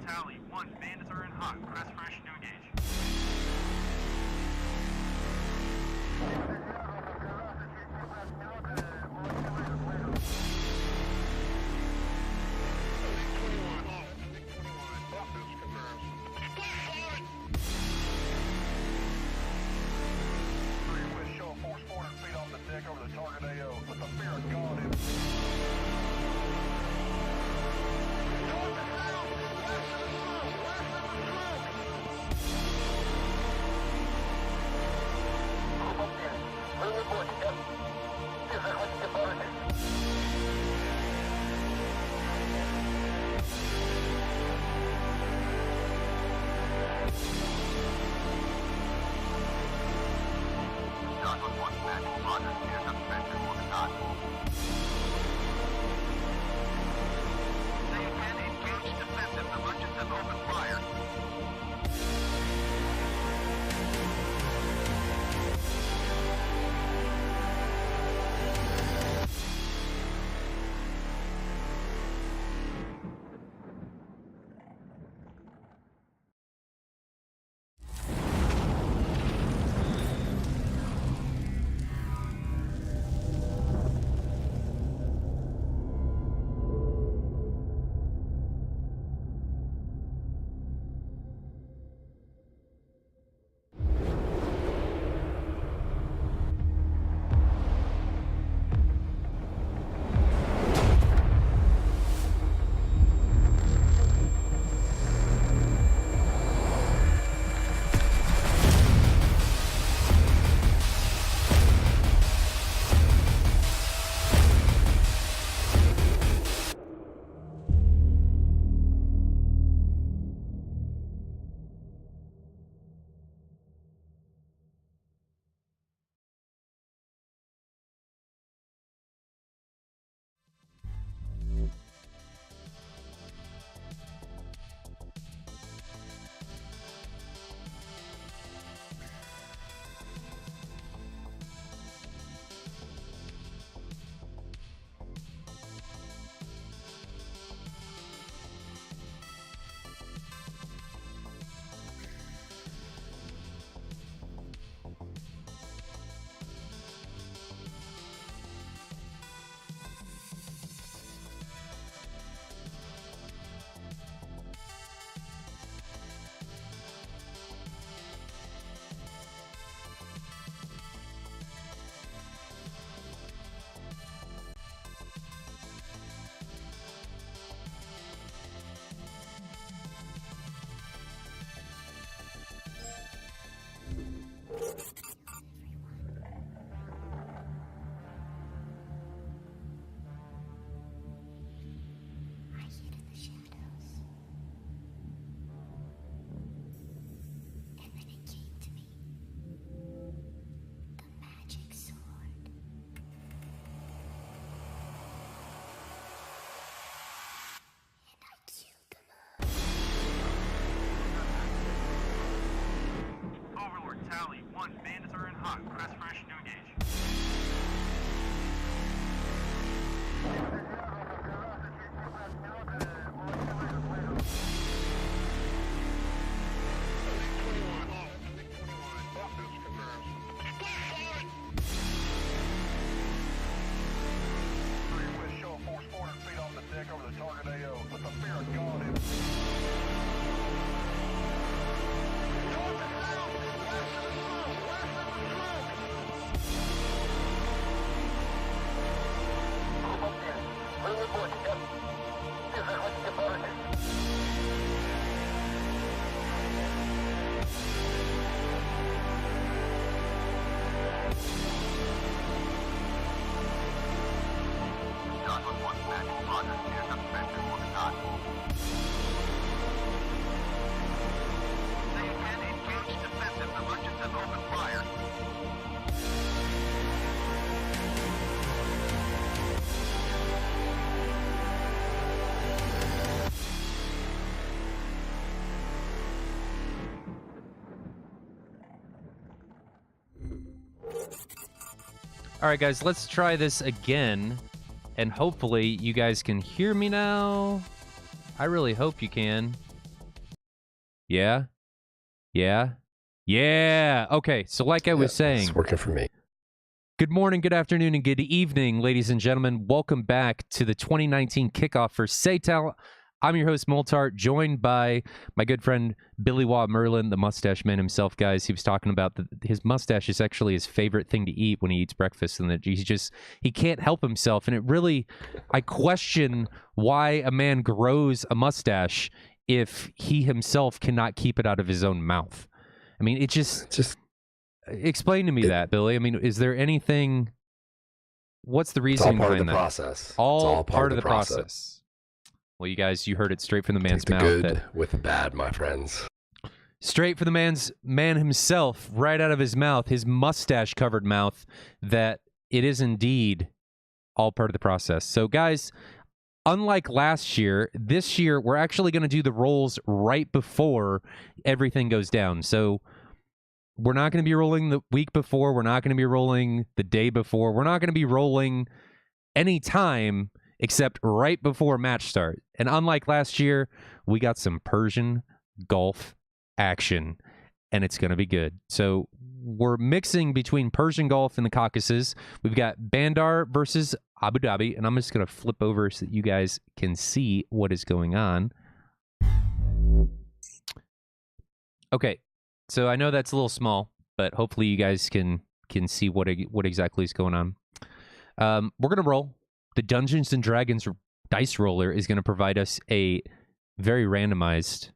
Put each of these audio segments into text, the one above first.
Tally, 1 bandits are in hot. Press fresh, new engage. Over the target AO with the fear of God in. Tally, 1 bandits are in hot. Press fresh, new engage. Over the target AO with the fear of God in. All right, guys, let's try this again, and hopefully you guys can hear me now. I really hope you can. Yeah? Yeah? Yeah! Okay, so like I was saying... It's working for me. Good morning, good afternoon, and good evening, ladies and gentlemen. Welcome back to the 2019 kickoff for SATAL. I'm your host, Moltart, joined by my good friend, Billy Watt Merlin, the mustache man himself, guys. He was talking about that his mustache is actually his favorite thing to eat when he eats breakfast, and that he can't help himself. And it really, I question why a man grows a mustache if he himself cannot keep it out of his own mouth. I mean, it just explain to me that, Billy. I mean, is there anything, what's the reasoning behind that? Process. All part of the process. Well, you guys, you heard it straight from the man's Take the mouth. good with the bad, my friends. Straight from the man himself, right out of his mouth, his mustache-covered mouth, that it is indeed all part of the process. So, guys, unlike last year, this year, we're actually going to do the rolls right before everything goes down. So, we're not going to be rolling the week before. We're not going to be rolling the day before. We're not going to be rolling any time except right before match start. And unlike last year, we got some Persian Gulf action, and it's going to be good. So we're mixing between Persian Gulf and the Caucasus. We've got Bandar versus Abu Dhabi, and I'm just going to flip over so that you guys can see what is going on. Okay, so I know that's a little small, but hopefully you guys can see what exactly is going on. We're going to roll. The Dungeons & Dragons dice roller is going to provide us a very randomized,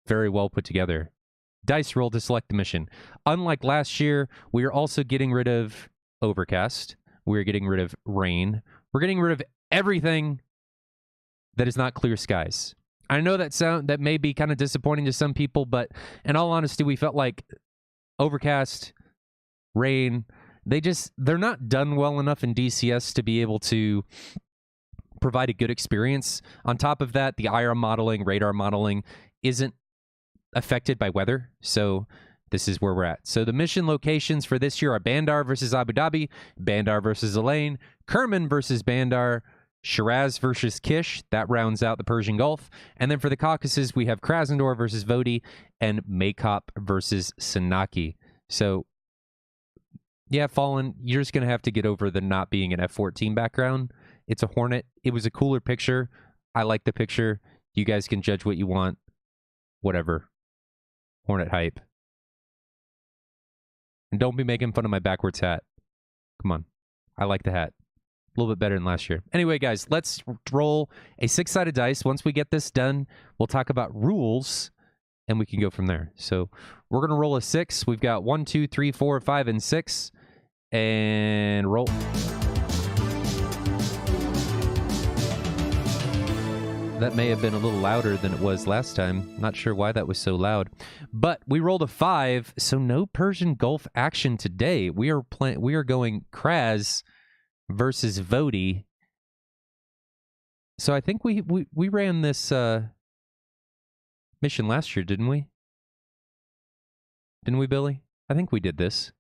very well put together dice roll to select the mission. Unlike last year, we are also getting rid of overcast. We're getting rid of rain. We're getting rid of everything that is not clear skies. I know that may be kind of disappointing to some people, but in all honesty, we felt like overcast, rain, they're not done well enough in DCS to be able to provide a good experience. On top of that, the IR modeling, radar modeling isn't affected by weather. So this is where we're at. So the mission locations for this year are Bandar versus Abu Dhabi, Bandar versus Elaine, Kerman versus Bandar, Shiraz versus Kish. That rounds out the Persian Gulf. And then for the Caucasus, we have Krasnodar versus Vodi and Maykop versus Sanaki. So yeah, Fallen, you're just going to have to get over the not being an F-14 background. It's a Hornet. It was a cooler picture. I like the picture. You guys can judge what you want. Whatever. Hornet hype. And don't be making fun of my backwards hat. Come on. I like the hat. A little bit better than last year. Anyway, guys, let's roll a 6-sided dice. Once we get this done, we'll talk about rules, and we can go from there. So we're going to roll a 6. We've got 1, 2, 3, 4, 5, and 6. And roll. That may have been a little louder than it was last time. Not sure why that was so loud. But we rolled a 5, so no Persian Gulf action today. We are going Kraz versus Vodi. So I think we ran this mission last year, didn't we? Didn't we, Billy? I think we did this.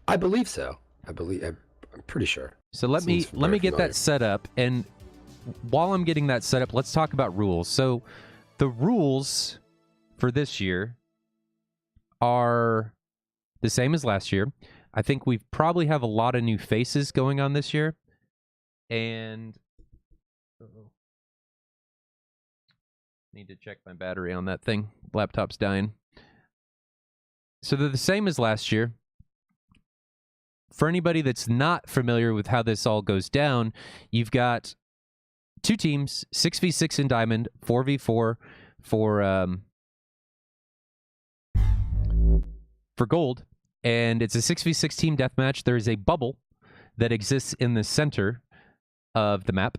I believe so. I'm pretty sure. So let me get that set up, and while I'm getting that set up, let's talk about rules. So the rules for this year are the same as last year. I think we probably have a lot of new faces going on this year. And need to check my battery on that thing. Laptop's dying. So they're the same as last year. For anybody that's not familiar with how this all goes down, you've got 2 teams, 6v6 in Diamond, 4v4 for Gold, and it's a 6v6 team deathmatch. There is a bubble that exists in the center of the map,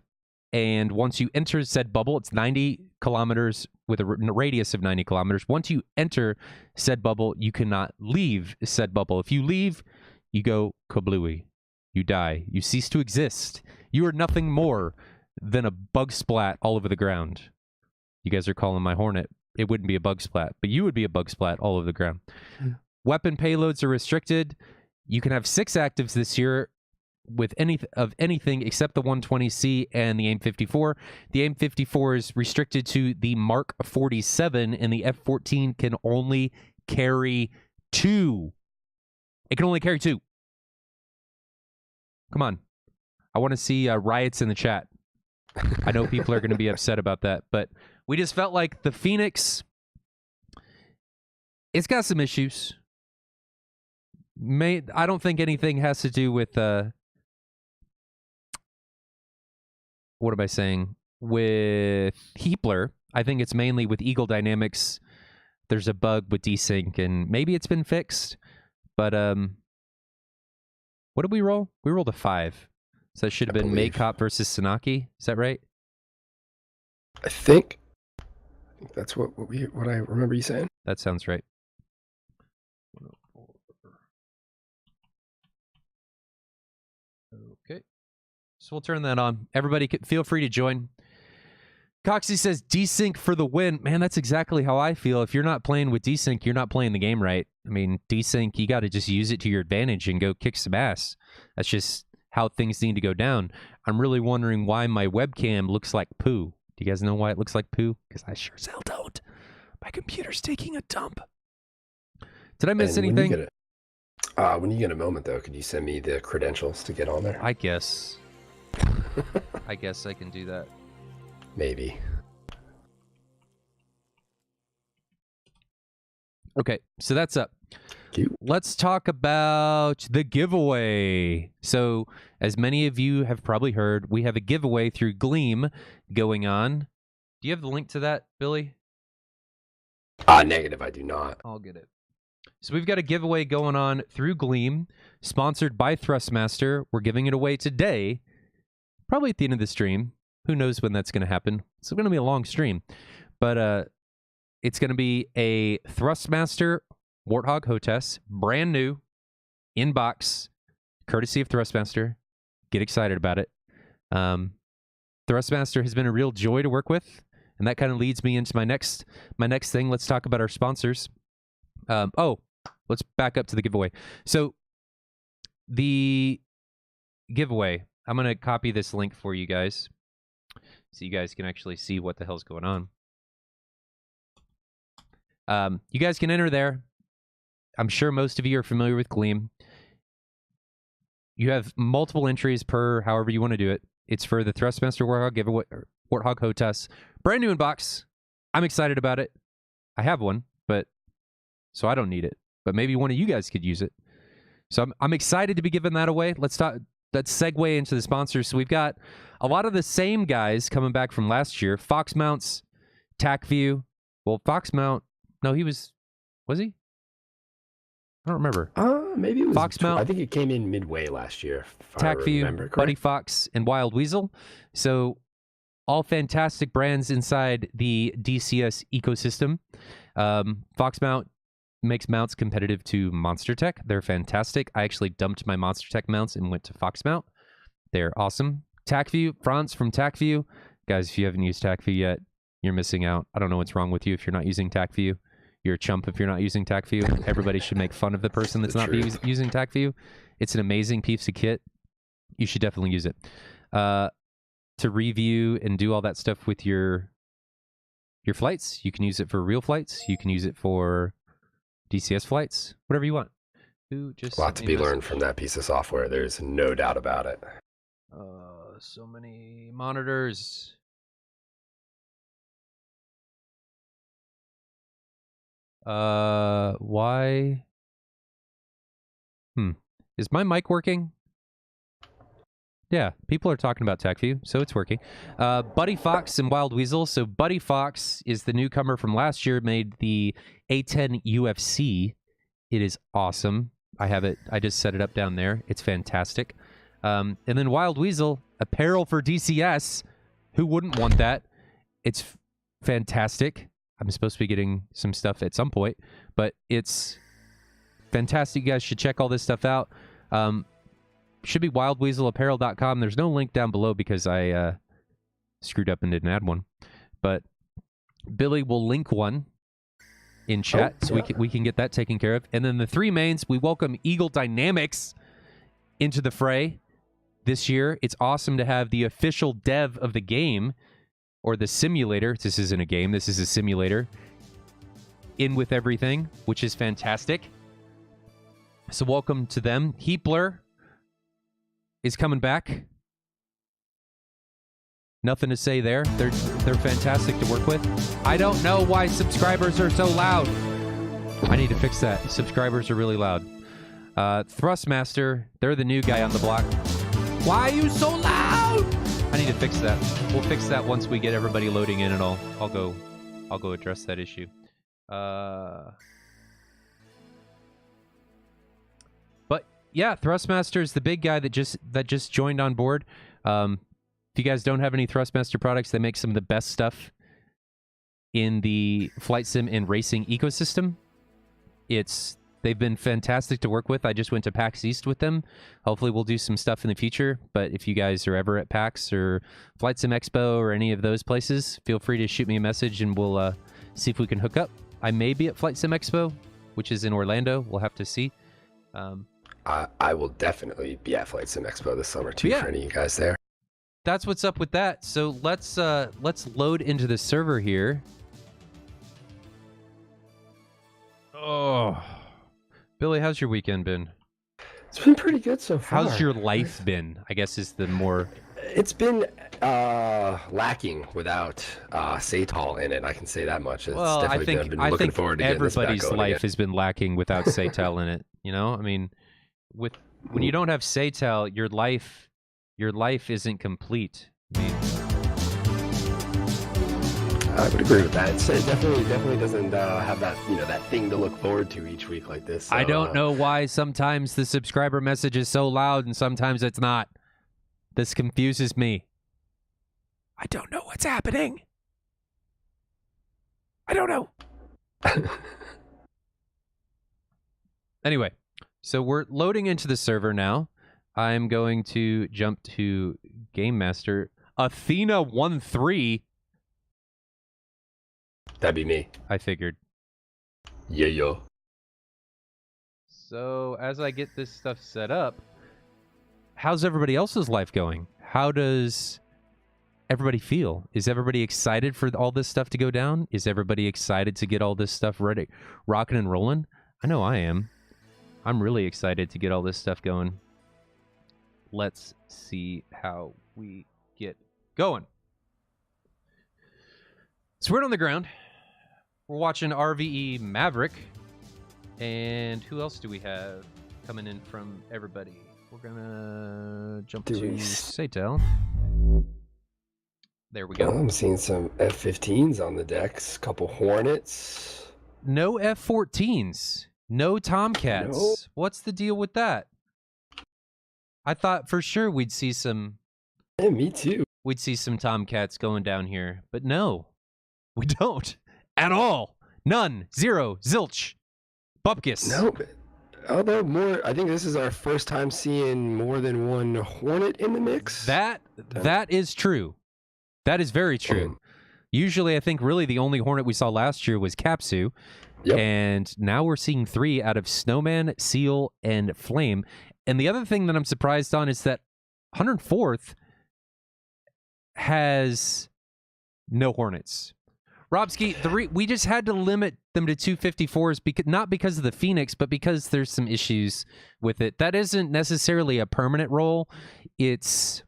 and once you enter said bubble, it's 90 kilometers with a radius of 90 kilometers. Once you enter said bubble, you cannot leave said bubble. If you leave, you go kablooey. You die. You cease to exist. You are nothing more than a bug splat all over the ground. You guys are calling my Hornet. It wouldn't be a bug splat, but you would be a bug splat all over the ground. Weapon payloads are restricted. You can have 6 actives this year. with anything except the 120C and the AIM-54. The AIM-54 is restricted to the Mark 47, and the F-14 can only carry 2. It can only carry 2. Come on. I want to see riots in the chat. I know people are going to be upset about that, but we just felt like the Phoenix, it's got some issues. I don't think anything has to do with what am I saying? With Heapler. I think it's mainly with Eagle Dynamics. There's a bug with desync, and maybe it's been fixed. But what did we roll? We rolled a 5. So that should have been Maycop versus Sanaki. Is that right? I think that's what I remember you saying. That sounds right. Okay. So we'll turn that on. Everybody, feel free to join. Coxie says, desync for the win. Man, that's exactly how I feel. If you're not playing with desync, you're not playing the game right. I mean, desync, you got to just use it to your advantage and go kick some ass. That's just how things need to go down. I'm really wondering why my webcam looks like poo. Do you guys know why it looks like poo? Because I sure as hell don't. My computer's taking a dump. Did I miss anything? When you get a moment, though, could you send me the credentials to get on there? I guess. I guess I can do that. Maybe. Okay, so that's up. Cute. Let's talk about the giveaway. So, as many of you have probably heard, we have a giveaway through Gleam going on. Do you have the link to that, Billy? Negative, I do not. I'll get it. So we've got a giveaway going on through Gleam, sponsored by Thrustmaster. We're giving it away today, probably at the end of the stream. Who knows when that's going to happen? It's going to be a long stream. But it's going to be a Thrustmaster Warthog HOTAS, brand new, in box, courtesy of Thrustmaster. Get excited about it. Thrustmaster has been a real joy to work with, and that kind of leads me into my next thing. Let's talk about our sponsors. Let's back up to the giveaway. So the giveaway, I'm going to copy this link for you guys so you guys can actually see what the hell's going on. You guys can enter there. I'm sure most of you are familiar with Gleam. You have multiple entries per however you want to do it. It's for the Thrustmaster Warthog giveaway, Warthog HOTAS. Brand new in box. I'm excited about it. I have one, but so I don't need it. But maybe one of you guys could use it. So I'm excited to be giving that away. Let's segue into the sponsors. So we've got a lot of the same guys coming back from last year. Fox Mounts, TacView. Well, Fox Mount, no, was he? I don't remember. Maybe it was Fox Mount. I think it came in midway last year. TacView, Buddy Fox, and Wild Weasel. So all fantastic brands inside the DCS ecosystem. Fox Mount makes mounts competitive to Monster Tech. They're fantastic. I actually dumped my Monster Tech mounts and went to Fox Mount. They're awesome. TacView, Franz from TacView. Guys, if you haven't used TacView yet, you're missing out. I don't know what's wrong with you if you're not using TacView. You're a chump if you're not using TacView. Everybody should make fun of the person that's not using TacView. It's an amazing piece of kit. You should definitely use it. To review and do all that stuff with your flights. You can use it for real flights. You can use it for DCS flights. Whatever you want. A lot to be learned from that piece of software. There's no doubt about it. So many monitors. Why? Is my mic working? Yeah, people are talking about TacView, so it's working. Buddy Fox and Wild Weasel. So Buddy Fox is the newcomer from last year, made the A10 UFC. It is awesome. I have it. I just set it up down there. It's fantastic. And then Wild Weasel, apparel for DCS. Who wouldn't want that? It's fantastic. I'm supposed to be getting some stuff at some point, but it's fantastic. You guys should check all this stuff out. Should be wildweaselapparel.com. There's no link down below because I screwed up and didn't add one. But Billy will link one in chat so we can get that taken care of. And then the three mains, we welcome Eagle Dynamics into the fray. this year. It's awesome to have the official dev of the game, or the simulator. This isn't a game, this is a simulator, in with everything, which is fantastic. So welcome to them. Heapler is coming back. Nothing to say there. They're fantastic to work with. I don't know why subscribers are so loud. I need to fix that. Subscribers are really loud. Thrustmaster, they're the new guy on the block. Why are you so loud? I need to fix that. We'll fix that once we get everybody loading in, and I'll go address that issue. But yeah, Thrustmaster is the big guy that just joined on board. If you guys don't have any Thrustmaster products, they make some of the best stuff in the flight sim and racing ecosystem. They've been fantastic to work with. I just went to PAX East with them. Hopefully we'll do some stuff in the future, but if you guys are ever at PAX or Flight Sim Expo or any of those places, feel free to shoot me a message and we'll see if we can hook up. I may be at Flight Sim Expo, which is in Orlando. We'll have to see. I will definitely be at Flight Sim Expo this summer too, for any of you guys there. That's what's up with that. So let's load into the server here. Oh, Billy, how's your weekend been? It's been pretty good so far. How's your life been? I guess is the more. It's been lacking without SATAL in it. I can say that much. It's Well, I think I've been looking forward to getting this back everybody's going life again. has been lacking without SATAL in it. You know, I mean, when you don't have SATAL, your life isn't complete. I mean, I would agree with that. It definitely doesn't have that that thing to look forward to each week like this. So, I don't know why sometimes the subscriber message is so loud and sometimes it's not. This confuses me. I don't know what's happening. I don't know. Anyway, so we're loading into the server now. I'm going to jump to Game Master. Athena 1-3. That'd be me. I figured. Yeah, yo. So as I get this stuff set up, how's everybody else's life going? How does everybody feel? Is everybody excited for all this stuff to go down? Is everybody excited to get all this stuff ready, rocking and rolling? I know I am. I'm really excited to get all this stuff going. Let's see how we get going. So we're on the ground. We're watching RVE Maverick. And who else do we have coming in from everybody? We're gonna jump to SATAL. There we go. I'm seeing some F-15s on the decks, couple Hornets. No F-14s. No Tomcats. No. What's the deal with that? I thought for sure we'd see some... Yeah, me too. We'd see some Tomcats going down here. But no, we don't. At all. None. Zero. Zilch. Bupkis. No, although more, I think this is our first time seeing more than one Hornet in the mix. That is true. That is very true. Usually, I think really the only Hornet we saw last year was Capsu. Yep. And now we're seeing 3 out of Snowman, Seal, and Flame. And the other thing that I'm surprised on is that 104th has no Hornets. Robski, we just had to limit them to 254s, not because of the Phoenix, but because there's some issues with it. That isn't necessarily a permanent role. It's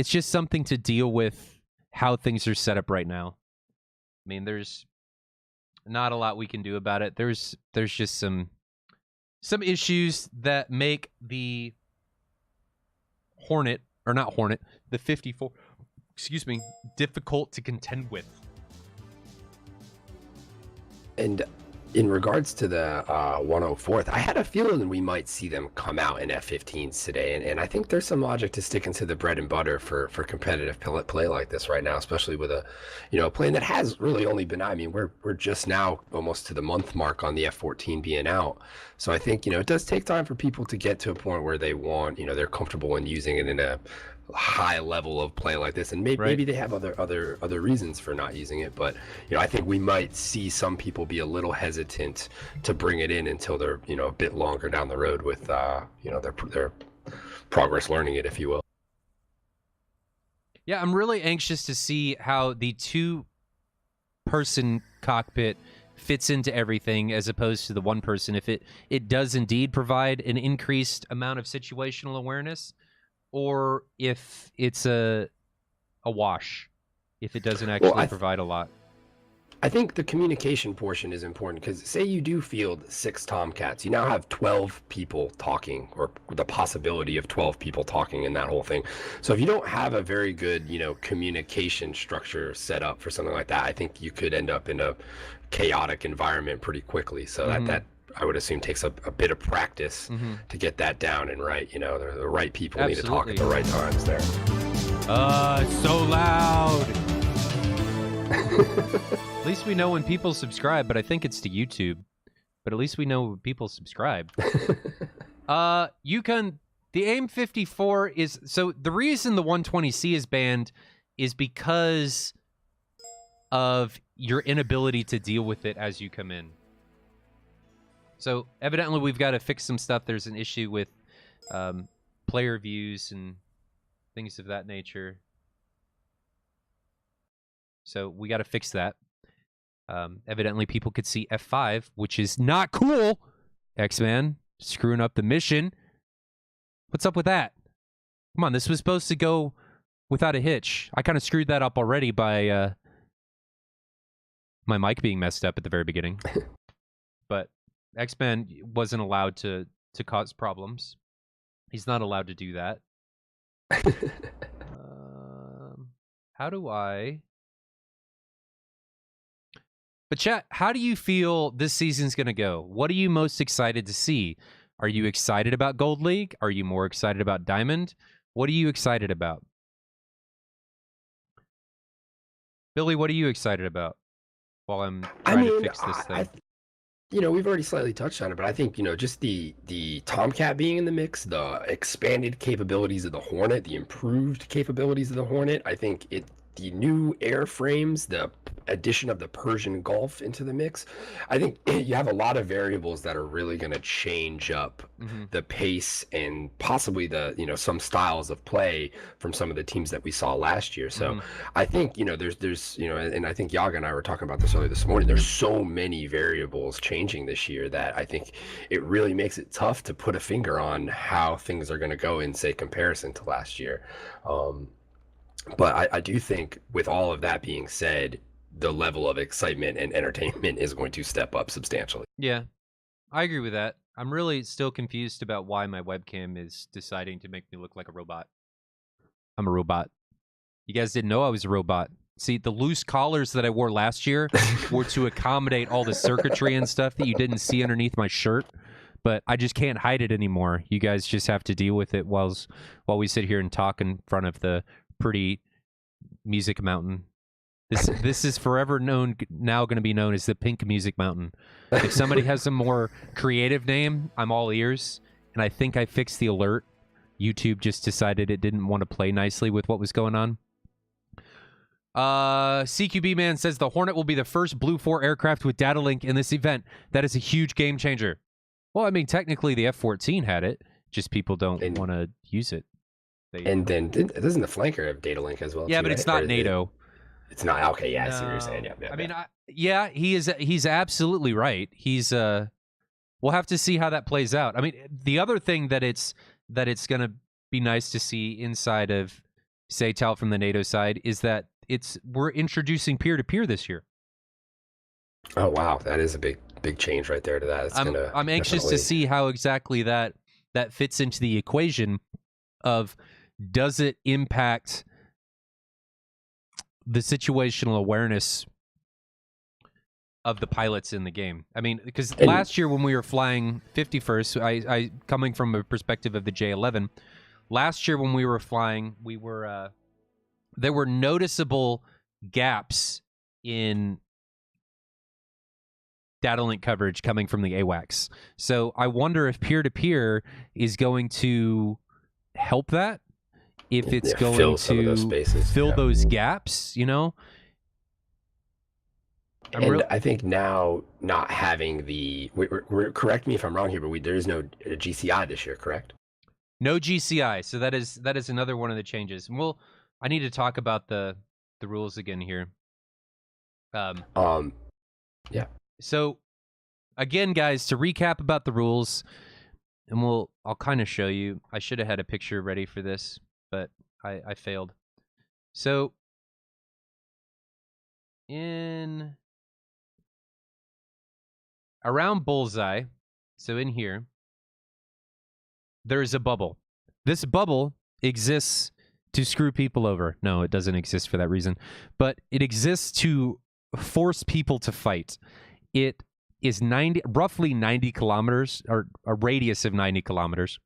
just something to deal with how things are set up right now. I mean, there's not a lot we can do about it. There's just some issues that make the Hornet, or not Hornet, the 54, excuse me, difficult to contend with. And in regards to the 104th, I had a feeling we might see them come out in F-15s today, and I think there's some logic to sticking to the bread and butter for competitive play like this right now, especially with a plane that has really only been, I mean, we're just now almost to the month mark on the F-14 being out. So I think it does take time for people to get to a point where they want, they're comfortable in using it in a high level of play like this, and maybe they have other reasons for not using it, but I think we might see some people be a little hesitant to bring it in until they're a bit longer down the road with their progress learning it, if you will. Yeah, I'm really anxious to see how the two-person cockpit fits into everything as opposed to the one person. If it does indeed provide an increased amount of situational awareness, or if it's a wash, if it doesn't actually provide a lot. I think the communication portion is important because say you do field 6 Tomcats, you now have 12 people talking, or the possibility of 12 people talking in that whole thing. So if you don't have a very good, communication structure set up for something like that, I think you could end up in a chaotic environment pretty quickly. So that I would assume takes a bit of practice to get that down and right. The right people need to talk at the right times there. It's so loud. At least we know when people subscribe, but I think it's to YouTube. But at least we know when people subscribe. The AIM 54 is... So the reason the 120C is banned is because of your inability to deal with it as you come in. So evidently we've got to fix some stuff. There's an issue with player views and things of that nature. So we got to fix that. Evidently, people could see F5, which is not cool. X-Man screwing up the mission. What's up with that? Come on, this was supposed to go without a hitch. I kind of screwed that up already by my mic being messed up at the very beginning. But X-Man wasn't allowed to cause problems. He's not allowed to do that. How do I... But chat, how do you feel this season's going to go? What are you most excited to see? Are you excited about Gold League? Are you more excited about Diamond? What are you excited about? Billy, what are you excited about while I'm trying to fix this thing? We've already slightly touched on it, but I think, just the Tomcat being in the mix, the expanded capabilities of the Hornet, the improved capabilities of the Hornet, I think the new airframes, the addition of the Persian Gulf into the mix, I think you have a lot of variables that are really going to change up the pace and possibly the, some styles of play from some of the teams that we saw last year. So I think, there's, and I think Yaga and I were talking about this earlier this morning, there's so many variables changing this year that I think it really makes it tough to put a finger on how things are going to go in, say, comparison to last year. But I do think with all of that being said, the level of excitement and entertainment is going to step up substantially. Yeah, I agree with that. I'm really still confused about why my webcam is deciding to make me look like a robot. I'm a robot. You guys didn't know I was a robot. See, the loose collars that I wore last year were to accommodate all the circuitry and stuff that you didn't see underneath my shirt. But I just can't hide it anymore. You guys just have to deal with it while we sit here and talk in front of the pretty Music Mountain. This is forever now going to be known as the Pink Music Mountain. If somebody has a more creative name, I'm all ears. And I think I fixed the alert. YouTube just decided it didn't want to play nicely with what was going on. CQB Man says the Hornet will be the first Blue 4 aircraft with data link in this event. That is a huge game changer. Well, I mean, technically the F-14 had it. Just people don't want to use it. Then doesn't the Flanker have data link as well? Yeah, too, but right? it's not NATO. It's not. Okay, yeah, I see what you're saying. Yeah, I mean, he's absolutely right. We'll have to see how that plays out. I mean, the other thing that it's going to be nice to see inside of SATAL from the NATO side is that we're introducing peer-to-peer this year. Oh wow, that is a big change right there to that. I'm anxious to see how exactly that fits into the equation of, does it impact the situational awareness of the pilots in the game? I mean, because last year when we were flying 51st, I coming from a perspective of the J11, last year when we were flying, there were noticeable gaps in data link coverage coming from the AWACS. So I wonder if peer-to-peer is going to help that, if it's going fill to some of those spaces, fill those gaps, I think now not having correct me if I'm wrong here, but there is no GCI this year, correct? No GCI. So that is another one of the changes. And I need to talk about the rules again here. Yeah. So again, guys, to recap about the rules, and I'll kind of show you. I should have had a picture ready for this, but I failed. So in around bullseye, so in here, there's a bubble. This bubble exists to screw people over. No, it doesn't exist for that reason, but it exists to force people to fight. It is roughly 90 kilometers, or a radius of 90 kilometers.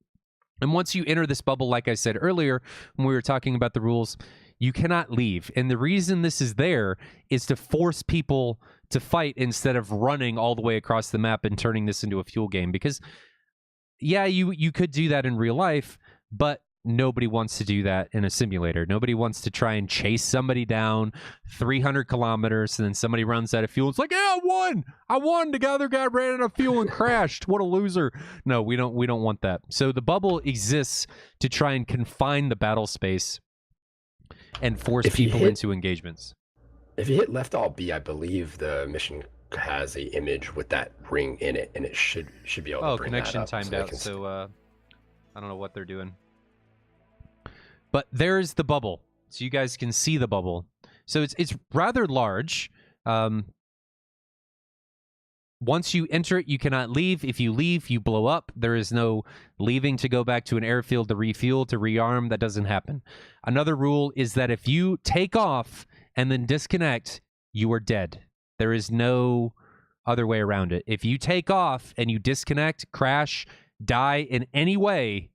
And once you enter this bubble, like I said earlier, when we were talking about the rules, you cannot leave. And the reason this is there is to force people to fight instead of running all the way across the map and turning this into a fuel game. Because, yeah, you could do that in real life, but nobody wants to do that in a simulator. Nobody wants to try and chase somebody down 300 kilometers and then somebody runs out of fuel. It's like, yeah, I won. The other guy ran out of fuel and crashed. What a loser. No, we don't want that. So the bubble exists to try and confine the battle space and force people into engagements. If you hit left alt B, I believe the mission has a image with that ring in it, and it should be able to bring connection that up timed out. So I don't know what they're doing. But there's the bubble, so you guys can see the bubble. So it's rather large. Once you enter it, you cannot leave. If you leave, you blow up. There is no leaving to go back to an airfield to refuel, to rearm. That doesn't happen. Another rule is that if you take off and then disconnect, you are dead. There is no other way around it. If you take off and you disconnect, crash, die in any way,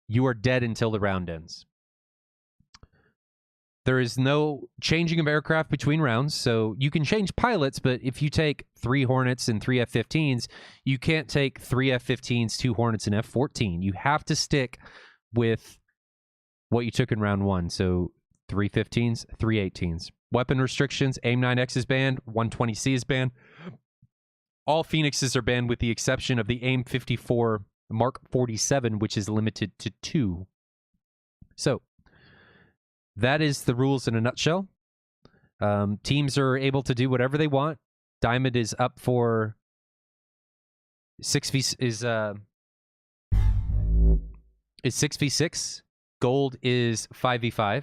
you are dead until the round ends. There is no changing of aircraft between rounds, so you can change pilots, but if you take 3 Hornets and 3 F-15s, you can't take 3 F-15s, 2 Hornets, and F-14. You have to stick with what you took in round 1, so 3 15s, 3 18s. Weapon restrictions, AIM-9X is banned, 120C is banned. All Phoenixes are banned with the exception of the AIM-54 Mark 47, which is limited to 2. So that is the rules in a nutshell. Teams are able to do whatever they want. Diamond is up for 6v6. Gold is 5v5.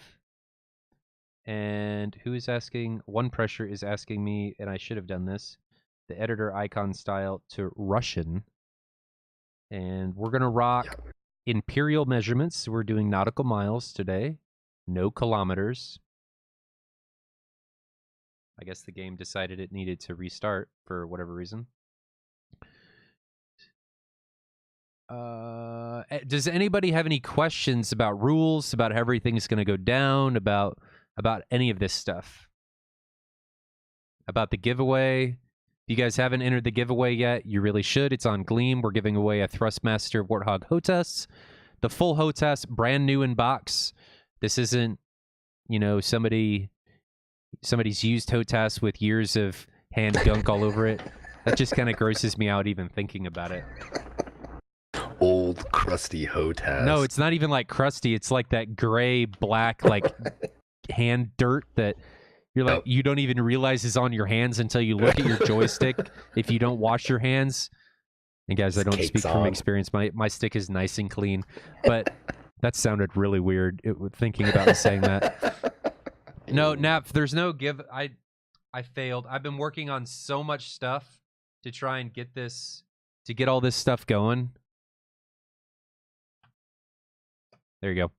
And who is asking? One Pressure is asking me, and I should have done this, the editor icon style to Russian. And we're going to rock imperial measurements. We're doing nautical miles today. No kilometers. I guess the game decided it needed to restart for whatever reason. Does anybody have any questions about rules, about how everything's going to go down, about any of this stuff? About the giveaway? If you guys haven't entered the giveaway yet, you really should. It's on Gleam. We're giving away a Thrustmaster Warthog HOTAS. The full HOTAS, brand new in box. This isn't, somebody's used HOTAS with years of hand gunk all over it. That just kind of grosses me out even thinking about it. Old, crusty HOTAS. No, it's not even like crusty. It's like that gray, black, like hand dirt that you're like, you don't even realize is on your hands until you look at your joystick if you don't wash your hands. And guys, I don't speak from experience. My stick is nice and clean, but that sounded really weird thinking about saying that. No, Nap, there's no give. I failed. I've been working on so much stuff to try and get all this stuff going. There you go.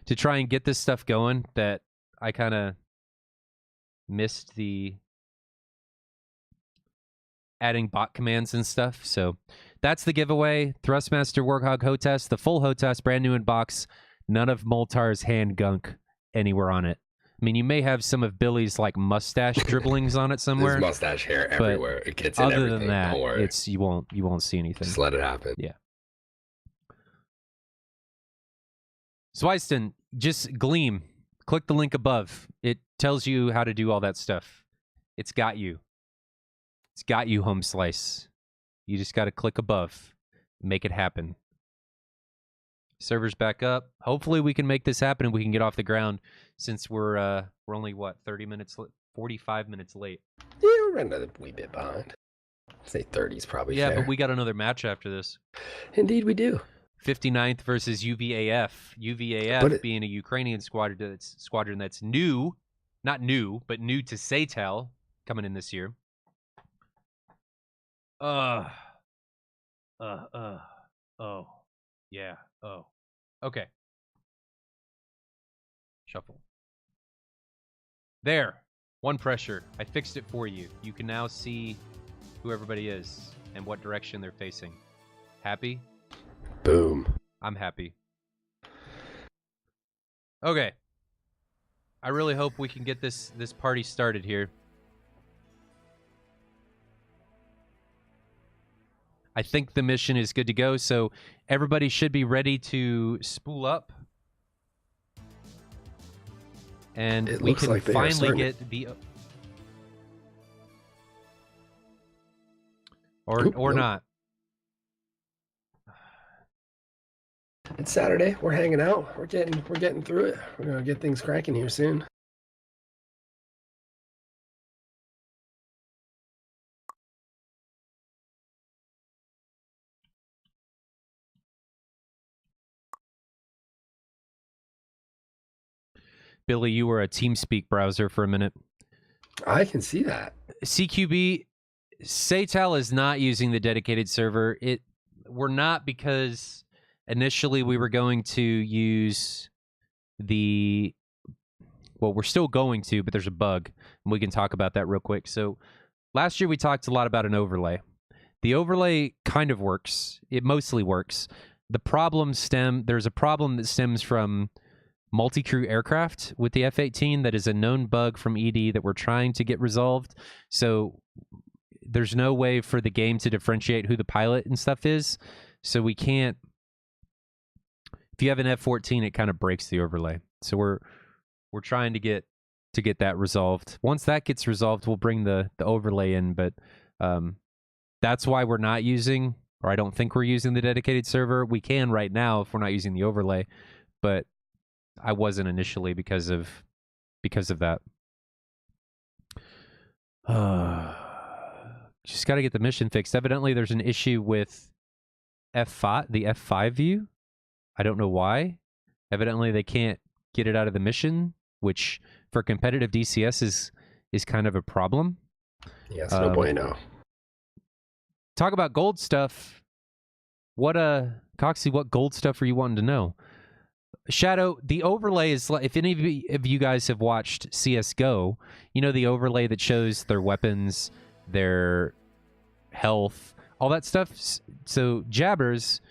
To try and get this stuff going that I kind of missed the adding bot commands and stuff. So that's the giveaway. Thrustmaster Warthog HOTAS, the full HOTAS, brand new in box. None of Moltar's hand gunk anywhere on it. I mean, you may have some of Billy's like mustache dribblings on it somewhere. There's mustache hair everywhere. It gets in everything. Other than that, don't worry. you won't see anything. Just let it happen. Yeah. Swiston, just Gleam. Click the link above. It tells you how to do all that stuff. It's got you. It's got you, Home Slice. You just got to click above. Make it happen. Server's back up. Hopefully we can make this happen and we can get off the ground since we're only, what, 30 minutes, 45 minutes late. Yeah, we're running a wee bit behind. Say 30 is probably fair. But we got another match after this. Indeed we do. 59th versus UVAF. UVAF being a Ukrainian squadron that's new, not new, but new to SATAL, coming in this year. Oh, yeah, oh. Okay. Shuffle. There. One pressure. I fixed it for you. You can now see who everybody is and what direction they're facing. Happy? Boom. I'm happy. Okay. I really hope we can get this party started here. I think the mission is good to go, so everybody should be ready to spool up. And we can finally get the... Or not. It's Saturday. We're hanging out. We're getting through it. We're gonna get things cracking here soon. Billy, you were a TeamSpeak browser for a minute. I can see that. CQB, SATAL is not using the dedicated server. We're not, because initially we were going to use the... Well, we're still going to, but there's a bug. And we can talk about that real quick. So last year we talked a lot about an overlay. The overlay kind of works. It mostly works. There's a problem that stems from multi-crew aircraft with the F-18 that is a known bug from ED that we're trying to get resolved. So there's no way for the game to differentiate who the pilot and stuff is. So we can't... If you have an F-14, it kind of breaks the overlay. So we're trying to get that resolved. Once that gets resolved, we'll bring the overlay in, but that's why we're not using, or I don't think we're using, the dedicated server. We can right now if we're not using the overlay, but I wasn't initially because of that. Just got to get the mission fixed. Evidently, there's an issue with F5, the F5 view. I don't know why. Evidently, they can't get it out of the mission, which for competitive DCS is kind of a problem. Yes, no bueno. Talk about gold stuff. Coxie, what gold stuff are you wanting to know? Shadow, the overlay is like, if any of you guys have watched CSGO, you know the overlay that shows their weapons, their health, all that stuff. So Jabbers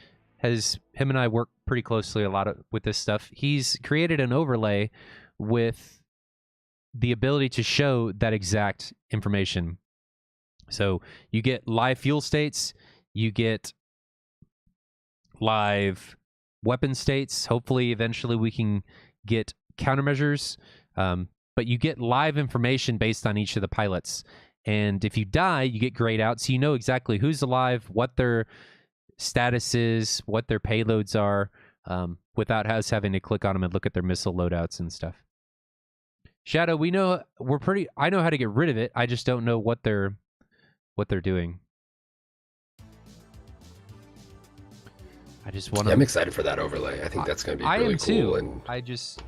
him and I work pretty closely with this stuff. He's created an overlay with the ability to show that exact information. So you get live fuel states, you get live weapon states. Hopefully, eventually we can get countermeasures. But you get live information based on each of the pilots. And if you die, you get grayed out. So you know exactly who's alive, what their status is, what their payloads are, without us having to click on them and look at their missile loadouts and stuff. Shadow, I know how to get rid of it. I just don't know what they're doing. I just want to... I'm excited for that overlay. I think that's going to be really cool. And I just...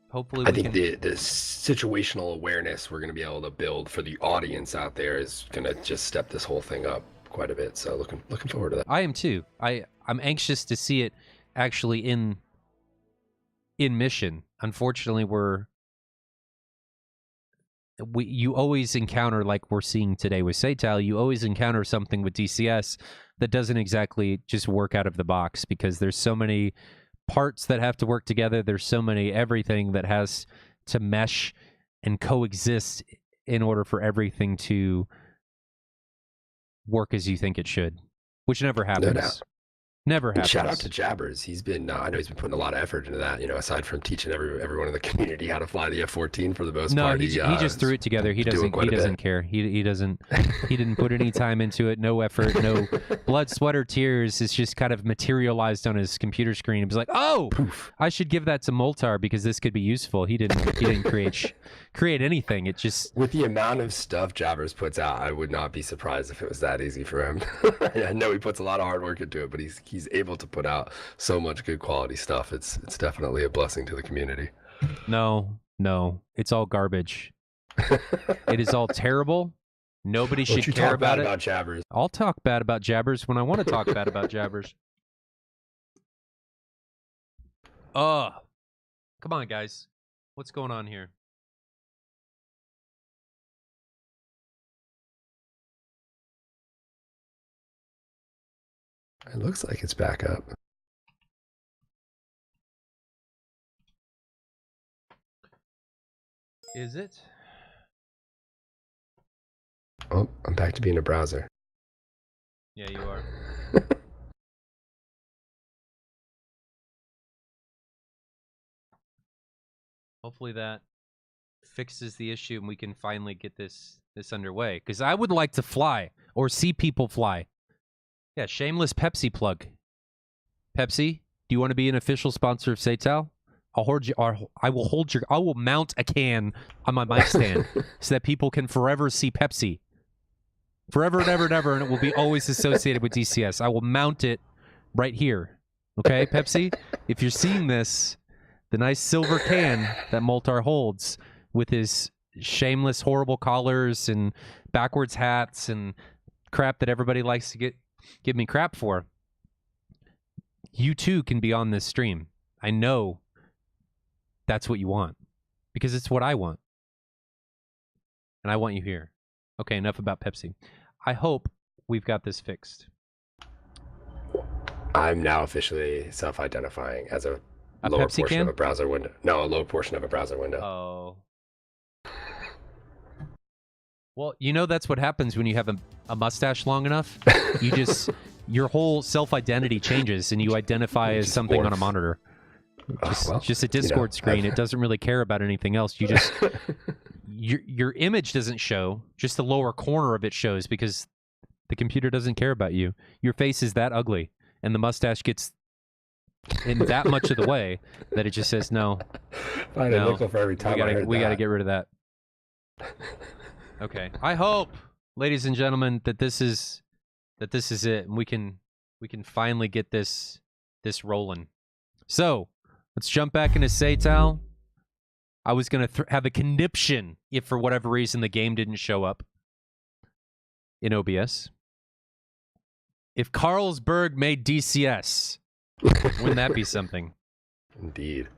Hopefully I think the situational awareness we're going to be able to build for the audience out there is going to just step this whole thing up quite a bit. So looking forward to that. I am too. I'm anxious to see it actually in mission. Unfortunately, you always encounter, like we're seeing today with SATAL, you always encounter something with DCS that doesn't exactly just work out of the box, because there's so many parts that have to work together. There's so many everything that has to mesh and coexist in order for everything to work as you think it should, which never happens. No doubt. Never And happens. shout out to Jabbers. He's been, I know he's been putting a lot of effort into that, aside from teaching everyone in the community how to fly the F-14 for the most No, part. he just threw it together. He doesn't care. He didn't put any time into it, no effort, no blood, sweat, or tears. It's just kind of materialized on his computer screen. He was like, oh, Poof. I should give that to Moltar because this could be useful. He didn't create anything. It just, With the amount of stuff Jabbers puts out, I would not be surprised if it was that easy for him. I know he puts a lot of hard work into it, but he's able to put out so much good quality stuff. It's definitely a blessing to the community. no, it's all garbage. It is all terrible. Nobody should care about it. About Jabbers. I'll talk bad about Jabbers when I want to talk bad about Jabbers. Come on, guys. What's going on here? It looks like it's back up. Is it? Oh, I'm back to being a browser. Yeah, you are. Hopefully that fixes the issue and we can finally get this underway. Because I would like to fly or see people fly. Yeah, shameless Pepsi plug. Pepsi, do you want to be an official sponsor of SATAL? I will mount a can on my mic stand so that people can forever see Pepsi. Forever and ever and ever, and it will be always associated with DCS. I will mount it right here. Okay, Pepsi? If you're seeing this, the nice silver can that Moltar holds with his shameless, horrible collars and backwards hats and crap that everybody likes to give me crap for, you too can be on this stream. I know that's what you want because it's what I want. And I want you here. Okay, enough about Pepsi. I hope we've got this fixed. I'm now officially self-identifying as a lower Pepsi portion can? of a browser window. No, a low portion of a browser window. Oh. Well, that's what happens when you have a mustache long enough. Your whole self-identity changes and you identify as something on a monitor. Just a Discord screen. It doesn't really care about anything else. You just your image doesn't show. Just the lower corner of it shows because the computer doesn't care about you. Your face is that ugly, and the mustache gets in that much of the way that it just says no. Find a nickel for every time. We gotta get rid of that. Okay. I hope, ladies and gentlemen, that this is it, and we can finally get this rolling. So let's jump back into SATAL. I was going to have a conniption if for whatever reason the game didn't show up in OBS. If Carlsberg made DCS, wouldn't that be something? Indeed.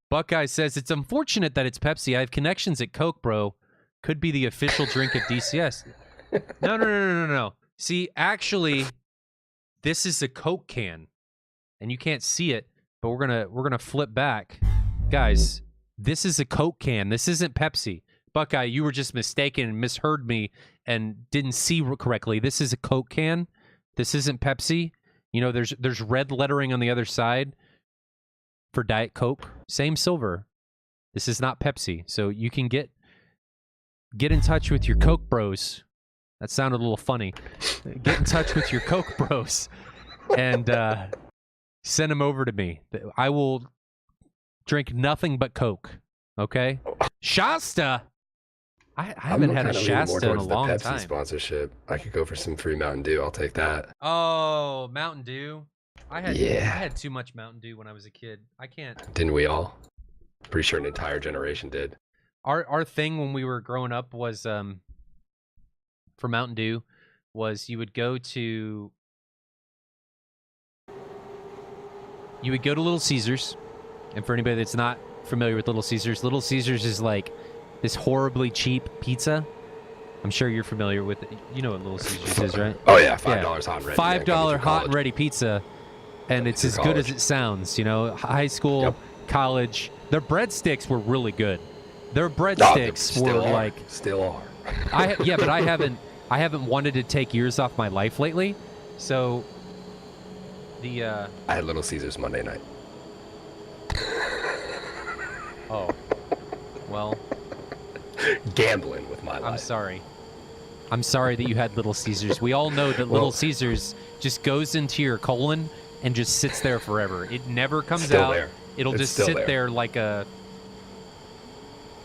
Buckeye says, it's unfortunate that it's Pepsi. I have connections at Coke, bro. Could be the official drink of DCS. No. See, actually, this is a Coke can. And you can't see it, but we're gonna flip back. Guys, this is a Coke can. This isn't Pepsi. Buckeye, you were just mistaken and misheard me and didn't see correctly. This is a Coke can. This isn't Pepsi. There's red lettering on the other side for Diet Coke. Same silver. This is not Pepsi. So you can get in touch with your Coke bros. That sounded a little funny. Get in touch with your Coke bros and send them over to me. I will drink nothing but Coke. Okay? Shasta! I haven't had a Shasta in a long Pepsi time. Sponsorship. I could go for some free Mountain Dew. I'll take that. Oh, Mountain Dew. I had too much Mountain Dew when I was a kid. I can't. Didn't we all? Pretty sure an entire generation did. Our thing when we were growing up was for Mountain Dew was you would go to Little Caesars. And for anybody that's not familiar with Little Caesars is like this horribly cheap pizza. I'm sure you're familiar with it. You know what Little Caesars is, right? Oh yeah, $5 hot and ready. $5 hot and ready pizza, and it's as good as it sounds. High school, college. Their breadsticks were really good. Their breadsticks were like still are. But I haven't wanted to take years off my life lately, so The I had Little Caesars Monday night. oh, well, Gambling with my life. I'm sorry. I'm sorry that you had Little Caesars. We all know that Little Caesars just goes into your colon and just sits there forever. It never comes Still out. there. It'll It's just still sit there. there like a,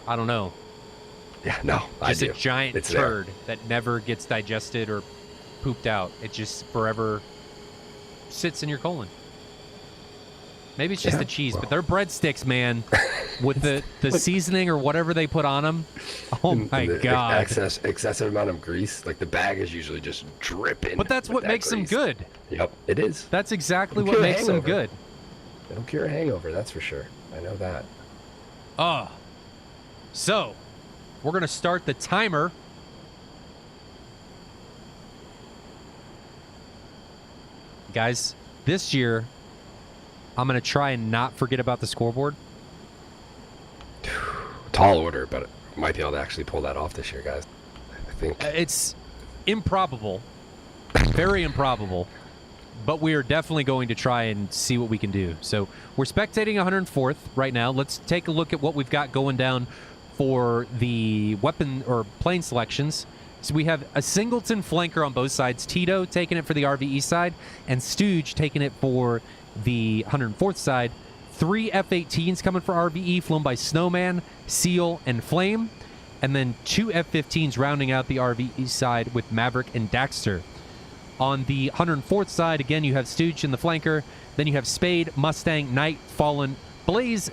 I don't know, Yeah, no, I just do. a giant It's there. turd that never gets digested or pooped out. It just forever sits in your colon. Maybe it's just Yeah, the cheese, but well. they're breadsticks, man, with the seasoning or whatever they put on them. Oh my The god! excessive amount of grease. Like the bag is usually just dripping. But that's with what that makes them grease. good. Yep, it is. That's exactly It'll what cure a makes them hangover. good. It'll cure a hangover, that's for sure. I know that. So we're gonna start the timer. Guys, this year I'm gonna try and not forget about the scoreboard. Tall order, but might be able to actually pull that off this year, guys. I think. It's improbable, very improbable, but we are definitely going to try and see what we can do. So we're spectating 104th right now. Let's take a look at what we've got going down for the weapon or plane selections. So we have a Singleton flanker on both sides, Tito taking it for the RVE side, and Stooge taking it for the 104th side. 3 F-18s coming for RVE, flown by Snowman, Seal, and Flame. And then 2 F-15s rounding out the RVE side with Maverick and Daxter. On the 104th side, again, you have Stooge in the flanker. Then you have Spade, Mustang, Knight, Fallen, Blaze.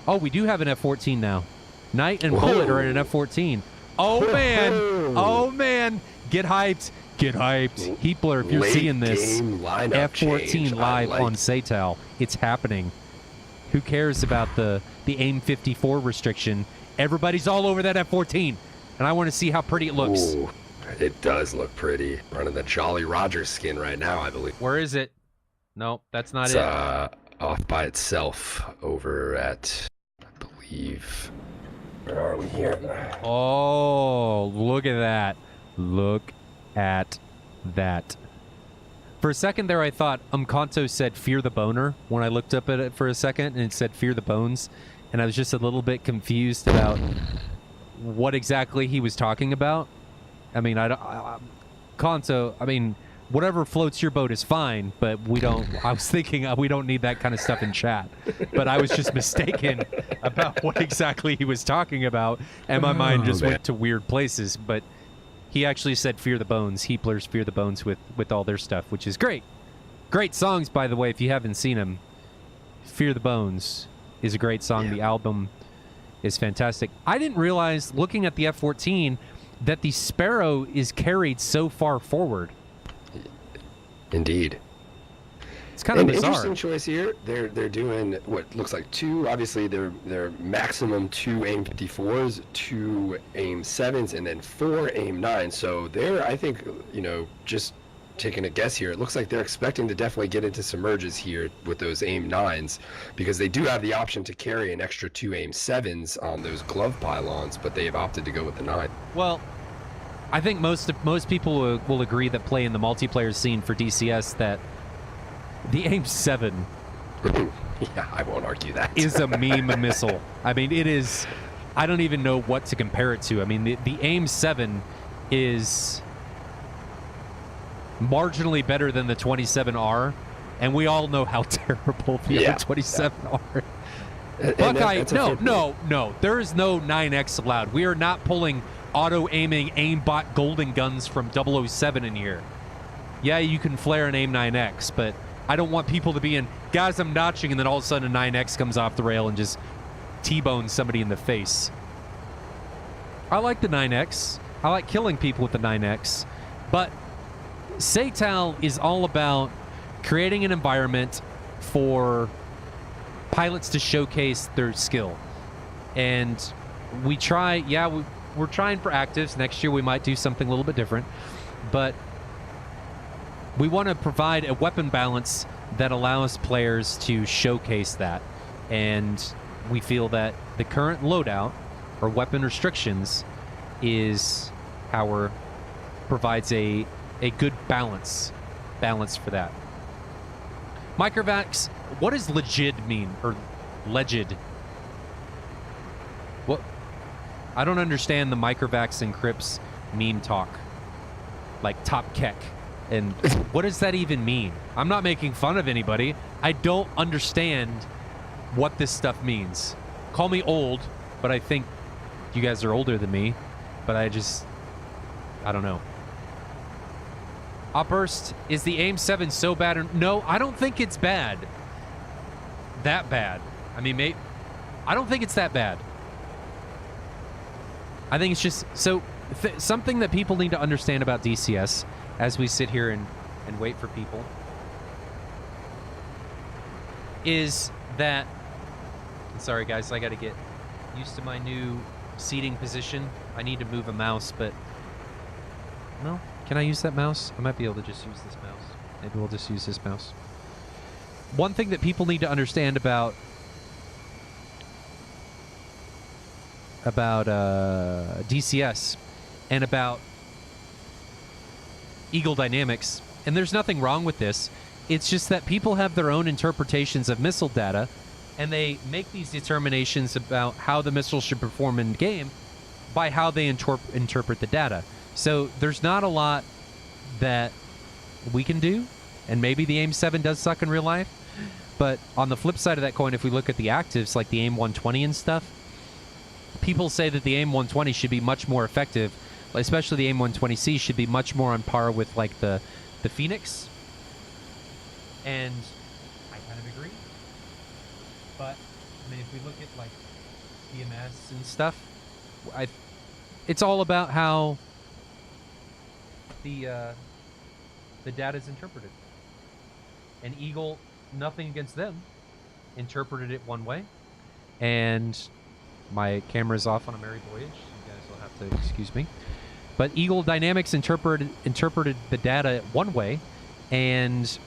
Oh, we do have an F-14 now. Knight and Bullet are in an F-14. Oh, man. Oh, man. Get hyped. Get hyped. Heapler, if you're Late seeing this, game lineup F-14 change. live I like. on SATAL. It's happening. Who cares about the AIM 54 restriction? Everybody's all over that F-14, and I want to see how pretty it looks. Ooh, it does look pretty. Running the Jolly Roger skin right now, I believe. Where is it? No, that's not It's it. off by itself over at, I believe. Where are we here? Oh, look at that. Look at that. For a second there, I thought Umkanto said fear the boner when I looked up at it for a second, and it said fear the bones. And I was just a little bit confused about what exactly he was talking about. I mean, Kanto, I mean, whatever floats your boat is fine, but we don't, I was thinking we don't need that kind of stuff in chat. But I was just mistaken about what exactly he was talking about, and my mind just went to weird places. But he actually said fear the bones. Heaplers fear the bones with all their stuff, which is great. Great songs, by the way, if you haven't seen them. Fear the Bones is a great song. Yeah. The album is fantastic. I didn't realize, looking at the F-14, that the Sparrow is carried so far forward. Indeed. It's kind of An bizarre. interesting choice here. They're doing what looks like 2. Obviously, they're maximum 2 AIM 54s, 2 AIM 7s, and then 4 AIM 9s. So they're, I think, just taking a guess here, it looks like they're expecting to definitely get into some merges here with those AIM 9s, because they do have the option to carry an extra 2 AIM 7s on those glove pylons, but they have opted to go with the 9. Well, I think most people will agree that play in the multiplayer scene for DCS that the AIM 7 Yeah, I won't argue that. is a meme missile. I mean, it is. I don't even know what to compare it to. I mean, the AIM 7 is marginally better than the 27R, and we all know how terrible the other 27 are. Buckeye, no. There is no 9X allowed. We are not pulling auto-aiming aimbot golden guns from 007 in here. Yeah, you can flare an AIM 9X, but I don't want people to be in, guys, I'm notching, and then all of a sudden a 9X comes off the rail and just T-bones somebody in the face. I like the 9X. I like killing people with the 9X. But SATAL is all about creating an environment for pilots to showcase their skill. And we try, we're trying for actives. Next year we might do something a little bit different. But we want to provide a weapon balance that allows players to showcase that. And we feel that the current loadout or weapon restrictions is provides a a good balance for that. Microvax, what does legit mean? Or legid? What? I don't understand the Microvax and Crips meme talk. Like Top Keck. And what does that even mean? I'm not making fun of anybody. I don't understand what this stuff means. Call me old, but I think you guys are older than me. But I don't know. Upburst, is the AIM-7 so bad? No, I don't think it's bad. That bad. I mean, I don't think it's that bad. I think it's just... So, something that people need to understand about DCS as we sit here and wait for people is that... Sorry, guys, I got to get used to my new seating position. I need to move a mouse, but... No? Can I use that mouse? I might be able to just use this mouse. Maybe we'll just use this mouse. One thing that people need to understand about DCS and about Eagle Dynamics, and there's nothing wrong with this, it's just that people have their own interpretations of missile data, and they make these determinations about how the missile should perform in game by how they interpret the data. So there's not a lot that we can do, and maybe the AIM-7 does suck in real life, but on the flip side of that coin, if we look at the actives like the AIM-120 and stuff, people say that the AIM-120 should be much more effective, especially the AIM-120C should be much more on par with like the Phoenix, and I kind of agree. But I mean, if we look at like EMS and stuff, it's all about how the data is interpreted. And Eagle, nothing against them, interpreted it one way, and my camera's off on a merry voyage. You guys will have to excuse me. But Eagle Dynamics interpreted the data one way, and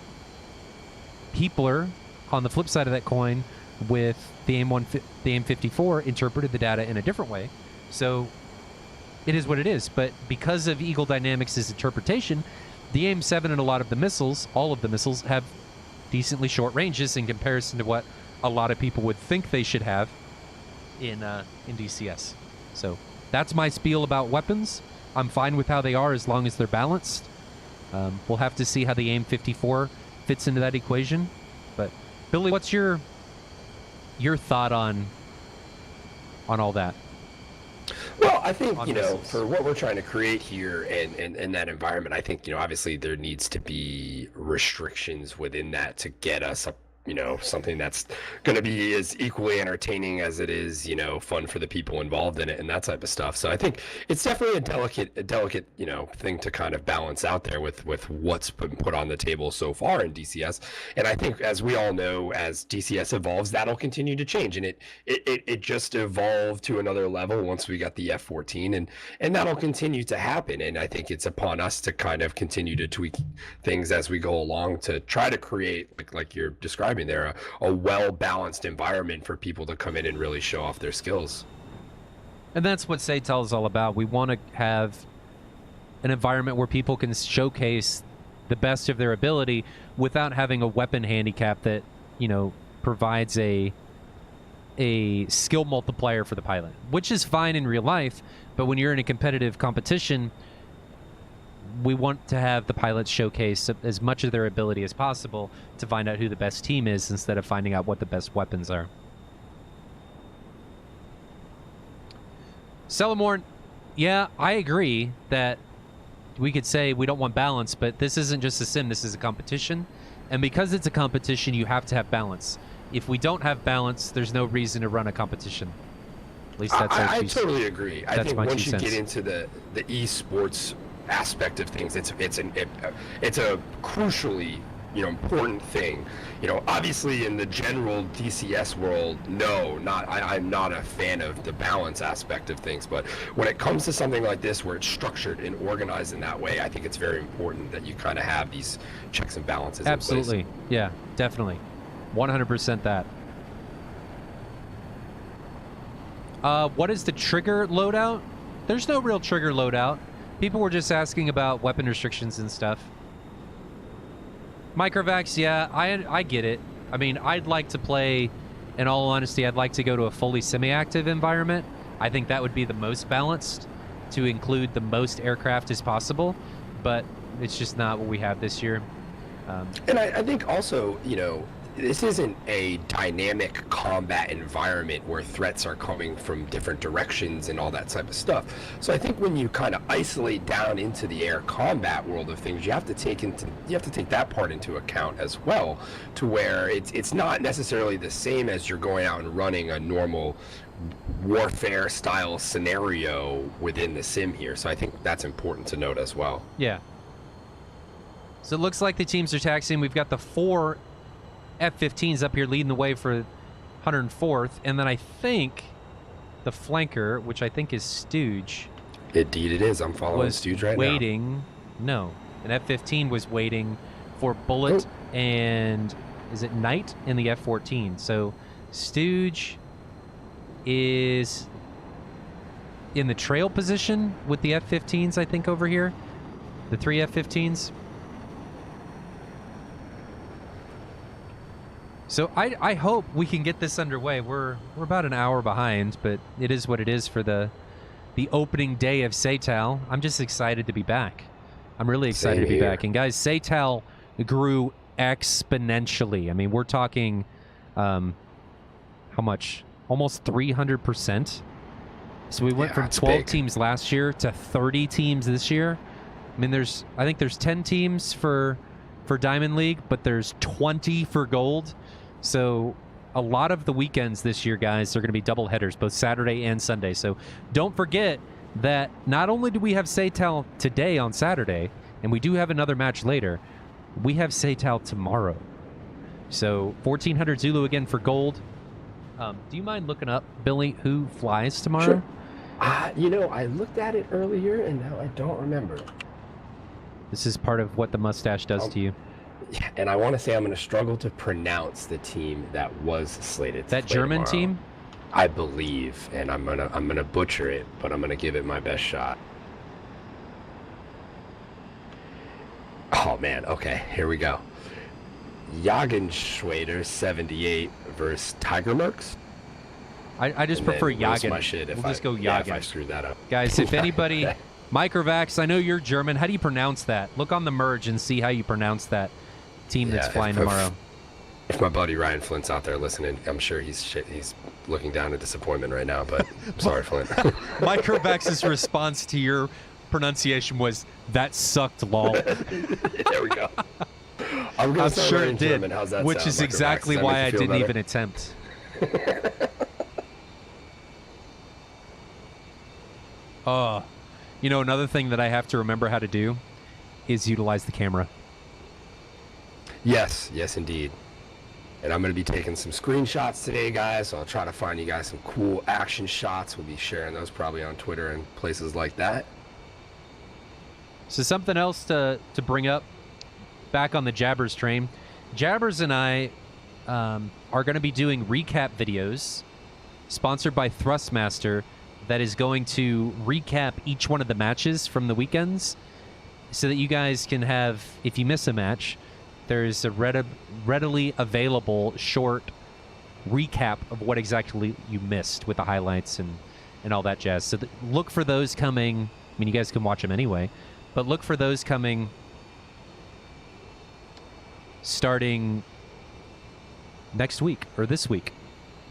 Heapler, on the flip side of that coin, with the AIM-54, interpreted the data in a different way. So it is what it is. But because of Eagle Dynamics' interpretation, the AIM-7 and a lot of the missiles, all of the missiles, have decently short ranges in comparison to what a lot of people would think they should have in DCS. So that's my spiel about weapons. I'm fine with how they are as long as they're balanced. We'll have to see how the AIM-54 fits into that equation. But Billy, what's your thought on all that? Well, I think, for what we're trying to create here and that environment, I think, obviously there needs to be restrictions within that to get us something that's going to be as equally entertaining as it is, fun for the people involved in it and that type of stuff. So I think it's definitely a delicate, thing to kind of balance out there with what's been put on the table so far in DCS. And I think, as we all know, as DCS evolves, that'll continue to change. And it just evolved to another level once we got the F-14, and that'll continue to happen. And I think it's upon us to kind of continue to tweak things as we go along to try to create, like you're describing there, a well-balanced environment for people to come in and really show off their skills. And that's what SATAL is all about. We want to have an environment where people can showcase the best of their ability without having a weapon handicap that, provides a skill multiplier for the pilot, which is fine in real life, but when you're in a competitive competition, we want to have the pilots showcase as much of their ability as possible to find out who the best team is instead of finding out what the best weapons are. Celamorn, yeah, I agree that we could say we don't want balance, but this isn't just a sim, this is a competition. And because it's a competition, you have to have balance. If we don't have balance, there's no reason to run a competition. At least that's I totally agree. I think once you get into the esports aspect of things, it's a crucially important thing. Obviously in the general DCS world, I'm not a fan of the balance aspect of things, but when it comes to something like this where it's structured and organized in that way, I think it's very important that you kind of have these checks and balances in place. Absolutely. Yeah, definitely. 100% that. What is the trigger loadout? There's no real trigger loadout. People were just asking about weapon restrictions and stuff. Microvacs, yeah, I get it. I mean, I'd like to play, in all honesty, I'd like to go to a fully semi-active environment. I think that would be the most balanced, to include the most aircraft as possible, but it's just not what we have this year. And I think also, you know, this isn't a dynamic combat environment where threats are coming from different directions and all that type of stuff. So I think when you kind of isolate down into the air combat world of things, you have to take that part into account as well, to where it's not necessarily the same as you're going out and running a normal warfare style scenario within the sim here. So I think that's important to note as well. Yeah. So it looks like the teams are taxiing. We've got the 4 F-15s up here leading the way for 104th, and then I think the flanker, which I think is Stooge. Indeed it is. I'm following Stooge right now. No, an F-15 was waiting for Bullet and is it Knight in the F-14. So Stooge is in the trail position with the F-15s, I think, over here. The 3 F-15s. So I hope we can get this underway. We're about an hour behind, but it is what it is for the opening day of SATAL. I'm just excited to be back. I'm really excited to be back. And guys, SATAL grew exponentially. I mean, we're talking how much? Almost 300%. So we went from 12 teams last year to 30 teams this year. I mean, I think there's 10 teams for Diamond League, but there's 20 for Gold. So a lot of the weekends this year, guys, are going to be double headers, both Saturday and Sunday. So don't forget that not only do we have SATAL today on Saturday, and we do have another match later, we have SATAL tomorrow. So 1400 Zulu again for Gold. Do you mind looking up, Billy, who flies tomorrow? Sure. You know, I looked at it earlier, and now I don't remember. This is part of what the mustache does to you. Yeah, and I want to say I'm going to struggle to pronounce the team that was slated to that play German tomorrow. team? I believe, and I'm gonna butcher it, but I'm gonna give it my best shot. Oh man, okay, here we go. Jagenschwader 78 versus Tiger Mercs. I just prefer Jagen. We'll just go Jagen. Yeah, if I screwed that up. Guys, if anybody... Microvacs, I know you're German. How do you pronounce that? Look on the merge and see how you pronounce that team that's flying tomorrow. If my buddy Ryan Flint's out there listening, I'm sure he's looking down in disappointment right now, but I'm sorry, Flint. Microvacs' response to your pronunciation was, "That sucked, lol." There we go. I'm sure it did, German. How's that which sound, is exactly why I didn't even attempt. You know, another thing that I have to remember how to do is utilize the camera. Yes, indeed. And I'm going to be taking some screenshots today, guys, so I'll try to find you guys some cool action shots. We'll be sharing those probably on Twitter and places like that. So something else to bring up, back on the Jabbers train. Jabbers and I are going to be doing recap videos sponsored by Thrustmaster that is going to recap each one of the matches from the weekends so that you guys can have, if you miss a match, there's a readily available short recap of what exactly you missed with the highlights and all that jazz. So look for those coming. I mean, you guys can watch them anyway, but look for those coming starting next week or this week.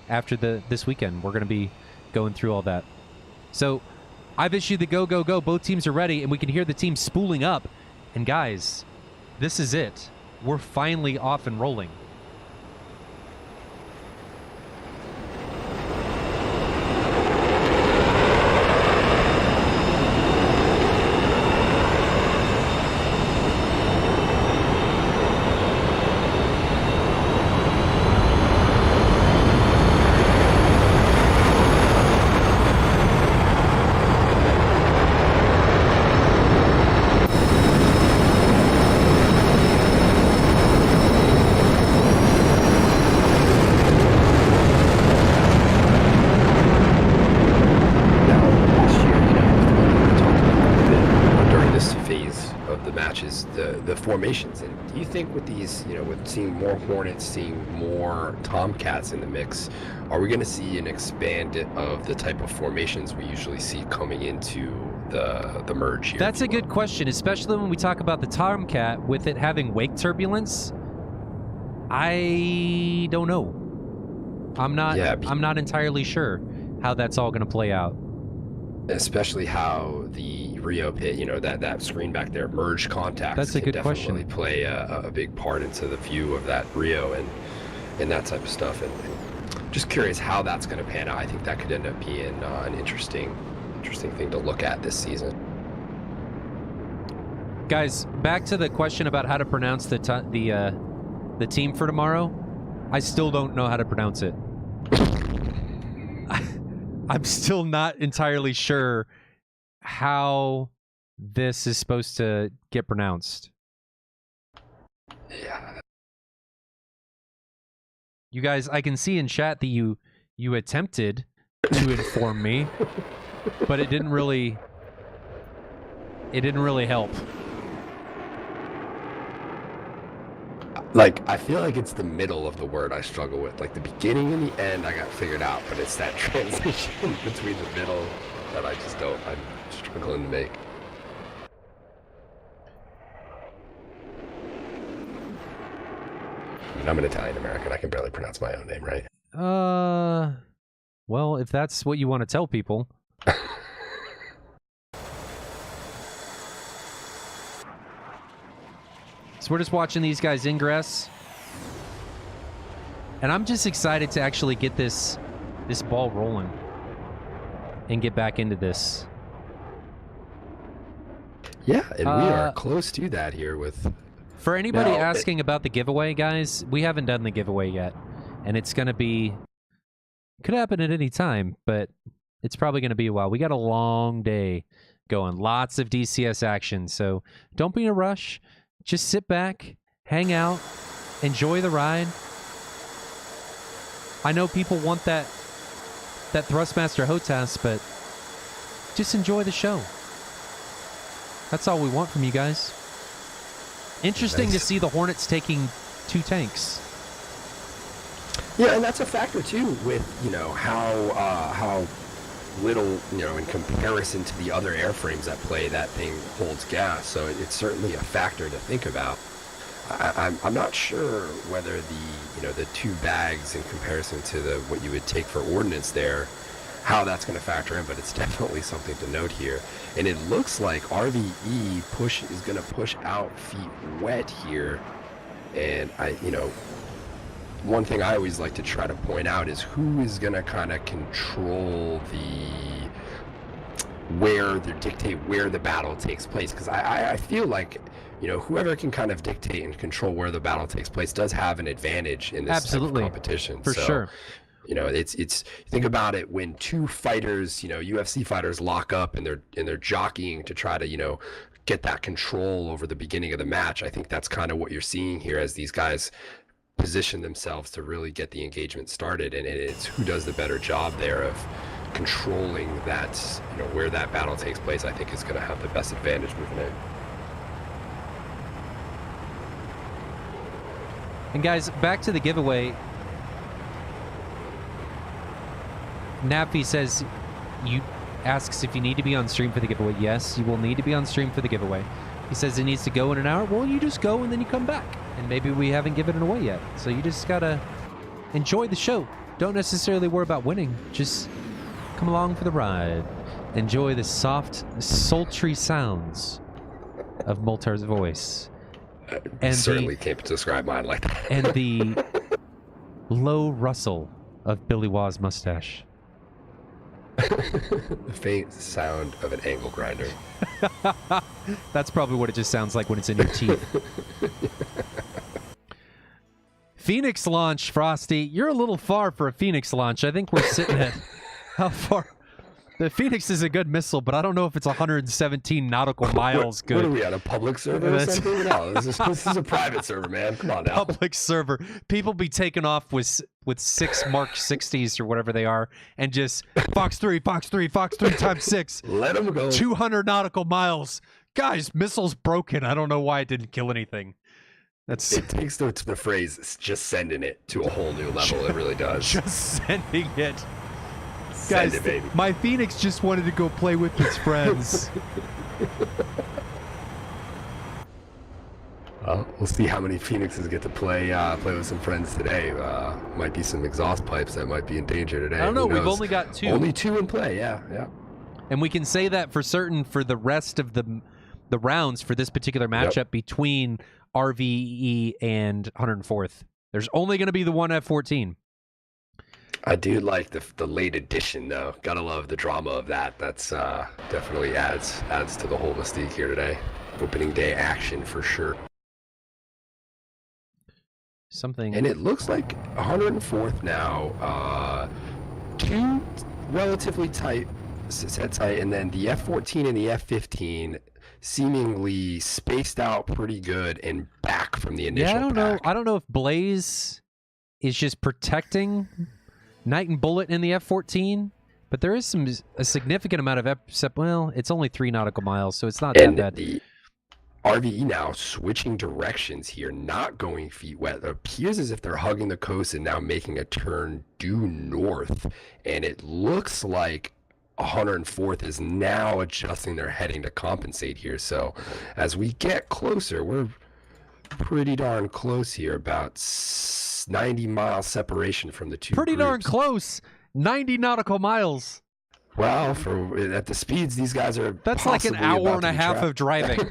After this weekend, we're going to be going through all that. So I've issued the go, go, go. Both teams are ready, and we can hear the team spooling up. And guys, this is it. We're finally off and rolling. the match is the formations. And do you think with these, with seeing more Hornets, seeing more Tomcats in the mix, are we going to see an expand of the type of formations we usually see coming into the merge here? That's a good question, especially when we talk about the Tomcat with it having wake turbulence. I don't know. I'm not entirely sure how that's all going to play out. Especially how the Rio pit, that screen back there, merge contacts. That's a good question. Definitely play a big part into the view of that Rio and that type of stuff. And just curious how that's going to pan out. I think that could end up being an interesting thing to look at this season. Guys, back to the question about how to pronounce the team for tomorrow. I still don't know how to pronounce it. I'm still not entirely sure how this is supposed to get pronounced. Yeah. You guys, I can see in chat that you attempted to inform me, but it didn't really help. Like, I feel like it's the middle of the word I struggle with. Like, the beginning and the end I got figured out, but it's that transition between the middle that I'm struggling to make. I mean, I'm an Italian American. I can barely pronounce my own name, right? Well, if that's what you want to tell people. So we're just watching these guys ingress. And I'm just excited to actually get this ball rolling and get back into this. Yeah, and we are close to that here with... For anybody asking about the giveaway, guys, we haven't done the giveaway yet. And it's going to be... Could happen at any time, but it's probably going to be a while. We got a long day going. Lots of DCS action, so don't be in a rush. Just sit back, hang out, enjoy the ride. I know people want that Thrustmaster HOTAS, but just enjoy the show. That's all we want from you guys. Interesting to see the Hornets taking 2 tanks. Yeah, and that's a factor too with, how little, in comparison to the other airframes that play, that thing holds gas. So it's certainly a factor to think about. I'm not sure whether the 2 bags in comparison to what you would take for ordnance there, how that's going to factor in, but it's definitely something to note here. And it looks like RVE is going to push out feet wet here. And one thing I always like to try to point out is who is going to kind of control dictate where the battle takes place. Because I feel like, whoever can kind of dictate and control where the battle takes place does have an advantage in this type of competition. For sure. It's think about it when 2 fighters, UFC fighters lock up and they're jockeying to try to, get that control over the beginning of the match. I think that's kind of what you're seeing here as these guys position themselves to really get the engagement started, and it's who does the better job there of controlling that, where that battle takes place. I think is going to have the best advantage moving in. And guys, back to the giveaway. Nappy says, asks if you need to be on stream for the giveaway. Yes, you will need to be on stream for the giveaway. He says it needs to go in an hour. Well, you just go and then you come back. And maybe we haven't given it away yet. So you just gotta enjoy the show. Don't necessarily worry about winning. Just come along for the ride. Enjoy the soft, sultry sounds of Moltar's voice. And certainly can't describe mine like that. And the low rustle of Billy Wah's mustache. The faint sound of an angle grinder. That's probably what it just sounds like when it's in your teeth. Phoenix launch, Frosty. You're a little far for a Phoenix launch. I think we're sitting at... How far? The Phoenix is a good missile, but I don't know if it's 117 nautical miles good. What are we at, a public server or something? No, this is a private server, man. Come on now. Public server. People be taking off with 6 Mark 60s or whatever they are, and just Fox 3 times 6. Let them go. 200 nautical miles. guys, missile's broken. I don't know why it didn't kill anything. That's It takes the phrase, it's just sending it to a whole new level. It really does. just sending it. Send Guys, it, baby. my Phoenix just wanted to go play with its friends. We'll see how many Phoenixes get to play with some friends today. Might be some exhaust pipes that might be in danger today. I don't know. Who We've knows? only got 2. Only 2 in play. Yeah. And we can say that for certain for the rest of the rounds for this particular matchup between RVE and 104th. There's only going to be the one F-14. I do like the late addition though. Gotta love the drama of that. That's definitely adds to the whole mystique here today. Opening day action for sure. Something. And it looks like 104th now. 2 relatively tight, set tight, and then the F-14 and the F-15 seemingly spaced out pretty good and back from the initial Yeah, I don't pack. know. I don't know if Blaze is just protecting Knight and Bullet in the F-14, but there is a significant amount of well, it's only 3 nautical miles, so it's not And that bad. the RVE now switching directions here, not going feet wet. It appears as if they're hugging the coast and now making a turn due north. And it looks like 104th is now adjusting their heading to compensate here. So as we get closer, we're pretty darn close here, about 90-mile separation from the 2 Pretty darn groups. close. 90 nautical miles. Well, at the speeds these guys are, That's like an possibly hour about and to a be half trapped. of driving.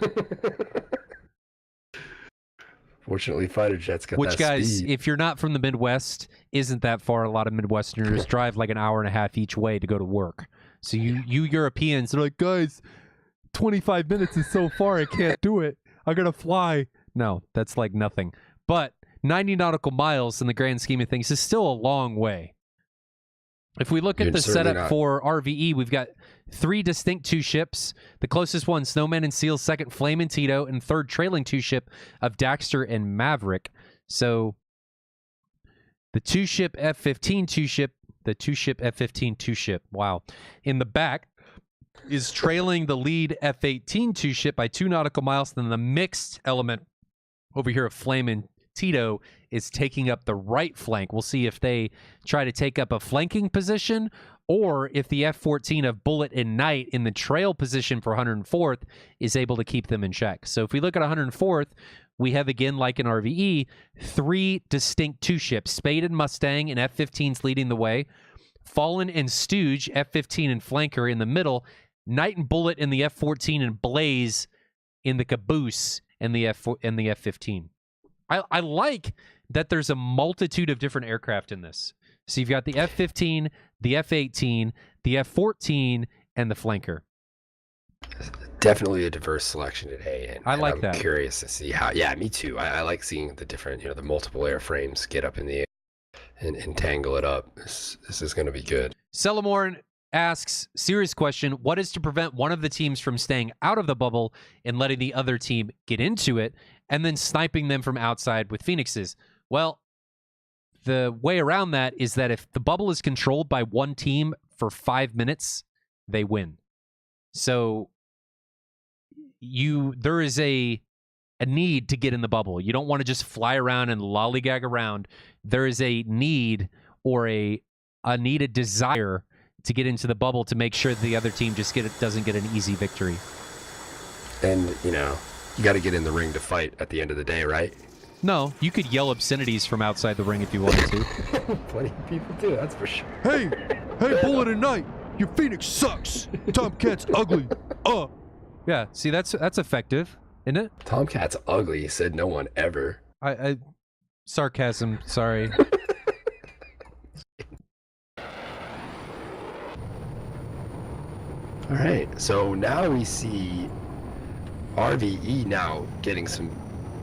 Fortunately, fighter jets got Which, that guys, speed. if you're not from the Midwest, isn't that far. A lot of Midwesterners drive like an hour and a half each way to go to work. So you Europeans are like, guys, 25 minutes is so far, I can't do it. I gotta fly. No, that's like nothing. But 90 nautical miles in the grand scheme of things is still a long way. If we look at You're the certainly setup not. for RVE, we've got 3 distinct 2 ships. The closest one, Snowman and Seal, second, Flame and Tito, and third, trailing 2 ship of Daxter and Maverick. So the 2-ship F-15 2-ship, the 2-ship F-15 2-ship, wow. In the back is trailing the lead F-18 2-ship by 2 nautical miles. Then the mixed element over here of Flame and Tito is taking up the right flank. We'll see if they try to take up a flanking position or if the F-14 of Bullet and Knight in the trail position for 104th is able to keep them in check. So if we look at 104th, we have, again, like in RVE, 3 distinct 2 ships, Spade and Mustang, and F-15s leading the way, Fallen and Stooge, F-15 and Flanker in the middle, Knight and Bullet in the F-14, and Blaze in the caboose and the F-15. I like that there's a multitude of different aircraft in this. So you've got the F-15, the F-18, the F-14, and the Flanker. Definitely a diverse selection today, and I like I'm that. curious to see how. Yeah, me too. I like seeing the different, the multiple airframes get up in the air and tangle it up. This is going to be good. Celamorn asks, serious question, what is to prevent one of the teams from staying out of the bubble and letting the other team get into it and then sniping them from outside with Phoenixes? Well, the way around that is that if the bubble is controlled by one team for 5 minutes, they win. So there is a need to get in the bubble. You don't want to just fly around and lollygag around. There is a need or a needed desire to get into the bubble to make sure that the other team just doesn't get an easy victory. And you got to get in the ring to fight at the end of the day, right? No, you could yell obscenities from outside the ring if you wanted to. Plenty of people do, that's for sure. Hey, Bullet and Knight, your Phoenix sucks. Tomcat's ugly. Yeah, see, that's effective, isn't it? Tomcat's ugly, said no one ever. I sarcasm, sorry. All right, so now we see RVE now getting some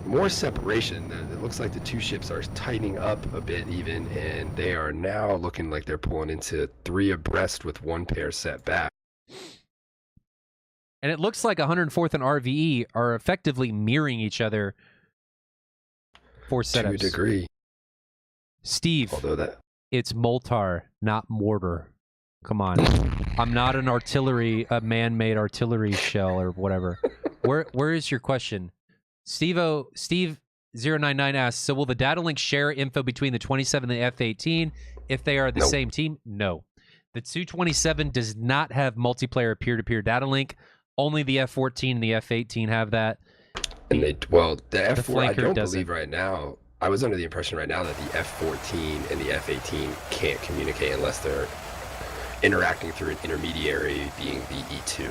more separation. It looks like the 2 ships are tightening up a bit even, and they are now looking like they're pulling into 3 abreast with 1 pair set back. And it looks like 104th and RVE are effectively mirroring each other for setups. To a degree. Steve, Although that... it's Moltar, not mortar. Come on. I'm not a man-made artillery shell or whatever. Where is your question? Steve099 asks, so will the data link share info between the 27 and the F-18 if they are the Nope. same team? No. The 227 does not have multiplayer peer-to-peer data link. Only the F-14 and the F-18 have that. And the F-4, I don't doesn't. believe right now. I was under the impression right now that the F-14 and the F-18 can't communicate unless they're interacting through an intermediary, being the E2.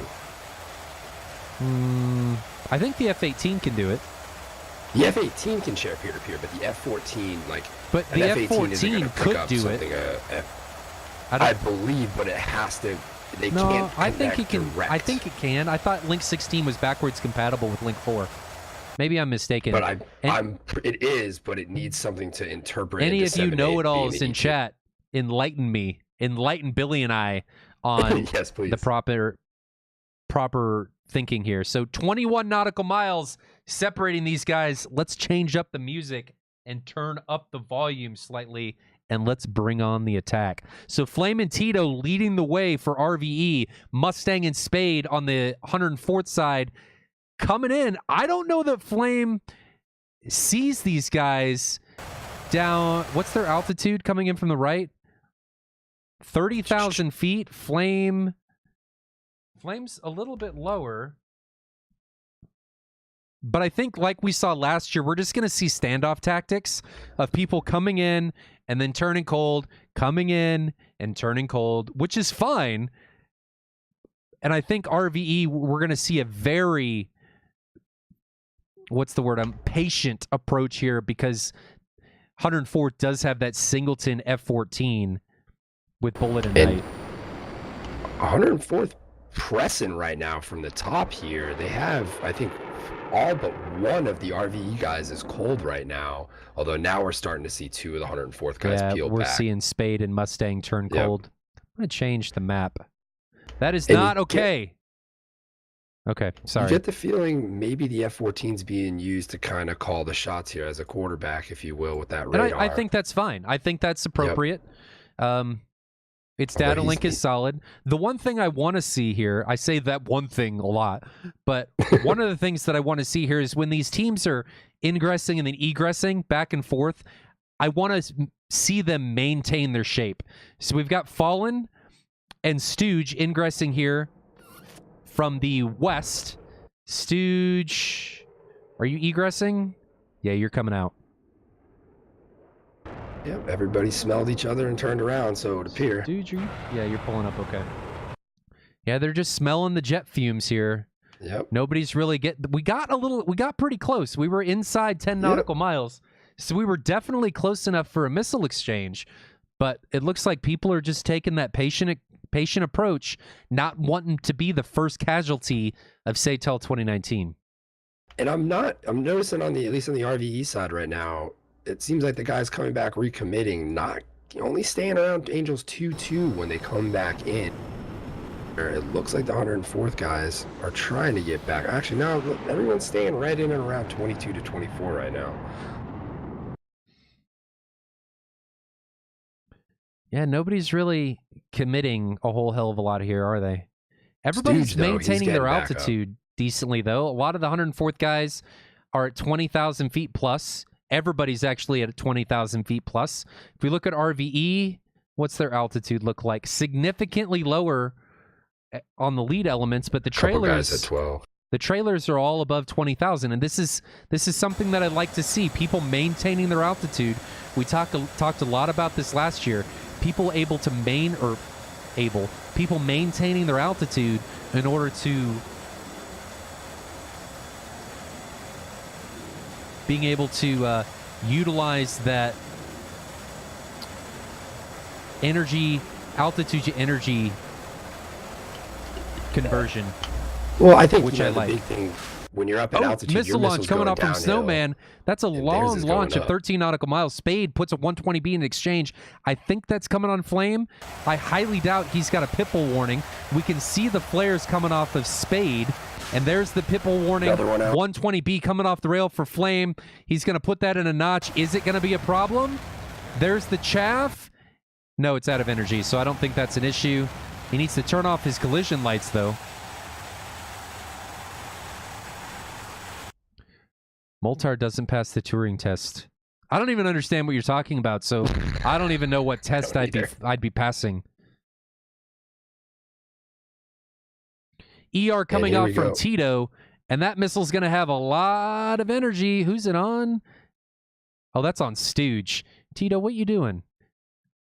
I think the F-18 can do it. The F-18 can share peer-to-peer, but the F-14, But an the F-18 isn't gonna F-14 pick could up do something, it. I believe, but it has to. They No, can't. I think it connect can. direct. I think it can. I thought Link 16 was backwards compatible with Link 4. Maybe I'm mistaken. But it is, but it needs something to interpret. Any and of you disseminate know-it-alls being in the E2. chat, enlighten me. Enlighten Billy and I on Yes, please. the proper thinking here. So 21 nautical miles separating these guys. Let's change up the music and turn up the volume slightly, and let's bring on the attack. So Flame and Tito leading the way for RVE. Mustang and Spade on the 104th side coming in. I don't know that Flame sees these guys down. What's their altitude coming in from the right? 30,000 feet. Flame's a little bit lower. But I think, like we saw last year, we're just going to see standoff tactics of people coming in and then turning cold, coming in and turning cold, which is fine. And I think RVE, we're going to see a very, patient approach here, because 104 does have that singleton F-14 with bullet and night. 104th pressing right now from the top here. They have, I think, all but one of the RVE guys is cold right now. Although now we're starting to see two of the 104th guys peel back. We're seeing Spade and Mustang turn cold. I'm going to change the map. That is And not okay. Okay, sorry. You get the feeling maybe the F-14's being used to kind of call the shots here as a quarterback, if you will, with that radar. And I think that's fine. I think that's appropriate. Its Although data link is solid. The one thing I want to see here, I say that one thing a lot, but one of the things that I want to see here is when these teams are ingressing and then egressing back and forth, I want to see them maintain their shape. So we've got Fallen and Stooge ingressing here from the west. Stooge, are you egressing? Yeah, you're coming out. Yep, everybody smelled each other and turned around, so it would appear. Stooge, yeah, you're pulling up okay. Yeah, they're just smelling the jet fumes here. Yep. Nobody's really we got pretty close. We were inside 10 nautical miles. So we were definitely close enough for a missile exchange, but it looks like people are just taking that patient approach, not wanting to be the first casualty of SATAL 2019. And I'm noticing at least on the RVE side right now, it seems like the guys coming back recommitting, not only staying around Angels 2-2 when they come back in. It looks like the 104th guys are trying to get back. Actually, no, everyone's staying right in and around 22 to 24 right now. Yeah, nobody's really committing a whole hell of a lot here, are they? Everybody's Stooge, though, he's maintaining their getting back altitude decently, though. A lot of the 104th guys are at 20,000 feet plus. Everybody's actually at 20,000 feet plus. If we look at RVE, what's their altitude look like? Significantly lower on the lead elements, but the trailers, guys at 12. The trailers are all above 20,000, and this is something that I'd like to see. People maintaining their altitude. We talked a lot about this last year. People maintaining their altitude in order to being able to utilize that altitude to energy conversion. Well, I think which I like. The big thing when you're up at altitude, missile launch coming off from Snowman. That's a long launch of 13 nautical miles. Spade puts a 120B in exchange. I think that's coming on Flame. I highly doubt he's got a Pipple warning. We can see the flares coming off of Spade. And there's the Pipple warning. 120B coming off the rail for Flame. He's going to put that in a notch. Is it going to be a problem? There's the chaff. No, it's out of energy, so I don't think that's an issue. He needs to turn off his collision lights, though. Moltar doesn't pass the Turing test. I don't even understand what you're talking about, so I don't even know what test I'd be passing. ER coming off from Tito, and that missile's going to have a lot of energy. Who's it on? Oh, that's on Stooge. Tito, what you doing?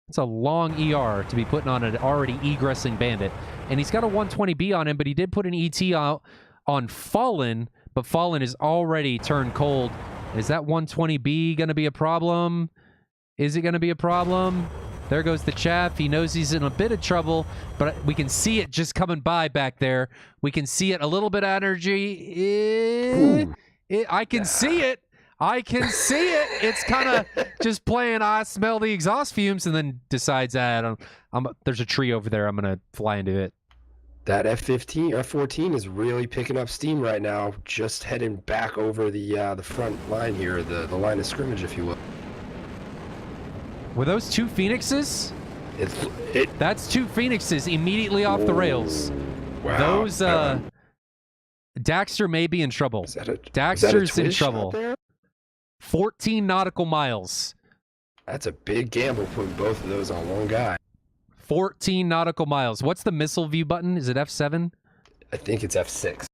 It's a long ER to be putting on an already egressing bandit. And he's got a 120B on him, but he did put an ET out on Fallen, but Fallen is already turned cold. Is that 120B going to be a problem? Is it going to be a problem? There goes the chaff. He knows he's in a bit of trouble, but we can see it just coming by back there. We can see it. A little bit of energy. I can see it. I can see it. It's kind of just playing, I smell the exhaust fumes, and then decides, there's a tree over there. I'm going to fly into it. That F-14 is really picking up steam right now, just heading back over the front line here, the line of scrimmage, if you will. Were those two Phoenixes? That's two Phoenixes immediately off the rails. Wow. Those, Daxter may be in trouble. Daxter's in trouble. 14 nautical miles. That's a big gamble putting both of those on one guy. 14 nautical miles. What's the missile view button? Is it F7? I think it's F6.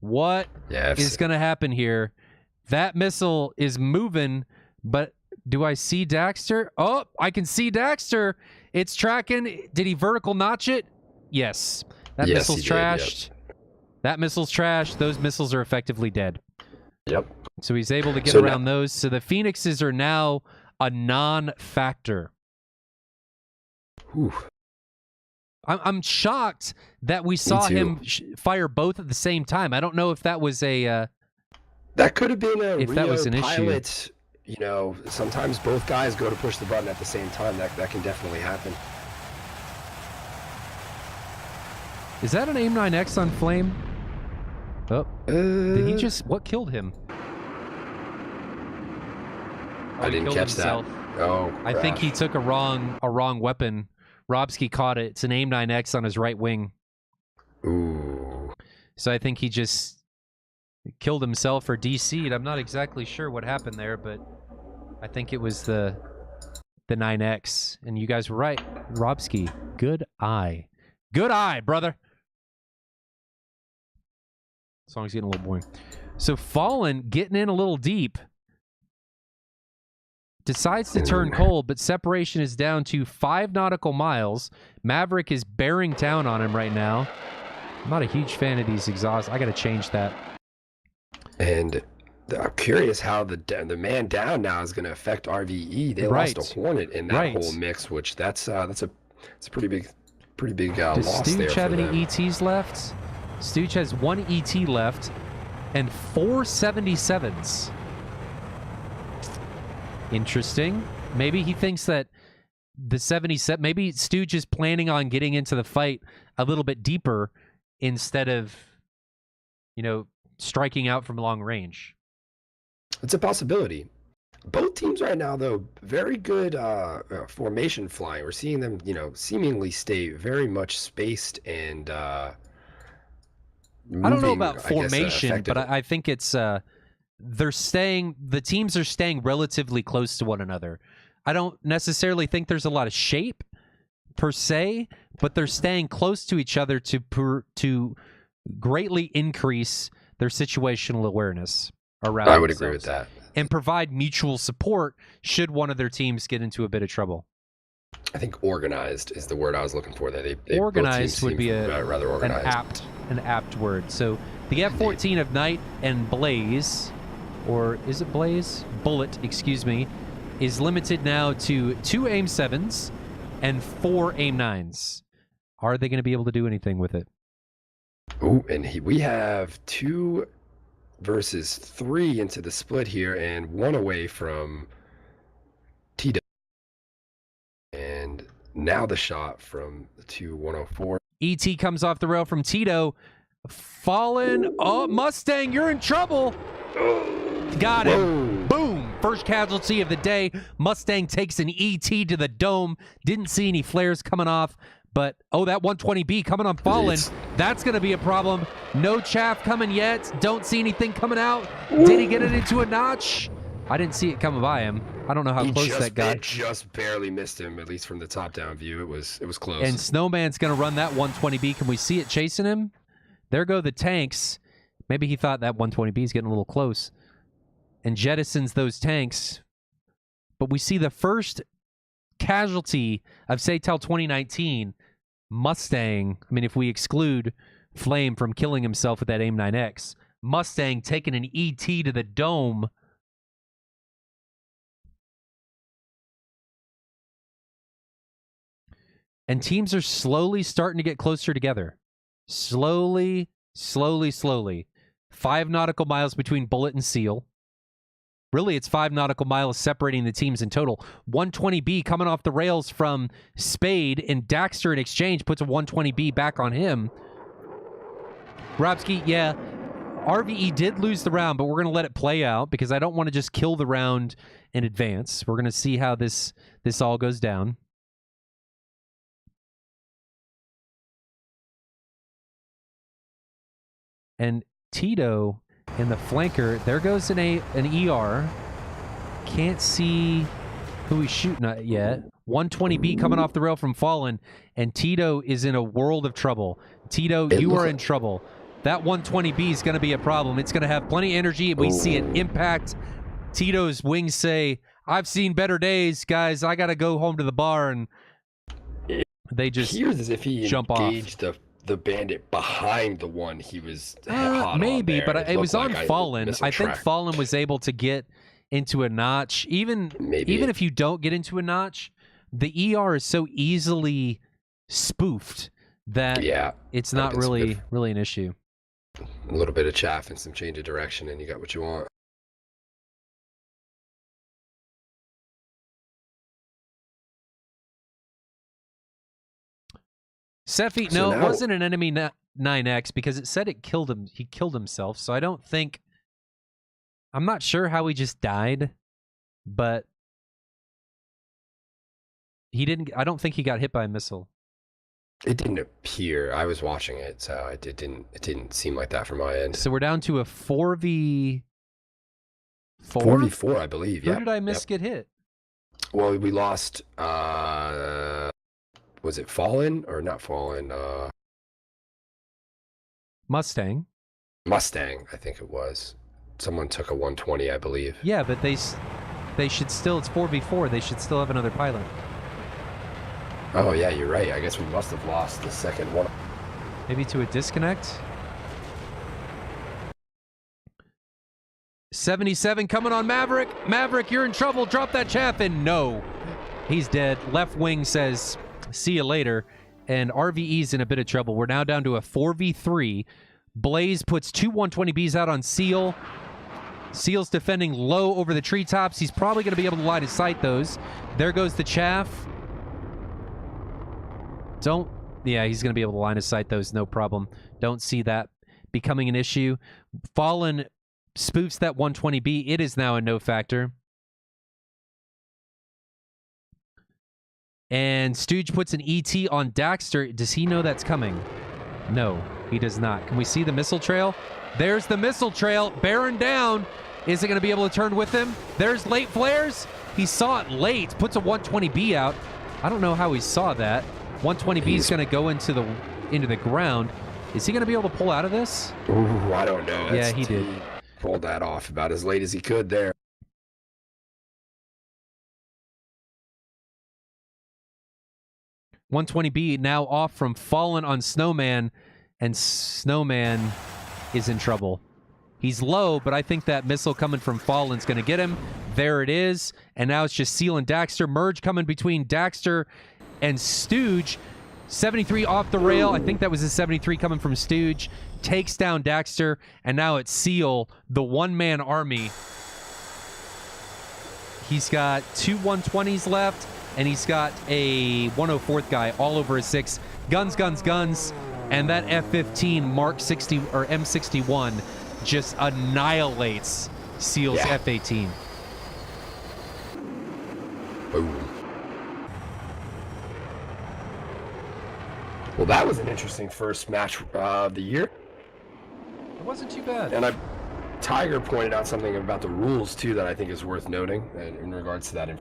What is going to happen here? That missile is moving, but do I see Daxter? Oh, I can see Daxter. It's tracking. Did he vertical notch it? Yes. That missile's trashed. That missile's trashed. Those missiles are effectively dead. Yep. So he's able to get around those. So the Phoenixes are now a non-factor. I'm shocked that we saw him fire both at the same time. I don't know if that was a... that could have been a if that was an pilot, issue. You know, sometimes both guys go to push the button at the same time. That can definitely happen. Is that an AIM-9X on flame? Oh, did he just... What killed him? I didn't catch himself. That. Oh, crap. I think he took a wrong weapon. Robsky caught it. It's an AIM-9X on his right wing. Ooh. So I think he just killed himself or DC'd. I'm not exactly sure what happened there, but I think it was the 9X. And you guys were right. Robsky, good eye. Good eye, brother. Song's getting a little boring. So Fallen getting in a little deep. Decides to turn cold, but separation is down to 5 nautical miles. Maverick is bearing down on him right now. I'm not a huge fan of these exhausts. I got to change that. And I'm curious how the man down now is going to affect RVE. They lost a Hornet in that whole mix, which that's a pretty big Does loss there. Does Stooge have for any them. ETs left? Stooge has 1 ET left and 4 77s. Interesting. Maybe he thinks that the 77... Maybe Stooge is planning on getting into the fight a little bit deeper instead of, striking out from long range. It's a possibility. Both teams right now, though, very good formation flying. We're seeing them, seemingly stay very much spaced and moving, I don't know about formation, effectively. but I think it's... the teams are staying relatively close to one another. I don't necessarily think there's a lot of shape per se, but they're staying close to each other to greatly increase their situational awareness around I would agree with that. And provide mutual support should one of their teams get into a bit of trouble. I think organized is the word I was looking for. They organized would be rather organized. An apt word. So the F-14 of Night and Blaze, or is it Blaze? Bullet, excuse me, is limited now to 2 AIM-7s and 4 AIM-9s. Are they going to be able to do anything with it? Ooh, and we have 2 versus 3 into the split here, and 1 away from Tito. And now the shot from the 2-104. ET comes off the rail from Tito. Fallen. Oh, Mustang, you're in trouble. Got him. Whoa. Boom. First casualty of the day. Mustang takes an ET to the dome. Didn't see any flares coming off, But, oh, that 120B coming on Fallen. That's going to be a problem. No chaff coming yet. Don't see anything coming out. Did he get it into a notch? I didn't see it coming by him. I don't know how close that got. It just barely missed him, at least from the top-down view. It was close. And Snowman's going to run that 120B. Can we see it chasing him? There go the tanks. Maybe he thought that 120B is getting a little close. And jettisons those tanks. But we see the first casualty of SATAL 2019, Mustang. I mean, if we exclude Flame from killing himself with that AIM-9X, Mustang taking an ET to the dome. And teams are slowly starting to get closer together. Slowly, slowly, slowly. 5 nautical miles between Bullet and Seal. Really, it's 5 nautical miles separating the teams in total. 120B coming off the rails from Spade, and Daxter in exchange puts a 120B back on him. Robski, yeah, RVE did lose the round, but we're going to let it play out because I don't want to just kill the round in advance. We're going to see how this all goes down. And Tito in the flanker, there goes an ER. Can't see who he's shooting at yet. 120B coming off the rail from Fallen, and Tito is in a world of trouble. Tito, you are in trouble. That 120B is going to be a problem. It's going to have plenty of energy. We see it impact. Tito's wings say, I've seen better days, guys. I got to go home to the bar, and they just as if he jump engaged off. The bandit behind the one he was hot maybe, on there. but it was on Fallen. I think track. Fallen was able to get into a notch. Even if you don't get into a notch, the ER is so easily spoofed that it's not really an issue. A little bit of chaff and some change of direction, and you got what you want. Seffi, no, it wasn't an enemy 9X because it said it killed him. He killed himself, so I don't think... I'm not sure how he just died, but he didn't... I don't think he got hit by a missile. It didn't appear. I was watching it, so it didn't seem like that from my end. So we're down to a 4v4? 4v4, I believe, yeah. Who did I miss get hit? Well, we lost... was it Fallen or not Fallen? Mustang. Mustang, I think it was. Someone took a 120, I believe. Yeah, but they should still, it's 4v4. They should still have another pilot. Oh, yeah, you're right. I guess we must have lost the second one. Maybe to a disconnect? 77 coming on Maverick. Maverick, you're in trouble. Drop that chaff in. No. He's dead. Left wing says... see you later. And RVE's in a bit of trouble. We're now down to a 4v3. Blaze puts 2 120Bs out on Seal. Seal's defending low over the treetops. He's probably going to be able to line of sight those. There goes the chaff. Yeah, he's going to be able to line of sight those, no problem. Don't see that becoming an issue. Fallen spoofs that 120B. It is now a no factor. And Stooge puts an ET on Daxter. Does he know that's coming? No, he does not. Can we see the missile trail? There's the missile trail. Bearing down. Is it going to be able to turn with him? There's late flares. He saw it late. Puts a 120B out. I don't know how he saw that. 120B is going to go into the ground. Is he going to be able to pull out of this? Ooh, I don't know. Yeah, he did. Pulled that off about as late as he could there. $120B now off from Fallen on Snowman, and Snowman is in trouble. He's low, but I think that missile coming from Fallen's going to get him. There it is. And now it's just Seal and Daxter. Merge coming between Daxter and Stooge. 73 off the rail. I think that was a 73 coming from Stooge. Takes down Daxter, and now it's Seal, the one-man army. He's got 2 120s left, and he's got a 104th guy all over his 6. Guns, guns, guns. And that F-15 Mark 60 or M61 just annihilates Seal's F-18. Boom. Well, that was an interesting first match of the year. It wasn't too bad. And Tiger pointed out something about the rules too that I think is worth noting in regards to that.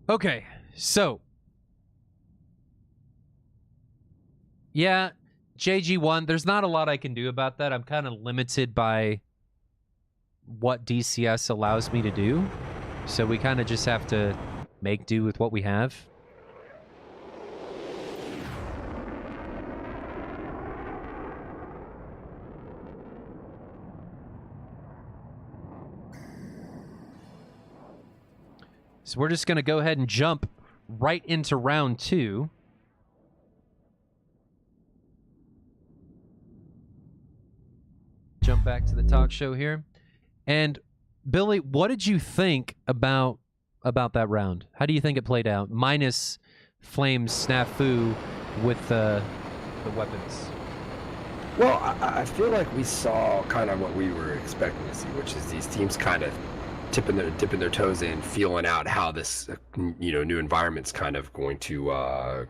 Okay, so yeah, JG1. There's not a lot I can do about that. I'm kind of limited by what DCS allows me to do, so we kind of just have to make do with what we have. So we're just going to go ahead and jump right into round 2. Jump back to the talk show here. And Billy, what did you think about that round? How do you think it played out? Minus Flame's snafu with the weapons. Well, I feel like we saw kind of what we were expecting to see, which is these teams kind of dipping their toes in, feeling out how this new environment's kind of going to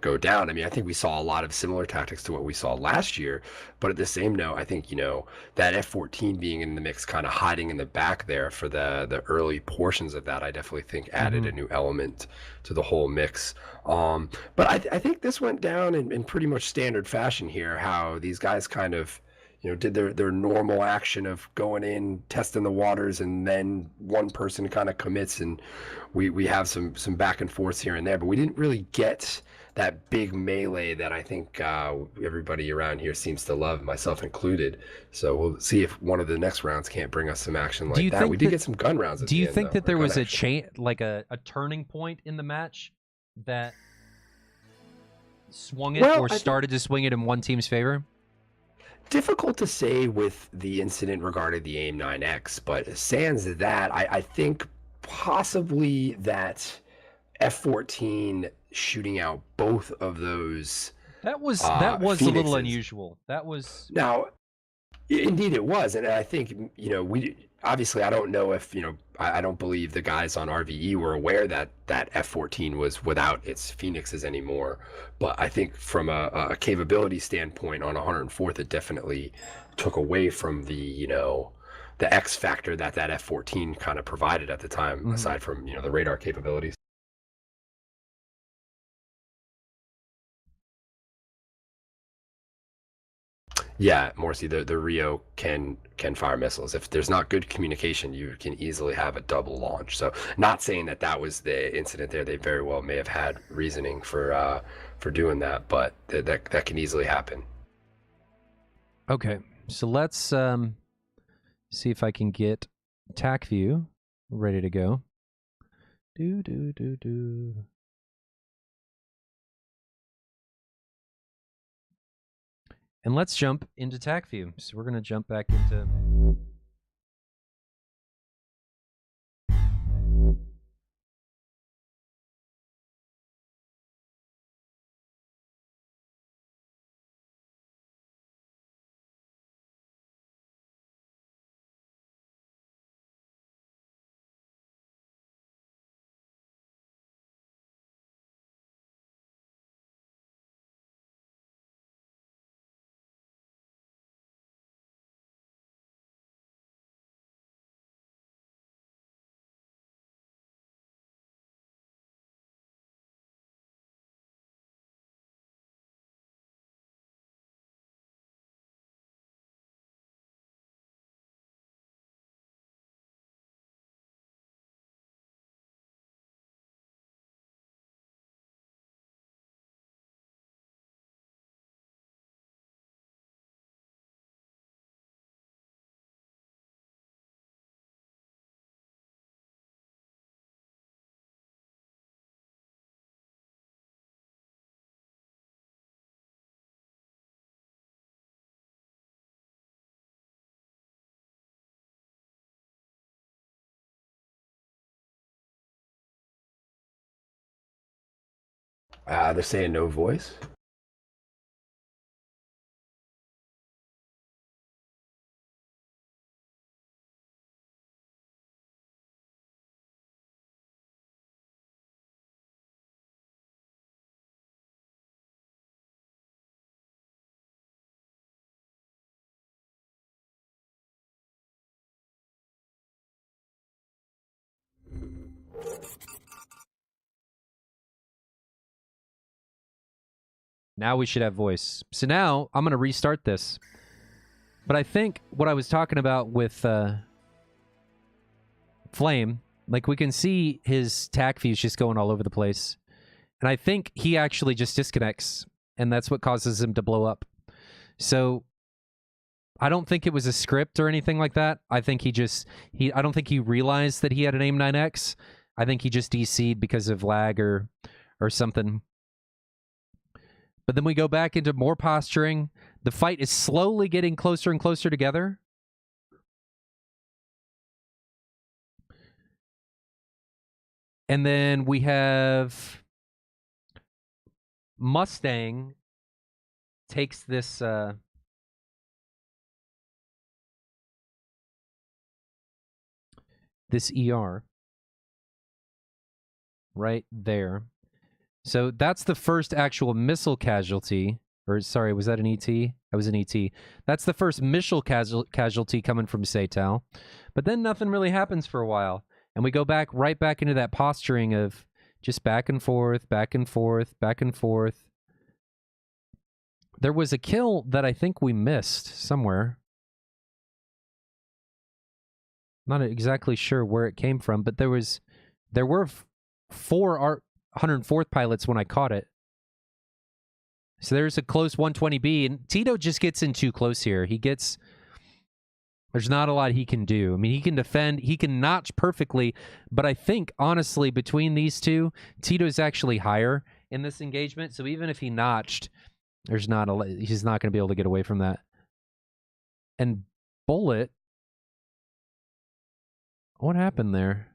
go down. I mean, I think we saw a lot of similar tactics to what we saw last year, but at the same note, I think that F-14 being in the mix, kind of hiding in the back there for the early portions of that, I definitely think added a new element to the whole mix. But I think this went down in pretty much standard fashion here. How these guys kind of did their normal action of going in, testing the waters, and then one person kind of commits, and we have some back and forth here and there, but we didn't really get that big melee that I think everybody around here seems to love, myself included. So we'll see if one of the next rounds can't bring us some action like that. We did get some gun rounds at Do the you end, think though, that there was a turning point in the match that swung it or started to swing it in one team's favor? Difficult to say with the incident regarding the AIM-9X, but sans that, I think possibly that F-14 shooting out both of those. That was a little unusual. That was now, indeed it was, and I think we obviously, I don't know if I don't believe the guys on RVE were aware that F-14 was without its Phoenixes anymore. But I think from a capability standpoint on 104th, it definitely took away from the X factor that F-14 kind of provided at the time, aside from the radar capabilities. Yeah, Morsi, the Rio can fire missiles. If there's not good communication, you can easily have a double launch. So, not saying that was the incident there. They very well may have had reasoning for doing that, but that can easily happen. Okay, so let's see if I can get TAC view ready to go. And let's jump into TAC view. So we're going to jump back into... They're saying no voice. Now we should have voice. So now I'm going to restart this. But I think what I was talking about with Flame, like we can see his tac views just going all over the place. And I think he actually just disconnects, and that's what causes him to blow up. So I don't think it was a script or anything like that. I think I don't think he realized that he had an AIM 9X. I think he just DC'd because of lag or something. But then we go back into more posturing. The fight is slowly getting closer and closer together. And then we have Mustang takes this this ER right there. So that's the first actual missile casualty. Or sorry, was that an ET? That was an ET. That's the first missile casualty coming from SATAL. But then nothing really happens for a while. And we go right back into that posturing of just back and forth, back and forth, back and forth. There was a kill that I think we missed somewhere. Not exactly sure where it came from, but there were 4 104th pilots when I caught it. So there's a close 120B, and Tito just gets in too close here. There's not a lot he can do. I mean, he can defend, he can notch perfectly, but I think, honestly, between these two, Tito's actually higher in this engagement, so even if he notched, he's not going to be able to get away from that. And Bullet, what happened there?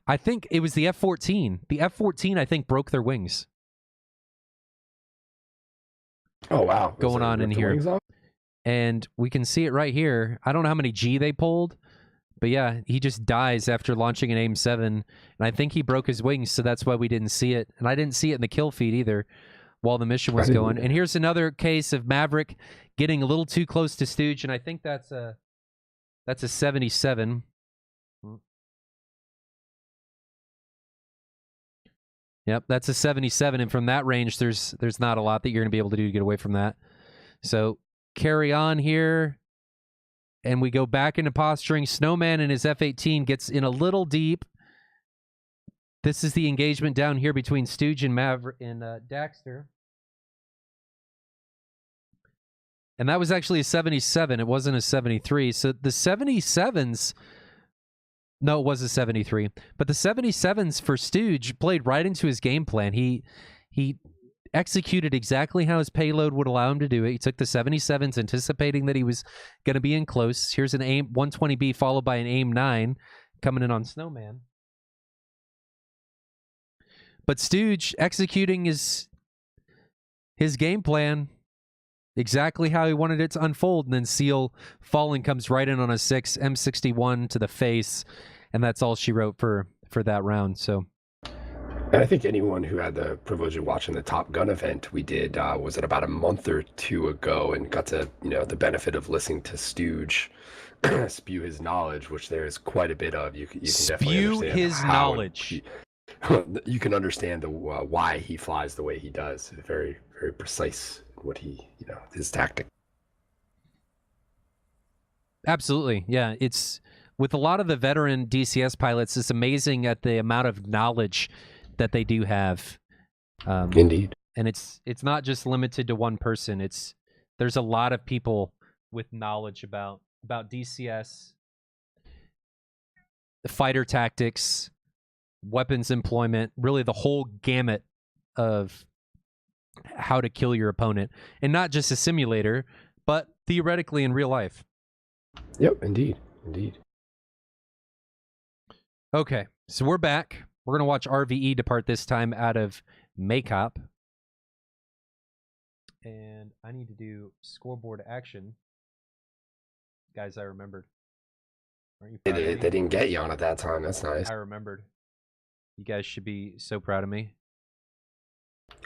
I think it was the F-14. The F-14, I think, broke their wings. Oh, wow. Going on in here. And we can see it right here. I don't know how many G they pulled, but yeah, he just dies after launching an AIM-7. And I think he broke his wings, so that's why we didn't see it. And I didn't see it in the kill feed either while the mission was going. And here's another case of Maverick getting a little too close to Stooge, and I think that's a 77. Yep, that's a 77, and from that range, there's not a lot that you're going to be able to do to get away from that. So carry on here, and we go back into posturing. Snowman and his F-18 gets in a little deep. This is the engagement down here between Stooge and Maverick and Daxter. And that was actually a 77. It wasn't a 73. So the 77s... No, it was a 73. But the 77s for Stooge played right into his game plan. He executed exactly how his payload would allow him to do it. He took the 77s, anticipating that he was going to be in close. Here's an AIM 120B followed by an AIM-9 coming in on Snowman. But Stooge executing his game plan exactly how he wanted it to unfold, and then Seal falling comes right in on a 6 M61 to the face, and that's all she wrote for that round. So, and I think anyone who had the privilege of watching the Top Gun event we did was it about a month or two ago, and got to the benefit of listening to Stooge spew his knowledge, which there is quite a bit of. You can definitely understand his knowledge. You can understand why he flies the way he does. Very, very precise. What he, his tactic. Absolutely. Yeah. It's with a lot of the veteran DCS pilots, it's amazing at the amount of knowledge that they do have. Indeed. And it's not just limited to one person. There's a lot of people with knowledge about DCS, the fighter tactics, weapons employment, really the whole gamut of how to kill your opponent, and not just a simulator, but theoretically in real life. Yep, indeed. Okay, so we're back. We're going to watch RVE depart, this time out of Makeup. And I need to do scoreboard action. Guys, I remembered. Aren't you proud of me? They didn't get you on at that time. That's nice. I remembered. You guys should be so proud of me.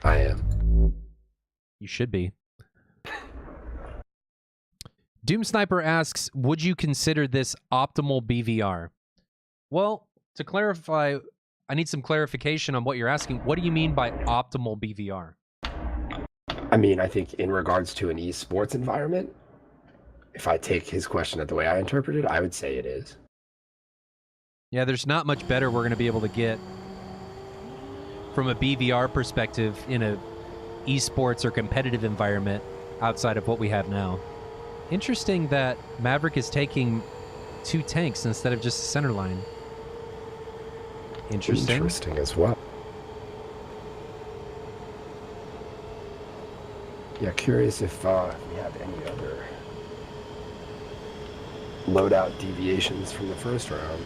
I am. You should be. Doom Sniper asks, would you consider this optimal BVR? Well, to clarify, I need some clarification on what you're asking. What do you mean by optimal BVR? I mean, I think in regards to an esports environment, if I take his question the way I interpret it, I would say it is. Yeah, there's not much better we're going to be able to get from a BVR perspective in a esports or competitive environment outside of what we have now. Interesting that Maverick is taking 2 tanks instead of just a center line. Interesting as well. Yeah, curious if we have any other loadout deviations from the first round,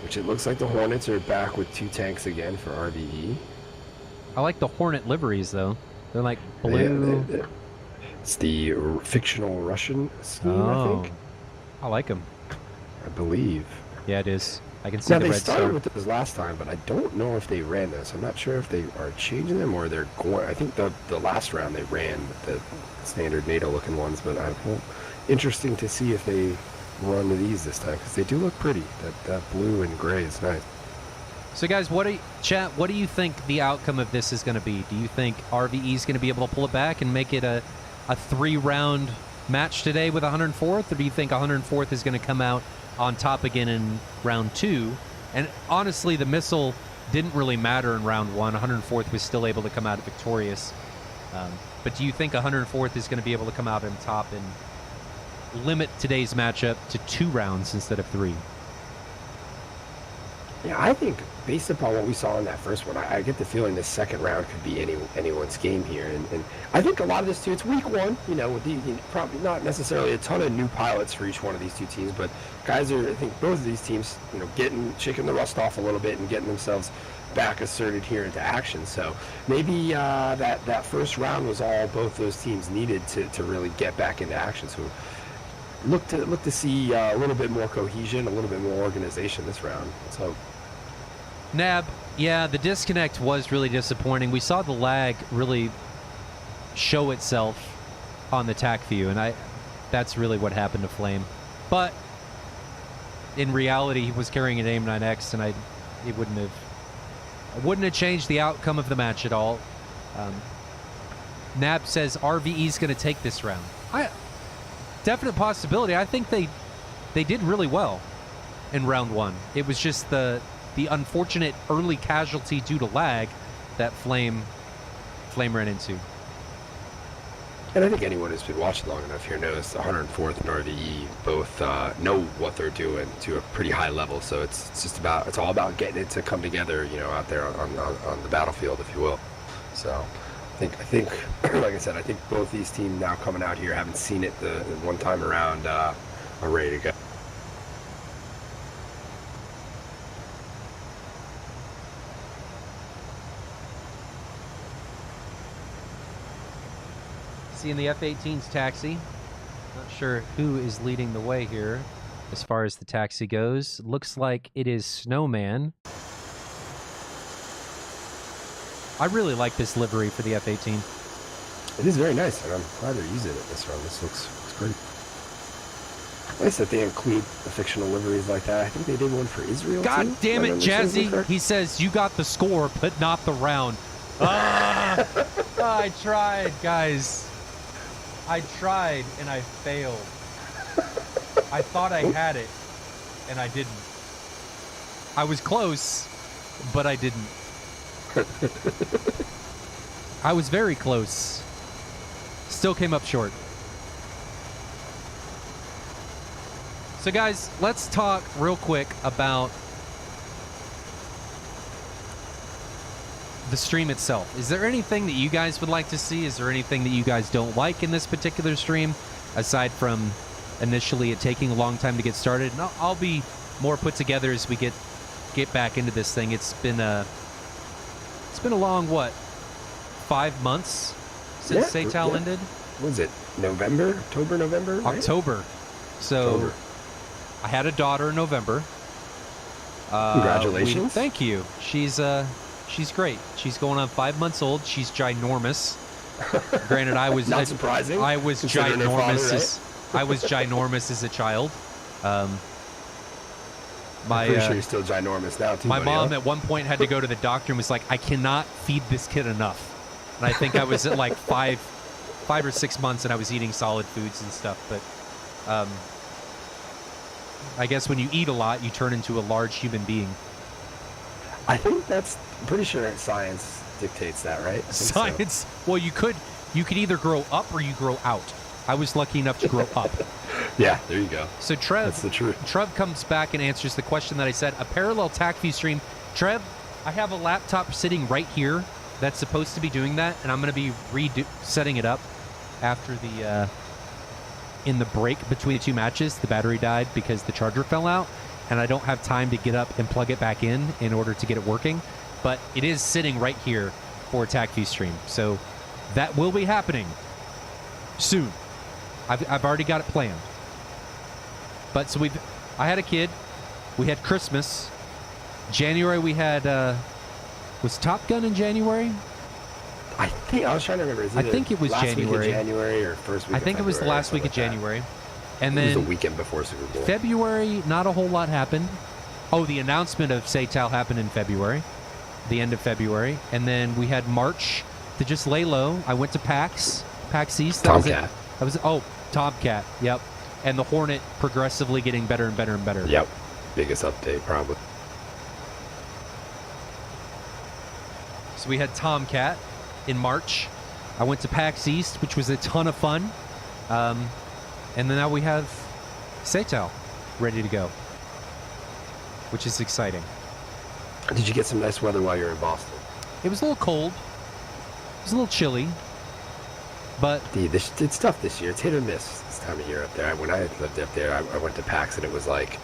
which it looks like the Hornets are back with 2 tanks again for RVE. I like the Hornet liveries, though. They're like blue. Yeah, it's the fictional Russian scheme, I think. I like them. I believe. Yeah, it is. I can see the they red started star. with those last time, but I don't know if they ran this. I'm not sure if they are changing them or they're going. I think the last round they ran the standard NATO-looking ones, but interesting to see if they run these this time because they do look pretty. That blue and gray is nice. So, guys, what do you think the outcome of this is going to be? Do you think RVE is going to be able to pull it back and make it a 3-round match today with 104th, or do you think 104th is going to come out on top again in round 2? And honestly, the missile didn't really matter in round 1. 104th was still able to come out victorious. But do you think 104th is going to be able to come out on top and limit today's matchup to 2 rounds instead of 3? Yeah, I think based upon what we saw in that first one, I get the feeling this second round could be anyone's game here. And I think a lot of this too, it's week 1, with probably not necessarily a ton of new pilots for each one of these 2 teams, but guys are, I think both of these teams, shaking the rust off a little bit and getting themselves back asserted here into action. So maybe that first round was all both those teams needed to really get back into action. So look to see a little bit more cohesion, a little bit more organization this round. So Nab, yeah, the disconnect was really disappointing. We saw the lag really show itself on the TAC view, and that's really what happened to Flame. But in reality, he was carrying an AIM-9X, and it wouldn't have changed the outcome of the match at all. Nab says RVE's going to take this round. Definite possibility. I think they did really well in round 1. It was just the unfortunate early casualty due to lag that Flame ran into. And I think anyone who's been watching long enough here knows the 104th and RVE both know what they're doing to a pretty high level. So it's all about getting it to come together, out there on the battlefield, if you will. So I think, like I said, I think both these teams now coming out here, haven't seen it the one time around, are ready to go. Seeing the F-18's taxi. Not sure who is leading the way here as far as the taxi goes. Looks like it is Snowman. I really like this livery for the F-18. It is very nice, and I'm glad they're using it this round. This looks great. Nice that they include the fictional liveries like that. I think they did one for Israel, God too, damn it, Jazzy. He says, you got the score, but not the round. I tried, guys. I tried, and I failed. I thought I had it, and I didn't. I was close, but I didn't. I was very close. Still came up short. So guys, let's talk real quick about the stream itself. Is there anything that you guys would like to see? Is there anything that you guys don't like in this particular stream, aside from initially it taking a long time to get started? And I'll be more put together as we get back into this thing. It's been a long, 5 months since SATAL ended? What was it? October, November? Right? October. So October. I had a daughter in November. Congratulations. Thank you. She's great. She's going on 5 months old. She's ginormous. Granted, I was not surprising. I was ginormous. Father, right? I was ginormous as a child. My, I'm pretty sure you're still ginormous now, too, my buddy, mom huh? at one point had to go to the doctor and was like, I cannot feed this kid enough. And I think I was at like 5 or 6 months and I was eating solid foods and stuff. But I guess when you eat a lot, you turn into a large human being. I think I'm pretty sure science dictates that, right? I think so. Science. Well, you could either grow up or you grow out. I was lucky enough to grow up. Yeah, there you go. So Trev, That's the truth. Trev comes back and answers the question that I said. A parallel TAC view stream. Trev, I have a laptop sitting right here that's supposed to be doing that, and I'm going to be setting it up after the in the break between the two matches. The battery died because the charger fell out, and I don't have time to get up and plug it back in order to get it working. But it is sitting right here for a TAC view stream, so that will be happening soon. I've already got it planned. But so I had a kid. We had Christmas. January we had was Top Gun in January? I was trying to remember. I think it was last January. Week of January or first week I think of it was the February, last week of something like January. that. And It was then the weekend before Super Bowl. February, not a whole lot happened. Oh, the announcement of SATAL happened in February, the end of February. And then we had March to just lay low. I went to PAX East. Tomcat. Tomcat, yep. And the Hornet progressively getting better and better and better. Yep. Biggest update, probably. So we had Tomcat in March. I went to PAX East, which was a ton of fun. And then now we have SATAL ready to go, which is exciting. Did you get some nice weather while you were in Boston? It was a little cold. It was a little chilly. But Dude, it's tough this year. It's hit or miss this time of year up there. When I lived up there, I went to PAX and it was like,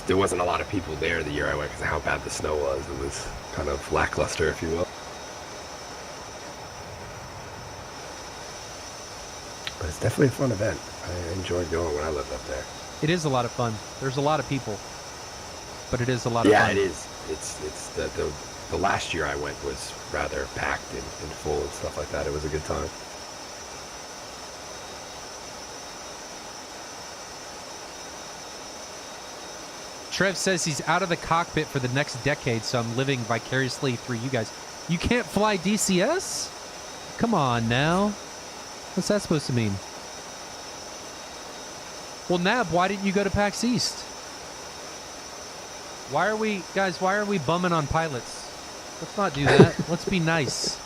there wasn't a lot of people there the year I went because of how bad the snow was. It was kind of lackluster, if you will. But it's definitely a fun event. I enjoyed going when I lived up there. it is a lot of fun. There's a lot of people. But it is a lot of fun. Yeah, it is. It's the last year I went was rather packed and full and stuff like that. It was a good time. Trev says he's out of the cockpit for the next decade, so I'm living vicariously through you guys. You can't fly DCS? Come on now. What's that supposed to mean? Well, Nab, why didn't you go to PAX East? Why are we bumming on pilots? Let's not do that. Let's be nice.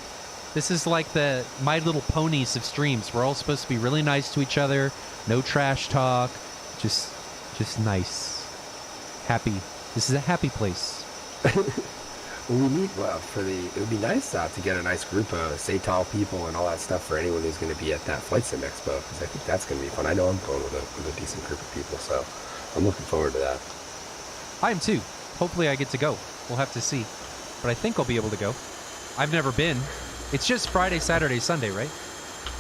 This is like the My Little Ponies of streams. We're all supposed to be really nice to each other. No trash talk. Just nice. Happy. This is a happy place. Well, it would be nice to get a nice group of SATAL people and all that stuff for anyone who's going to be at that Flight Sim Expo, because I think that's going to be fun. I know I'm going with a decent group of people, so I'm looking forward to that. I am too. Hopefully I get to go. We'll have to see. But I think I'll be able to go. I've never been. It's just Friday, Saturday, Sunday, right?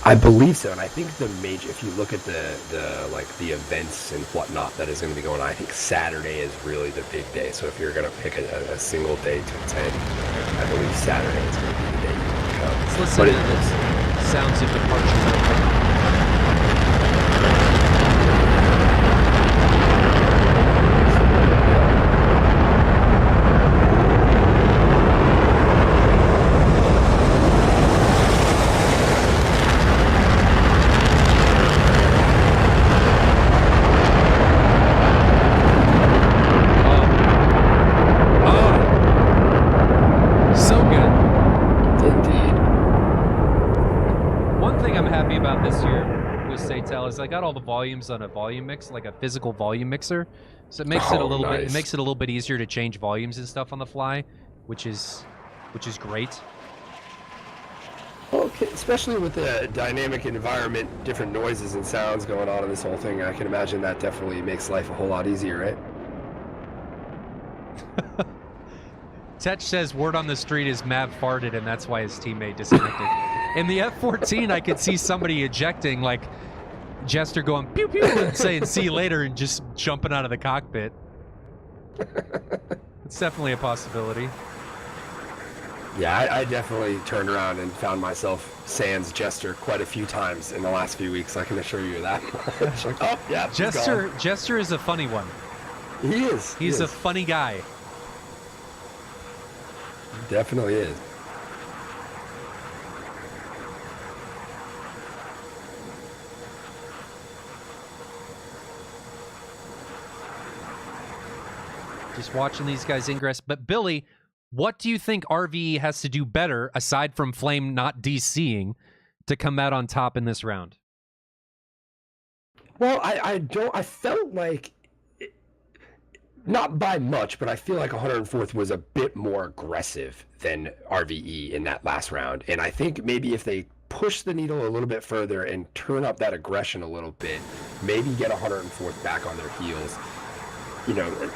I believe so, and I think if you look at the events and whatnot that is going to be going on, I think Saturday is really the big day. So if you're going to pick a single day to attend, I believe Saturday is going to be the day you want to go. Let's listen to this. Sounds of departure. I got all the volumes on a volume mix, like a physical volume mixer, so it makes it a little bit. It makes it a little bit easier to change volumes and stuff on the fly, which is great. Okay, especially with the dynamic environment, different noises and sounds going on in this whole thing, I can imagine that definitely makes life a whole lot easier, right? Tetch says word on the street is Mav farted, and that's why his teammate disconnected. In the F-14, I could see somebody ejecting, like Jester going pew pew and saying see you later and just jumping out of the cockpit. It's definitely a possibility. Yeah, I definitely turned around and found myself sans Jester quite a few times in the last few weeks. I can assure you that. Like, oh yeah, Jester is a funny one. He is. He's a funny guy. Definitely is. Just watching these guys ingress. But Billy, what do you think RVE has to do better, aside from Flame not DCing, to come out on top in this round? Well, I felt like, not by much, but I feel like 104th was a bit more aggressive than RVE in that last round. And I think maybe if they push the needle a little bit further and turn up that aggression a little bit, maybe get 104th back on their heels. You know,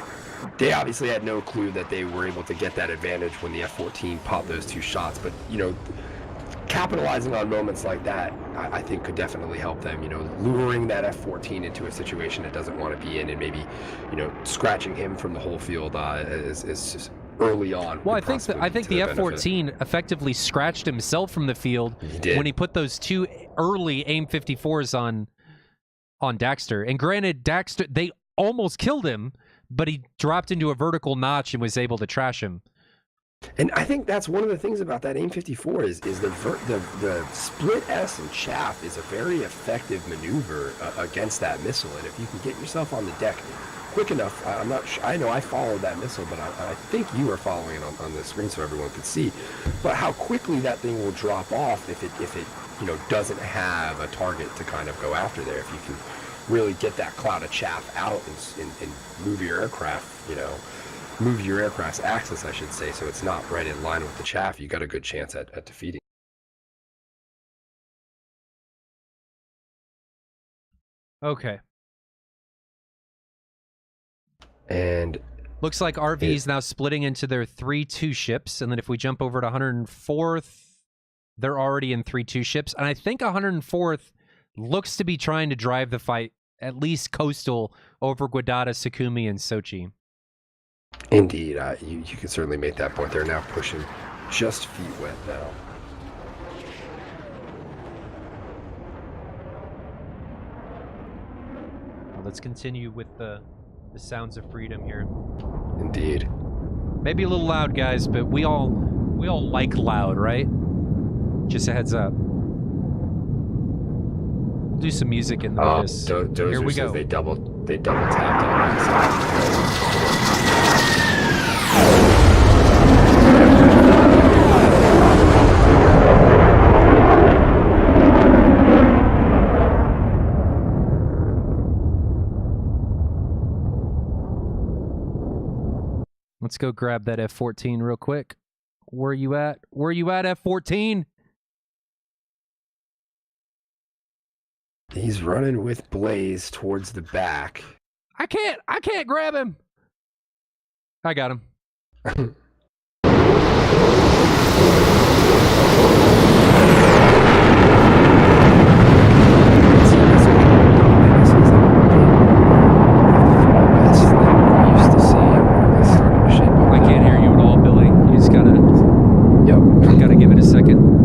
they obviously had no clue that they were able to get that advantage when the F-14 popped those 2 shots. But, you know, capitalizing on moments like that, I think could definitely help them, you know, luring that F-14 into a situation it doesn't want to be in, and maybe, you know, scratching him from the whole field is just early on. Well, I think the F-14 effectively scratched himself from the field when he put those 2 early AIM 54s on Daxter. And granted, Daxter, they almost killed him, but he dropped into a vertical notch and was able to trash him. And I think that's one of the things about that AIM 54 is the split S and chaff is a very effective maneuver against that missile. And if you can get yourself on the deck quick enough, I'm not sure, I know I followed that missile, but I think you were following it on the screen so everyone could see. But how quickly that thing will drop off if it you know, doesn't have a target to kind of go after there. If you can really get that cloud of chaff out and move your aircraft, you know, move your aircraft's axis, I should say, so it's not right in line with the chaff, you got a good chance at defeating. Okay. And looks like RV is now splitting into their 3-2 ships, and then if we jump over to 104th, they're already in 3-2 ships, and I think 104th looks to be trying to drive the fight at least coastal over Guadada, Sukumi, and Sochi. Indeed, you can certainly make that point. They're now pushing just feet wet now. Well, let's continue with the sounds of freedom here. Indeed. Maybe a little loud, guys, but we all like loud, right? Just a heads up. We'll do some music in this. Here we go. They double tapped on that. Let's go grab that F-14 real quick. Where you at? Where you at, F-14? He's running with Blaze towards the back. I can't grab him. I got him. I can't hear you at all, Billy. You just gotta give it a second.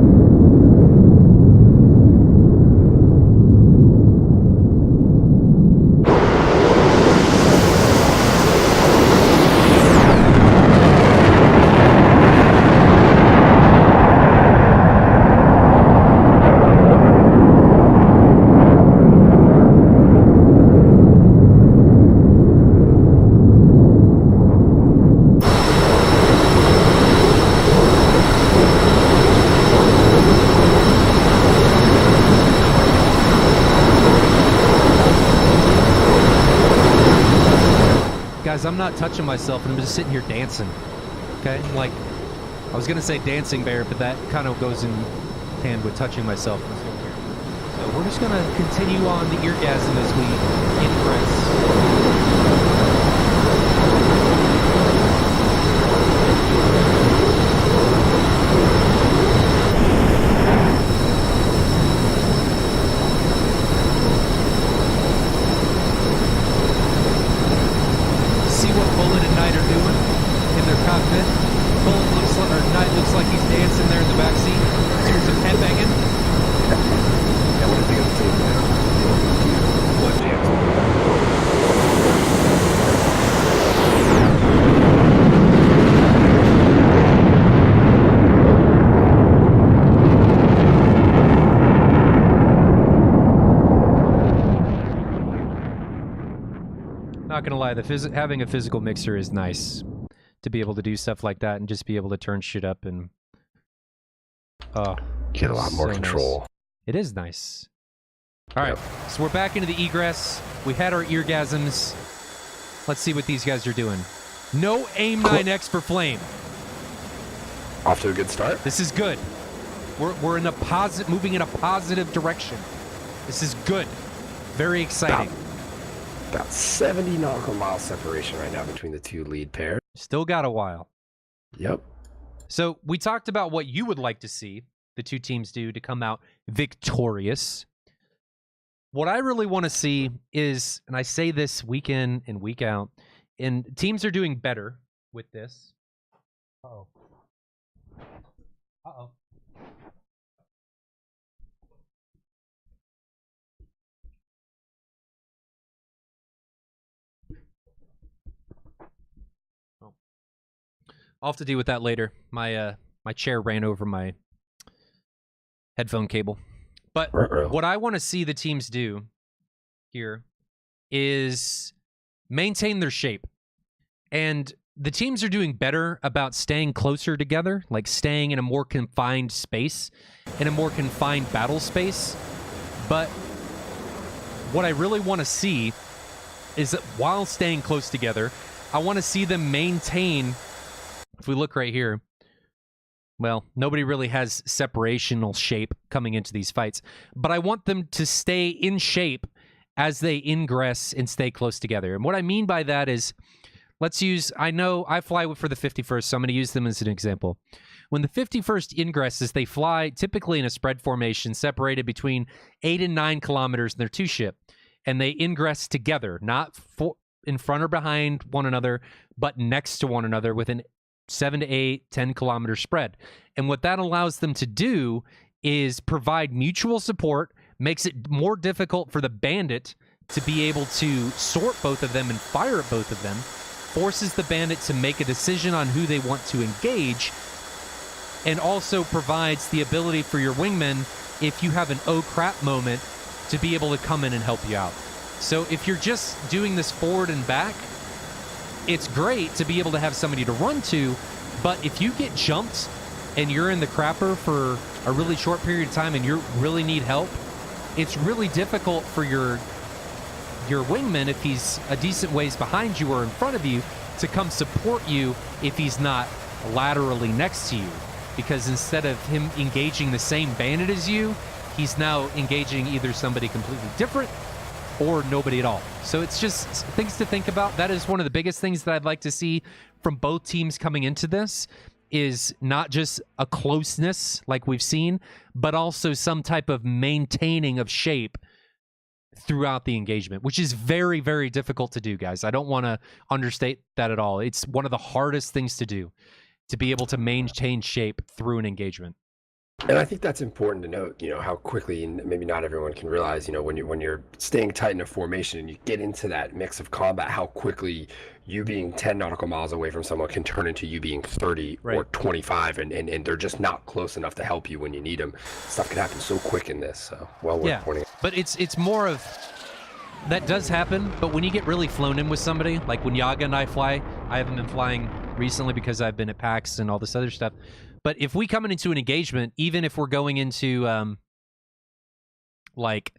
Guys, I'm not touching myself, and I'm just sitting here dancing, okay? Like, I was going to say dancing bear, but that kind of goes in hand with touching myself. So we're just going to continue on the eargasm as we ingress. Looks like he's dancing there in the back seat, doing some headbanging. Yeah, what do you think of the team now? What jams? lie, having a physical mixer is nice to be able to do stuff like that and just be able to turn shit up and get a lot more so control. Nice. It is nice. All right, so we're back into the egress. We had our eargasms. Let's see what these guys are doing. No aim 9X for flame. Off to a good start. This is good. We're in a moving in a positive direction. This is good. Very exciting. About 70 nautical mile separation right now between the two lead pairs. Still got a while. Yep. So we talked about what you would like to see the two teams do to come out victorious. What I really want to see is, and I say this week in and week out, and teams are doing better with this. Uh-oh. Uh-oh. I'll have to deal with that later. My chair ran over my headphone cable. But what I want to see the teams do here is maintain their shape. And the teams are doing better about staying closer together, like staying in a more confined space, in a more confined battle space. But what I really want to see is that while staying close together, I want to see them maintain. If we look right here, well, nobody really has separational shape coming into these fights, but I want them to stay in shape as they ingress and stay close together. And what I mean by that is, let's use, I know I fly for the 51st, so I'm going to use them as an example. When the 51st ingresses, they fly typically in a spread formation separated between 8 and 9 kilometers in their two-ship, and they ingress together, not in front or behind one another, but next to one another within 7 to 8, 10 kilometer spread. And what that allows them to do is provide mutual support, makes it more difficult for the bandit to be able to sort both of them and fire at both of them, forces the bandit to make a decision on who they want to engage, and also provides the ability for your wingmen, if you have an oh crap moment, to be able to come in and help you out. So if you're just doing this forward and back, it's great to be able to have somebody to run to, but if you get jumped and you're in the crapper for a really short period of time and you really need help, it's really difficult for your wingman, if he's a decent ways behind you or in front of you, to come support you if he's not laterally next to you. Because instead of him engaging the same bandit as you, he's now engaging either somebody completely different or nobody at all. So it's just things to think about. That is one of the biggest things that I'd like to see from both teams coming into this, is not just a closeness like we've seen, but also some type of maintaining of shape throughout the engagement, which is very, very difficult to do, guys. I don't want to understate that at all. It's one of the hardest things to do, to be able to maintain shape through an engagement. And I think that's important to note, how quickly, and maybe not everyone can realize, when you're staying tight in a formation and you get into that mix of combat, how quickly you being 10 nautical miles away from someone can turn into you being 30 or 25, and they're just not close enough to help you when you need them. Stuff can happen so quick in this, so well worth pointing out. But it's more of, that does happen, but when you get really flown in with somebody, like when Yaga and I fly, I haven't been flying recently because I've been at PAX and all this other stuff. But if we come into an engagement, even if we're going into like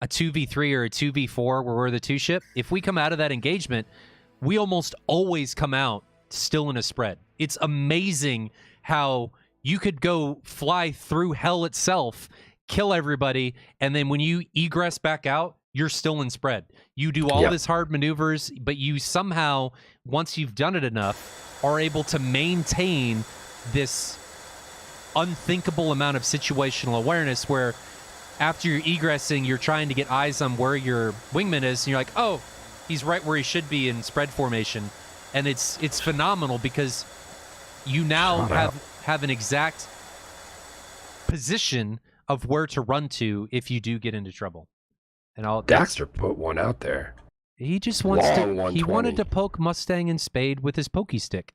a 2v3 or a 2v4 where we're the two ship, if we come out of that engagement, we almost always come out still in a spread. It's amazing how you could go fly through hell itself, kill everybody, and then when you egress back out, you're still in spread. You do all this hard maneuvers, but you somehow, once you've done it enough, are able to maintain this unthinkable amount of situational awareness where after you're egressing, you're trying to get eyes on where your wingman is, and you're like, oh, he's right where he should be in spread formation. And it's phenomenal because you now have an exact position of where to run to if you do get into trouble. And Daxter put one out there. He just wants he wanted to poke Mustang and Spade with his pokey stick.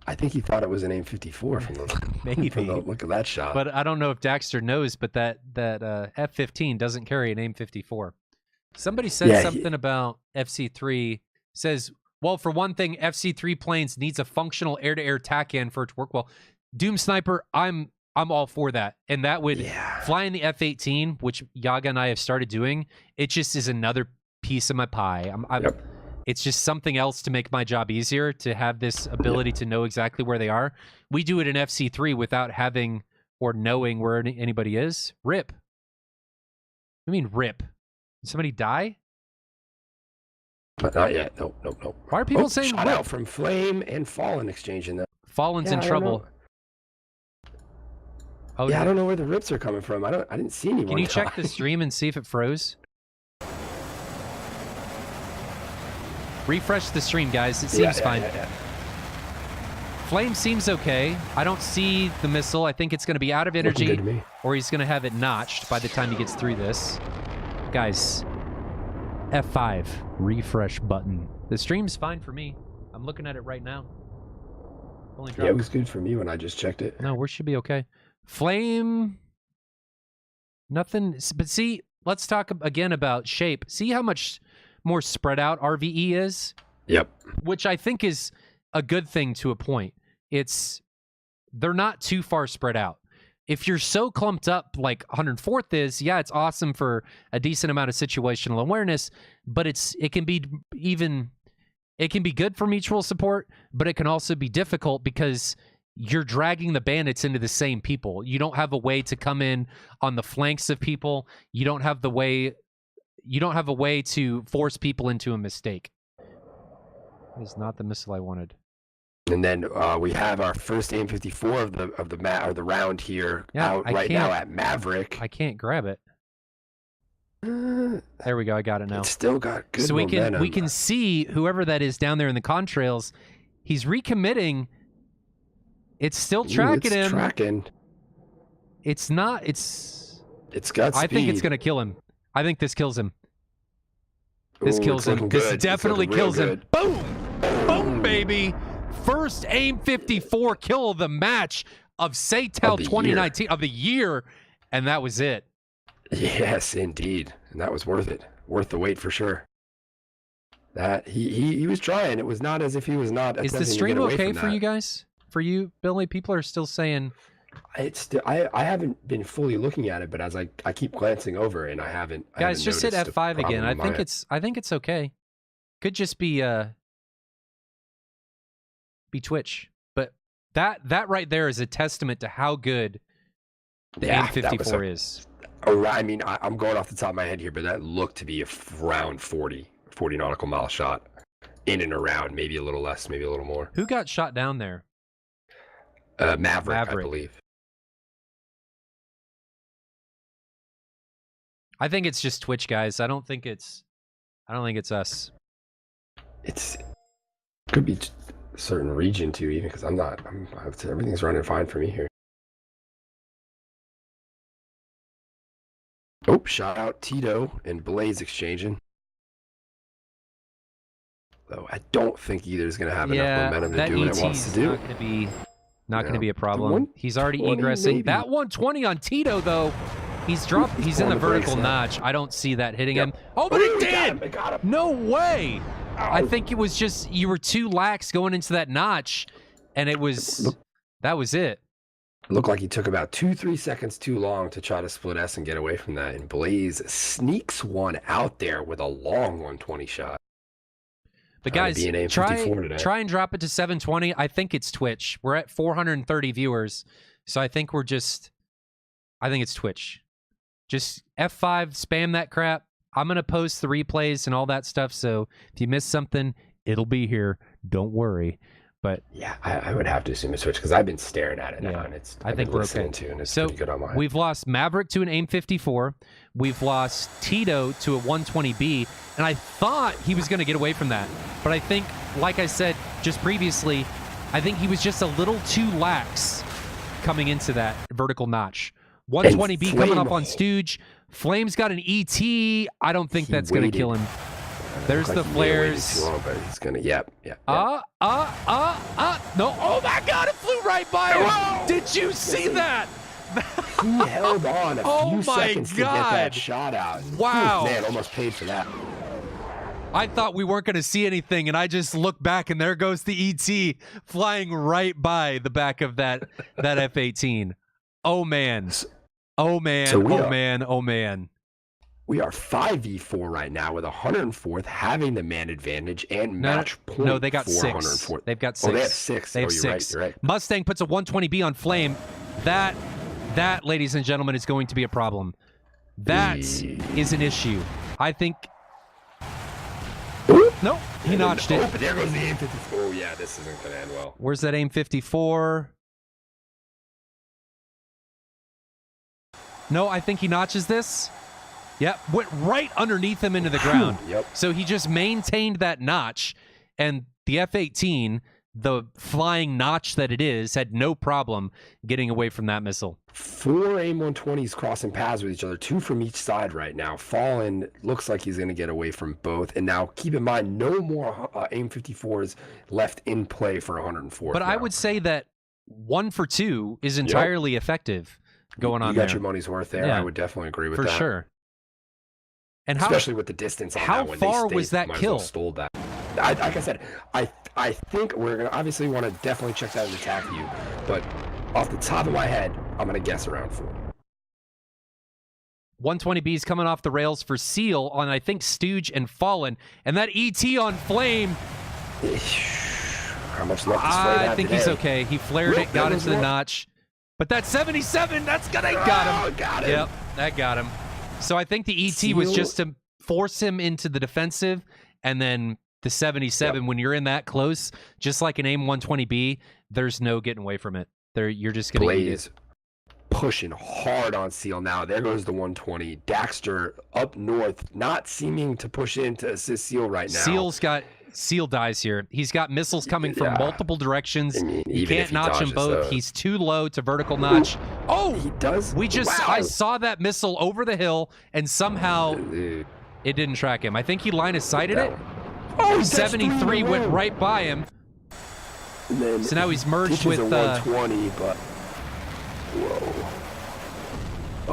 I think he thought it was an AIM 54 from the look of that shot. But I don't know if Daxter knows, but that F-15 doesn't carry an AIM 54. Somebody said something about FC3 says, well, for one thing, FC3 planes needs a functional air-to-air TACAN for it to work well. Doom Sniper, I'm all for that. And that would fly in the F-18, which Yaga and I have started doing. It just is another piece of my pie. It's just something else to make my job easier, to have this ability to know exactly where they are. We do it in FC3 without having or knowing where anybody is. RIP. I mean, RIP. Did somebody die? But not yet. Nope. Why are people saying shot RIP? out from Flame and Fallen exchanging them. Fallen's in trouble. Oh yeah, I don't know where the rips are coming from. I didn't see anyone. Can you check the stream and see if it froze? Refresh the stream, guys. It seems fine. Flame seems okay. I don't see the missile. I think it's going to be out of energy, or he's going to have it notched by the time he gets through this. Guys, F5, refresh button. The stream's fine for me. I'm looking at it right now. Yeah, it was good for me when I just checked it. No, we should be okay. Flame, nothing. But see, let's talk again about shape. See how much more spread out RVE is? Yep. Which I think is a good thing to a point. They're not too far spread out. If you're so clumped up like 104th is, yeah, it's awesome for a decent amount of situational awareness, but it can be good for mutual support, but it can also be difficult because you're dragging the bandits into the same people. You don't have a way to come in on the flanks of people. You don't have a way to force people into a mistake. That is not the missile I wanted. And then we have our first AIM-54 of the round here out right now at Maverick. I can't grab it. There we go. I got it now. It's still got good momentum. So we can see whoever that is down there in the contrails. He's recommitting. It's still tracking him. Tracking. It's not. It's got speed. I think it's gonna kill him. I think this kills him. This kills him. This definitely kills him. Boom! Boom, baby! First AIM-54 kill of the match of SATAL 2019 of the year, and that was it. Yes, indeed, and that was worth it. Worth the wait for sure. That he was trying. It was not as if he was not. Is the stream okay for you guys? For you, Billy? People are still saying. I haven't been fully looking at it, but as I keep glancing over, and I haven't. Guys, just hit F5 again. I think it's okay. Could just be Twitch, but that right there is a testament to how good the AIM-54 is. I mean, I'm going off the top of my head here, but that looked to be around 40 nautical mile shot in and around, maybe a little less, maybe a little more. Who got shot down there? Maverick, I believe. I think it's just Twitch, guys. I don't think it's us. It could be a certain region too, even because everything's running fine for me here. Oh, shout out Tito and Blaze exchanging. Though I don't think either's going to have enough momentum to do what it wants to do. Not going to be a problem. He's already egressing. Maybe. That 120 on Tito, though. He's in the vertical notch. I don't see that hitting him. Oh, but it did! It got him. No way! Ow. I think it was just you were too lax going into that notch, and that was it. Looked like he took about 2-3 seconds too long to try to split S and get away from that. And Blaze sneaks one out there with a long 120 shot. But guys, try and drop it to 720. I think it's Twitch. We're at 430 viewers, so I think it's Twitch. Just F5, spam that crap. I'm going to post the replays and all that stuff, so if you miss something, it'll be here. Don't worry. But yeah, I would have to assume it's Twitch because I've been staring at it now, and I think we're okay. And it's pretty good on mine. We've lost Maverick to an AIM-54. We've lost Tito to a 120B, and I thought he was going to get away from that. But I think, like I said just previously, I think he was just a little too lax coming into that vertical notch. 120B coming up on Stooge. Flame's got an ET. I don't think that's going to kill him. There's the flares. Too long, but he's gonna. Yep. No. Oh my God! It flew right by him. Whoa! Did you see that? He held on a few seconds to get that shot out. Wow. Man, almost paid for that. I thought we weren't going to see anything, and I just look back, and there goes the ET flying right by the back of that F-18. Oh, man. Oh, man. So Oh, man. We are 5v4 right now with 104th having the man advantage and match point. No, they got for 6. 104th. They've got 6. Oh, they have 6. They have you're 6. Right, you're right. Mustang puts a 120B on Flame. That, ladies and gentlemen, is going to be a problem. That is an issue. I think... Nope, he notched it. Oh, but there goes the AIM-54. Oh, yeah, this isn't going to end well. Where's that AIM-54? No, I think he notches this. Yep, went right underneath him into the ground. Yep. So he just maintained that notch, and the F-18, the flying notch that it is, had no problem getting away from that missile. 4 AIM-120s crossing paths with each other, 2 from each side right now. Fallen looks like he's going to get away from both. And now, keep in mind, no more AIM-54s left in play for 104. But now, I would say that 1 for 2 is entirely effective going on there. You got your money's worth there. Yeah, I would definitely agree with that. For sure. And especially with the distance on how that one. Far was that kill? Well stole that. Like I said, I think we're going to obviously want to definitely check that in the attack view. But off the top of my head, I'm going to guess around 4. 120B's coming off the rails for Seal on, I think, Stooge and Fallen. And that ET on Flame. How much left does Flame have I think today? he's okay. He flared it, got into the notch. But that 77, that's got him. Got him. Yep, that got him. So I think the ET was just to force him into the defensive, and then the 77, when you're in that close, just like an AIM-120B, there's no getting away from it. You're just going to eat it. Pushing hard on Seal now. There goes the 120. Daxter up north, not seeming to push in to assist Seal right now. Seal dies here. He's got missiles coming from multiple directions. I mean, you can't notch them both. He's too low to vertical notch. Oh, he does. I saw that missile over the hill, and somehow it didn't track him. I think he line of sighted it. Oh, 73 went right by him. So now he's merged with 120, but whoa.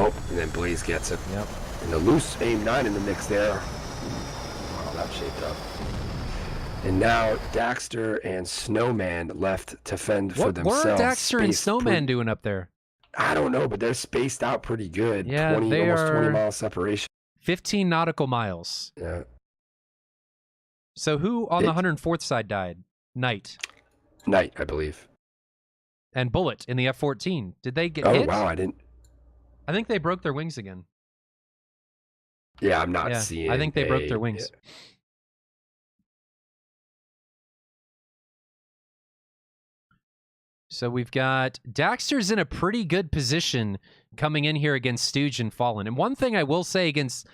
Oh, and then Blaze gets it. Yep. And the loose AIM-9 in the mix there. Wow, that shaped up. And now Daxter and Snowman left to fend for themselves. What are Daxter and Snowman doing up there? I don't know, but they're spaced out pretty good. Yeah, almost 20 mile separation. 15 nautical miles. Yeah. So who on the 104th side died? Knight, I believe. And Bullet in the F-14. Did they get hit? Oh, wow, I didn't. I think they broke their wings again. Yeah, I'm not seeing. I think they broke their wings. Yeah. So we've got Daxter's in a pretty good position coming in here against Stooge and Fallen. And one thing I will say against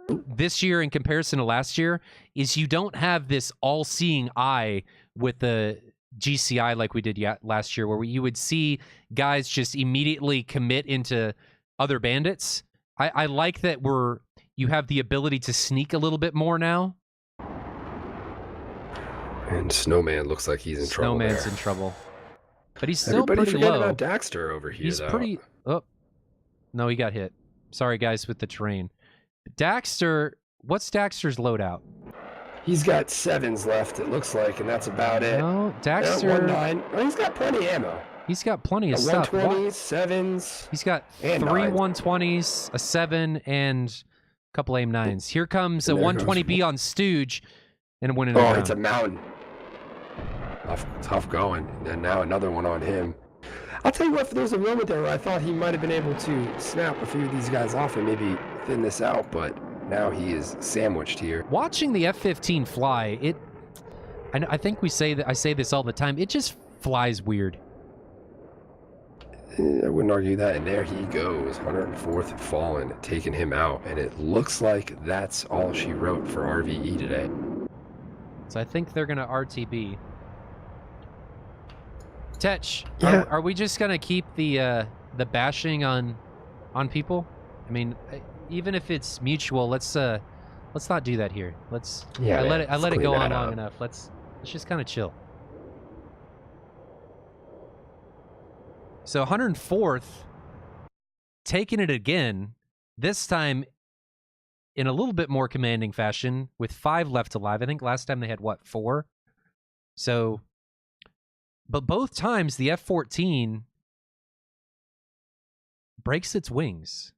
this year in comparison to last year is you don't have this all-seeing eye with the GCI like we did last year, where you would see guys just immediately commit into other bandits. I like that you have the ability to sneak a little bit more now. And Snowman looks like he's in trouble. Snowman's in trouble. But he's still pretty forget low. About Daxter over here, He's pretty... Oh. No, he got hit. Sorry, guys, with the terrain. Daxter... What's Daxter's loadout? He's got 7s left, it looks like, and that's about it. No, Daxter... 1-9. Oh, he's got plenty of ammo. He's got plenty of stuff. 120s, 7s. He's got and 3 9s. 120s, a 7, and a couple AIM-9s. Here comes a 120B on Stooge, and a win in the ground. It's a mountain. Tough going. And now another one on him. I'll tell you what, there was a moment there where I thought he might have been able to snap a few of these guys off and maybe thin this out, but now he is sandwiched here. Watching the F-15 fly, I think I say this all the time, it just flies weird. I wouldn't argue that, and there he goes, 104th Fallen, taking him out, and it looks like that's all she wrote for RVE today. So I think they're going to RTB. Tetch, yeah. Are we just going to keep the bashing on people? I mean, even if it's mutual, let's not do that here. I let it go on long enough. Let's just kind of chill. So 104th, taking it again, this time in a little bit more commanding fashion with 5 left alive. I think last time they had, what, 4? So, but both times the F-14 breaks its wings.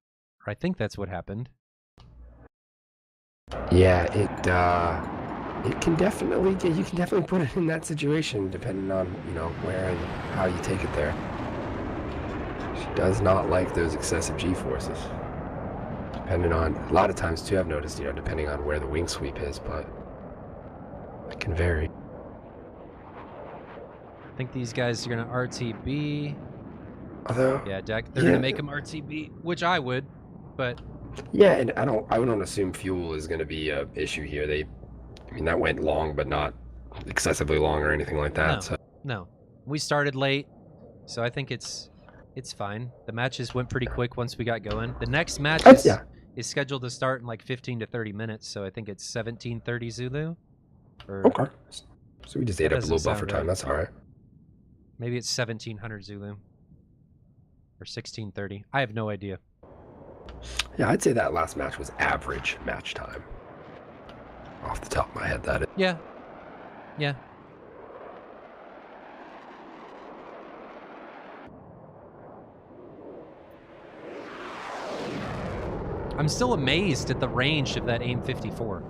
Or I think that's what happened. Yeah, it can definitely you can definitely put it in that situation depending on, where and how you take it there. She does not like those excessive G-forces. Depending on, a lot of times too, I've noticed, depending on where the wing sweep is, but it can vary. I think these guys are going to RTB. Although, Yeah, Deck, they're going to make them RTB, which I would, but... Yeah, and I don't assume fuel is going to be an issue here. That went long, but not excessively long or anything like that. No, so. no. We started late, so I think it's fine. The matches went pretty quick once we got going. The next match is scheduled to start in like 15 to 30 minutes, so I think it's 17:30 Zulu. Okay. So we just ate up a little buffer right. time. That's all right. Maybe it's 1700 Zulu. Or 16:30. I have no idea. Yeah, I'd say that last match was average match time. Off the top of my head, that is. Yeah. Yeah. I'm still amazed at the range of that AIM-54.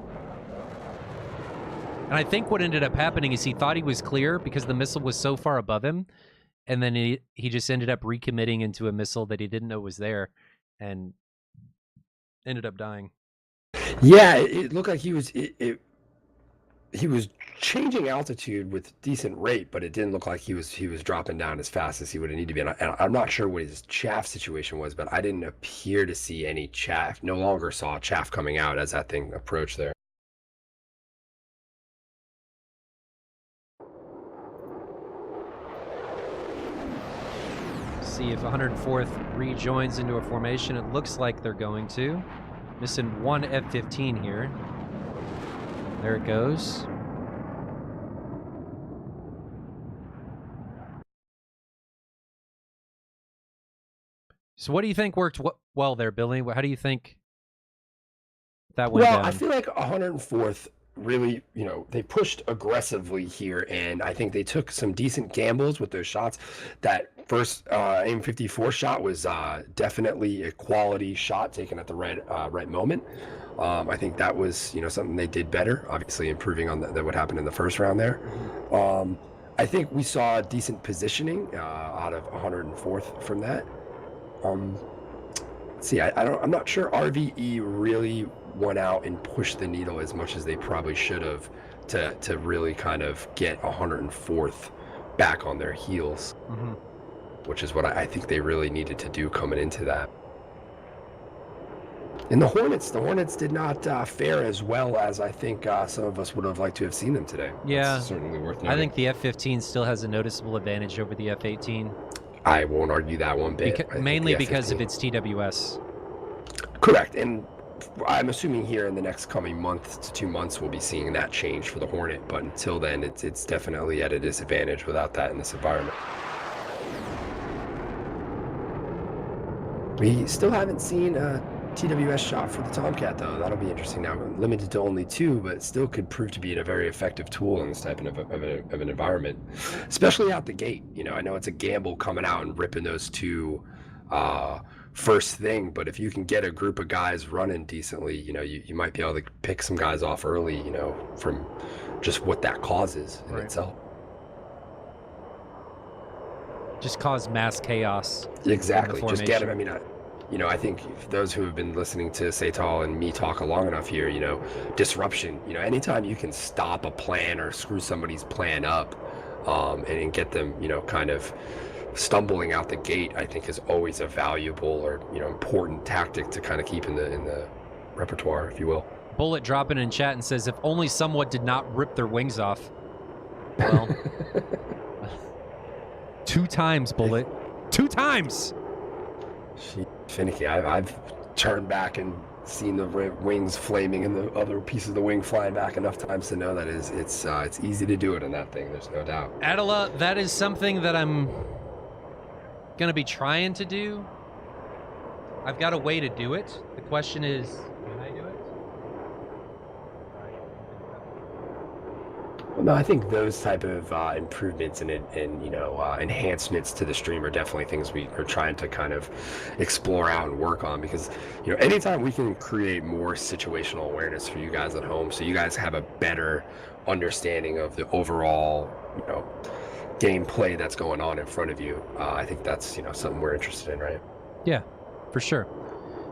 And I think what ended up happening is he thought he was clear because the missile was so far above him, and then he just ended up recommitting into a missile that he didn't know was there, and ended up dying. Yeah, it looked like he was changing altitude with decent rate, but it didn't look like he was dropping down as fast as he would have needed to be. And I'm not sure what his chaff situation was, but I didn't appear to see any chaff. No longer saw chaff coming out as that thing approached there. See if 104th rejoins into a formation. It looks like they're going to. Missing one F-15 here. There it goes. So what do you think worked well there, Billy? How do you think that went down? Well, I feel like 104th really, they pushed aggressively here, and I think they took some decent gambles with those shots. That first AIM-54 shot was definitely a quality shot taken at the right moment. I think that was, something they did better, obviously improving on what happened in the first round there. I think we saw decent positioning out of 104th from that. See, I'm not sure RVE really went out and pushed the needle as much as they probably should have to really kind of get 104th back on their heels, which is what I think they really needed to do coming into that. And the Hornets did not fare as well as I think some of us would have liked to have seen them today. Yeah, that's certainly worth noting. I think the F-15 still has a noticeable advantage over the F-18. I won't argue that one bit. Mainly because of its TWS. Correct, and I'm assuming here in the next coming month to 2 months we'll be seeing that change for the Hornet, but until then it's definitely at a disadvantage without that in this environment. We still haven't seen a TWS shot for the Tomcat though. That'll be interesting now. Limited to only 2, but still could prove to be a very effective tool in this type of an environment, especially out the gate. I know it's a gamble coming out and ripping those 2 first thing, but if you can get a group of guys running decently, you might be able to pick some guys off early, from just what that causes in itself. Just cause mass chaos. Exactly. Just get them. I think those who have been listening to SATAL and me talk long enough here, disruption, anytime you can stop a plan or screw somebody's plan up, and get them, kind of stumbling out the gate, I think is always a valuable or, important tactic to kind of keep in the repertoire, if you will. Bullet dropping in chat and says, if only someone did not rip their wings off. Well, 2 times, Bullet. 2 times! Finicky. I've turned back and seen the wings flaming and the other pieces of the wing flying back enough times to know that it's easy to do it in that thing. There's no doubt. Adela, that is something that I'm gonna be trying to do. I've got a way to do it. The question is, can I do it? Well, no, I think those type of improvements and enhancements to the stream are definitely things we are trying to kind of explore out and work on, because anytime we can create more situational awareness for you guys at home, so you guys have a better understanding of the overall gameplay that's going on in front of you. I think that's something we're interested in, right? Yeah, for sure.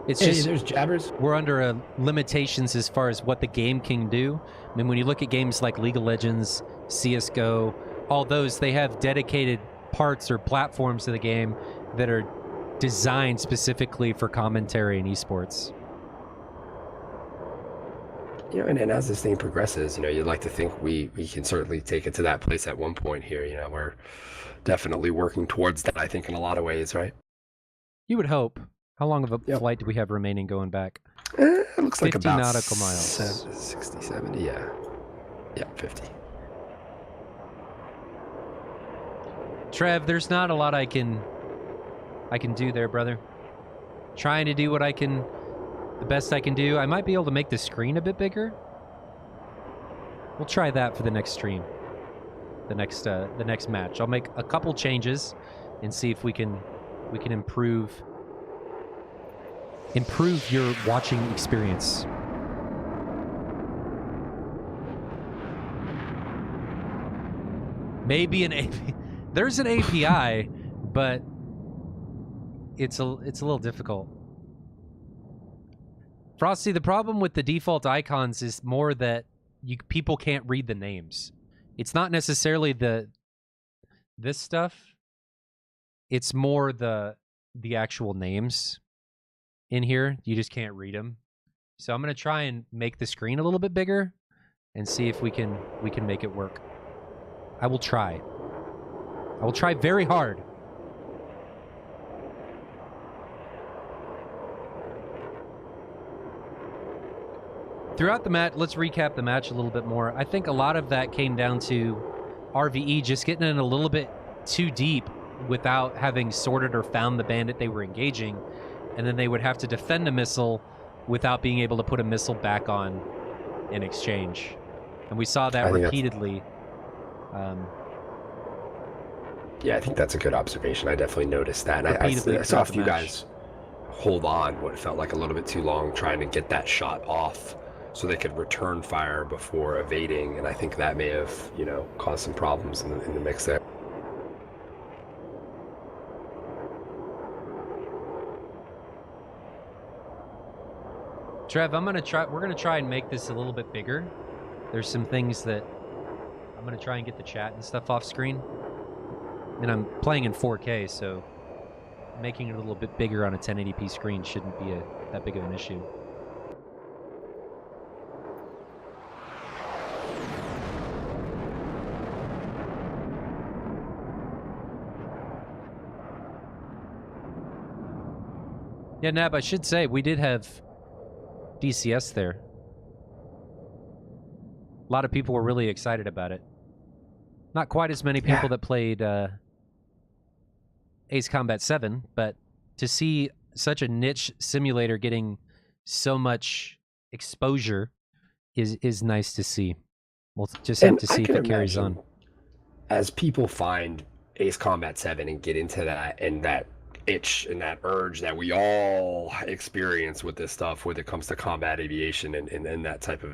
It's Hey, just there's jabbers. we're under limitations as far as what the game can do. I mean, when you look at games like League of Legends, CSGO, all those, they have dedicated parts or platforms of the game that are designed specifically for commentary and esports. And as this thing progresses, you'd like to think we can certainly take it to that place at one point here. We're definitely working towards that, I think, in a lot of ways, right? You would hope. How long of a Yep. flight do we have remaining going back? It looks like 50 about nautical miles. 60, 70, yeah. Yeah, 50. Trev, there's not a lot I can do there, brother. Trying to do the best I can do. I might be able to make the screen a bit bigger. We'll try that for the next stream. The next match. I'll make a couple changes and see if we can improve your watching experience. Maybe there's an API, but it's a little difficult. Frosty, the problem with the default icons is more that people can't read the names. It's not necessarily this stuff. It's more the actual names in here. You just can't read them. So I'm going to try and make the screen a little bit bigger and see if we can make it work. I will try. I will try very hard. Throughout the match, let's recap the match a little bit more. I think a lot of that came down to RVE just getting in a little bit too deep without having sorted or found the bandit they were engaging, and then they would have to defend a missile without being able to put a missile back on in exchange. And we saw that repeatedly. Yeah, I think that's a good observation. I definitely noticed that. And I saw a few guys hold on what felt like a little bit too long, trying to get that shot off so they could return fire before evading, and I think that may have, caused some problems in the mix there. Trev, we're gonna try and make this a little bit bigger. There's some things that I'm gonna try and get the chat and stuff off screen. And I'm playing in 4K, so making it a little bit bigger on a 1080p screen shouldn't be that big of an issue. Yeah, Nab, I should say, we did have DCS there. A lot of people were really excited about it. Not quite as many people that played Ace Combat 7, but to see such a niche simulator getting so much exposure is nice to see. We'll just have to see if it carries on. As people find Ace Combat 7 and get into that, and that itch and that urge that we all experience with this stuff when it comes to combat aviation and that type of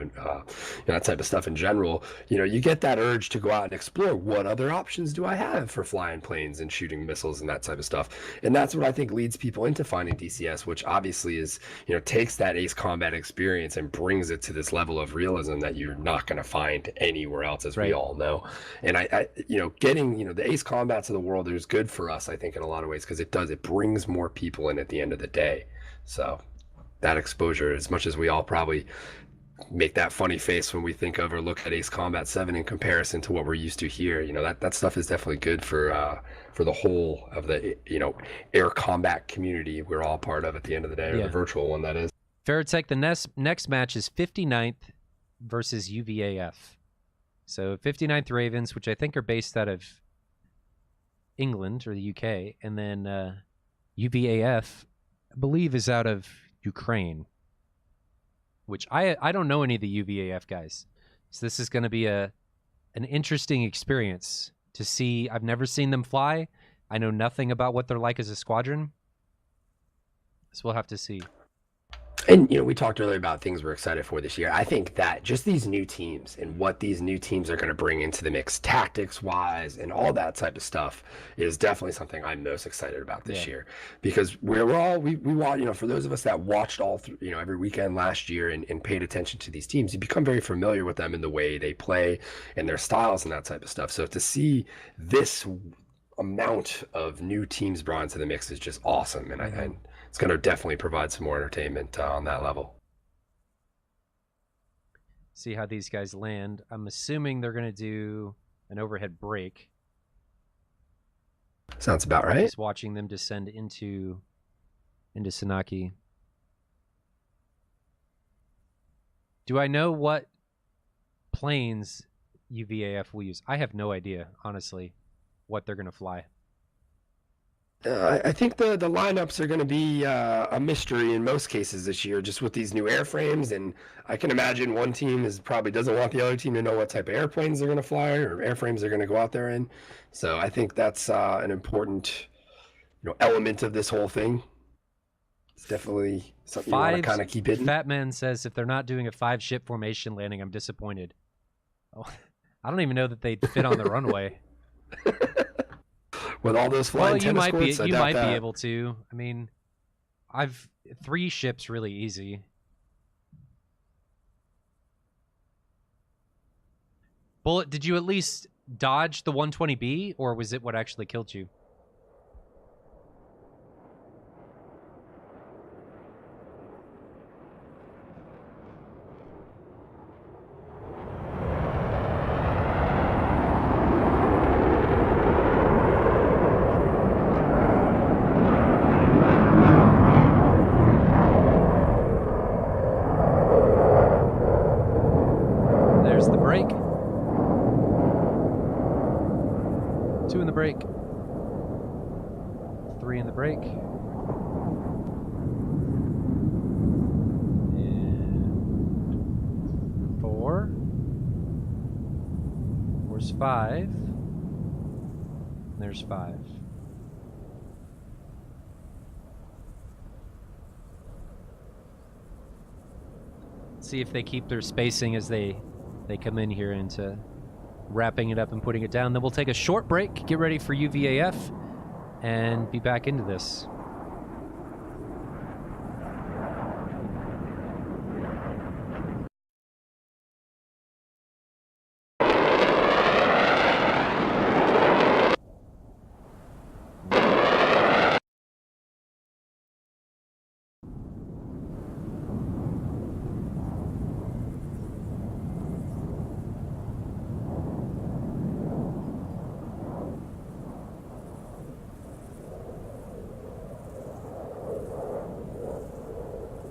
that type of stuff in general, you get that urge to go out and explore what other options do I have for flying planes and shooting missiles and that type of stuff. And that's what I think leads people into finding DCS, which obviously is takes that Ace Combat experience and brings it to this level of realism that you're not going to find anywhere else, as we all know. And I getting the Ace Combats of the world is good for us, I think, in a lot of ways, because it brings more people in at the end of the day. So that exposure, as much as we all probably make that funny face when we think of or look at Ace Combat 7 in comparison to what we're used to here, that stuff is definitely good for the whole of the air combat community we're all part of at the end of the day, or the virtual one, that is. Faratech, the next match is 59th versus UVAF. So 59th Ravens, which I think are based out of England or the UK, and then UVAF, I believe, is out of Ukraine, which I don't know any of the UVAF guys. So this is going to be a an interesting experience to see. I've never seen them fly. I know nothing about what they're like as a squadron. So we'll have to see. And, we talked earlier about things we're excited for this year. I think that just these new teams and what these new teams are going to bring into the mix tactics-wise and all that type of stuff is definitely something I'm most excited about this year. Because we watch, for those of us that watched all through, every weekend last year and paid attention to these teams, you become very familiar with them in the way they play and their styles and that type of stuff. So to see this amount of new teams brought into the mix is just awesome. And I it's going to definitely provide some more entertainment on that level. See how these guys land. I'm assuming they're going to do an overhead break. Sounds about right. Just watching them descend into Sanaki. Do I know what planes UVAF will use? I have no idea, honestly, what they're going to fly. I think the lineups are going to be a mystery in most cases this year, just with these new airframes. And I can imagine one team probably doesn't want the other team to know what type of airplanes they're going to fly or airframes they're going to go out there in. So I think that's an important, element of this whole thing. It's definitely something you want to kind of keep hidden. Fat Man says if they're not doing a 5-ship formation landing, I'm disappointed. Oh, I don't even know that they'd fit on the runway. With all those flying tennis courts, you might be able to. I mean, 3 ships really easy. Bullet, did you at least dodge the 120B, or was it what actually killed you? Break. 3 in the break. And 4. 4's 5. And there's 5. Let's see if they keep their spacing as they come in here into wrapping it up and putting it down. Then we'll take a short break, get ready for UVAF, and be back into this.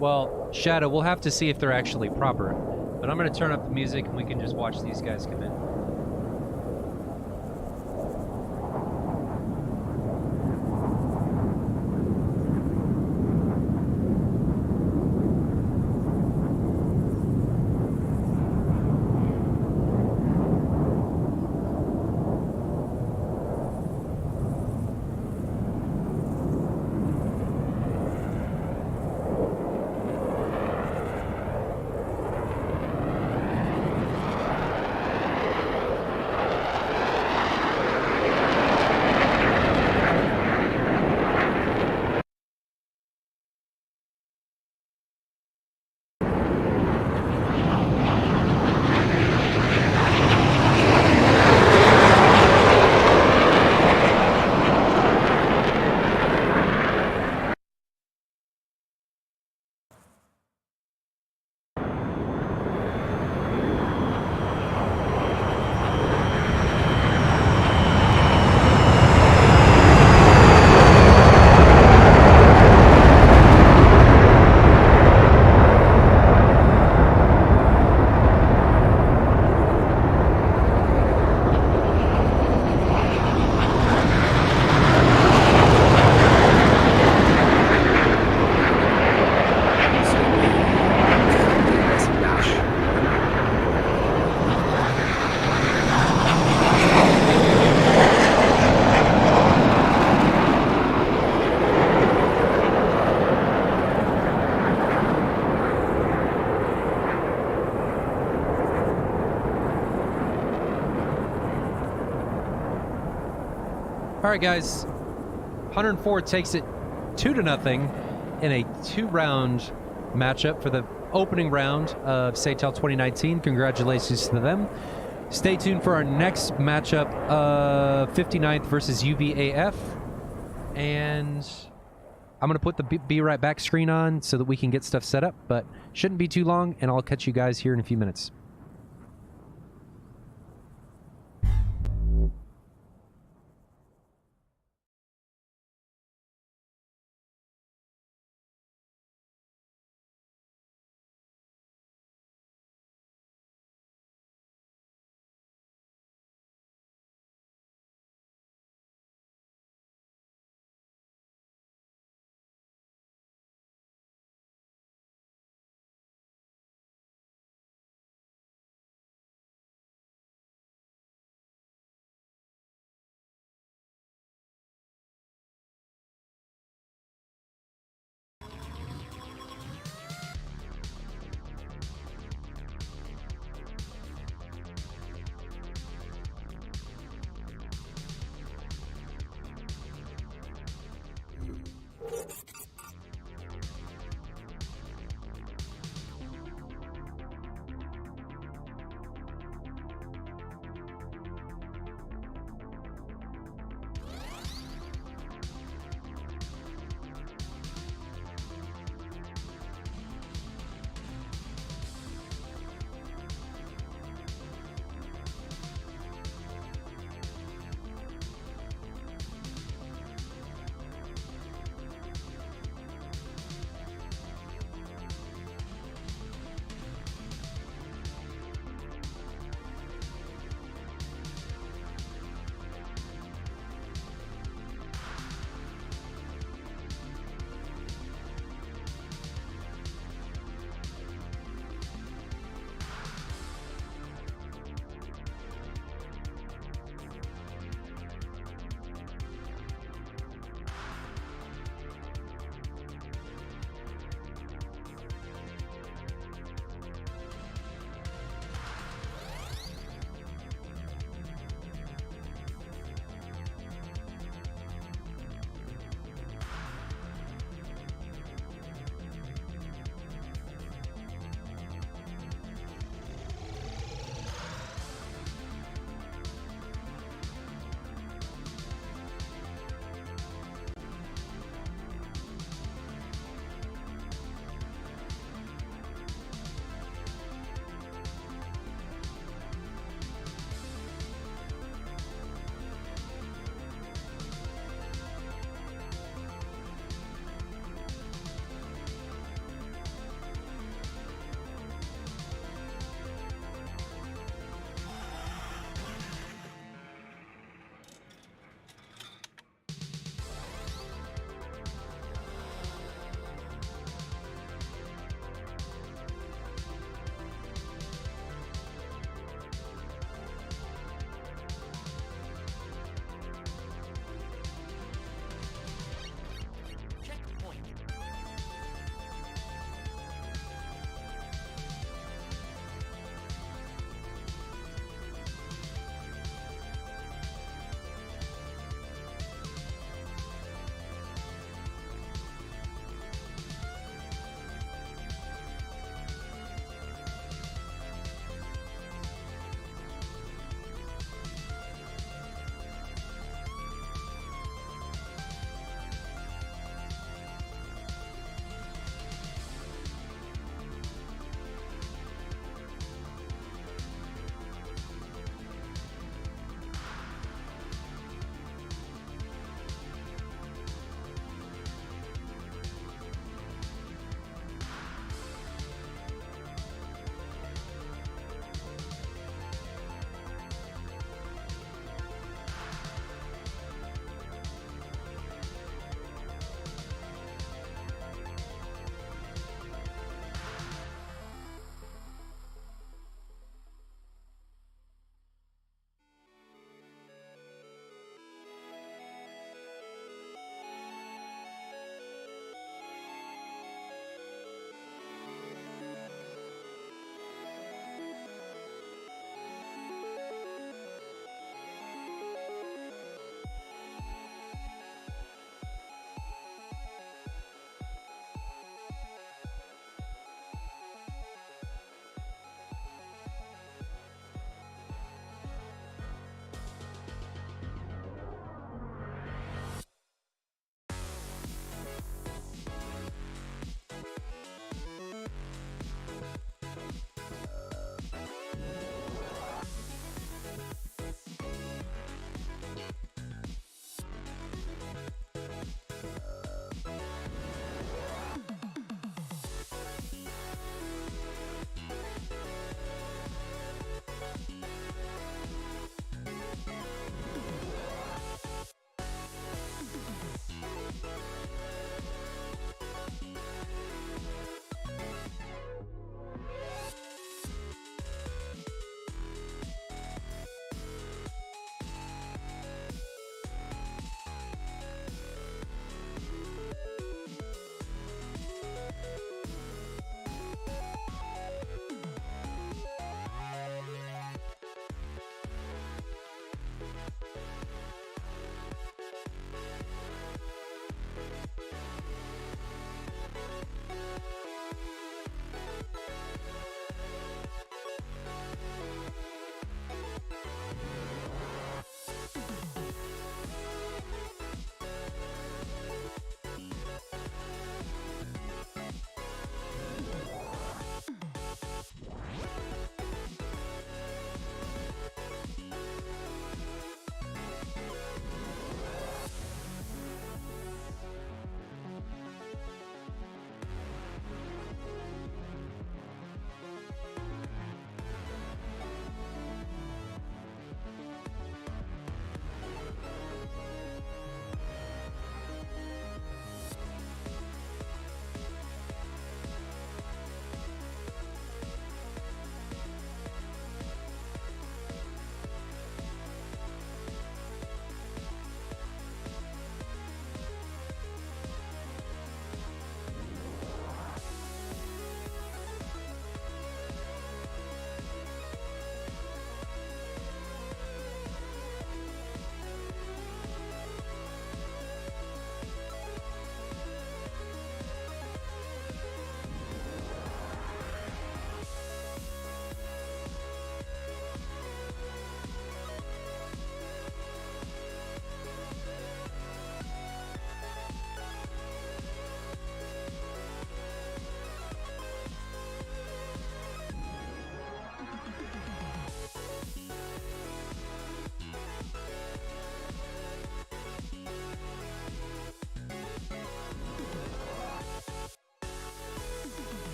Well, Shadow, we'll have to see if they're actually proper. But I'm going to turn up the music and we can just watch these guys come in. All right, guys. 104 takes it 2-0 in a 2-round matchup for the opening round of SATAL 2019. Congratulations to them. Stay tuned for our next matchup of 59th versus UVAF. And I'm going to put the Be Right Back screen on so that we can get stuff set up, but shouldn't be too long, and I'll catch you guys here in a few minutes.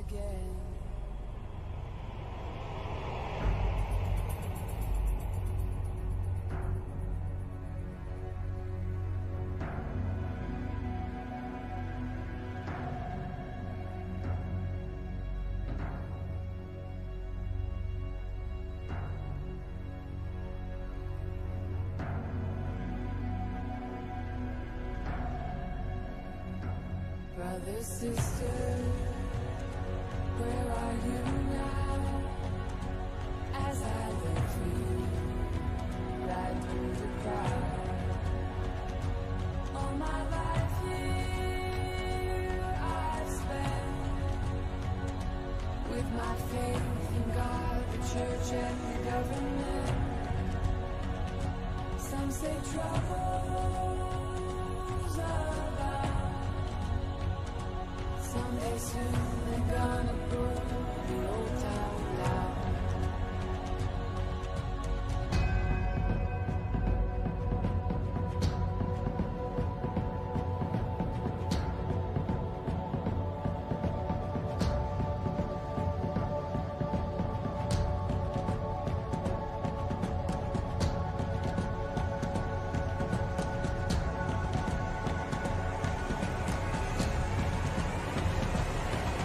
again. Brother, sister, where are you now? As I let you ride through the crowd. All my life here I've spent with my faith in God, the church and the government. Some say troubles about. Someday soon they're gonna burn the old town down.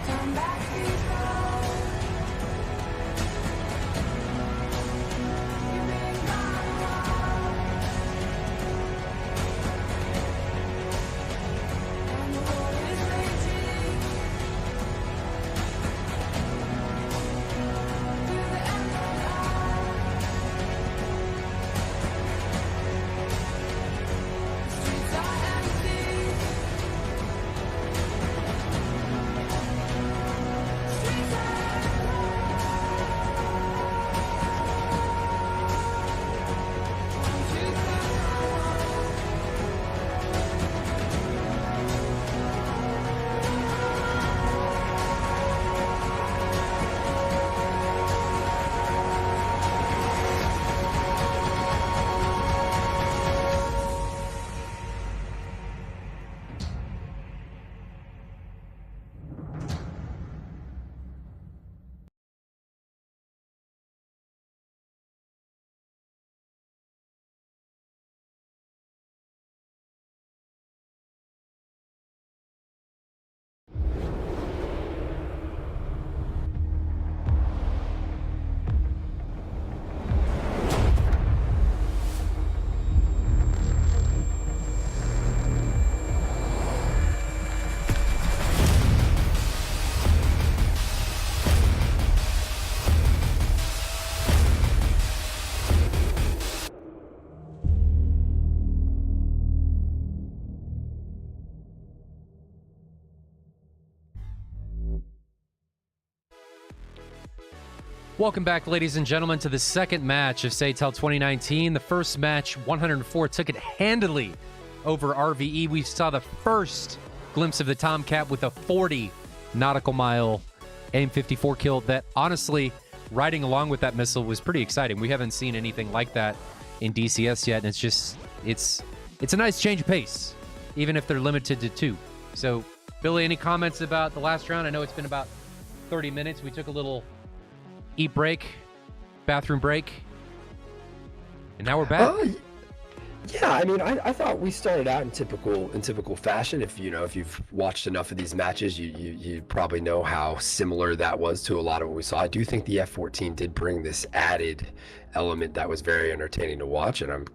Come back, people. You make my heart. And the war is raging through the emerald eye. The streets are empty. Welcome back, ladies and gentlemen, to the second match of SATAL 2019. The first match, 104, took it handily over RVE. We saw the first glimpse of the Tomcat with a 40 nautical mile AIM-54 kill that, honestly, riding along with that missile was pretty exciting. We haven't seen anything like that in DCS yet, and it's just, it's a nice change of pace, even if they're limited to 2. So, Billy, any comments about the last round? I know it's been about 30 minutes. We took a little eat break, bathroom break, and now we're back. Yeah, I mean, I thought we started out in typical fashion. If you've watched enough of these matches, you probably know how similar that was to a lot of what we saw. I do think the F-14 did bring this added element that was very entertaining to watch, and I'm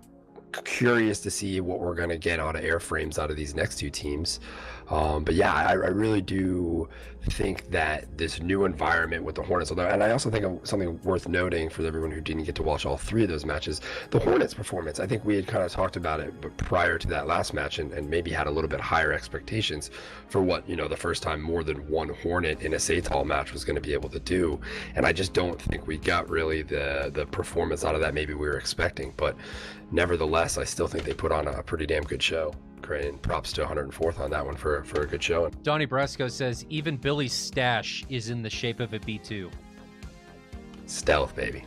curious to see what we're going to get out of airframes out of these next two teams. But yeah, I really do think that this new environment with the Hornets, and I also think of something worth noting for everyone who didn't get to watch all 3 of those matches, the Hornets performance. I think we had kind of talked about it but prior to that last match, and maybe had a little bit higher expectations for what, the first time more than one Hornet in a SATAL match was going to be able to do. And I just don't think we got really the performance out of that maybe we were expecting. But nevertheless, I still think they put on a pretty damn good show. And props to 104th on that one for a good showing. Donnie Bresco says, even Billy's stash is in the shape of a B2. Stealth, baby.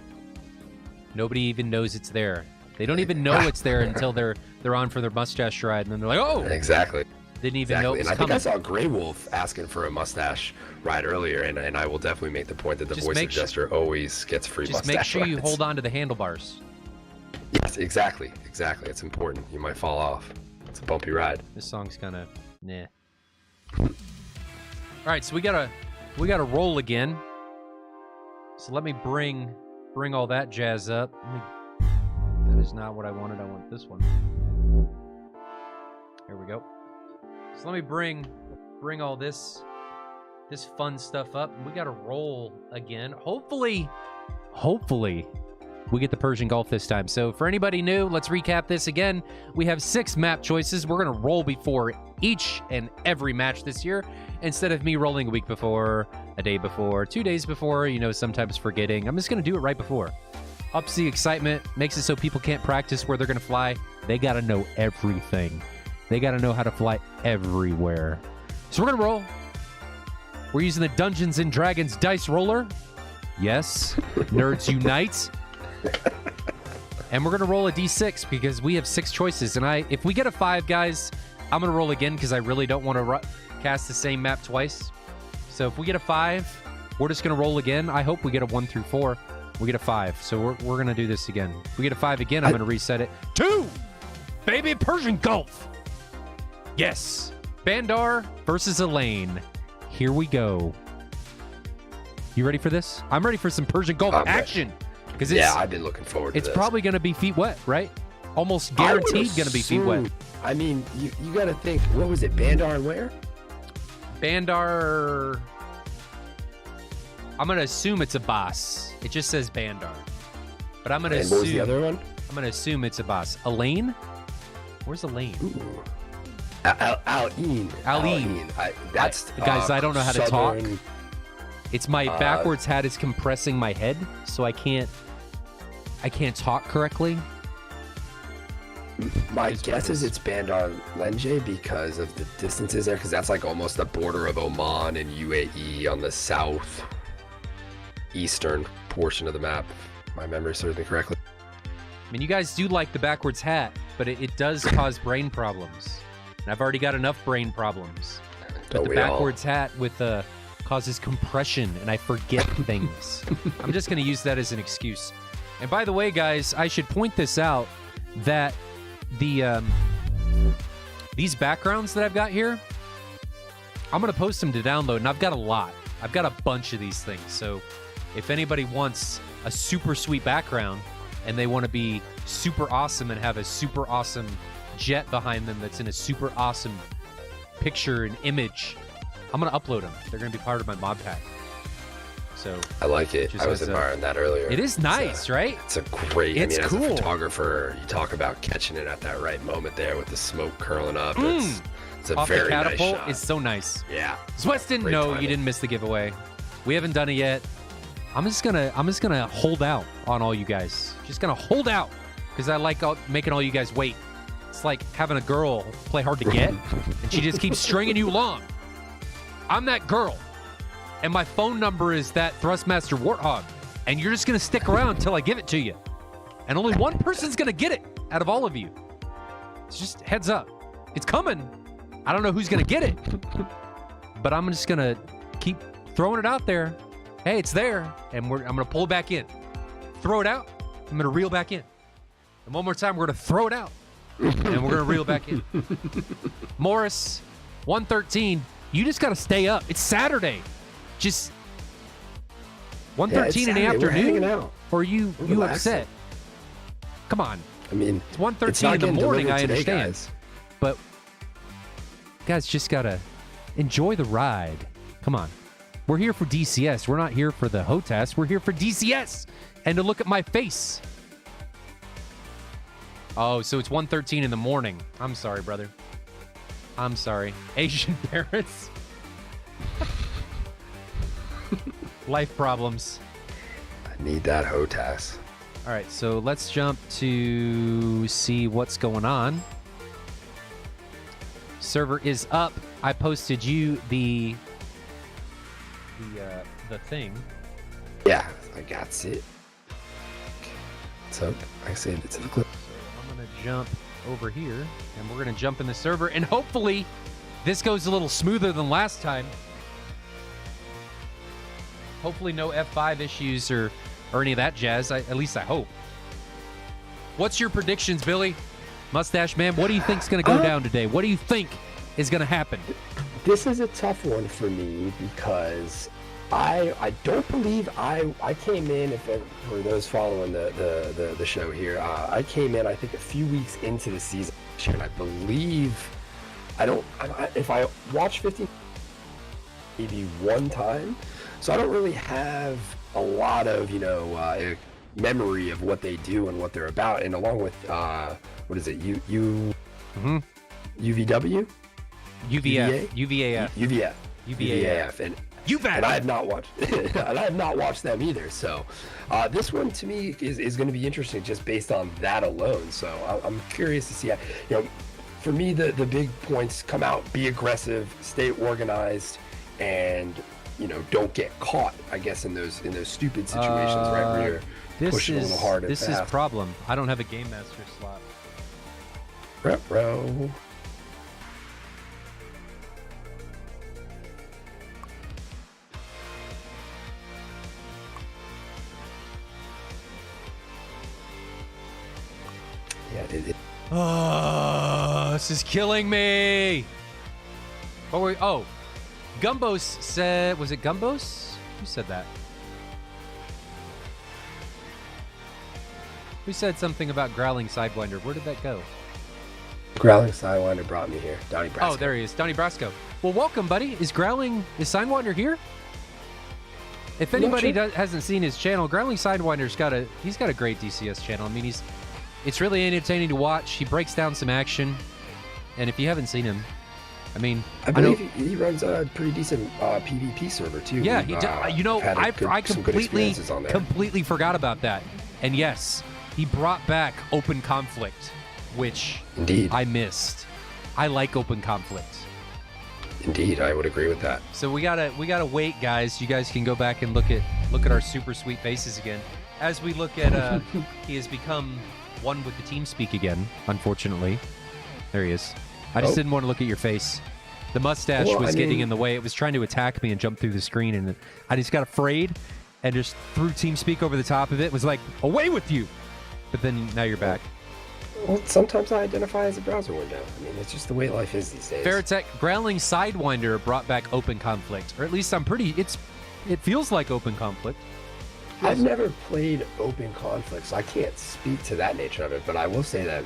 Nobody even knows it's there. They don't even know it's there until they're on for their mustache ride, and then they're like, oh! Exactly. Didn't even know it was And I coming. think I saw Grey Wolf asking for a mustache ride earlier, and I will definitely make the point that the Just voice make of gesture always gets free Just mustache make sure you rides. hold on to the handlebars. Yes, exactly. It's important. You might fall off. It's a bumpy ride. This song's kind of nah. All right, so we gotta roll again. So let me bring all that jazz up. That is not what I wanted. I want this one. Here we go. So let me bring all this fun stuff up. We gotta roll again. Hopefully we get the Persian Gulf this time. So for anybody new, let's recap this again. We have 6 map choices. We're going to roll before each and every match this year instead of me rolling a week before, a day before, 2 days before, sometimes forgetting. I'm just going to do it right before. Ups the excitement, makes it so people can't practice where they're going to fly. They got to know everything. They got to know how to fly everywhere. So we're going to roll. We're using the Dungeons & Dragons dice roller. Yes, nerds unite. And we're gonna roll a d6 because we have 6 choices, and if we get a 5, guys, I'm gonna roll again because I really don't want to cast the same map twice. So if we get a 5, we're just gonna roll again. I hope we get a 1 through 4. We get a 5, so we're gonna do this again. If we get a 5 again, I'm gonna reset it. 2, baby, Persian Gulf. Yes, Bandar versus Elaine. Here we go. You ready for this? I'm ready for some Persian Gulf action. Yeah, I've been looking forward to this. It's probably going to be feet wet, right? Almost guaranteed going to be feet wet. I mean, you got to think, what was it, Bandar and where? Bandar... I'm going to assume it's a boss. It just says Bandar. But I'm going to assume... what was the other one? I'm going to assume it's a boss. Elaine? Where's Elaine? Ooh. Aline. Guys, I don't know how to talk. Southern... It's my backwards hat is compressing my head, so I can't talk correctly. My guess is it's Bandar Lenje because of the distances there, because that's like almost the border of Oman and UAE on the south eastern portion of the map. If my memory serves me correctly. I mean, you guys do like the backwards hat, but it does cause brain problems. And I've already got enough brain problems. But the backwards hat with causes compression, and I forget things. I'm just going to use that as an excuse. And by the way, guys, I should point this out that these backgrounds that I've got here, I'm going to post them to download, and I've got a lot. I've got a bunch of these things. So if anybody wants a super sweet background and they want to be super awesome and have a super awesome jet behind them that's in a super awesome picture and image, I'm going to upload them. They're going to be part of my mod pack. So I like it. I was admiring that earlier. It is nice, right? It's a great, It's as cool. a photographer, you talk about catching it at that right moment there with the smoke curling up. It's a Off very the catapult, nice shot. it's so nice. Yeah. Weston, Great no, timing. you didn't miss the giveaway. We haven't done it yet. I'm just gonna hold out on all you guys. Just gonna hold out because I like making all you guys wait. It's like having a girl play hard to get, and she just keeps stringing you along. I'm that girl, and my phone number is that Thrustmaster Warthog, and you're just gonna stick around until I give it to you. And only one person's gonna get it out of all of you. It's just heads up, it's coming. I don't know who's gonna get it, but I'm just gonna keep throwing it out there. Hey, it's there, and I'm gonna pull it back in. Throw it out. I'm gonna reel back in. And one more time, we're gonna throw it out, and we're gonna reel back in. Morris, 113. You just gotta stay up. It's Saturday. Just 113 in the afternoon, or are you upset? Come on. I mean, it's 1:13 in the morning. I understand, guys. but guys just gotta enjoy the ride. Come on. We're here for DCS. We're not here for the HOTAS. We're here for DCS and to look at my face. Oh, so it's 1:13 in the morning. I'm sorry, brother. I'm sorry. Asian parents. Life problems. I need that HOTAS. All right, so let's jump to see what's going on. Server is up. I posted you the thing. Yeah, I got it. So I saved it to the clip. So I'm gonna jump over here, and we're gonna jump in the server, and hopefully this goes a little smoother than last time. Hopefully no F5 issues or any of that jazz. At least I hope. What's your predictions, Billy? Mustache Man, what do you think's going to go down today? What do you think is going to happen? This is a tough one for me because I don't believe I came in, for those following the show here, I came in, I think, a few weeks into the season, and I believe, if I watched 15 maybe one time, so I don't really have a lot of, memory of what they do and what they're about, and along with, what is it, UVW? UVAF. UVAF. And I have not watched and I have not watched them either. So this one to me is going to be interesting just based on that alone. So I'm curious to see. For me, the big points come out: be aggressive, stay organized, and don't get caught. I guess in those stupid situations, right, where you're pushing a little hard. This is problem. I don't have a game master slot. Retro. Oh, this is killing me. Oh, Gumbos said, was it Gumbos? Who said that? Who said something about Growling Sidewinder? Where did that go? Growling Sidewinder brought me here. Donnie Brasco. Oh, there he is. Donnie Brasco. Well, welcome, buddy. Is Sidewinder here? If anybody hasn't seen his channel, Growling Sidewinder's got a great DCS channel. I mean, it's really entertaining to watch. He breaks down some action, and if you haven't seen him, I mean, I believe he runs a pretty decent PvP server too. Yeah, he does. I completely forgot about that. And yes, he brought back open conflict, which indeed I missed. I like open conflict. Indeed, I would agree with that. So we gotta wait, guys. You guys can go back and look at our super sweet faces again as we look at. He has become one with the team speak again. Unfortunately, there he is. I just didn't want to look at your face. The mustache was getting in the way. It was trying to attack me and jump through the screen, and I just got afraid and just threw TeamSpeak over the top of it. It was like, away with you! But then now you're back. Well, sometimes I identify as a browser window. I mean, it's just the way life is these days. Faratech, Growling Sidewinder brought back open conflict, or at least it feels like open conflict. I've never played open conflict, so I can't speak to that nature of it, but I will say that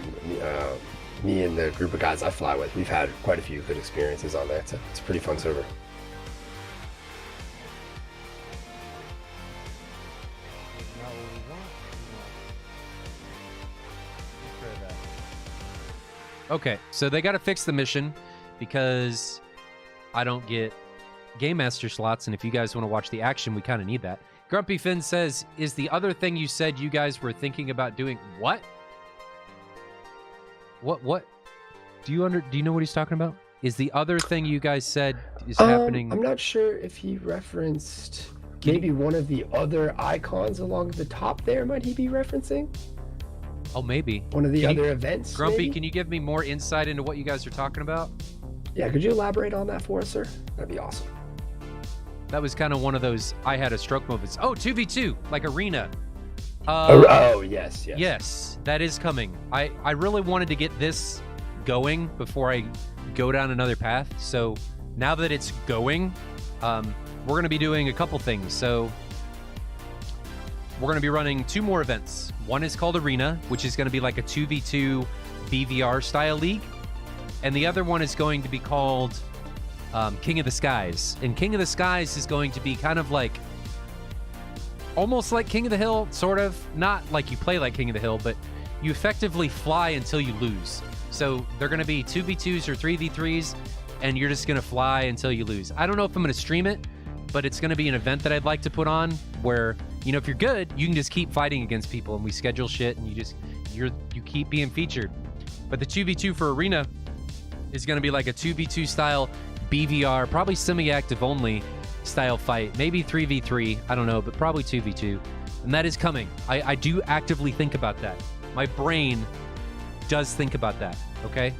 me and the group of guys I fly with, we've had quite a few good experiences on there. It's a pretty fun server. Okay, so they got to fix the mission because I don't get Game Master slots, and if you guys want to watch the action, we kind of need that. Grumpy Finn says, is the other thing you said you guys were thinking about doing... What? What? Do you know what he's talking about? Is the other thing you guys said is happening... I'm not sure if he referenced maybe one of the other icons along the top there. Might he be referencing? Oh, maybe. One of the other events, Grumpy, maybe? Can you give me more insight into what you guys are talking about? Yeah, could you elaborate on that for us, sir? That'd be awesome. That was kind of one of those I had a stroke moments. Oh, 2v2, like arena. Yes. Yes, that is coming. I really wanted to get this going before I go down another path. So now that it's going, we're going to be doing a couple things. So we're going to be running 2 more events. One is called Arena, which is going to be like a 2v2 BVR style league. And the other one is going to be called King of the Skies. And King of the Skies is going to be kind of like, almost like King of the Hill, sort of. Not like you play like King of the Hill, but you effectively fly until you lose. So they're going to be 2v2s or 3v3s, and you're just going to fly until you lose. I don't know if I'm going to stream it, but it's going to be an event that I'd like to put on where, if you're good, you can just keep fighting against people, and we schedule shit, and you keep being featured. But the 2v2 for Arena is going to be like a 2v2 style BVR, probably semi-active only style fight, maybe 3v3, I don't know, but probably 2v2, and that is coming. I do actively think about that. My brain does think about that, okay?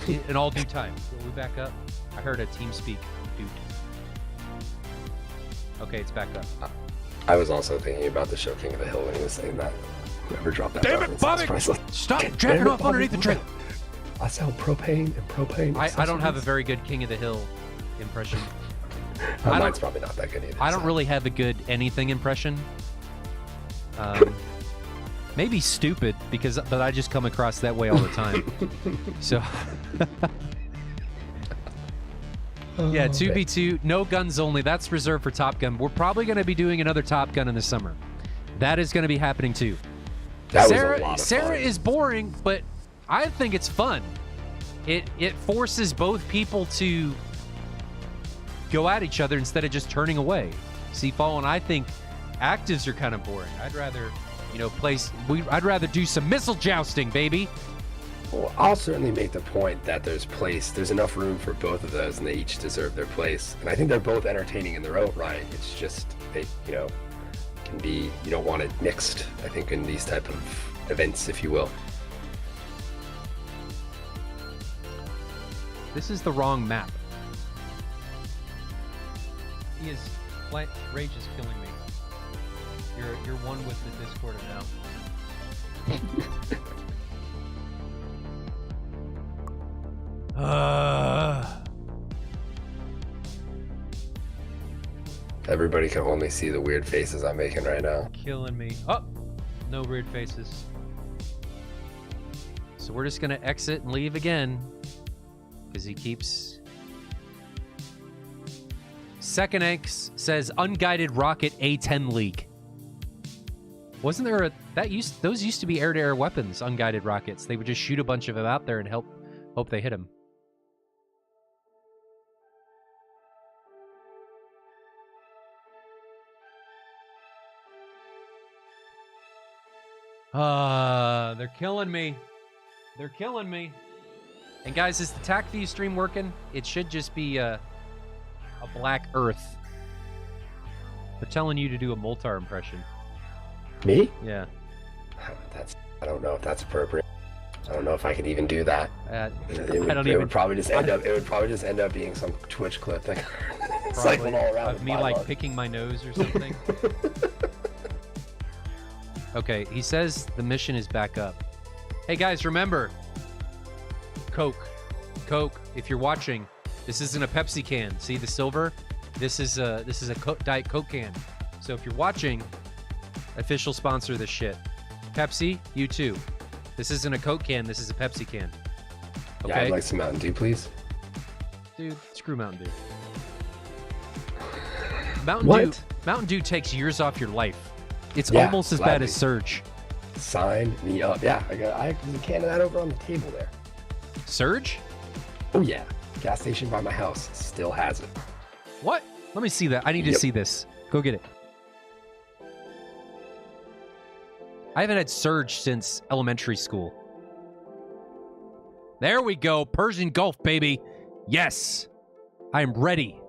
in all due time. Will we back up? I heard a team speak. Dude. Okay, it's back up. I was also thinking about the show King of the Hill when he was saying that. Whoever dropped that Damn it, reference, Bobby! that's priceless. Stop Damn jacking it, off Bobby, underneath the trail. I sell propane and propane. I don't have a accessories. very good King of the Hill impression. Mine's probably not that good either. I don't so. really have a good anything impression. Maybe stupid but I just come across that way all the time. So yeah, 2v2, no guns only. That's reserved for Top Gun. We're probably going to be doing another Top Gun in the summer. That is going to be happening too. That was a lot of Sarah fun. is boring, but I think it's fun. It forces both people to go at each other instead of just turning away. See, Fallen, I think actives are kind of boring. I'd rather, I'd rather do some missile jousting, baby. Well, I'll certainly make the point that there's enough room for both of those, and they each deserve their place. And I think they're both entertaining in their own right. It's just they, can be, you don't want it mixed. I think in these type of events, if you will. This is the wrong map. Rage is killing me. You're one with the Discord now. Everybody can only see the weird faces I'm making right now. Killing me. Oh, no weird faces. So we're just gonna exit and leave again because he keeps. Second X says unguided rocket A-10 leak. Wasn't there those used to be air-to-air weapons, unguided rockets. They would just shoot a bunch of them out there and hope they hit them. They're killing me. They're killing me. And guys, is the TACView stream working? It should just be a black earth. They're telling you to do a Moltar impression. Me? Yeah. I don't know if that's appropriate. I don't know if I could even do that. It would probably just end up being some Twitch clip that cycling all around. Of me picking my nose or something. Okay, he says the mission is back up. Hey guys, remember, Coke, if you're watching, this isn't a Pepsi can. See the silver? This is a Diet Coke can. So if you're watching, official sponsor of this shit. Pepsi, you too. This isn't a Coke can, this is a Pepsi can. Okay? Yeah, I'd like some Mountain Dew, please. Dude, screw Mountain Dew. Mountain Dew takes years off your life. It's almost as bad as Surge. Sign me up. Yeah, there's a can of that over on the table there. Surge? Oh yeah, gas station by my house still has it. What? Let me see that. I need to see this. Go get it. I haven't had Surge since elementary school. There we go. Persian Gulf, baby. Yes. I'm ready.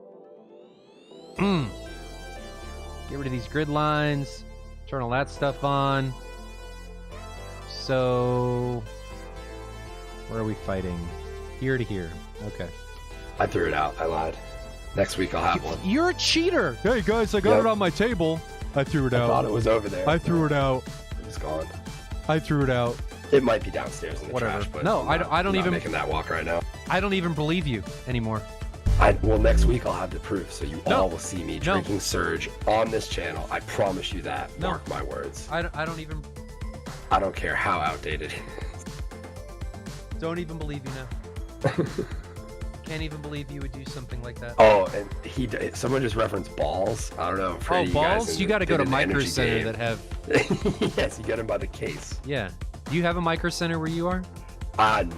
Get rid of these grid lines. Turn all that stuff on. So, where are we fighting? Here to here. Okay. I threw it out. I lied. Next week I'll have one. You're a cheater. Hey guys, I got it on my table. I threw it out. I thought it was over there. I threw it out. It was gone. I threw it out. It might be downstairs in the Whatever. trash, but No, I'm I don't not even making that walk right now. I don't even believe you anymore. Well, next week I'll have the proof, so you all will see me drinking Surge on this channel. I promise you that. No. Mark my words. I don't even. I don't care how outdated it is. Don't even believe you now. Can't even believe you would do something like that. Oh, and someone just referenced balls. I don't know. For you balls? guys You got to go to in the Micro energy Center game. that have. Yes, you get them by the case. Yeah. Do you have a Micro Center where you are?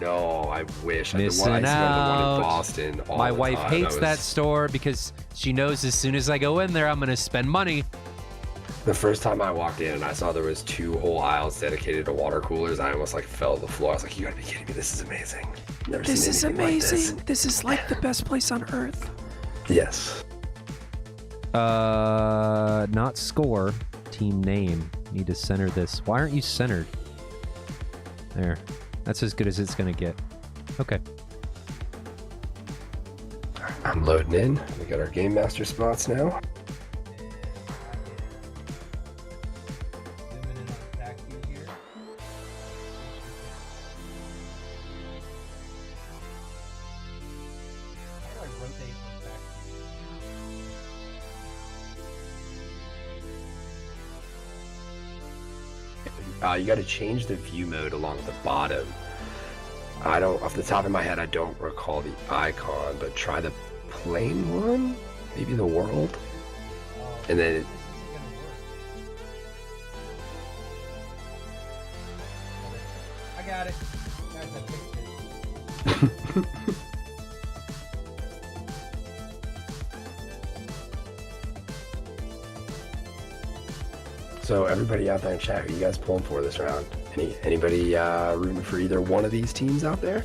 No, I wish. Missing the one out. in Boston. My wife hates that store because she knows as soon as I go in there, I'm going to spend money. The first time I walked in and I saw there was 2 whole aisles dedicated to water coolers, I almost fell to the floor. I was like, you gotta be kidding me. This is amazing. Never seen anything amazing. Like This is like the best place on earth. Yes. Not score. Team name. Need to center this. Why aren't you centered? There. That's as good as it's going to get. Okay. I'm loading in. We got our game master spots now. You got to change the view mode along the bottom. I don't, off the top of my head, I don't recall the icon, but try the plain one, maybe the world, and then. I got it. Guys, I fixed it. So everybody out there in chat, who you guys pulling for this round? Anybody rooting for either one of these teams out there?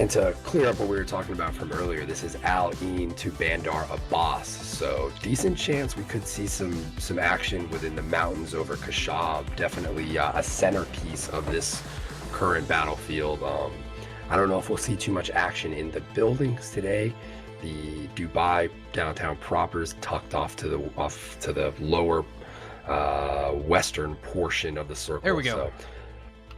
And to clear up what we were talking about from earlier, this is Al-Ain to Bandar Abbas. So decent chance we could see some action within the mountains over Kashab. Definitely a centerpiece of this current battlefield. I don't know if we'll see too much action in the buildings today. The Dubai downtown proper is tucked off to the lower western portion of the circle. There we go. So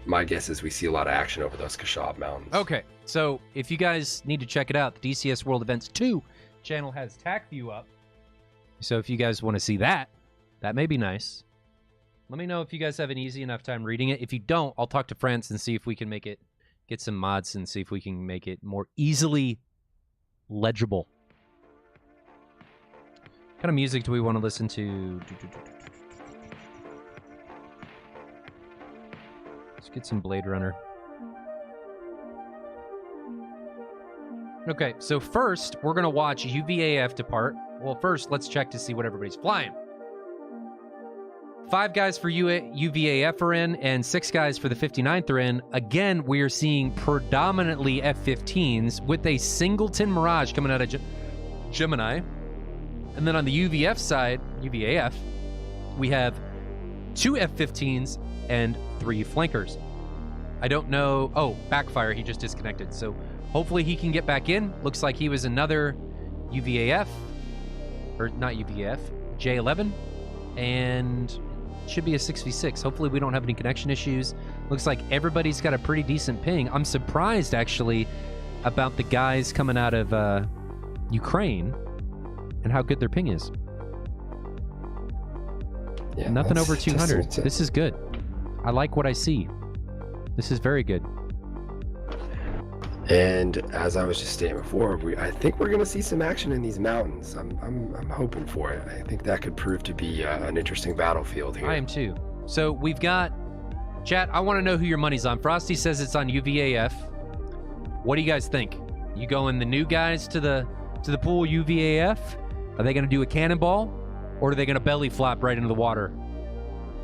my guess is we see a lot of action over those Kashab mountains. Okay, so if you guys need to check it out, the DCS World Events 2 channel has TAC View up. So if you guys want to see that, that may be nice. Let me know if you guys have an easy enough time reading it. If you don't, I'll talk to France and see if we can make it, get some mods and see if we can make it more easily legible. What kind of music do we want to listen to? Let's get some Blade Runner. Okay, so first, we're going to watch UVAF depart. Well, first, let's check to see what everybody's flying. 5 guys for UVAF are in, and 6 guys for the 59th are in. Again, we are seeing predominantly F-15s with a singleton Mirage coming out of Gemini. And then on the UVF side, UVAF, we have 2 F-15s and 3 flankers. I don't know. Oh, backfire. He just disconnected. So hopefully he can get back in. Looks like he was another UVAF, or not UVAF, J11, and should be a 6v6. Hopefully we don't have any connection issues. Looks like everybody's got a pretty decent ping. I'm surprised actually about the guys coming out of Ukraine and how good their ping is. Yeah, nothing over 200. just This is good. I like what I see. This is very good. And as I was just stating before, I think we're going to see some action in these mountains. I'm hoping for it. I think that could prove to be an interesting battlefield here. I am too. So we've got chat. I want to know who your money's on. Frosty says it's on UVAF. What do you guys think? You going the new guys to the pool UVAF? Are they going to do a cannonball, or are they going to belly flop right into the water?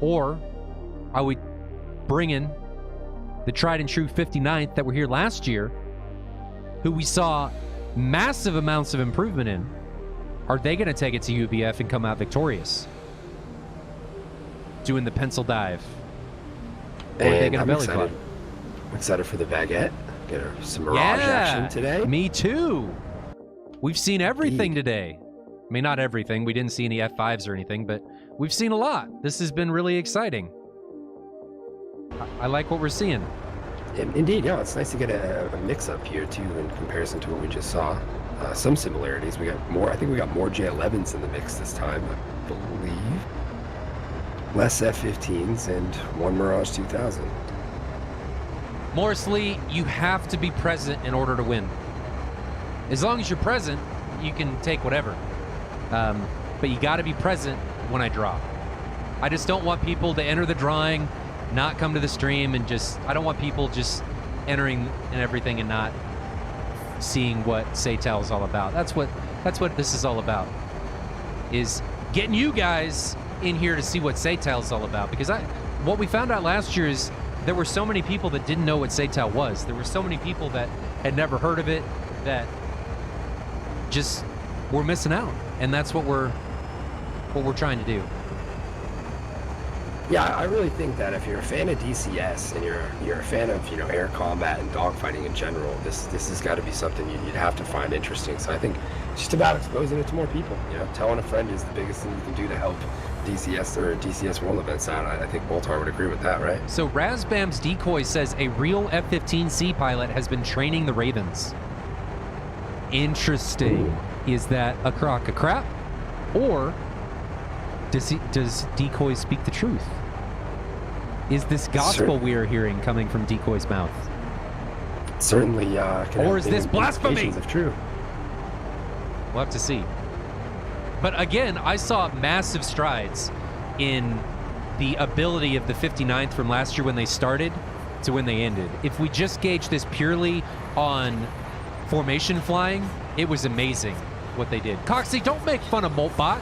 Or are we bringing the tried and true 59th that were here last year, who we saw massive amounts of improvement in? Are they going to take it to UVF and come out victorious? Doing the pencil dive? Or are they going to belly flop? I'm excited for the baguette. Get some Mirage action today. Me too. We've seen everything today. I mean, not everything. We didn't see any F5s or anything, but we've seen a lot. This has been really exciting. I like what we're seeing. Indeed, yeah, it's nice to get a mix-up here, too, in comparison to what we just saw. Some similarities. We got more. I think we got more J11s in the mix this time, I believe. Less F-15s and 1 Mirage 2000. Morsley, you have to be present in order to win. As long as you're present, you can take whatever. But you got to be present when I draw. I just don't want people to enter the drawing, not come to the stream, and I don't want people just entering and everything and not seeing what SATAL is all about. That's what this is all about, is getting you guys in here to see what SATAL is all about. Because what we found out last year is there were so many people that didn't know what SATAL was. There were so many people that had never heard of it that just were missing out, and that's what we're trying to do. Yeah, I really think that if you're a fan of DCS and you're a fan of air combat and dogfighting in general, this has got to be something you'd have to find interesting. So I think it's just about exposing it to more people. Telling a friend is the biggest thing you can do to help DCS or DCS world events out. I think Boltar would agree with that, right? So Razbam's Decoy says a real F-15C pilot has been training the Ravens. Interesting. Ooh. Is that a crock of crap, or does Decoy speak the truth? Is this gospel we are hearing coming from Decoy's mouth? Certainly. Or is this blasphemy? If true. We'll have to see. But again, I saw massive strides in the ability of the 59th from last year when they started to when they ended. If we just gauge this purely on formation flying, it was amazing what they did. Coxie, don't make fun of Moltbot.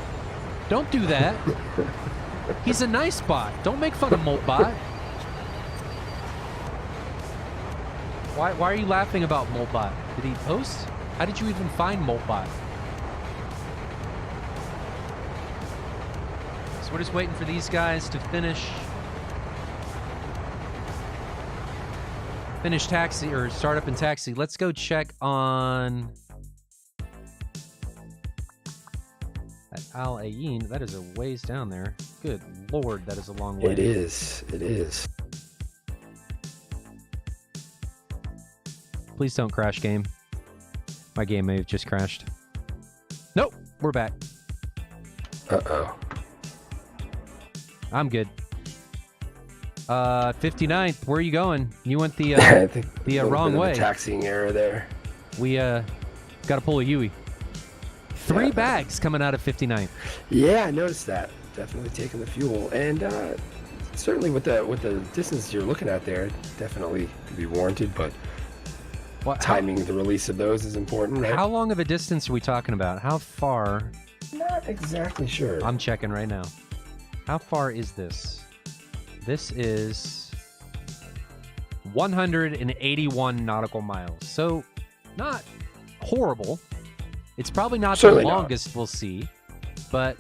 Don't do that. He's a nice bot. Don't make fun of Moltbot. Why are you laughing about Moltbot? Did he post? How did you even find Moltbot? So we're just waiting for these guys to finish taxi or start up in taxi. Let's go check on Al Ain. That is a ways down there. Good Lord, that is a long way. It is. It is. Please don't crash, game. My game may have just crashed. Nope, we're back. Uh-oh. I'm good. 59th, where are you going? You went the I think the a little wrong bit of way. a taxiing error there. We got to pull a Yui. Three bags coming out of 59th. Yeah, I noticed that. Definitely taking the fuel, and certainly with the distance you're looking at there, definitely could be warranted. But timing the release of those is important, right? How long of a distance are we talking about? How far? Not exactly sure. I'm checking right now. How far is this? This is 181 nautical miles. So, not horrible. It's probably not Certainly the longest we'll see, but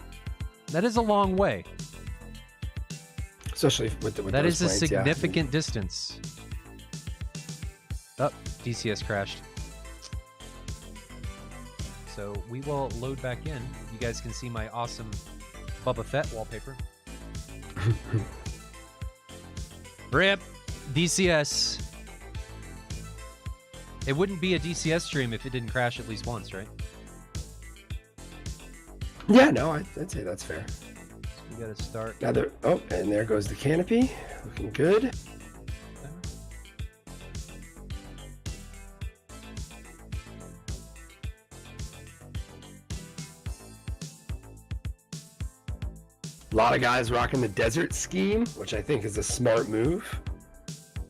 that is a long way. Especially with that those is a planes, significant distance. Oh, DCS crashed. So we will load back in. You guys can see my awesome Boba Fett wallpaper. RIP DCS. It wouldn't be a DCS stream if it didn't crash at least once, right? Yeah, no, I'd say that's fair. So we gotta start. Now there, oh, and there goes the canopy. Looking good. A lot of guys rocking the desert scheme, which I think is a smart move.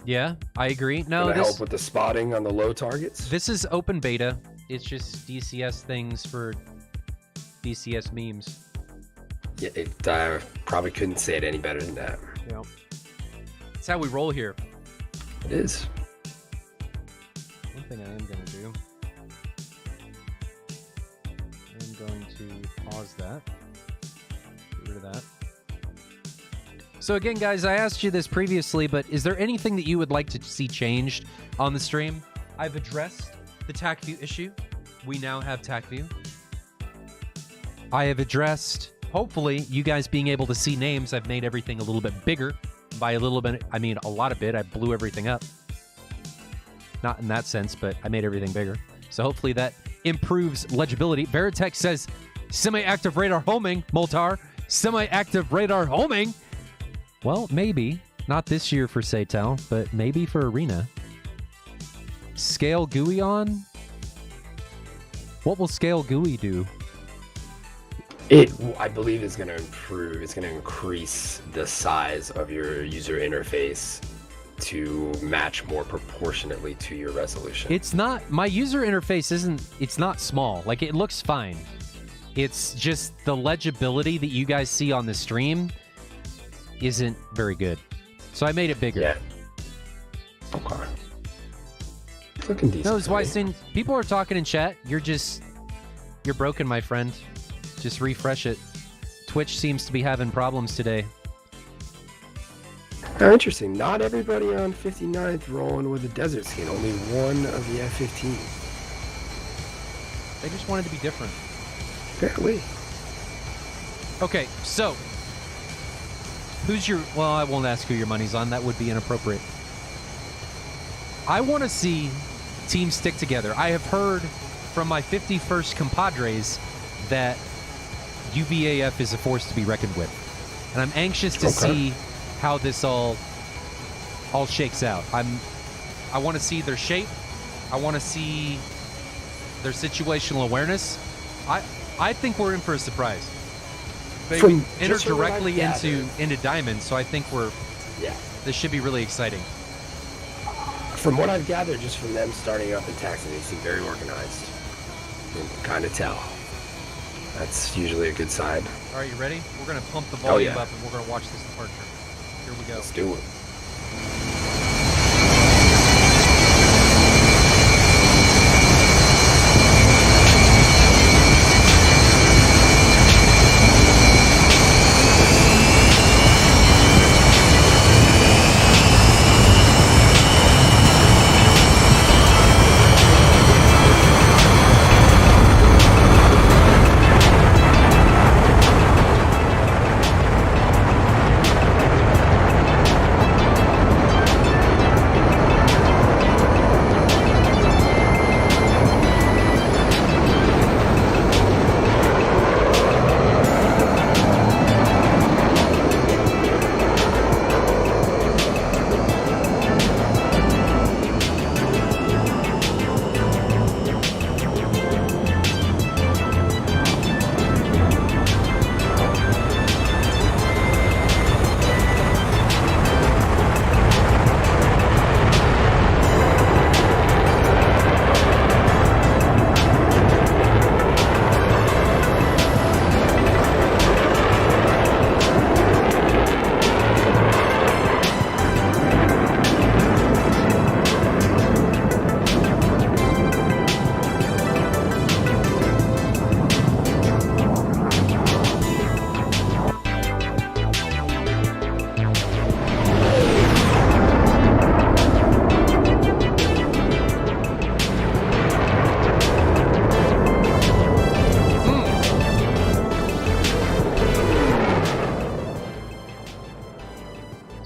Yeah, I agree. No, Gonna help with the spotting on the low targets. This is open beta. It's just DCS things for DCS memes. Yeah, it probably couldn't say it any better than that. Yeah. That's how we roll here. It is. One thing I am going to do, I'm going to pause that. Get rid of that. So again, guys, I asked you this previously, but is there anything that you would like to see changed on the stream? I've addressed the TAC-View issue. We now have TAC-View. I have addressed, hopefully, you guys being able to see names. I've made everything a little bit bigger. By a little bit, I mean a lot of bit. I blew everything up. Not in that sense, but I made everything bigger. So hopefully that improves legibility. Veritech says, semi-active radar homing, Moltar. Semi-active radar homing? Well, maybe. Not this year for SATAL, but maybe for Arena. Scale GUI on? What will Scale GUI do? It, I believe, is going to improve. It's going to increase the size of your user interface to match more proportionately to your resolution. It's not, my user interface isn't, it's not small. Like, it looks fine. It's just the legibility that you guys see on the stream isn't very good. So I made it bigger. Yeah. looking decent. No, it's for why me. saying people are talking in chat. You're broken, my friend. Just refresh it. Twitch seems to be having problems today. Oh, interesting. Not everybody on 59th rolling with a desert skin. Only one of the F-15. They just wanted to be different. Apparently. Okay, so who's your? Well, I won't ask who your money's on. That would be inappropriate. I want to see teams stick together. I have heard from my 51st compadres that UVAF is a force to be reckoned with, and I'm anxious to see how this all shakes out. I want to see their shape. I want to see their situational awareness. I think we're in for a surprise. They enter directly into Diamond, so I think this should be really exciting. From what I've gathered, just from them starting up in Texas, they seem very organized. You can kind of tell. That's usually a good sign. All right, you ready? We're going to pump the volume up, and we're going to watch this departure. Here we go. Let's do it.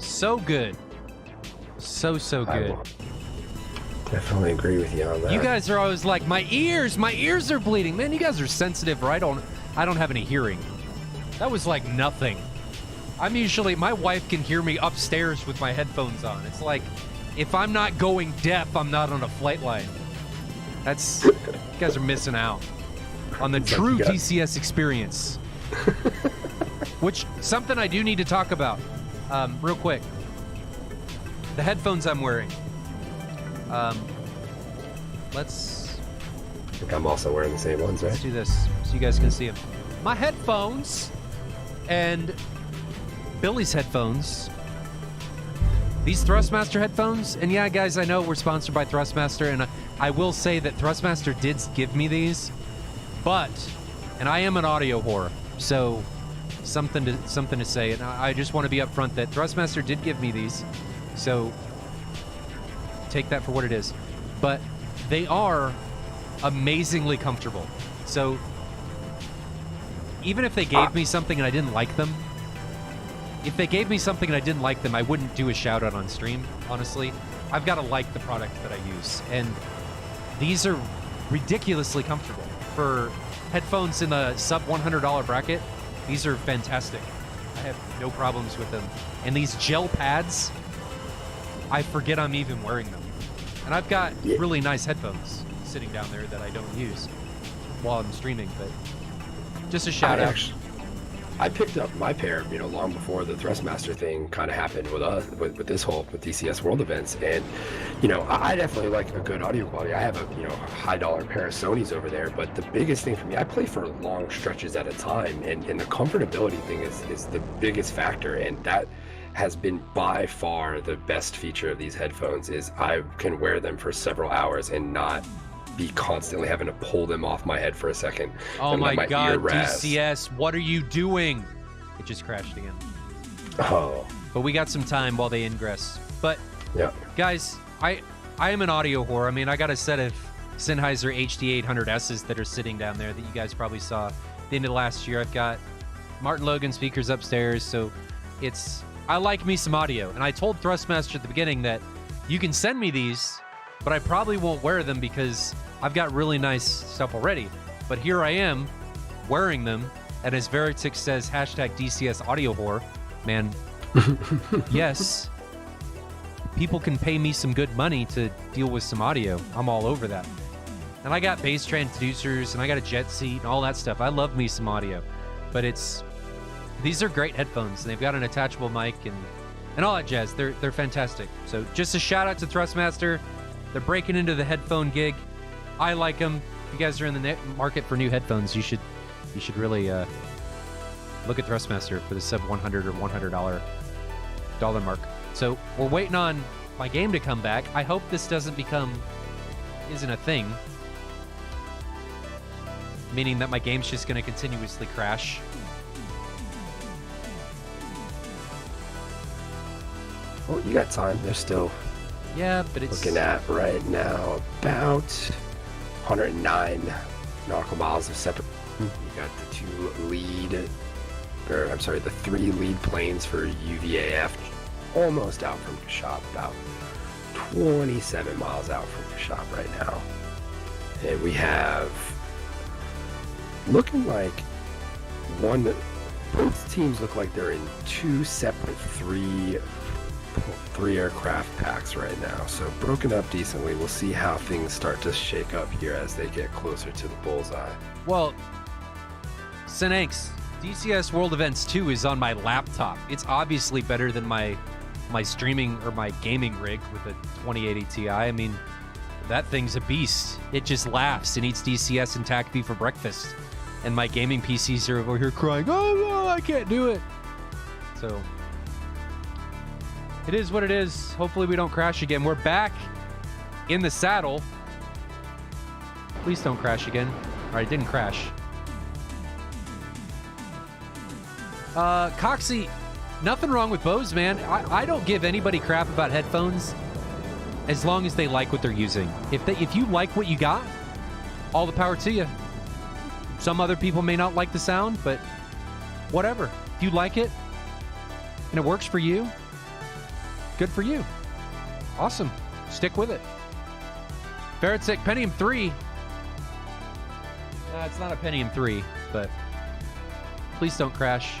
So good. So good. I will definitely agree with you on that. You guys are always like, my ears are bleeding. Man, you guys are sensitive, or I don't have any hearing. That was like nothing. My wife can hear me upstairs with my headphones on. It's like, if I'm not going deaf, I'm not on a flight line. You guys are missing out on the true TCS experience. Which, something I do need to talk about, real quick. The headphones I'm wearing. I think I'm also wearing the same ones, right? Let's do this so you guys can see them. My headphones and Billy's headphones. These Thrustmaster headphones, and yeah, guys, I know we're sponsored by Thrustmaster, and I will say that Thrustmaster did give me these, and I am an audio whore, so something to say, and I just want to be upfront that Thrustmaster did give me these, so take that for what it is. But they are amazingly comfortable. So even if they gave me something and I didn't like them, I wouldn't do a shout out on stream, honestly. I've got to like the product that I use. And these are ridiculously comfortable. For headphones in the sub $100 bracket, these are fantastic. I have no problems with them. And these gel pads, I forget I'm even wearing them. And I've got really nice headphones sitting down there that I don't use while I'm streaming, but just a shout out. I picked up my pair, long before the Thrustmaster thing kind of happened with us, with DCS World events, and I definitely like a good audio quality. I have a high dollar pair of Sonys over there, but the biggest thing for me, I play for long stretches at a time, and the comfortability thing is the biggest factor, and has been by far the best feature of these headphones is I can wear them for several hours and not be constantly having to pull them off my head for a second. Oh and let my ear god, razz. DCS, what are you doing? It just crashed again. Oh, But we got some time while they ingress. But yeah. guys, I am an audio whore. I mean, I got a set of Sennheiser HD800Ss that are sitting down there that you guys probably saw at the end of last year. I've got Martin Logan speakers upstairs, so I like me some audio. And I told Thrustmaster at the beginning that you can send me these, but I probably won't wear them because I've got really nice stuff already. But here I am wearing them, and as Veritic says, #DCS audio whore, man, yes, people can pay me some good money to deal with some audio. I'm all over that. And I got bass transducers, and I got a jet seat, and all that stuff. I love me some audio. But these are great headphones, and they've got an attachable mic and all that jazz. They're fantastic. So just a shout out to Thrustmaster. They're breaking into the headphone gig. I like them. If you guys are in the market for new headphones, you should really look at Thrustmaster for the sub $100 or $100 mark. So we're waiting on my game to come back. I hope this isn't a thing, meaning that my game's just going to continuously crash. Well, you got time. There's still Yeah, but it's looking at right now about 109 nautical miles of separate. You got the 3 lead planes for UVAF almost out from Kashab, about 27 miles out from Kashab right now. And we have looking like both teams look like they're in 2 separate three aircraft packs right now, so broken up decently. We'll see how things start to shake up here as they get closer to the bullseye. Well, Senanx, DCS World Events 2 is on my laptop. It's obviously better than my streaming or my gaming rig with a 2080 Ti. I mean, that thing's a beast. It just laughs and eats DCS and TACV for breakfast. And my gaming PCs are over here crying, oh no, I can't do it. So it is what it is. Hopefully we don't crash again. We're back in the saddle. Please don't crash again. All right, it didn't crash. Coxie, nothing wrong with Bose, man. I don't give anybody crap about headphones as long as they like what they're using. If you like what you got, all the power to you. Some other people may not like the sound, but whatever. If you like it and it works for you, good for you. Awesome. Stick with it. Veritic, Pentium 3. It's not a Pentium 3, but please don't crash.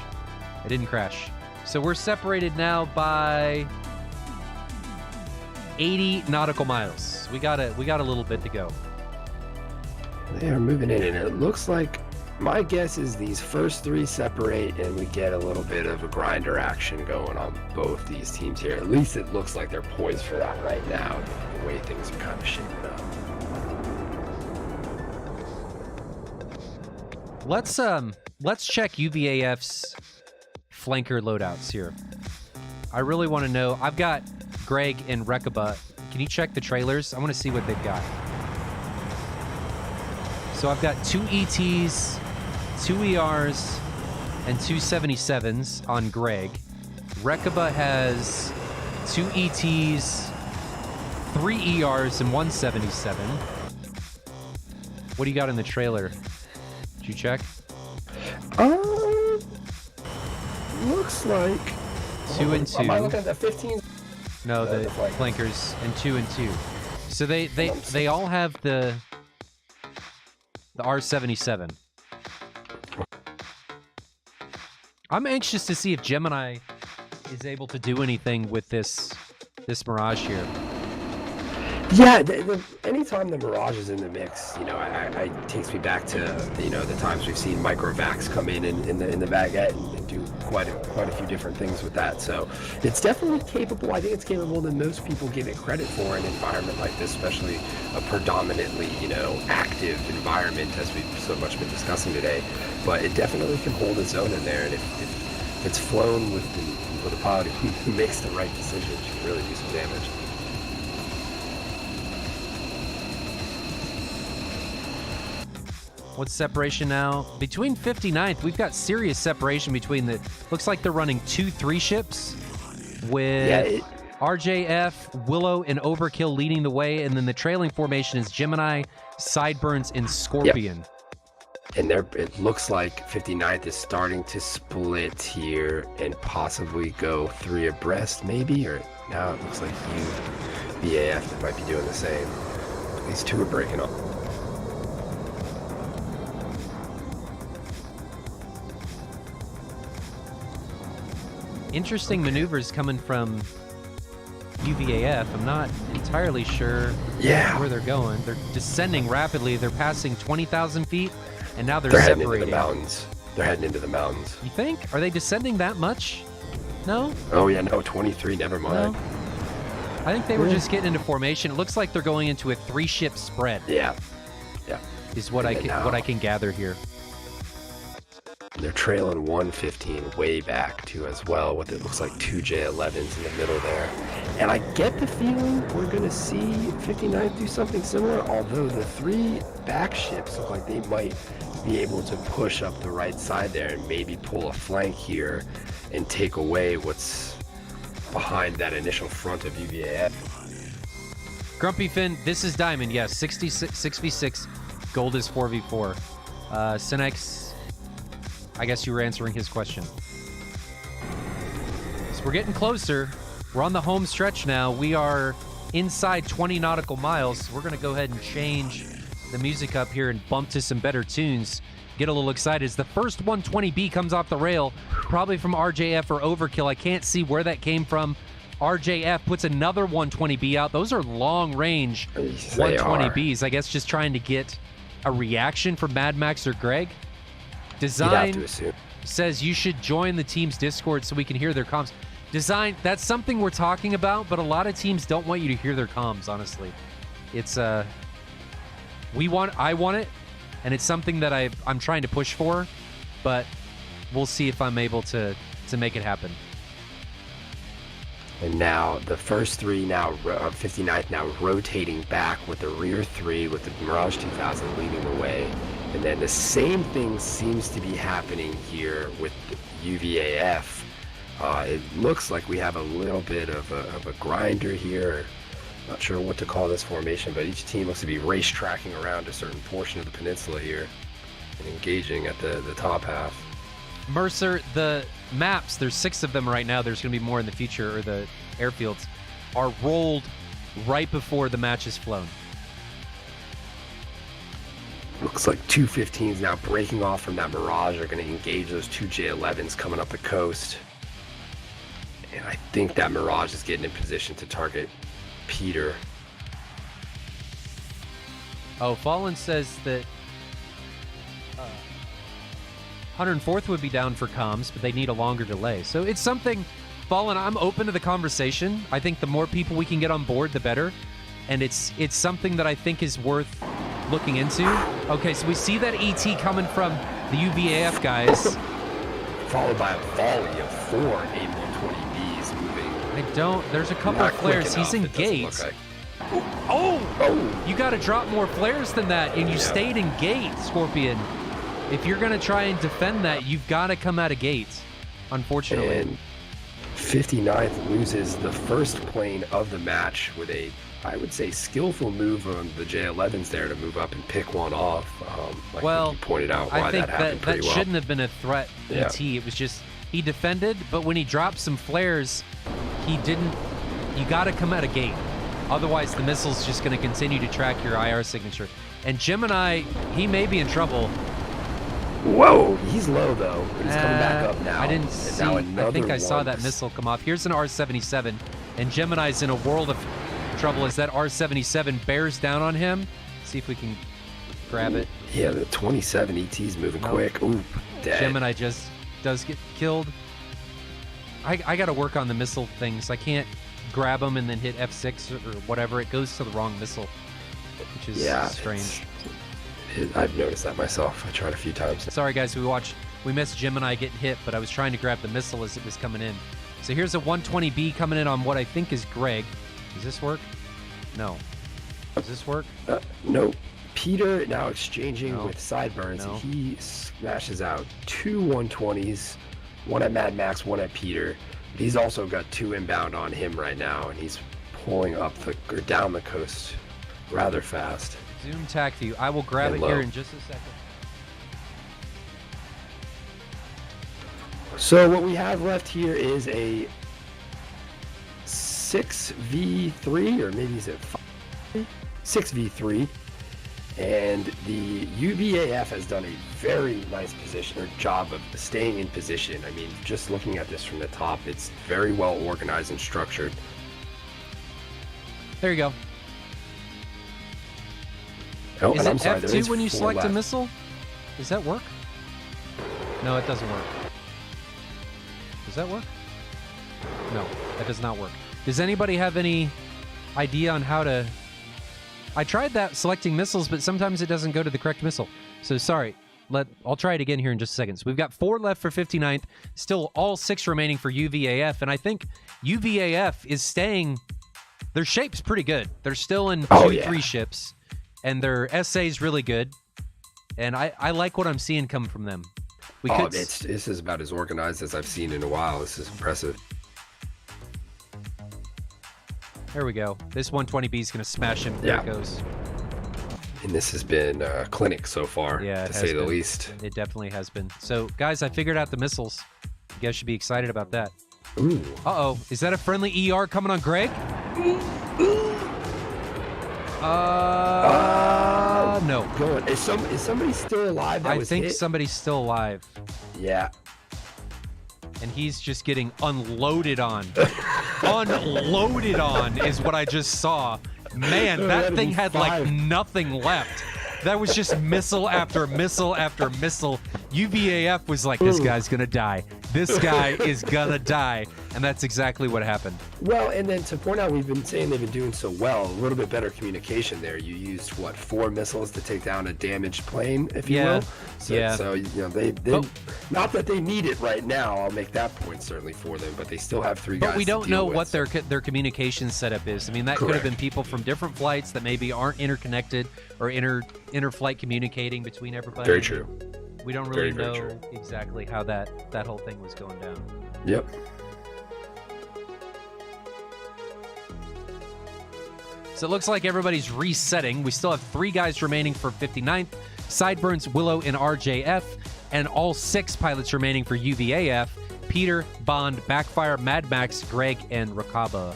It didn't crash. So we're separated now by 80 nautical miles. We got a little bit to go. They are moving in, and it looks like, my guess is these first 3 separate and we get a little bit of a grinder action going on both these teams here. At least it looks like they're poised for that right now, the way things are kind of shaping up. Let's check UVAF's flanker loadouts here. I really want to know. I've got Greg and Rekaba. Can you check the trailers? I want to see what they've got. So I've got 2 ETs, 2 ERs, and 2 77s on Greg. Rekaba has 2 ETs, 3 ERs, and 1 77. What do you got in the trailer? Did you check? Looks like 2 and 2. Am I looking at the 15? No, the flankers, and 2 and 2. So they all have the R77. I'm anxious to see if Gemini is able to do anything with this Mirage here. Yeah, anytime the Mirage is in the mix, it takes me back to the times we've seen Microvacs come in the baguette and do quite a few different things with that. So it's definitely capable. I think it's capable than most people give it credit for in an environment like this, especially a predominantly active environment, as we've so much been discussing today. But it definitely can hold its own in there, and if it's flown with the with a pilot who makes the right decision. She can really do some damage. What's separation now? Between 59th, we've got serious separation between the... Looks like they're running 2-3 ships with RJF, Willow, and Overkill leading the way, and then the trailing formation is Gemini, Sideburns, and Scorpion. Yep. And it looks like 59th is starting to split here and possibly go 3 abreast, maybe? Or now it looks like UVAF might be doing the same. These 2 are breaking up. Interesting maneuvers coming from UVAF. I'm not entirely sure where they're going. They're descending rapidly. They're passing 20,000 feet, and now they're separating. Heading into the mountains. They're heading into the mountains. You think? Are they descending that much? No? Oh, yeah, no, 23, never mind. No. I think they were just getting into formation. It looks like they're going into a 3-ship spread. Yeah. Is what I can gather here. They're trailing 115 way back too as well, with it looks like 2 J11s in the middle there. And I get the feeling we're going to see 59th do something similar, although the 3 back ships look like they might be able to push up the right side there and maybe pull a flank here and take away what's behind that initial front of UVAF. Grumpy Finn, this is Diamond. Yes, 6v6. Gold is 4v4. Cinex, I guess you were answering his question. So we're getting closer. We're on the home stretch now. We are inside 20 nautical miles. We're going to go ahead and change the music up here and bump to some better tunes. Get a little excited as the first 120B comes off the rail, probably from RJF or Overkill. I can't see where that came from. RJF puts another 120B out. Those are long-range 120Bs. I guess just trying to get a reaction from Mad Max or Greg. Design says you should join the team's Discord so we can hear their comms. Design, that's something we're talking about, but a lot of teams don't want you to hear their comms, honestly. It's I want it, and it's something that I'm trying to push for, but we'll see if I'm able to make it happen. And now the first 3 now, 59th now rotating back with the rear 3 with the Mirage 2000 leading the way. And then the same thing seems to be happening here with the UVAF. It looks like we have a little bit of a grinder here. Not sure what to call this formation, but each team looks to be race tracking around a certain portion of the peninsula here and engaging at the top half. Mercer, the maps, there's 6 of them right now. There's going to be more in the future, or the airfields, are rolled right before the match is flown. Looks like 215s now breaking off from that Mirage are going to engage those 2 J11s coming up the coast. And I think that Mirage is getting in position to target Peter. Oh, Fallen says that 104th would be down for comms, but they need a longer delay. So it's something, Fallen, I'm open to the conversation. I think the more people we can get on board, the better. And it's something that I think is worth looking into. Okay, so we see that ET coming from the UVAF guys. Followed by a volley of 4 A120Bs moving. There's a couple of flares. He's engaged. Like. Oh! You got to drop more flares than that, and you stayed in gate, Scorpion. If you're going to try and defend that, you've got to come out of gate, unfortunately. And 59th loses the first plane of the match with a, I would say, skillful move on the J11s there to move up and pick one off. Well, you pointed out why I think that happened pretty well. Shouldn't have been a threat, ET. It was just, he defended, but when he dropped some flares, he didn't, you got to come out of gate. Otherwise, the missile's just going to continue to track your IR signature. And Gemini, he may be in trouble. Whoa, he's low though. He's coming back up now. I didn't see. I think I saw that missile come off. Here's an R-77, and Gemini's in a world of trouble as that R-77 bears down on him. See if we can grab it. Yeah, the 27 ET's moving quick. Ooh, dead. Gemini just does get killed. I got to work on the missile things. I can't grab them and then hit F6 or whatever. It goes to the wrong missile, which is strange. I've noticed that myself. I tried a few times. Sorry guys, we missed Gemini getting hit, but I was trying to grab the missile as it was coming in. So here's a 120B coming in on what I think is Greg. Does this work? No. Does this work? No. Peter now exchanging No. with Sideburns. No. He smashes out 2 120s, one at Mad Max, one at Peter. He's also got 2 inbound on him right now, and he's pulling up or down the coast rather fast. Zoom tac view. I will grab And it here low. in just a second. So what we have left here is a 6v3, or maybe is it 5? 6v3. And the UVAF has done a very nice position or job of staying in position. I mean, just looking at this from the top, it's very well organized and structured. There you go. Oh, Is and it I'm sorry, there F2 is when you 4 select left. a missile? Does that work? No, it doesn't work. Does that work? No, that does not work. Does anybody have any idea on how to... I tried that selecting missiles, but sometimes it doesn't go to the correct missile. So sorry. I'll try it again here in just a second. So we've got 4 left for 59th. Still all 6 remaining for UVAF. And I think UVAF is staying... Their shape's pretty good. They're still in 2-3 ships. And their SA is really good. And I like what I'm seeing come from them. This is about as organized as I've seen in a while. This is impressive. There we go. This 120B is going to smash him. There it goes. And this has been a clinic so far, Yeah, to say the least. It definitely has been. So, guys, I figured out the missiles. You guys should be excited about that. Ooh. Uh-oh. Is that a friendly ER coming on Greg? No. Go on. Is somebody still alive that I was think hit? somebody's still alive. Yeah. And he's just getting unloaded on. Unloaded on is what I just saw. Man, that That'd thing be had like 5. nothing left. That was just missile after missile after missile. UVAF was like, this guy's gonna die. This guy is gonna die. And that's exactly what happened. Well, and then to point out, we've been saying they've been doing so well. A little bit better communication there. You used, what, 4 missiles to take down a damaged plane, if you will? So, you know, they not that they need it right now. I'll make that point certainly for them, but they still have 3 guys But we to don't deal know with. what their communication setup is. I mean, that could have Correct. been people from different flights that maybe aren't interconnected or inter-flight communicating between everybody. Very true. We don't really Very know true. exactly how that whole thing was going down. Yep. So it looks like everybody's resetting. We still have 3 guys remaining for 59th. Sideburns, Willow, and RJF. And all 6 pilots remaining for UVAF. Peter, Bond, Backfire, Mad Max, Greg, and Rakoba.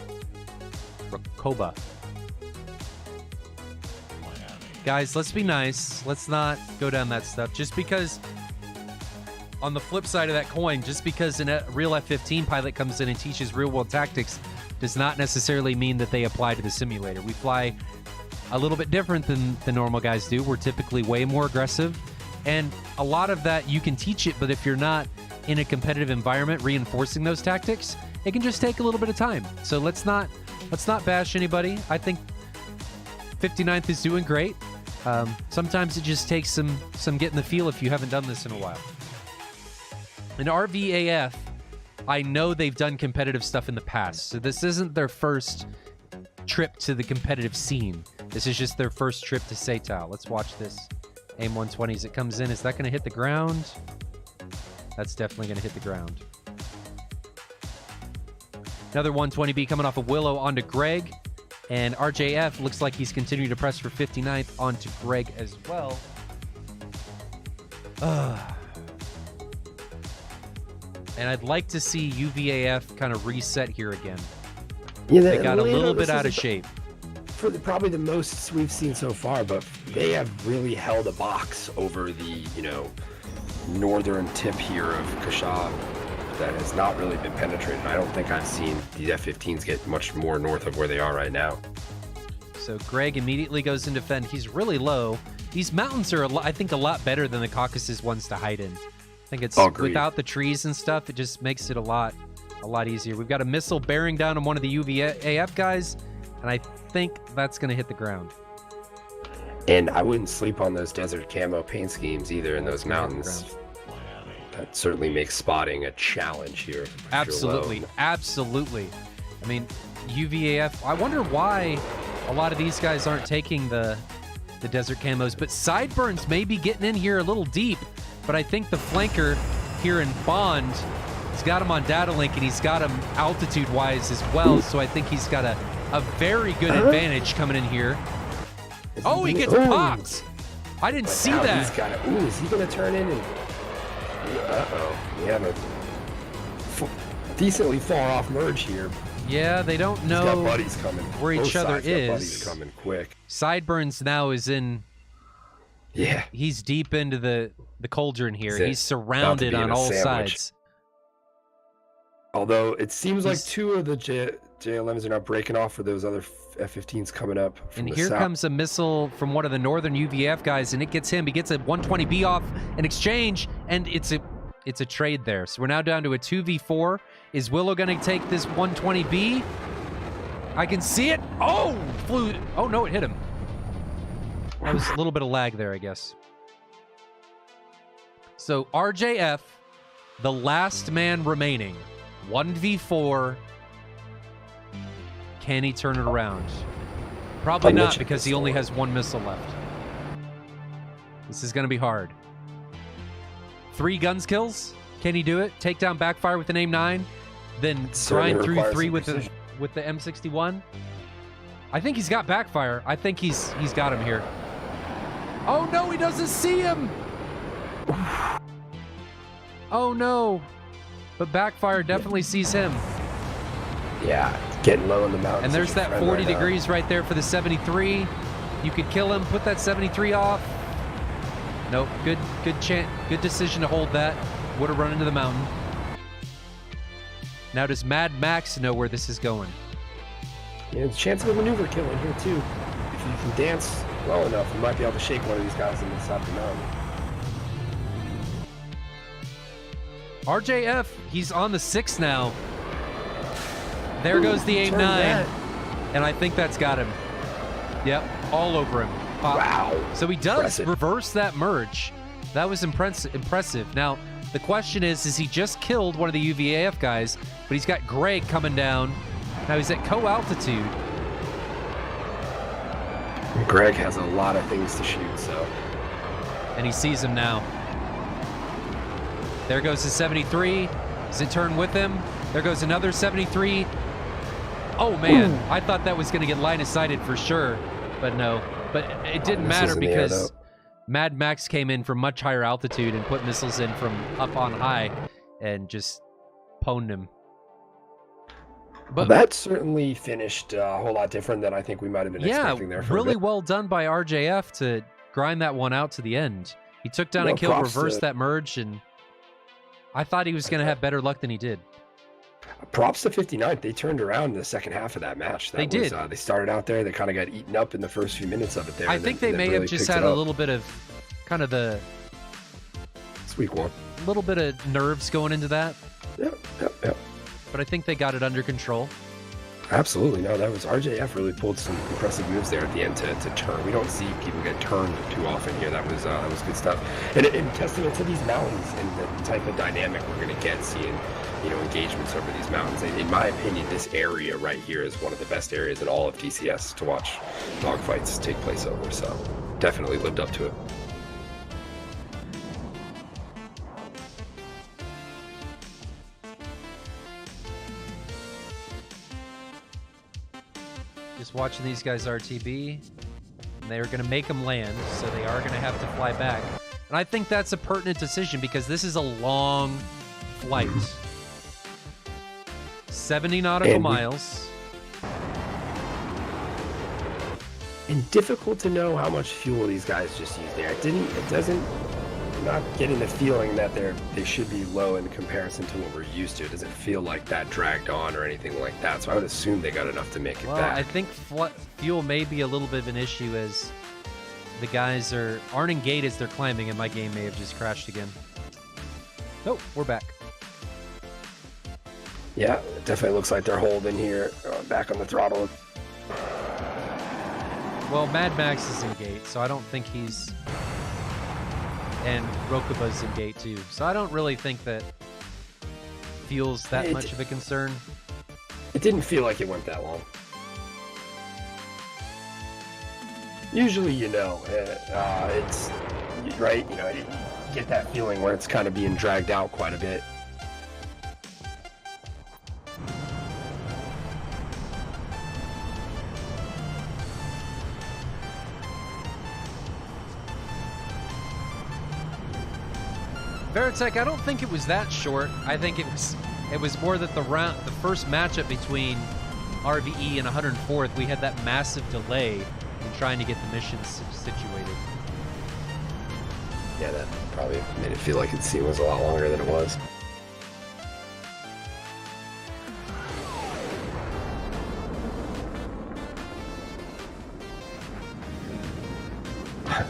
Guys, let's be nice. Let's not go down that stuff. Just because, on the flip side of that coin, just because a real F-15 pilot comes in and teaches real-world tactics does not necessarily mean that they apply to the simulator. We fly a little bit different than the normal guys do. We're typically way more aggressive. And a lot of that, you can teach it, but if you're not in a competitive environment reinforcing those tactics, it can just take a little bit of time. So let's not bash anybody. I think 59th is doing great. Sometimes it just takes some getting the feel if you haven't done this in a while. In RVAF, I know they've done competitive stuff in the past, so this isn't their first trip to the competitive scene. This is just their first trip to SATAL. Let's watch this. AIM 120 as it comes in. Is that going to hit the ground? That's definitely going to hit the ground. Another 120B coming off of Willow onto Greg. And RJF looks like he's continuing to press for 59th onto Greg as well. And I'd like to see UVAF kind of reset here again. Yeah, They got a well, you know, little bit this out of is shape. for probably the most we've seen so far, but they have really held a box over the, northern tip here of Kashaw that has not really been penetrated. I don't think I've seen these F-15s get much more north of where they are right now. So Greg immediately goes in defend. He's really low. These mountains are, I think, a lot better than the Caucasus ones to hide in. I think it's Agreed. without the trees and stuff, it just makes it a lot easier. We've got a missile bearing down on one of the UVAF guys, and I think that's going to hit the ground. And I wouldn't sleep on those desert camo paint schemes either in those mountains. That certainly makes spotting a challenge here. if you're Absolutely, alone. absolutely. I mean, UVAF. I wonder why a lot of these guys aren't taking the desert camos, but Sideburns may be getting in here a little deep. But I think the flanker here in Bond, he's got him on data link and he's got him altitude-wise as well. So I think he's got a very good advantage coming in here. Oh, he gets popped. I didn't see Now that. He's got it. Ooh, is he going to turn in? And... We have a decently far off merge here. Yeah, they don't He's got know buddies coming. where each Both other sides got buddies is. coming quick. Sideburns now is in. Yeah. He's deep into the cauldron here. He's He's about to surrounded be in on a all sandwich. sides. Although it seems like He's- 2 of the JLMs are now breaking off for those other F-15s coming up. From And the here south. comes a missile from one of the northern UVF guys, and it gets him. He gets a 120B off in exchange, and it's a trade there. So we're now down to a 2v4. Is Willow going to take this 120B? I can see it. Oh, flew. Oh, no, it hit him. That was a little bit of lag there, I guess. So RJF, the last man remaining, 1v4. Can he turn it around? Probably not, because he only has 1 missile left. This is going to be hard. 3 guns kills. Can he do it? Take down backfire with an AIM-9, then Certainly grind through requires 3 some with precision. the M61. I think he's got backfire. I think he's got him here. Oh no, he doesn't see him. Oh no. But backfire definitely sees him. Yeah, getting low in the mountains. And there's is your that friend 40 right now. degrees right there for the 73. You could kill him, put that 73 off. Nope, good decision to hold that. Would have run into the mountain. Now does Mad Max know where this is going? Yeah, there's a chance of a maneuver kill in here too. If you can dance well enough, you might be able to shake one of these guys in the top of the mountain. RJF, he's on the 6 now. There goes the He turned AIM-9. that. And I think that's got him. Yep, all over him. Pop. Wow. So he does Impressive. reverse that merge. That was impressive. Now, the question is he just killed one of the UVAF guys, but he's got Greg coming down. Now he's at co-altitude. Greg has a lot of things to shoot, so. And he sees him now. There goes the 73. Does it turn with him? There goes another 73. Oh, man. Ooh. I thought that was going to get line of sighted for sure, but no. But it didn't Missiles matter in the air, because though. Mad Max came in from much higher altitude and put missiles in from up on high and just pwned him. But that certainly finished a whole lot different than I think we might have been expecting there. For really a bit. well done by RJF to grind that one out to the end. He took down Well, a kill, props reversed to- that merge, and I thought he was going to have better luck than he did. Props to 59. They turned around in the second half of that match. They did. They started out there. They kind of got eaten up in the first few minutes of it there. I and think then- they may then have really just picked had it a up. little bit of kind of It's week 1. little bit of nerves going into that, Yep. but I think they got it under control. Absolutely. No, that was RJF really pulled some impressive moves there at the end to turn. We don't see people get turned too often here. That was good stuff. And testament to these mountains and the type of dynamic we're going to get seeing, engagements over these mountains. In my opinion, this area right here is one of the best areas in all of DCS to watch dogfights take place over. So definitely lived up to it. Just watching these guys RTB, and they are going to make them land, so they are going to have to fly back. And I think that's a pertinent decision because this is a long flight. 70 nautical miles. And difficult to know how much fuel these guys just used there. I'm not getting the feeling that they should be low in comparison to what we're used to. It doesn't feel like that dragged on or anything like that. So I would assume they got enough to make it Well, back. I think fuel may be a little bit of an issue as the guys aren't in gate as they're climbing, and my game may have just crashed again. Nope, we're back. Yeah, it definitely looks like they're holding here, back on the throttle. Well, Mad Max is in gate, so I don't think he's and Rokuba's in gate 2. So I don't really think that feels that much of a concern. It didn't feel like it went that long. Usually, it's right. You get that feeling where it's kind of being dragged out quite a bit. Veritech, I don't think it was that short. I think it was more that the first matchup between RVE and 104th, we had that massive delay in trying to get the missions situated. Yeah, that probably made it feel like the scene was a lot longer than it was.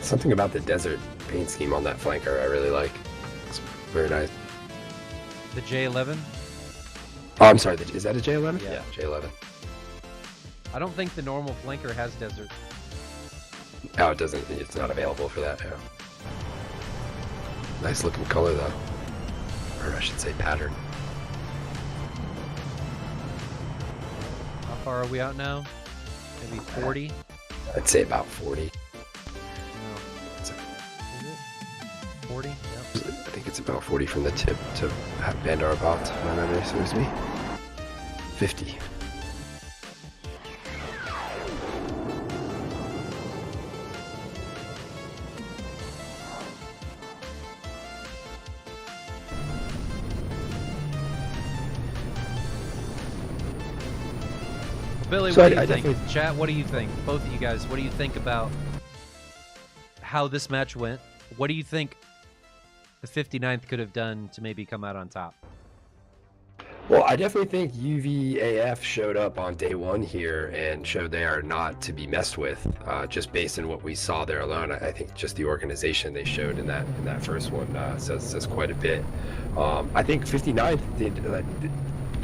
Something about the desert paint scheme on that flanker I really like. It's very nice. The J11? Oh, I'm sorry. Is that a J11? Yeah. J11. I don't think the normal flanker has desert. Oh, it doesn't. It's not available for that. Yeah. Nice looking color though, or I should say pattern. How far are we out now? Maybe 40? I'd say about 40. No. Is it 40? Yep. I think it's about 40 from the tip to Bandar Abat, if my memory serves me. 50. Billy, So what do you I think? definitely- Chat, what do you think? Both of you guys, what do you think about how this match went? What do you think the 59th could have done to maybe come out on top? Well, I definitely think UVAF showed up on day one here and showed they are not to be messed with. Just based on what we saw there alone, I think just the organization they showed in that first one says quite a bit. I think 59th did.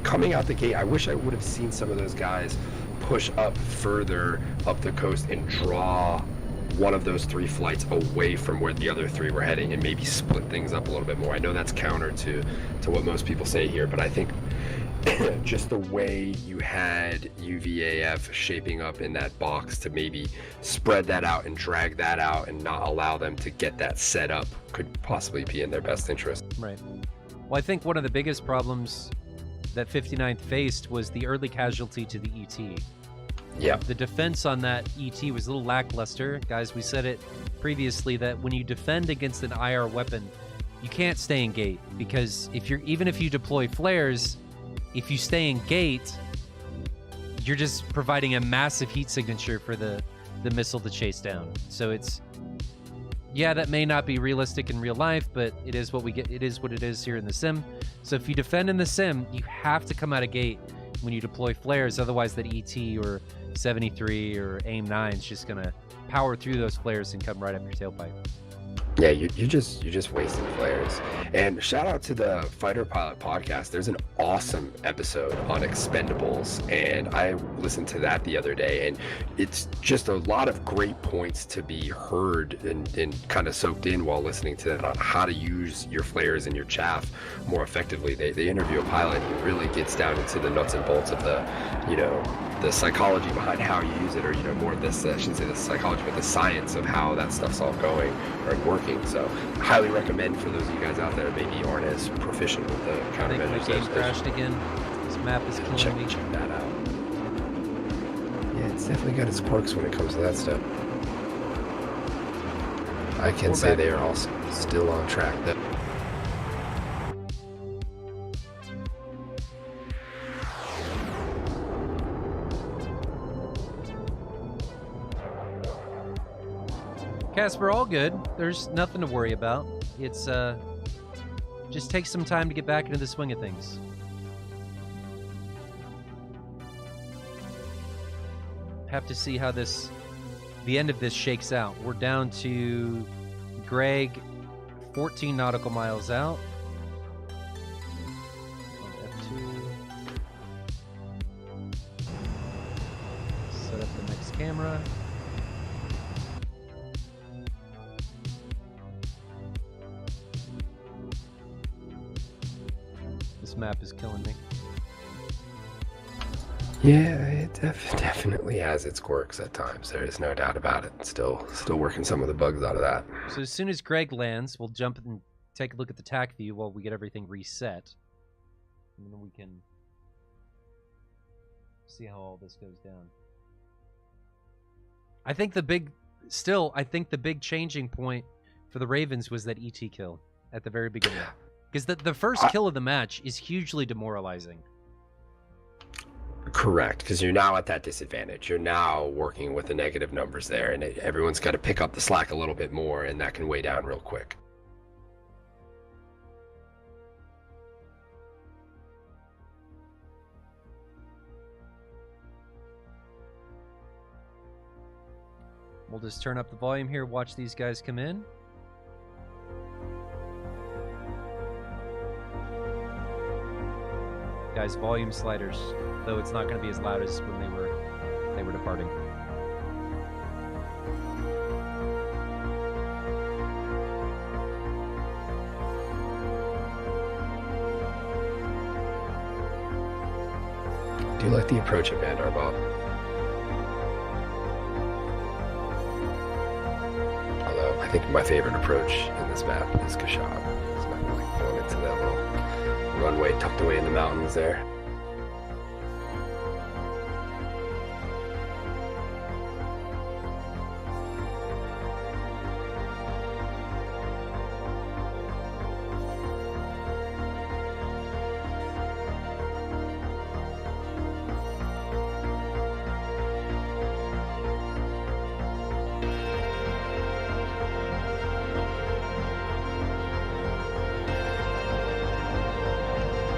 Coming out the gate, I wish I would have seen some of those guys push up further up the coast and draw one of those three flights away from where the other three were heading and maybe split things up a little bit more. I know that's counter to what most people say here, but I think just the way you had UVAF shaping up in that box to maybe spread that out and drag that out and not allow them to get that set up could possibly be in their best interest. Right. Well, I think one of the biggest problems that 59th faced was the early casualty to the ET. Yeah. The defense on that ET was a little lackluster. Guys, we said it previously that when you defend against an IR weapon, you can't stay in gate, because even if you deploy flares, if you stay in gate, you're just providing a massive heat signature for the missile to chase down. So that may not be realistic in real life, but it is what we get. It is what it is here in the sim. So if you defend in the sim, you have to come out of gate when you deploy flares. Otherwise, that ET or 73 or AIM-9 is just gonna power through those flares and come right up your tailpipe. Yeah, you're just wasting flares. And shout out to the Fighter Pilot podcast. There's an awesome episode on expendables, and I listened to that the other day, and it's just a lot of great points to be heard and kind of soaked in while listening to that on how to use your flares and your chaff more effectively. They interview a pilot who really gets down into the nuts and bolts of the psychology behind how you use it, or more of this, I shouldn't say the psychology, but the science of how that stuff's all going or working. So highly recommend for those of you guys out there maybe aren't as proficient with the I think countermeasures. my game crashed again. This map is killing me. Check that out. Yeah, it's definitely got its quirks when it comes to that stuff. I can We're say back. they are all still on track. Casper, all good. There's nothing to worry about. It's just takes some time to get back into the swing of things. Have to see how the end of this shakes out. We're down to Greg, 14 nautical miles out. On F2. Set up the next camera. This map is killing me. Yeah, it definitely has its quirks at times. There is no doubt about it. Still working some of the bugs out of that. So as soon as Greg lands, we'll jump and take a look at the TAC view while we get everything reset. And then we can see how all this goes down. I think the big changing point for the Ravens was that ET kill at the very beginning. Because the first kill of the match is hugely demoralizing. Correct, because you're now at that disadvantage. You're now working with the negative numbers there, and everyone's got to pick up the slack a little bit more, and that can weigh down real quick. We'll just turn up the volume here, watch these guys come in. Guys, volume sliders, though it's not going to be as loud as when they were departing. Do you like the approach of Vandar, Bob? Although I think my favorite approach in this map is Kashab. It's not really going into that little runway tucked away in the mountains there.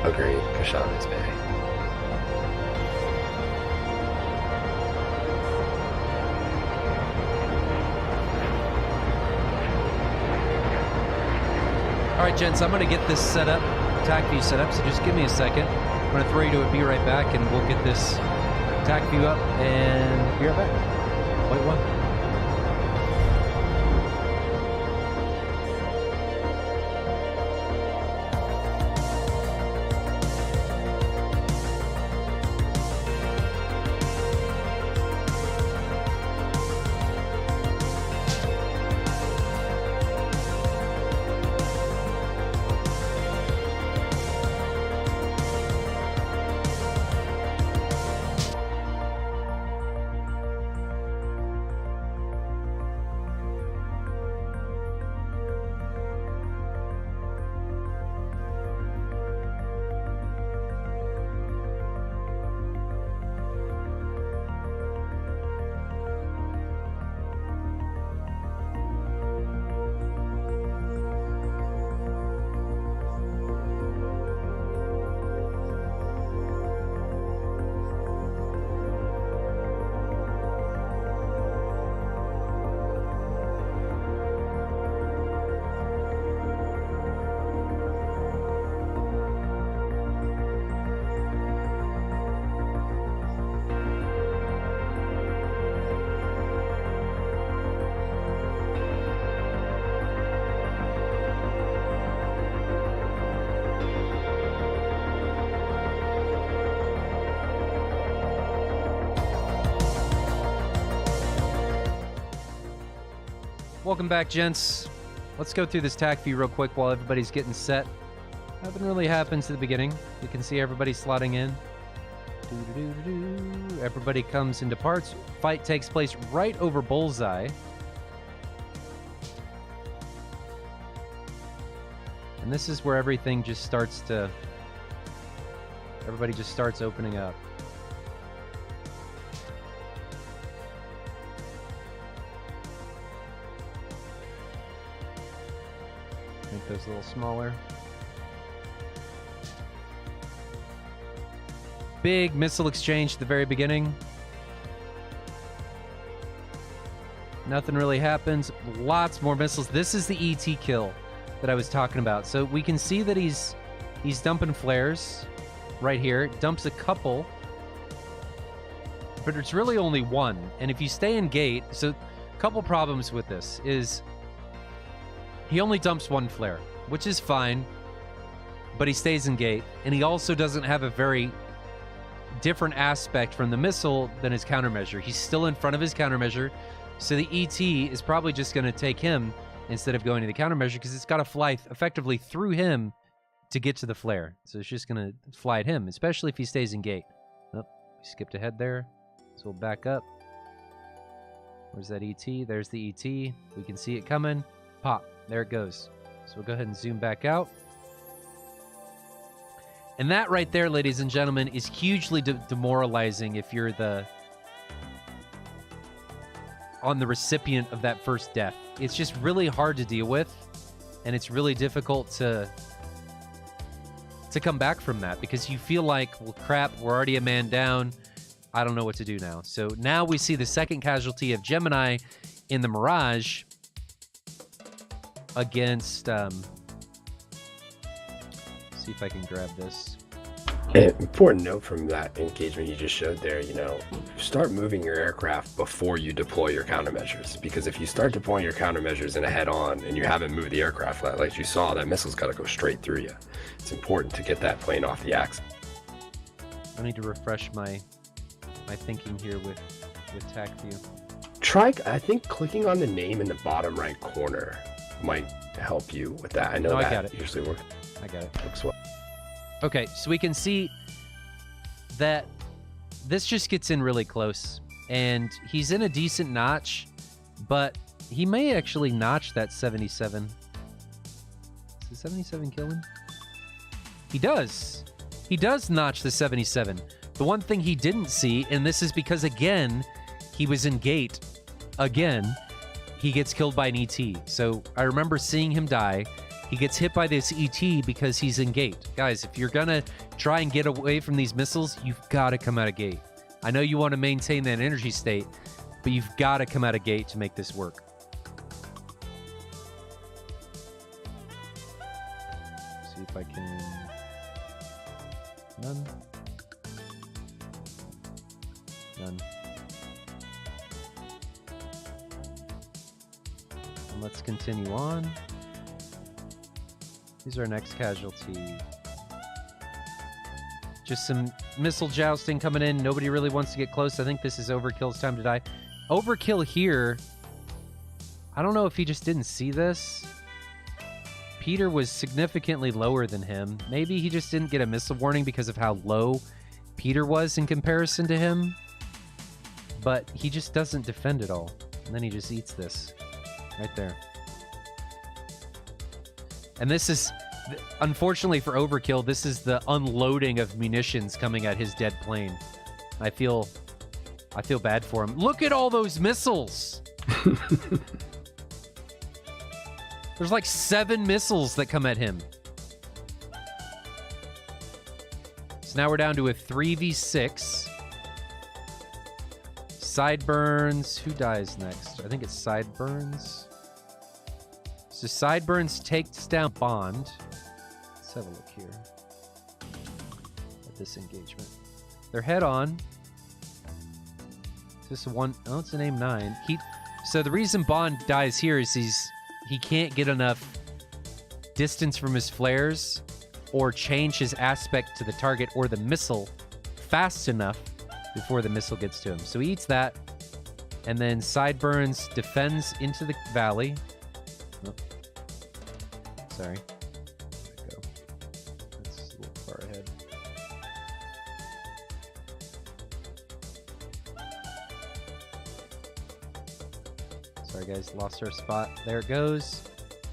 Agreed, Kashan is Bay. Alright, gents, I'm going to get this set up, TAC view set up, so just give me a second. I'm going to throw you to a be right back, and we'll get this TAC view up, and be right back. Wait one. Welcome back, gents. Let's go through this TAC view real quick while everybody's getting set. Nothing really happens at the beginning. You can see everybody slotting in. Everybody comes into parts. Fight takes place right over Bullseye. And this is where everything just starts to... Everybody just starts opening up. Make those a little smaller. Big missile exchange at the very beginning. Nothing really happens. Lots more missiles. This is the ET kill that I was talking about. So we can see that he's dumping flares right here. Dumps a couple, but it's really only one. And if you stay in gate, so a couple problems with this is he only dumps one flare, which is fine, but he stays in gate. And he also doesn't have a very different aspect from the missile than his countermeasure. He's still in front of his countermeasure, so the ET is probably just going to take him instead of going to the countermeasure because it's got to fly effectively through him to get to the flare. So it's just going to fly at him, especially if he stays in gate. Oh, we skipped ahead there, so we'll back up. Where's that ET? There's the ET. We can see it coming. Pop. There it goes. So we'll go ahead and zoom back out. And that right there, ladies and gentlemen, is hugely demoralizing if you're on the recipient of that first death. It's just really hard to deal with, and it's really difficult to come back from that because you feel like, well, crap, we're already a man down. I don't know what to do now. So now we see the second casualty of Gemini in the Mirage against... see if I can grab this. An important note from that engagement you just showed there, you know, start moving your aircraft before you deploy your countermeasures. Because if you start deploying your countermeasures in a head-on and you haven't moved the aircraft like you saw, that missile's got to go straight through you. It's important to get that plane off the axis. I need to refresh my thinking here with TAC view. Try, I think clicking on the name in the bottom right corner might help you with that. I know No, I that got it. usually works. I got it. Looks well. Okay, so we can see that this just gets in really close, and he's in a decent notch, but he may actually notch that 77. Does the 77 kill him? He does. He does notch the 77. The one thing he didn't see, and this is because, again, he was in gate. Again, he gets killed by an ET. So I remember seeing him die. He gets hit by this ET because he's in gate. Guys, if you're going to try and get away from these missiles, you've got to come out of gate. I know you want to maintain that energy state, but you've got to come out of gate to make this work. See if I can... None. None. And let's continue on. Who's our next casualty? Just some missile jousting coming in. Nobody really wants to get close. I think this is Overkill's time to die. Overkill here. I don't know if he just didn't see this. Peter was significantly lower than him. Maybe he just didn't get a missile warning because of how low Peter was in comparison to him. But he just doesn't defend at all. And then he just eats this. Right there. And this is, unfortunately for Overkill, this is the unloading of munitions coming at his dead plane. I feel bad for him. Look at all those missiles! There's like 7 missiles that come at him. So now we're down to a 3v6. Sideburns. Who dies next? I think it's Sideburns. So Sideburns takes down Bond. Let's have a look here at this engagement. They're head on. Is this one? Oh, it's an aim 9. So the reason Bond dies here is he can't get enough distance from his flares or change his aspect to the target or the missile fast enough before the missile gets to him. So he eats that, and then Sideburns defends into the valley. Oh. Sorry. There we go. That's a little far ahead. Sorry guys, lost our spot. There it goes.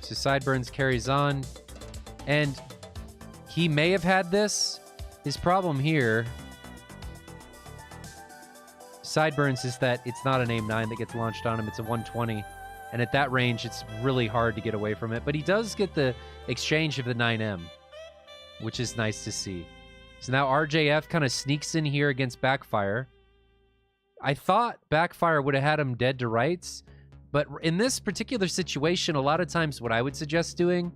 So Sideburns carries on, and he may have had this. His problem here, Sideburns, is that it's not an aim 9 that gets launched on him. It's a 120. And at that range, it's really hard to get away from it. But he does get the exchange of the 9M, which is nice to see. So now RJF kind of sneaks in here against Backfire. I thought Backfire would have had him dead to rights. But in this particular situation, a lot of times what I would suggest doing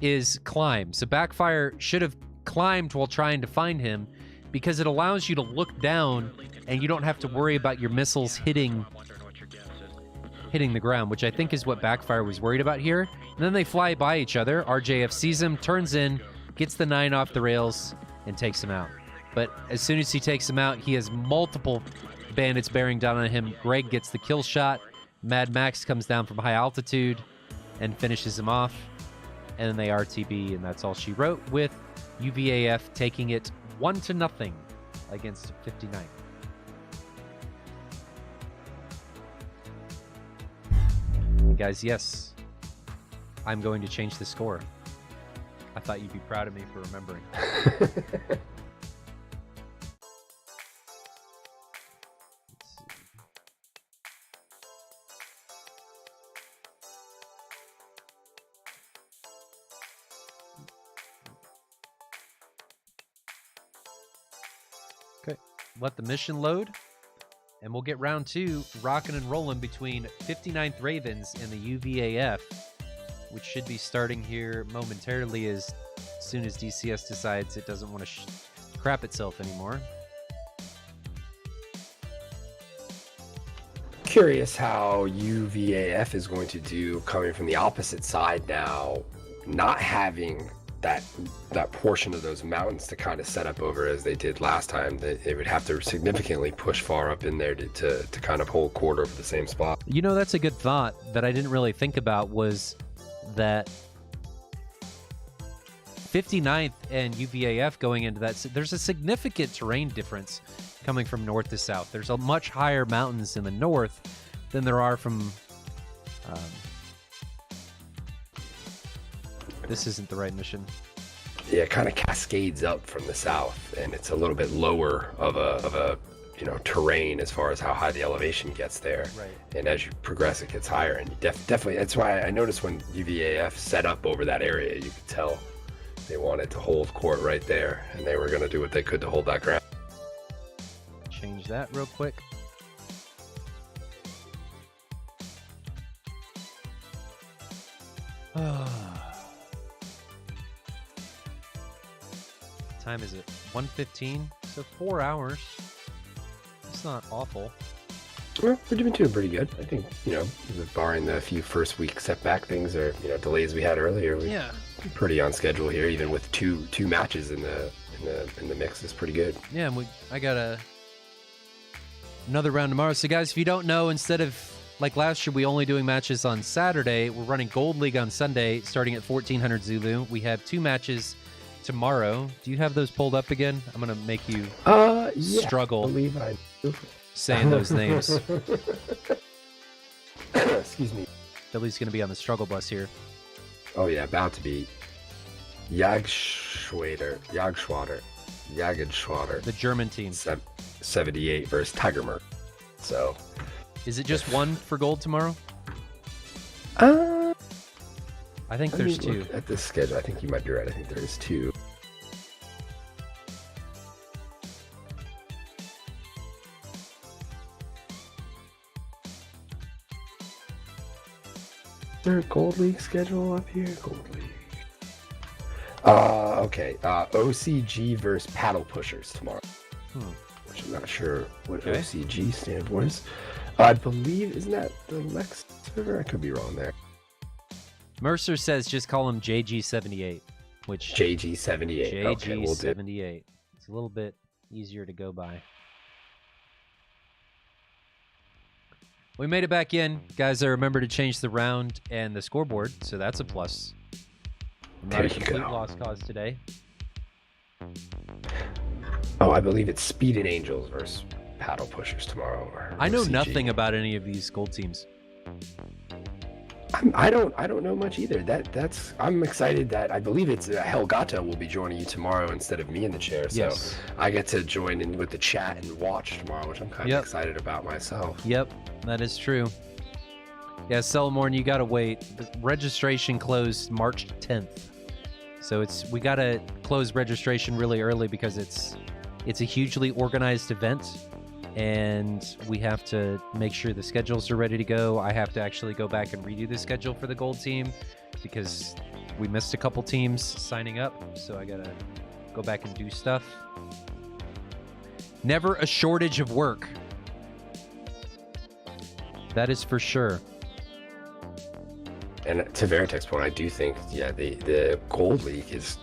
is climb. So Backfire should have climbed while trying to find him, because it allows you to look down and you don't have to worry about your missiles hitting the ground, which I think is what Backfire was worried about here. And then they fly by each other. RJF sees him, turns in, gets the 9 off the rails, and takes him out. But as soon as he takes him out, he has multiple bandits bearing down on him. Greg gets the kill shot. Mad Max comes down from high altitude and finishes him off. And then they RTB, and that's all she wrote, with UVAF taking it 1-0 against 59. And guys, yes, I'm going to change the score. I thought you'd be proud of me for remembering. Okay, let the mission load, and we'll get round 2 rocking and rolling between 59th Ravens and the UVAF, which should be starting here momentarily as soon as DCS decides it doesn't want to crap itself anymore. Curious how UVAF is going to do coming from the opposite side now, not having that portion of those mountains to kind of set up over as they did last time. They would have to significantly push far up in there to kind of hold court over the same spot. You know, that's a good thought that I didn't really think about, was that 59th and UVAF going into that, there's a significant terrain difference coming from north to south. There's a much higher mountains in the north than there are from this isn't the right mission. Yeah, it kind of cascades up from the south, and it's a little bit lower of a terrain as far as how high the elevation gets there. Right. And as you progress, it gets higher, and you definitely. That's why I noticed when UVAF set up over that area, you could tell they wanted to hold court right there, and they were going to do what they could to hold that ground. Change that real quick. Time is it? 1:15, so 4 hours. It's not awful. Well, we're doing pretty good. I think, barring the few first week setback things or, delays we had earlier, we're pretty on schedule here, even with two matches in the mix is pretty good. Yeah, and I got another round tomorrow. So guys, if you don't know, instead of like last year, we only doing matches on Saturday, we're running Gold League on Sunday, starting at 1400 Zulu. We have 2 matches tomorrow. Do you have those pulled up again? I'm gonna make you struggle. I believe I do. Saying those names. Excuse me. Billy's gonna be on the struggle bus here. Oh yeah, about to be. Jagdschwader, The German team. 78 versus Tiger Merc. So. Is it just one for gold tomorrow? I think there's 2. Look at this schedule, I think you might be right. I think there's 2. Is there a Gold League schedule up here? Gold League. Okay. OCG versus Paddle Pushers tomorrow. Which I'm not sure what OCG stands for. I believe, isn't that the Lex server? I could be wrong there. Mercer says just call him JG78, which JG78. JG78. Okay, we'll do. It's a little bit easier to go by. We made it back in. Guys, I remember to change the round and the scoreboard, so that's a plus. Not a complete lost cause today. Oh, I believe it's Speed and Angels versus Paddle Pushers tomorrow. I know OCG. nothing about any of these gold teams. I don't know much either. I'm excited that I believe it's Helgata will be joining you tomorrow instead of me in the chair. So yes. I get to join in with the chat and watch tomorrow, which I'm kind of excited about myself. Yep, that is true. Yeah, Selmorn, you gotta wait. The registration closed March 10th, so we gotta close registration really early because it's a hugely organized event. And we have to make sure the schedules are ready to go. I have to actually go back and redo the schedule for the gold team because we missed a couple teams signing up, so I gotta go back and do stuff. Never a shortage of work. That is for sure. And to Veritek's point, I do think, yeah, the Gold League is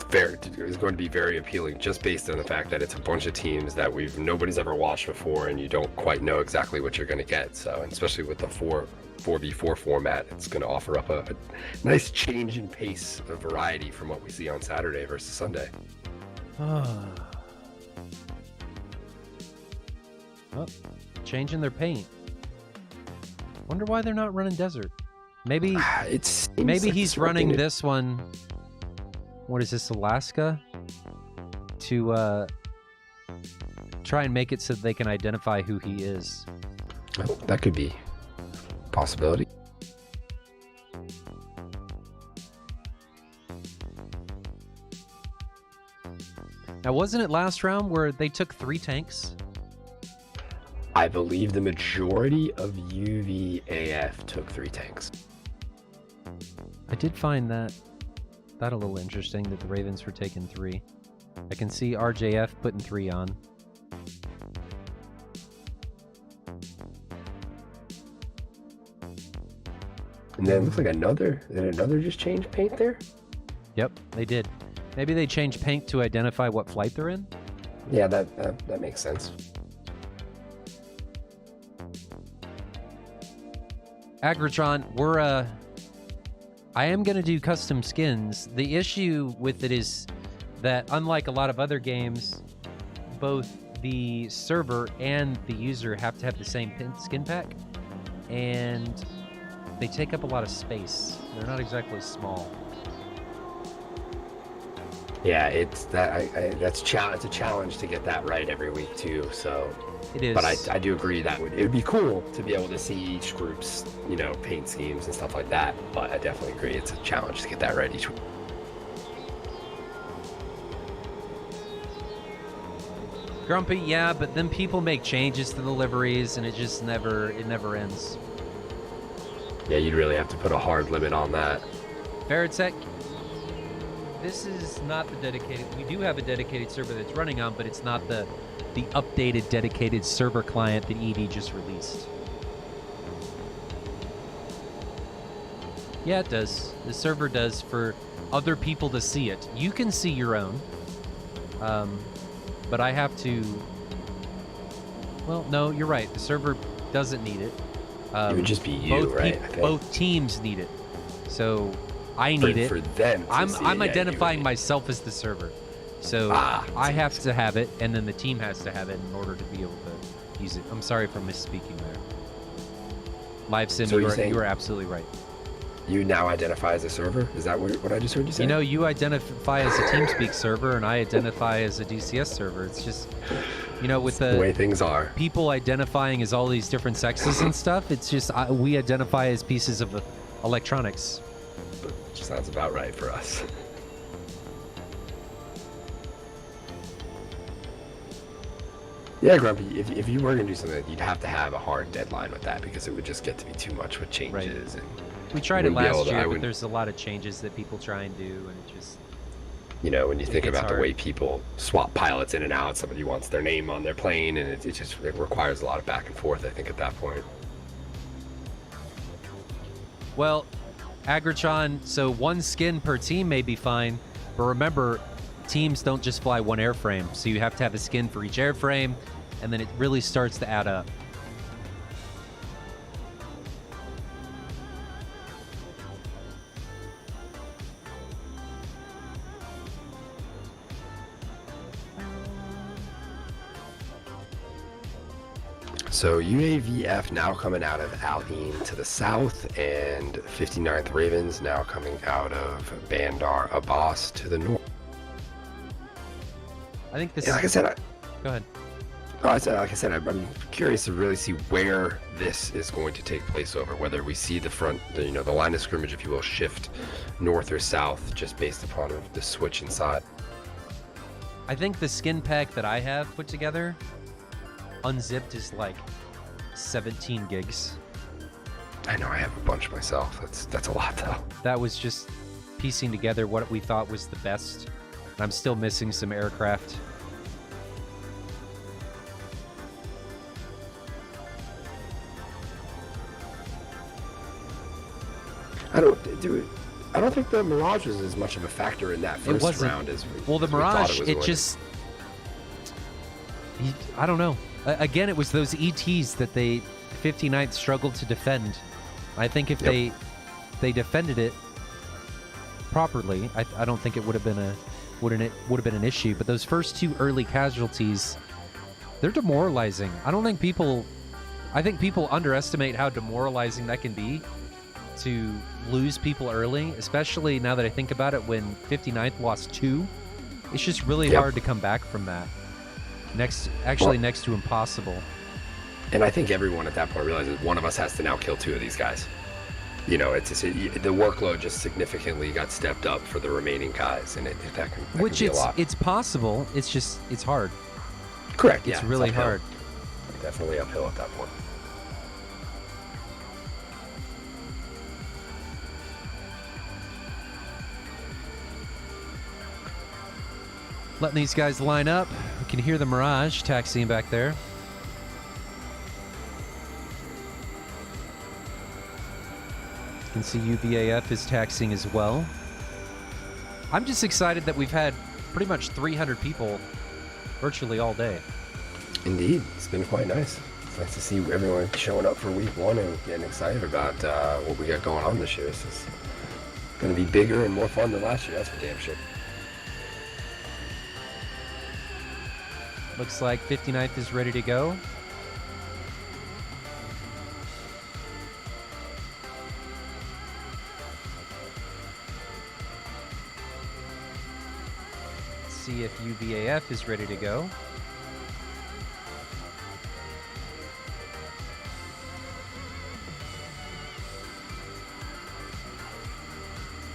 going to be very appealing, just based on the fact that it's a bunch of teams that nobody's ever watched before, and you don't quite know exactly what you're going to get. So, and especially with the 4v4 format, it's going to offer up a nice change in pace of variety from what we see on Saturday versus Sunday. Oh, changing their paint. Wonder why they're not running desert. Maybe he's running this one. What is this, Alaska? To try and make it so they can identify who he is. That could be a possibility. Now, wasn't it last round where they took 3 tanks? I believe the majority of UVAF took 3 tanks. I did find that a little interesting, that the Ravens were taking 3. I can see RJF putting 3 on. And then it looks like another just changed paint there? Yep, they did. Maybe they changed paint to identify what flight they're in? Yeah, that makes sense. Agritron, I am going to do custom skins. The issue with it is that, unlike a lot of other games, both the server and the user have to have the same skin pack, and they take up a lot of space. They're not exactly small. Yeah, it's a challenge to get that right every week too. So It is. But I do agree that it would be cool to be able to see each group's, paint schemes and stuff like that. But I definitely agree it's a challenge to get that right each week. Grumpy, yeah, but then people make changes to the liveries, and it just never ends. Yeah, you'd really have to put a hard limit on that. Veritek, this is not the dedicated. We do have a dedicated server that's running on, but it's not the updated dedicated server client that ED just released. Yeah, it does. The server does for other people to see it. You can see your own, but I have to. Well, no, you're right. The server doesn't need it. It would just be you, right? Both teams need it, so I need it. For them, I'm identifying myself as the server, so I have to have it, and then the team has to have it in order to be able to use it. I'm sorry for misspeaking there. LiveSim, So you are absolutely right. You now identify as a server? Is that what I just heard you say? You identify as a TeamSpeak server, and I identify as a DCS server. It's just, with the way things are. People identifying as all these different sexes and stuff, it's just we identify as pieces of electronics. Which sounds about right for us. Yeah, Grumpy, if you were going to do something, you'd have to have a hard deadline with that, because it would just get to be too much with changes. Right. And we tried it last year, but there's a lot of changes that people try and do, and it just... when you think about hard. the way people swap pilots in and out, somebody wants their name on their plane, and it requires a lot of back and forth, I think, at that point. Well, Agritron, so one skin per team may be fine, but remember, teams don't just fly one airframe, so you have to have a skin for each airframe, and then it really starts to add up. So UAVF now coming out of Al-Ain to the south, and 59th Ravens now coming out of Bandar Abbas to the north. I think this. Yeah, like I said, go ahead. I'm curious to really see where this is going to take place over. Whether we see the front, the line of scrimmage, if you will, shift north or south, just based upon the switch inside. I think the skin pack that I have put together, unzipped, is like 17 gigs. I know, I have a bunch myself. That's a lot, though. That was just piecing together what we thought was the best. And I'm still missing some aircraft. I don't think the Mirage was as much of a factor in that first round as well. The as we thought Mirage, was it going just, I don't know. Again, it was those ETs that they 59th struggled to defend. I think if they defended it properly, I don't think it would have been an issue. But those first two early casualties, they're demoralizing. I think people underestimate how demoralizing that can be to lose people early, especially now that I think about it. When 59th lost 2, it's just really hard to come back from that. Next to impossible. And I think everyone at that point realizes one of us has to now kill 2 of these guys. You know, the workload just significantly got stepped up for the remaining guys, and that can be a lot. It's possible. It's hard. Correct. It's really hard. Definitely uphill at that point. Letting these guys line up. We can hear the Mirage taxiing back there. You can see UVAF is taxiing as well. I'm just excited that we've had pretty much 300 people virtually all day. Indeed. It's been quite nice. It's nice to see everyone showing up for week 1 and getting excited about what we got going on this year. This is going to be bigger and more fun than last year, that's for damn sure. Looks like 59th is ready to go. Let's see if UVAF is ready to go.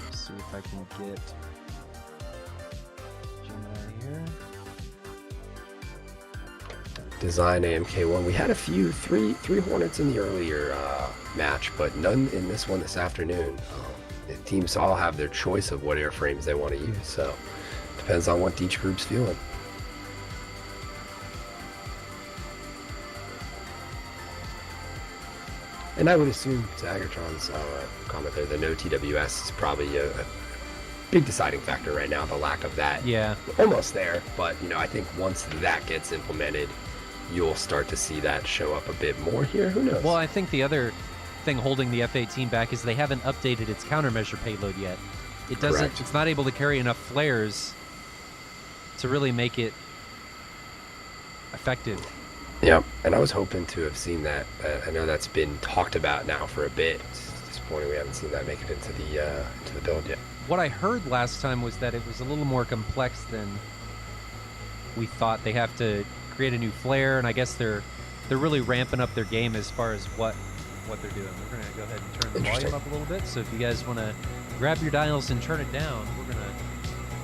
Let's see if I can get Gemini here. Design AMK1. We had a few, three Hornets in the earlier match, but none in this one this afternoon. The teams all have their choice of what airframes they want to use, so depends on what each group's feeling. And I would assume, to Agatron's comment there, the no TWS is probably a big deciding factor right now, the lack of that. Yeah. Almost there, but I think once that gets implemented, you'll start to see that show up a bit more here. Who knows? Well, I think the other thing holding the F-18 back is they haven't updated its countermeasure payload yet. It doesn't. Correct. It's not able to carry enough flares to really make it effective. Yep, and I was hoping to have seen that. I know that's been talked about now for a bit. It's disappointing we haven't seen that make it into the build yet. What I heard last time was that it was a little more complex than we thought. They have to create a new flare, and I guess they're really ramping up their game as far as what they're doing. We're gonna go ahead and turn the volume up a little bit, so if you guys want to grab your dials and turn it down, we're gonna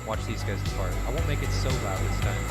watch these guys depart. I won't make it so loud this time.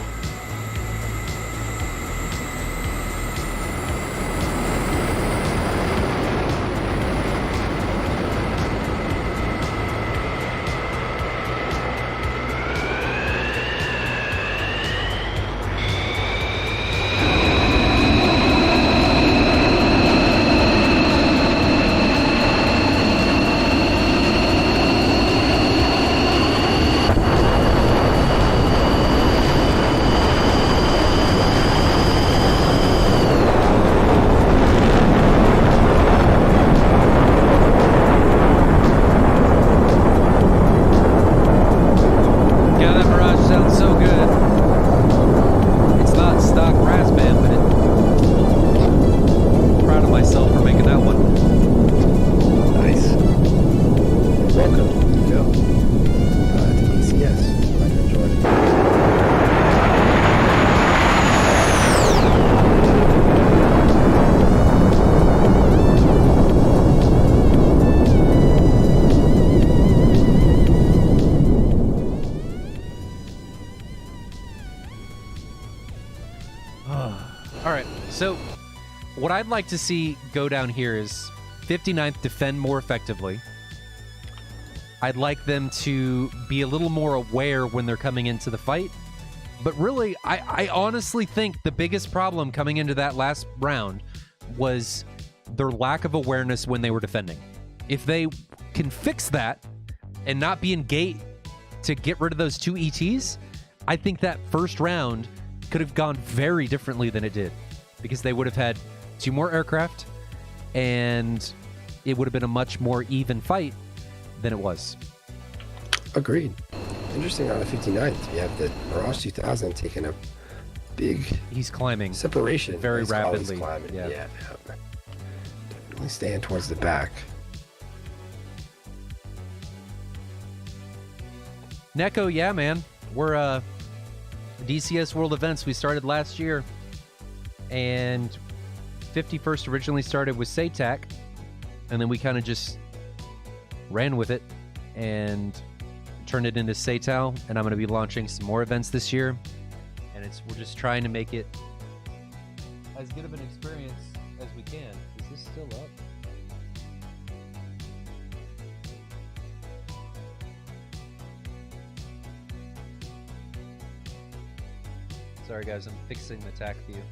So what I'd like to see go down here is 59th defend more effectively. I'd like them to be a little more aware when they're coming into the fight. But really, I honestly think the biggest problem coming into that last round was their lack of awareness when they were defending. If they can fix that and not be in gate to get rid of those 2 ETs, I think that first round could have gone very differently than it did, because they would have had 2 more aircraft and it would have been a much more even fight than it was. Agreed. Interesting on the 59th. You have the Mirage 2000 taking a big He's climbing separation. very Nice call, he's rapidly. climbing. Yeah. Yeah. Definitely staying towards the back. Neko, yeah, man. We're DCS World Events. We started last year, and 51st originally started with SATAC, and then we kind of just ran with it and turned it into SATAL. And I'm going to be launching some more events this year, and we're just trying to make it as good of an experience as we can. Is this still up? Sorry guys, I'm fixing the TAC view.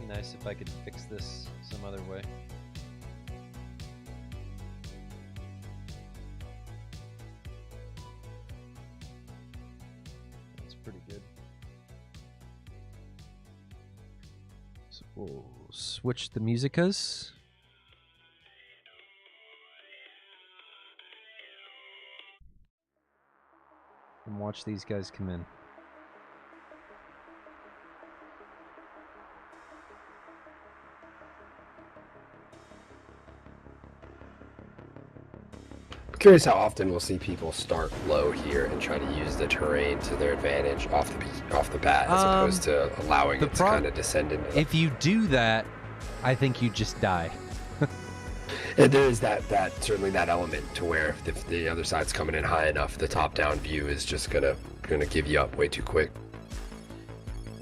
Be nice if I could fix this some other way. That's pretty good. So we'll switch the musicas. And watch these guys come in. Curious how often we'll see people start low here and try to use the terrain to their advantage off the bat, as opposed to allowing it to kind of descend into. If you do that, I think you just die. And there is that certainly that element to where if the other side's coming in high enough, the top-down view is just gonna give you up way too quick.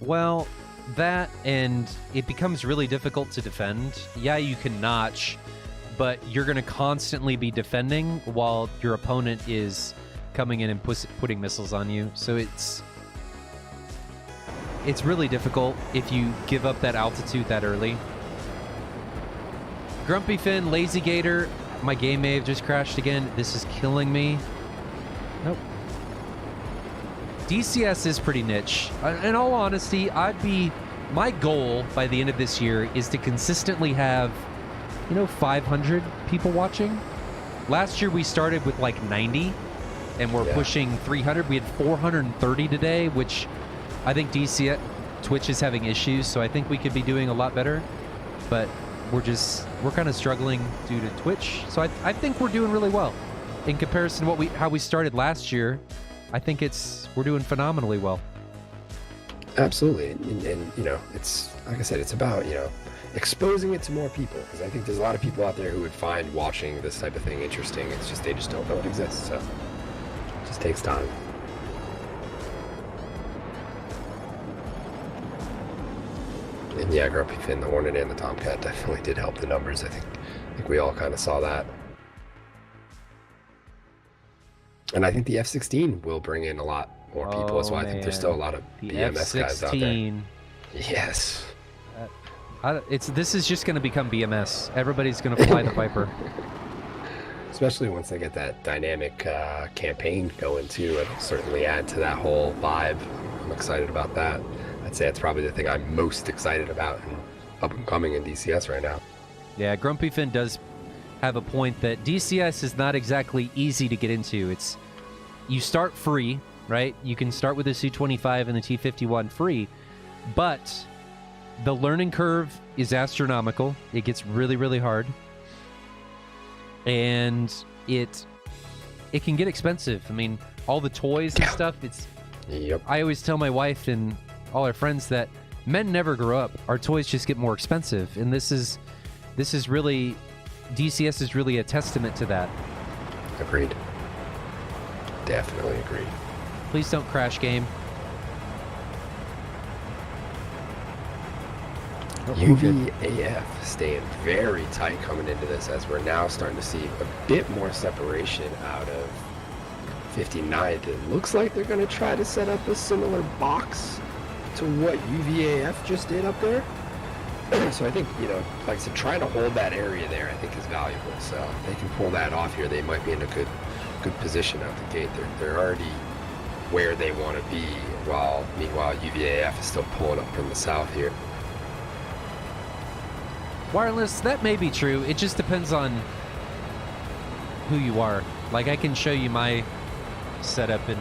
Well, that, and it becomes really difficult to defend. Yeah, you can notch, but you're going to constantly be defending while your opponent is coming in and putting missiles on you. So it's really difficult if you give up that altitude that early. Grumpy Finn, Lazy Gator, my game may have just crashed again. This is killing me. Nope. DCS is pretty niche. In all honesty, my goal by the end of this year is to consistently have 500 people watching. Last year we started with like 90, and we're pushing 300. We had 430 today, which I think Twitch is having issues, so I think we could be doing a lot better. But we're kind of struggling due to Twitch. So I think we're doing really well in comparison to how we started last year. I think we're doing phenomenally well. Absolutely, and it's like I said, it's about exposing it to more people, because I think there's a lot of people out there who would find watching this type of thing interesting. It's just they just don't know it exists, so it just takes time. And yeah, Grumpy Finn, the Hornet, and the Tomcat definitely did help the numbers. I think we all kind of saw that. And I think the F-16 will bring in a lot more people as well. I think there's still a lot of BMS guys out there. Yes. This is just going to become BMS. Everybody's going to fly the Viper. Especially once they get that dynamic campaign going too. It'll certainly add to that whole vibe. I'm excited about that. I'd say that's probably the thing I'm most excited about and up and coming in DCS right now. Yeah, Grumpy Finn does have a point that DCS is not exactly easy to get into. You start free, right? You can start with the C-25 and the T-51 free, but the learning curve is astronomical. It gets really, really hard. And it can get expensive. I mean, all the toys and stuff, Yep. I always tell my wife and all our friends that men never grow up. Our toys just get more expensive. And this is really, DCS is really a testament to that. Agreed. Definitely agreed. Please don't crash game. UVAF staying very tight coming into this, as we're now starting to see a bit more separation out of 59th. It looks like they're going to try to set up a similar box to what UVAF just did up there. So I think, like I said, trying to hold that area there, I think, is valuable. So if they can pull that off here, they might be in a good position out the gate. They're already where they want to be, while meanwhile UVAF is still pulling up from the south here. Wireless, that may be true. It just depends on who you are. Like, I can show you my setup, and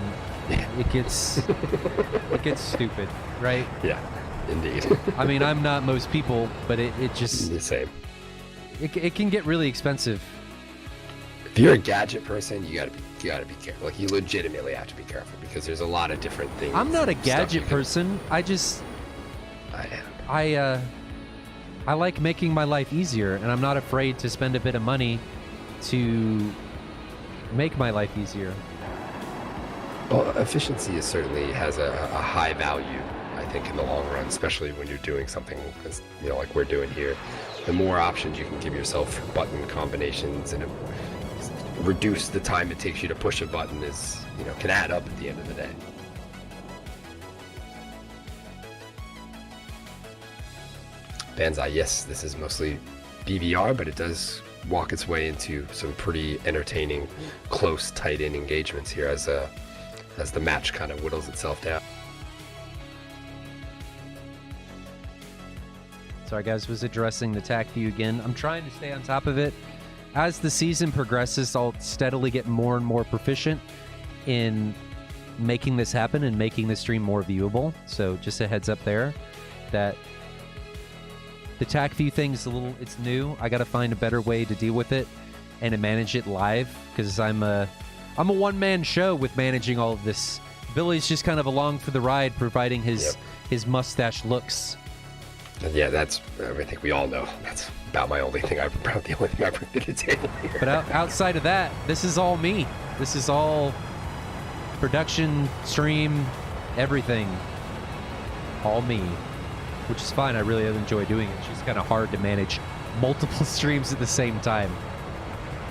it gets stupid, right? Yeah, indeed. I mean, I'm not most people, but it just the same. It can get really expensive. If you're a gadget person, you gotta be careful. Like, you legitimately have to be careful because there's a lot of different things. I'm not a stuff gadget you can- person. I am. I like making my life easier, and I'm not afraid to spend a bit of money to make my life easier. Well, efficiency certainly has a high value, I think, in the long run, especially when you're doing something like we're doing here. The more options you can give yourself for button combinations and reduce the time it takes you to push a button can add up at the end of the day. Banzai, yes, this is mostly BVR, but it does walk its way into some pretty entertaining, close, tight-in engagements here as the match kind of whittles itself down. Sorry guys, was addressing the TAC view again. I'm trying to stay on top of it. As the season progresses, I'll steadily get more and more proficient in making this happen and making the stream more viewable. So just a heads up there that the TAC view thing's it's new. I got to find a better way to deal with it and to manage it live, because I'm a one-man show with managing all of this. Billy's just kind of along for the ride, providing his mustache looks. Yeah, I think we all know that's about the only thing I bring to the table here. But outside of that, this is all me. This is all production, stream, everything. All me. Which is fine. I really enjoy doing it. It's just kind of hard to manage multiple streams at the same time.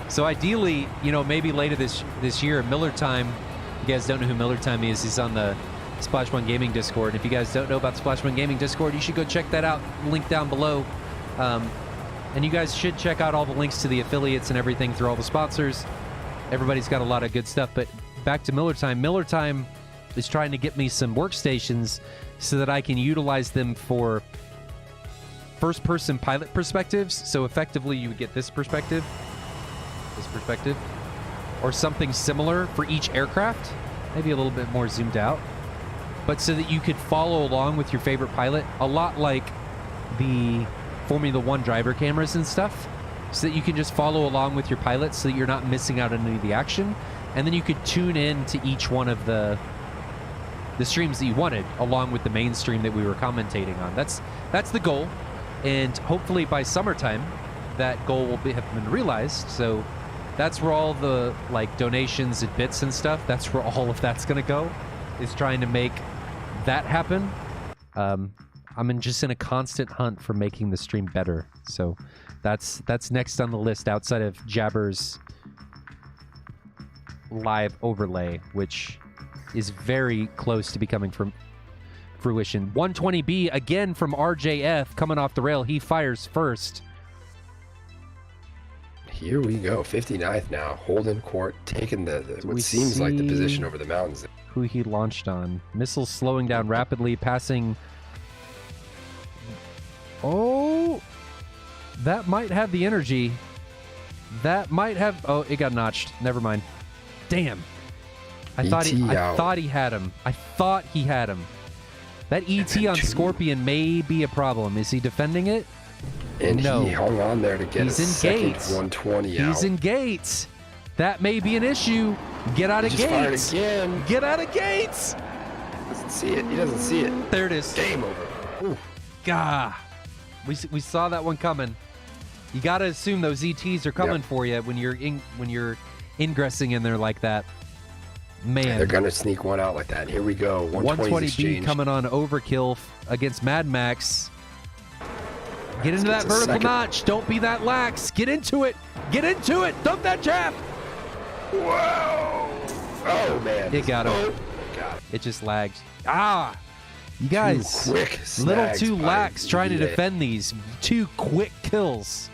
So ideally, maybe later this year, Miller Time. If you guys don't know who Miller Time is, he's on the Splash One Gaming Discord. If you guys don't know about the Splash One Gaming Discord, you should go check that out. Link down below. And you guys should check out all the links to the affiliates and everything through all the sponsors. Everybody's got a lot of good stuff. But back to Miller Time. Miller Time is trying to get me some workstations so that I can utilize them for first-person pilot perspectives. So effectively, you would get this perspective, or something similar for each aircraft, maybe a little bit more zoomed out, but so that you could follow along with your favorite pilot, a lot like the Formula One driver cameras and stuff, so that you can just follow along with your pilot so that you're not missing out on any of the action. And then you could tune in to each one of the streams that you wanted, along with the main stream that we were commentating on. That's the goal, and hopefully by summertime that goal will have been realized. So that's where all the donations and bits and stuff, that's where all of that's gonna go, is trying to make that happen. I'm just in a constant hunt for making the stream better. So that's next on the list, outside of Jabber's live overlay, which is very close to becoming from fruition. 120B again from RJF coming off the rail. He fires first. Here we go. 59th now. Holding court, taking what seems like the position over the mountains. Who he launched on. Missiles slowing down rapidly, passing. Oh, that might have the energy. That might have. Oh, it got notched. Never mind. Damn. I thought he had him. I thought he had him. That ET on Scorpion may be a problem. Is he defending it? And no. He hung on there to get He's a in second gates. 120 out. He's in gates. That may be an issue. Get out of Just fired gates. again. Get out of gates. Doesn't see it. He doesn't see it. There it is. Game over. Ooh. Gah. We saw that one coming. You got to assume those ETs are coming for you when you're ingressing in there like that. Man, they're gonna sneak one out like that. And here we go. 120B coming on overkill against Mad Max. Get into that vertical notch. Don't be that lax. Get into it. Get into it. Dump that jab. Whoa! Oh man! It got him. Oh, God. It just lagged. Ah! You guys, Too quick little snags too by lax trying to UVAF. defend these. 2 quick kills.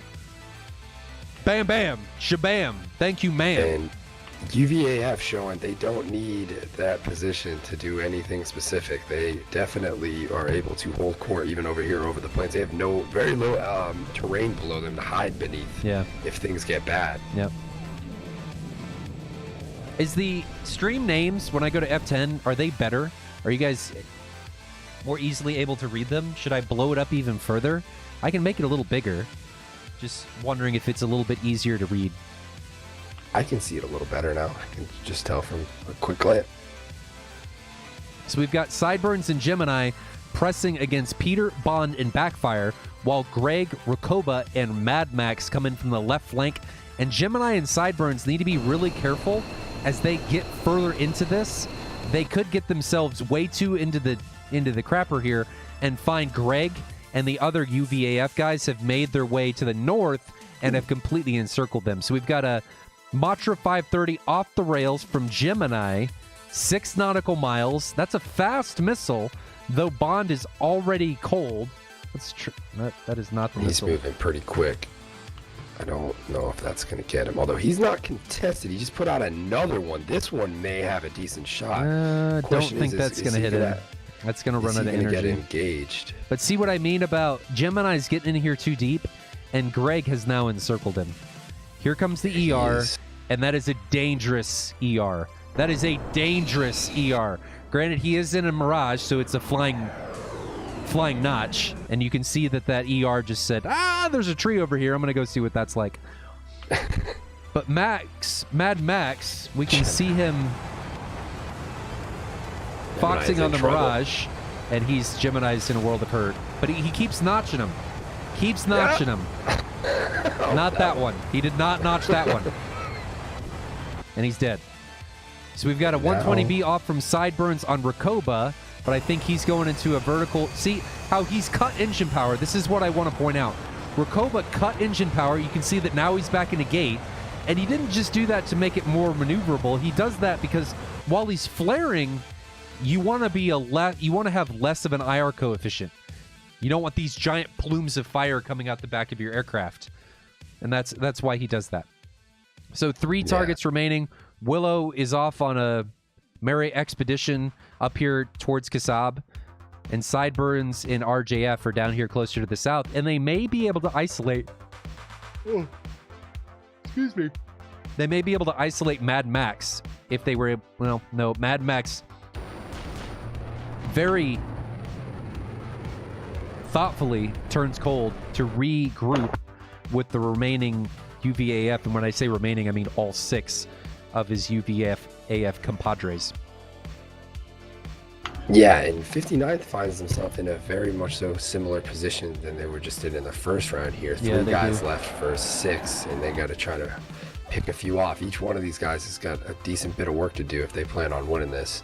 Bam, bam, shabam. Thank you, ma'am. And UVAF showing they don't need that position to do anything specific. They definitely are able to hold court even over here over the plains. They have very low terrain below them to hide beneath. Yeah. If things get bad. Yep. Is the stream names, when I go to F10, are they better? Are you guys more easily able to read them? Should I blow it up even further? I can make it a little bigger. Just wondering if it's a little bit easier to read. I can see it a little better now. I can just tell from a quick glance. So we've got Sideburns and Gemini pressing against Peter, Bond, and Backfire, while Greg, Rakoba, and Mad Max come in from the left flank. And Gemini and Sideburns need to be really careful as they get further into this. They could get themselves way too into the crapper here and find Greg and the other UVAF guys have made their way to the north and have completely encircled them. So we've got a Matra 530 off the rails from Gemini, 6 nautical miles. That's a fast missile, though Bond is already cold. That is not the He's missile. moving pretty quick. I don't know if that's going to get him. Although he's not contested. He just put out another one. This one may have a decent shot. Don't Question think is that's going to hit him. That's going to run out of Get energy. engaged. But see what I mean about Gemini's getting in here too deep, and Greg has now encircled him. Here comes the ER, Jeez. and that is a dangerous ER. That is a dangerous ER. Granted, he is in a Mirage, so it's a flying notch, and you can see that ER just said, there's a tree over here. I'm going to go see what that's like. But Mad Max, we can see him foxing on the Mirage, and Gemini's in a world of hurt. But he keeps notching him. Keeps notching him. Not that one. He did not notch that one. And he's dead. So we've got a 120B off from Sideburns on Rakoba, but I think he's going into a vertical. See how he's cut engine power. This is what I want to point out. Rakoba cut engine power. You can see that now he's back in a gate, and he didn't just do that to make it more maneuverable. He does that because while he's flaring, you want to have less of an IR coefficient. You don't want these giant plumes of fire coming out the back of your aircraft, and that's why he does that. So 3 targets remaining. Willow is off on a merry expedition up here towards Kasab, and Sideburns and RJF are down here closer to the south, and they may be able to isolate. Excuse me. They may be able to isolate Mad Max if they were. Well, no, Mad Max very thoughtfully turns cold to regroup with the remaining UVAF, and when I say remaining, I mean all 6 of his UVAF compadres. Yeah, and 59th finds himself in a very much so similar position than they were just in the first round here. 3 guys left for 6, and they got to try to pick a few off. Each one of these guys has got a decent bit of work to do if they plan on winning this.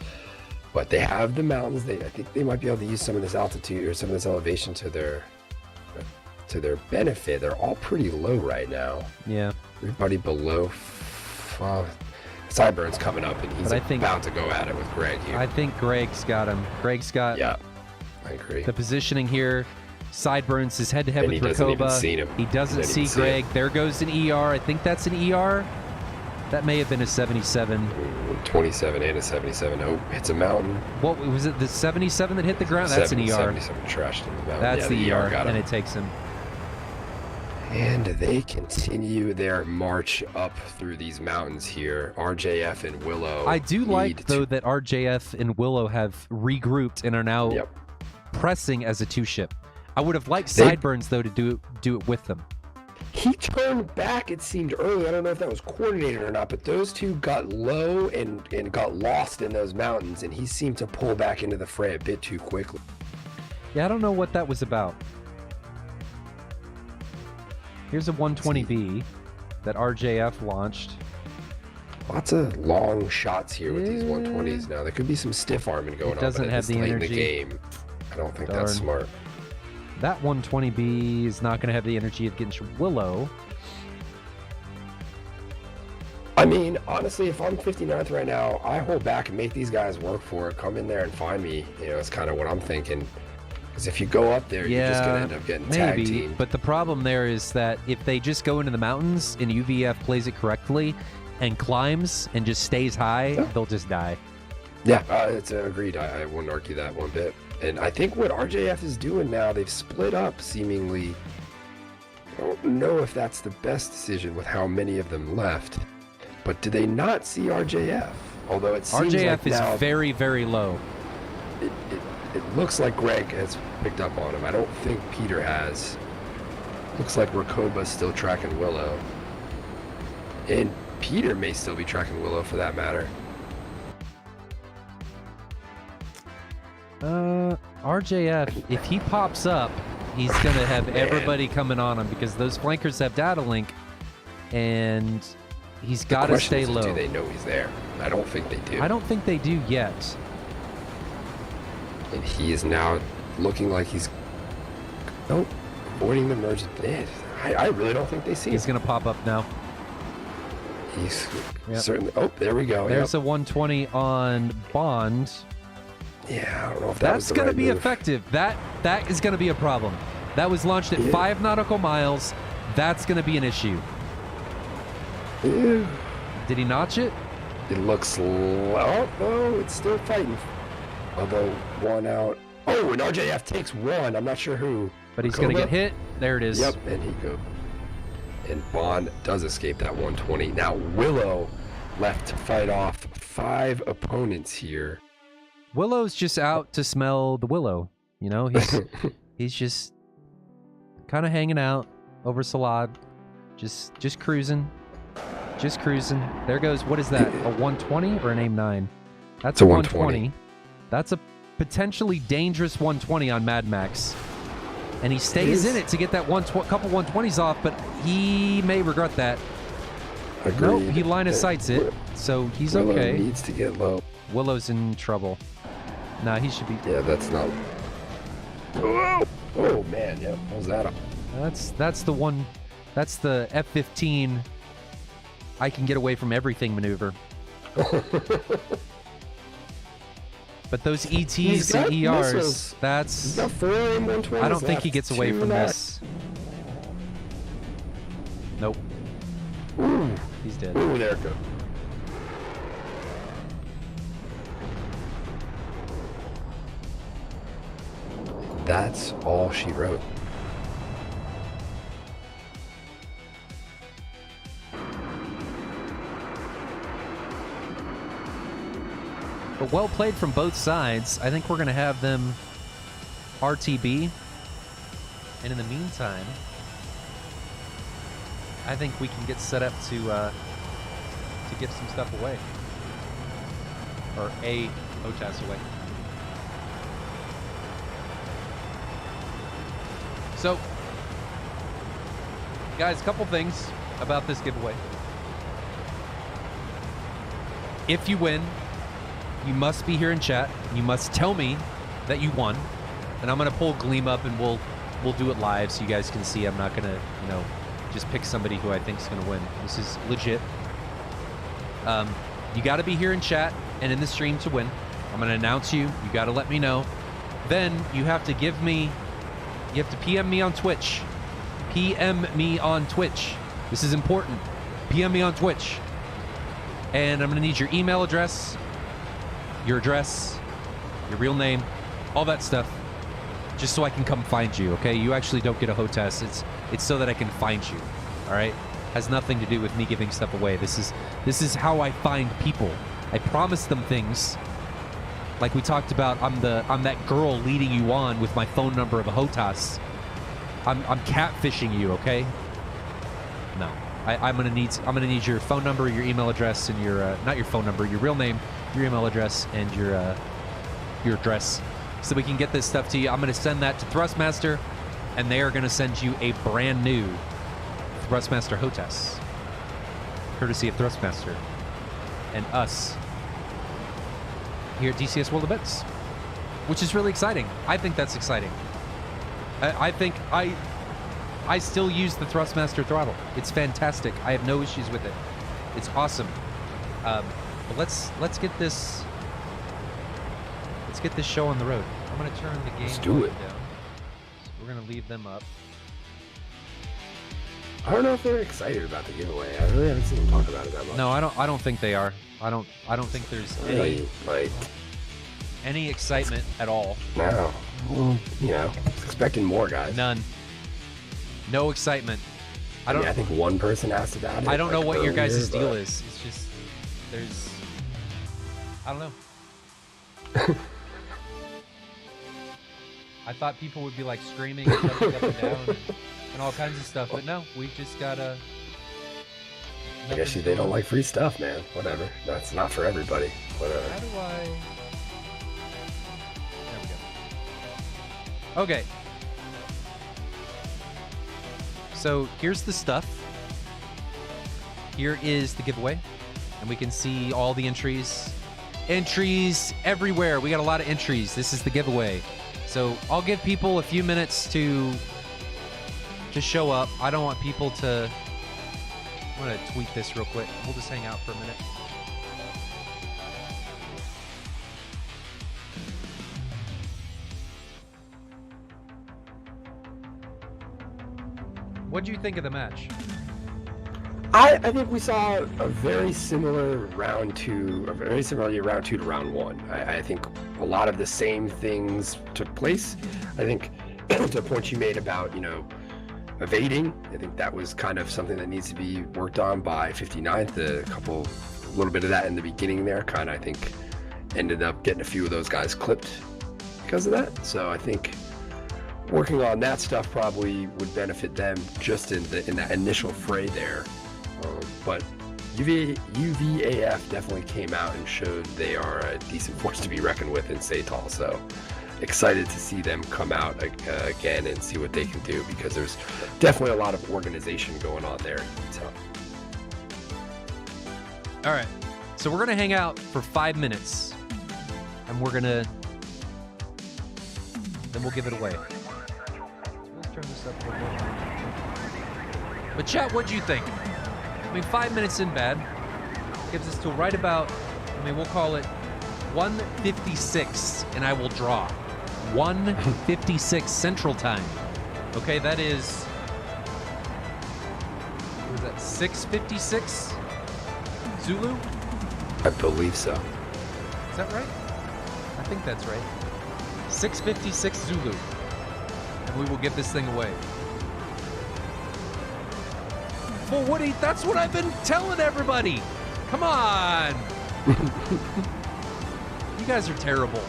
But they have the mountains. I think they might be able to use some of this altitude or some of this elevation to their benefit. They're all pretty low right now. Yeah. Everybody below. Sideburns coming up, and he's about to go at it with Greg here. I think Greg's got him. Greg's got Yeah, I agree. the positioning here. Sideburns is head-to-head with he doesn't even Rakoba. see him. He doesn't see see Greg. him. There goes an ER. I think that's an ER. That may have been a 77. 27 and a 77. Oh, hits a mountain. What was it? The 77 that hit the ground? That's an ER. 77 trashed in the mountain. That's the ER, got and him. it takes him. And they continue their march up through these mountains here. RJF and Willow. I do like, though, that RJF and Willow have regrouped and are now pressing as a 2-ship. I would have liked Sideburns, though, to do it with them. He turned back, it seemed, early. I don't know if that was coordinated or not, but those 2 got low and got lost in those mountains, and he seemed to pull back into the fray a bit too quickly. Yeah, I don't know what that was about. Here's a 120B that RJF launched. Lots of long shots here with these 120s now. There could be some stiff arming going on, doesn't but have it's the late energy. in the game. I don't think that's smart. That 120B is not going to have the energy of getting Willow. I mean, honestly, if I'm 59th right now, I hold back and make these guys work for it. Come in there and find me. You know, it's kind of what I'm thinking. Because if you go up there, you're just going to end up getting tag team. But the problem there is that if they just go into the mountains and UVF plays it correctly and climbs and just stays high, they'll just die. Yeah, it's agreed. I wouldn't argue that one bit. And I think what RJF is doing now, they've split up seemingly. I don't know if that's the best decision with how many of them left. But do they not see RJF? Although it seems RJF like is now very, very low. it looks like Greg has picked up on him. I don't think Peter has. Looks like Rakoba's still tracking Willow. And Peter may still be tracking Willow for that matter. RJF, if he pops up, he's going to have everybody coming on him because those flankers have data link and he's got to stay low. Do they know he's there? I don't think they do. I don't think they do yet. And he is now looking like he's avoiding the merge. I really don't think they see him. He's going to pop up now. He's certainly. Oh, there we go. There's a 120 on Bond. Yeah, I don't know if that's going to be move. effective. That is going to be a problem. That was launched at 5 nautical miles. That's going to be an issue. Ew. Did he notch it? It looks low. No, it's still fighting. Although one out. Oh, and RJF takes one. I'm not sure who. But he's going to get hit. There it is. Yep, and he goes. And Bond does escape that 120. Now Willow left to fight off 5 opponents here. Willow's just out to smell the willow. You know, he's just kind of hanging out over Salad. Just cruising. Just cruising. There goes, what is that? A 120 or an AIM-9? That's a 120. That's a potentially dangerous 120 on Mad Max. And he stays in it to get that couple 120s off, but he may regret that. Agreed. Nope, he line of sights it, so he's Willow okay. Needs to get low. Willow's in trouble. Nah, he should be. Yeah, that's not. Whoa! Oh man, yeah, pulls that up. That's the one. That's the F-15. I can get away from everything maneuver. But those ETs and ERs, missiles. that's. He's got 4 M120s I don't think left. he gets away 2 from left. this. Nope. Ooh. He's dead. Ooh, there it goes. That's all she wrote. But well played from both sides. I think we're going to have them RTB. And in the meantime, I think we can get set up to give some stuff away. Or a OTAS away. So, guys, a couple things about this giveaway. If you win, you must be here in chat. You must tell me that you won, and I'm gonna pull Gleam up, and we'll do it live so you guys can see. I'm not gonna, just pick somebody who I think is gonna win. This is legit. You got to be here in chat and in the stream to win. I'm gonna announce you. You got to let me know. Then you have to give me. You have to PM me on Twitch. PM me on Twitch. This is important. PM me on Twitch. And I'm gonna need your email address, your address, your real name, all that stuff, just so I can come find you, okay? You actually don't get a HOTAS. It's so that I can find you, all right? Has nothing to do with me giving stuff away. This is how I find people. I promise them things. Like we talked about, I'm that girl leading you on with my phone number of a HOTAS. I'm catfishing you, okay? No. I'm gonna need your phone number, your email address, and your not your phone number, your real name, your email address, and your address, so we can get this stuff to you. I'm gonna send that to Thrustmaster, and they are gonna send you a brand new Thrustmaster HOTAS, courtesy of Thrustmaster and us here at DCS World Events, which is really exciting. I think that's exciting. I think I still use the Thrustmaster throttle. It's fantastic. I have no issues with it. It's awesome. But let's get this show on the road. I'm gonna turn the game Let's do volume it. down. So we're gonna leave them up. I don't know if they're excited about the giveaway. I really haven't seen them talk about it that much. No, I don't think they are. I don't think there's any Like, any excitement at all. no. Well, you know, I was expecting more, guys. None. No excitement. I don't. I think one person asked about it. I don't know like, what your guys' earlier, deal but- is. It's just there's. I don't know. I thought people would be like screaming and jumping up and down and all kinds of stuff, but no, we just gotta. I guess they don't like free stuff, man. Whatever. That's not for everybody. Whatever. How do I? There we go. Okay. So here's the stuff. Here is the giveaway, and we can see all the entries. Entries everywhere. We got a lot of entries. This is the giveaway. So I'll give people a few minutes to show up. I don't want people to. I'm gonna tweet this real quick. We'll just hang out for a minute. What do you think of the match? I think we saw a very similar round two to round one. I think a lot of the same things took place. I think the point you made about, you know, evading, I think that was kind of something that needs to be worked on by 59th. A little bit of that in the beginning there kind of, I think, ended up getting a few of those guys clipped because of that. So I think working on that stuff probably would benefit them just in that initial fray there. But UVAF definitely came out and showed they are a decent force to be reckoned with in SATAL. So excited to see them come out again and see what they can do, because there's definitely a lot of organization going on there. So. All right. So we're going to hang out for 5 minutes, and then we'll give it away. Let's turn this up a little bit. But chat, what'd you think? I mean, 5 minutes isn't bad. Gives us till right about, we'll call it 1:56, and I will draw. 1:56 Central Time. Okay, that is, what is that, 6:56 Zulu? I believe so. Is that right? I think that's right. 6:56 Zulu. And we will give this thing away. Well, Woody, that's what I've been telling everybody. Come on. You guys are terrible.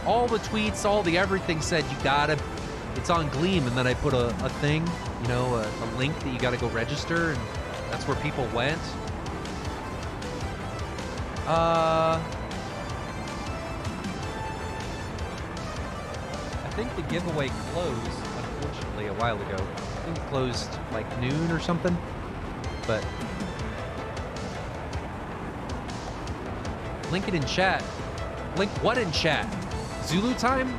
All the tweets, all the everything said you gotta, it's on Gleam, and then I put a thing, you know, a link that you gotta go register, and that's where people went. I think the giveaway closed, unfortunately, a while ago. I think it closed like noon or something, but link it in chat. Link what in chat? Zulu time?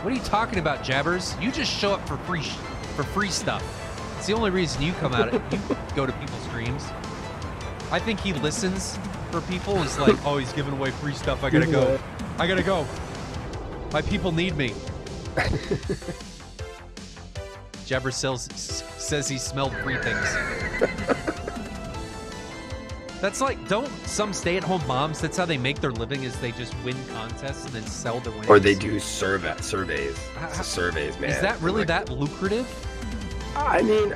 What are you talking about, Jabbers? You just show up for free stuff. It's the only reason you come out. You go to people's streams. I think he listens for people. It's like, oh, he's giving away free stuff. I gotta go. I gotta go. My people need me. Jabber says he smelled free things. That's like, don't some stay-at-home moms, that's how they make their living, is they just win contests and then sell their winnings? Or they do surveys. It's surveys, man. Is that really like, that lucrative? I mean,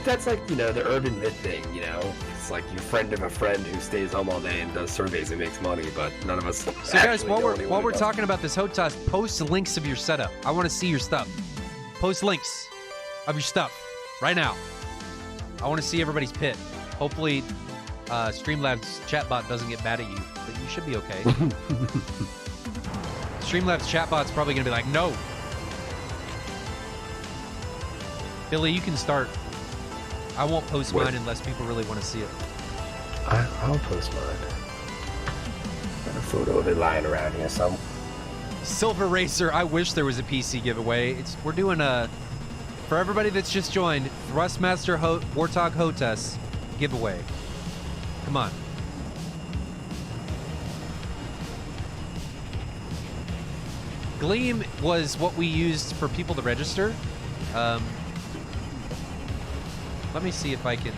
that's like, you know, the urban myth thing, you know? It's like your friend of a friend who stays home all day and does surveys and makes money, but none of us. So guys, while we're talking about this HOTAS, post links of your setup. I want to see your stuff. Post links of your stuff right now. I want to see everybody's pit. Hopefully, Streamlabs chatbot doesn't get mad at you, but you should be okay. Streamlabs chatbot's probably gonna be like, no. Billy, you can start. I won't post mine unless people really want to see it. I'll post mine. Got a photo of it lying around here somewhere. Silver Racer, I wish there was a PC giveaway. We're doing a, for everybody that's just joined, Thrustmaster Warthog HOTAS giveaway. Come on. Gleam was what we used for people to register. Let me see if I can.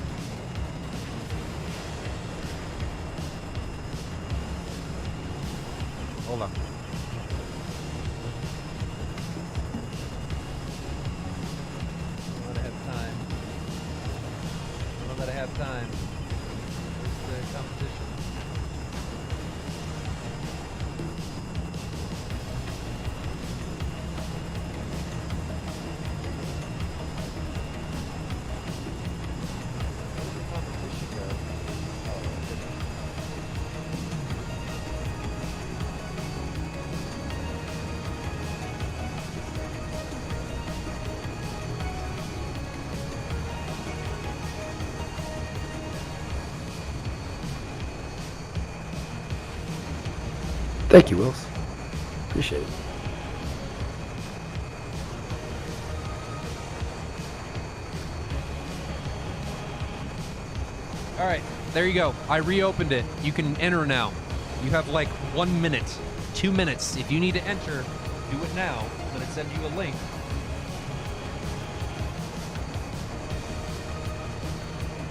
Hold on. I don't have time. I don't know that I have time. Where's the competition? Where'd the competition go? Oh, goodness. Thank you, Wills. Appreciate it. All right, there you go. I reopened it. You can enter now. You have like 1 minute, 2 minutes. If you need to enter, do it now. I'm gonna send you a link.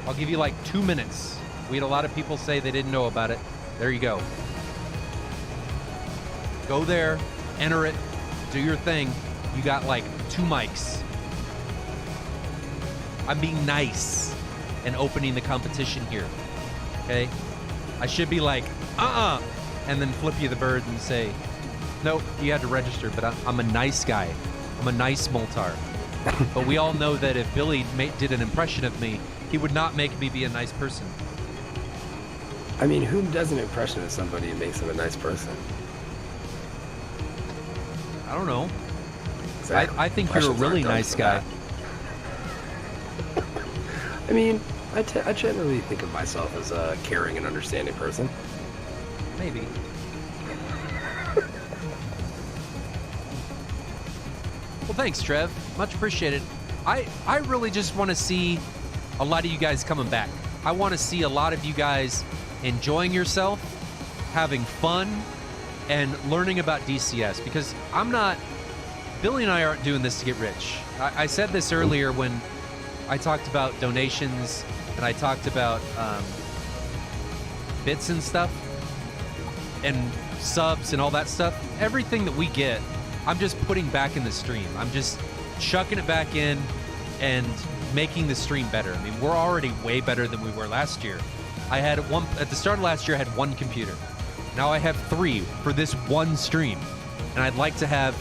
I'll give you like 2 minutes. We had a lot of people say they didn't know about it. There you go. Go there, enter it, do your thing. You got like 2 mics. I'm being nice and opening the competition here, okay? I should be like, and then flip you the bird and say, nope, you had to register, but I'm a nice guy. I'm a nice Moltar. But we all know that if Billy did an impression of me, he would not make me be a nice person. I mean, who does an impression of somebody and makes them a nice person? I don't know. Exactly. I think you're a really nice guy. I mean, I generally think of myself as a caring and understanding person. Maybe. Well, thanks, Trev. Much appreciated. I really just want to see a lot of you guys coming back. I want to see a lot of you guys enjoying yourself, having fun, and learning about DCS, because Billy and I aren't doing this to get rich. I said this earlier when I talked about donations and I talked about bits and stuff and subs and all that stuff. Everything that we get, I'm just putting back in the stream. I'm just chucking it back in and making the stream better. I mean, we're already way better than we were last year. At the start of last year, I had 1 computer. Now I have 3 for this 1 stream. And I'd like to have,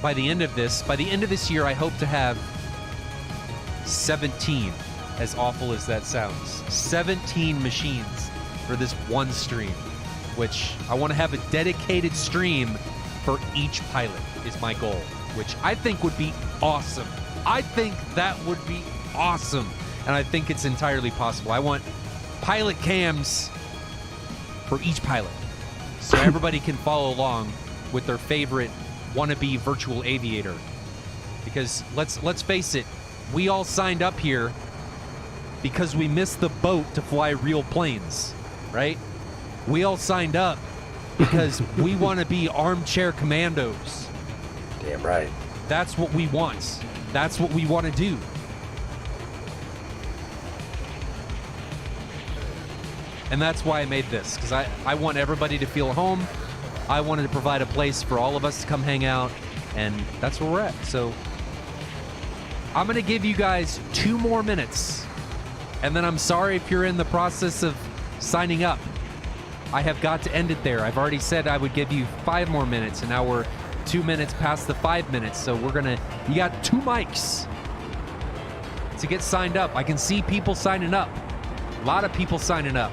by the end of this year, I hope to have 17, as awful as that sounds. 17 machines for this 1 stream, which I want to have a dedicated stream for each pilot is my goal, which I think would be awesome. I think that would be awesome. And I think it's entirely possible. I want pilot cams for each pilot, so everybody can follow along with their favorite wannabe virtual aviator. Because let's face it, we all signed up here because we missed the boat to fly real planes, right? We all signed up because we want to be armchair commandos. Damn right. That's what we want. That's what we want to do. And that's why I made this, because I want everybody to feel home. I wanted to provide a place for all of us to come hang out, and that's where we're at. So I'm going to give you guys 2 more minutes, and then I'm sorry if you're in the process of signing up. I have got to end it there. I've already said I would give you 5 more minutes, and now we're 2 minutes past the 5 minutes. So you got 2 mics to get signed up. I can see people signing up. A lot of people signing up.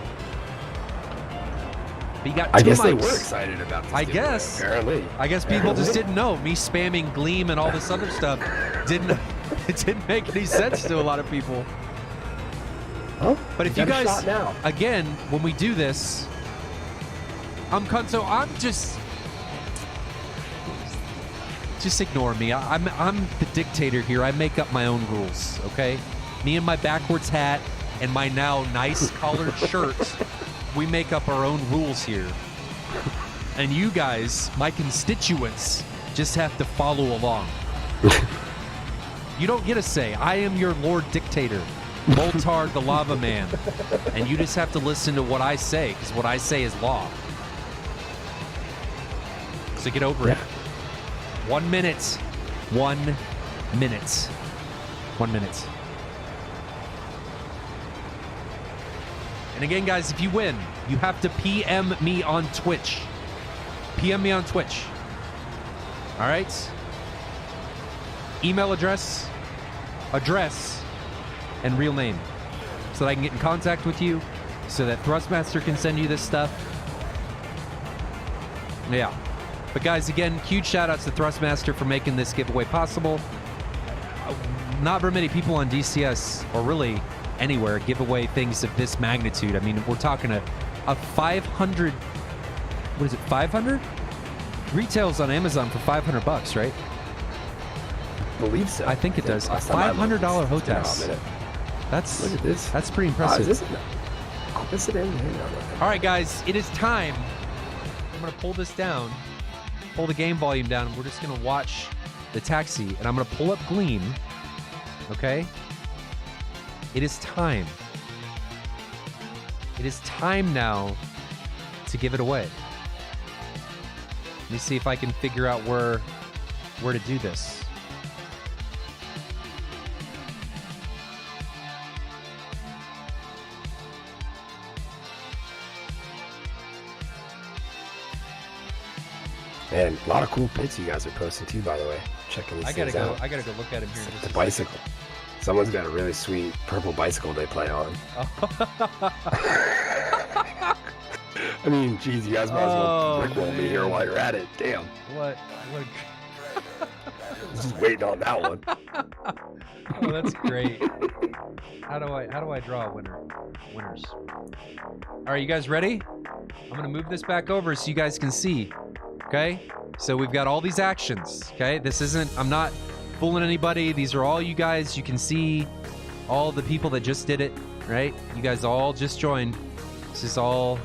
But you got 2 I guess mics. they were excited about this. I giveaway, guess. Apparently. I guess people just didn't know. Me spamming Gleam and all this other stuff it didn't make any sense to a lot of people. Oh, But if you got a guys, shot now. again, when we do this, I'm just ignore me. I'm the dictator here. I make up my own rules, okay? Me and my backwards hat, and my now nice collared shirt, we make up our own rules here. And you guys, my constituents, just have to follow along. You don't get a say. I am your Lord Dictator, Moltar the Lava Man. And you just have to listen to what I say, because what I say is law. So get over it. 1 minute. 1 minute. 1 minute. And again, guys, if you win, you have to PM me on Twitch. PM me on Twitch. All right? Email address, and real name. So that I can get in contact with you, so that Thrustmaster can send you this stuff. Yeah. But guys, again, huge shout outs to Thrustmaster for making this giveaway possible. Not very many people on DCS, or really anywhere, give away things of this magnitude. I mean, we're talking a 500, what is it, 500? Retails on Amazon for $500, right? I believe so. I think it does. A $500 HOTAS. That's, look at this. That's pretty impressive. Is it in? All right, guys, it is time. I'm going to pull this down, pull the game volume down, and we're just going to watch the taxi, and I'm going to pull up Gleam, okay? It is time. It is time now to give it away. Let me see if I can figure out where to do this. Man, a lot of cool pits you guys are posting too, by the way. Checking these things out. I gotta go look at him here. In just The bicycle. Someone's got a really sweet purple bicycle they play on. I mean, geez, you guys might as well rickroll me here while you're at it. Damn. What? Just waiting on that one. Oh, that's great. How do I draw a winners? All right, you guys ready? I'm gonna move this back over so you guys can see. Okay, so we've got all these actions. Okay, this isn't. I'm not fooling anybody. These are all you guys. You can see all the people that just did it. Right? You guys all just joined. This is all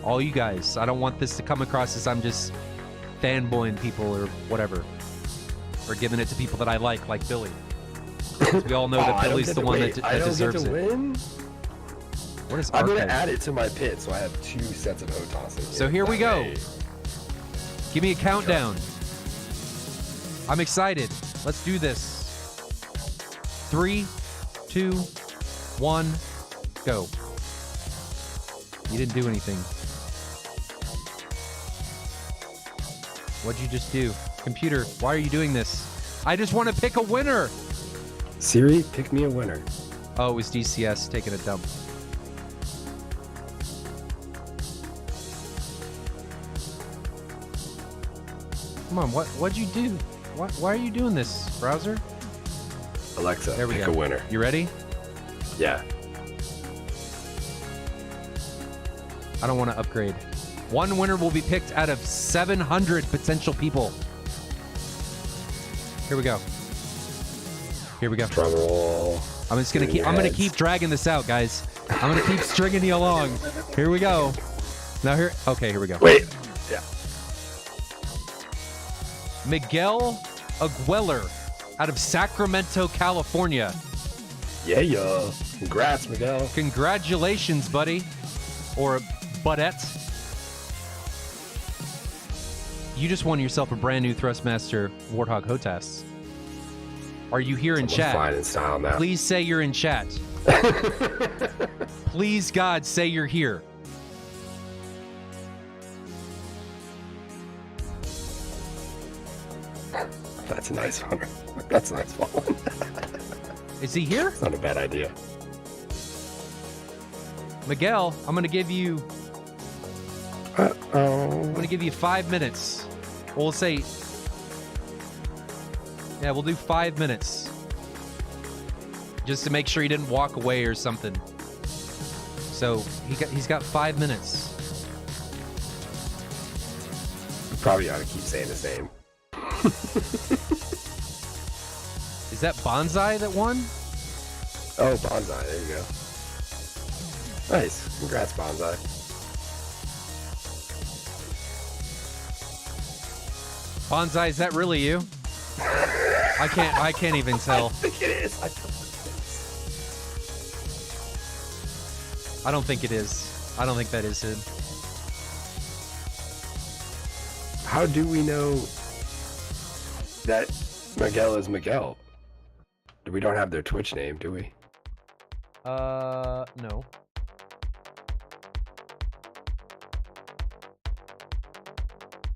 you guys. I don't want this to come across as I'm just fanboying people or whatever, or giving it to people that I like Billy. We all know that Billy's the one that deserves it. Win? What is I'm archive? gonna add it to my pit, so I have 2 sets of HOTASs. So here we go. Give me a countdown. I'm excited. Let's do this. 3, 2, 1, go. You didn't do anything. What'd you just do? Computer, why are you doing this? I just want to pick a winner. Siri, pick me a winner. Oh, it was DCS taking a dump. Come on, what'd you do? Why are you doing this, browser? Alexa, There we pick go. a winner. You ready? Yeah. I don't want to upgrade. One winner will be picked out of 700 potential people. Here we go. Here we go. Drum roll. I'm just gonna keep dragging this out, guys. I'm gonna keep stringing you along. Here we go. Now here. Okay, here we go. Wait. Yeah. Miguel Aguilar out of Sacramento, California. Yeah. Congrats, Miguel. Congratulations, buddy. Or buttette. You just won yourself a brand new Thrustmaster Warthog HOTAS. Are you here in chat? Fine in style now. Please say you're in chat. Please, God, say you're here. That's a nice one. That's a nice one. Is he here? It's not a bad idea. Miguel, I'm going to give you... I'm Uh-oh. going to give you 5 minutes. We'll say... Yeah, we'll do 5 minutes. Just to make sure he didn't walk away or something. So, he's got 5 minutes. You probably ought to keep saying his name. Is that Bonsai that won? Oh, Bonsai. There you go. Nice. Congrats, Bonsai. Bonsai, is that really you? I can't even tell. I think it is. I don't think it is. I don't think that is him. How do we know that Miguel is Miguel? We don't have their Twitch name, do we? No.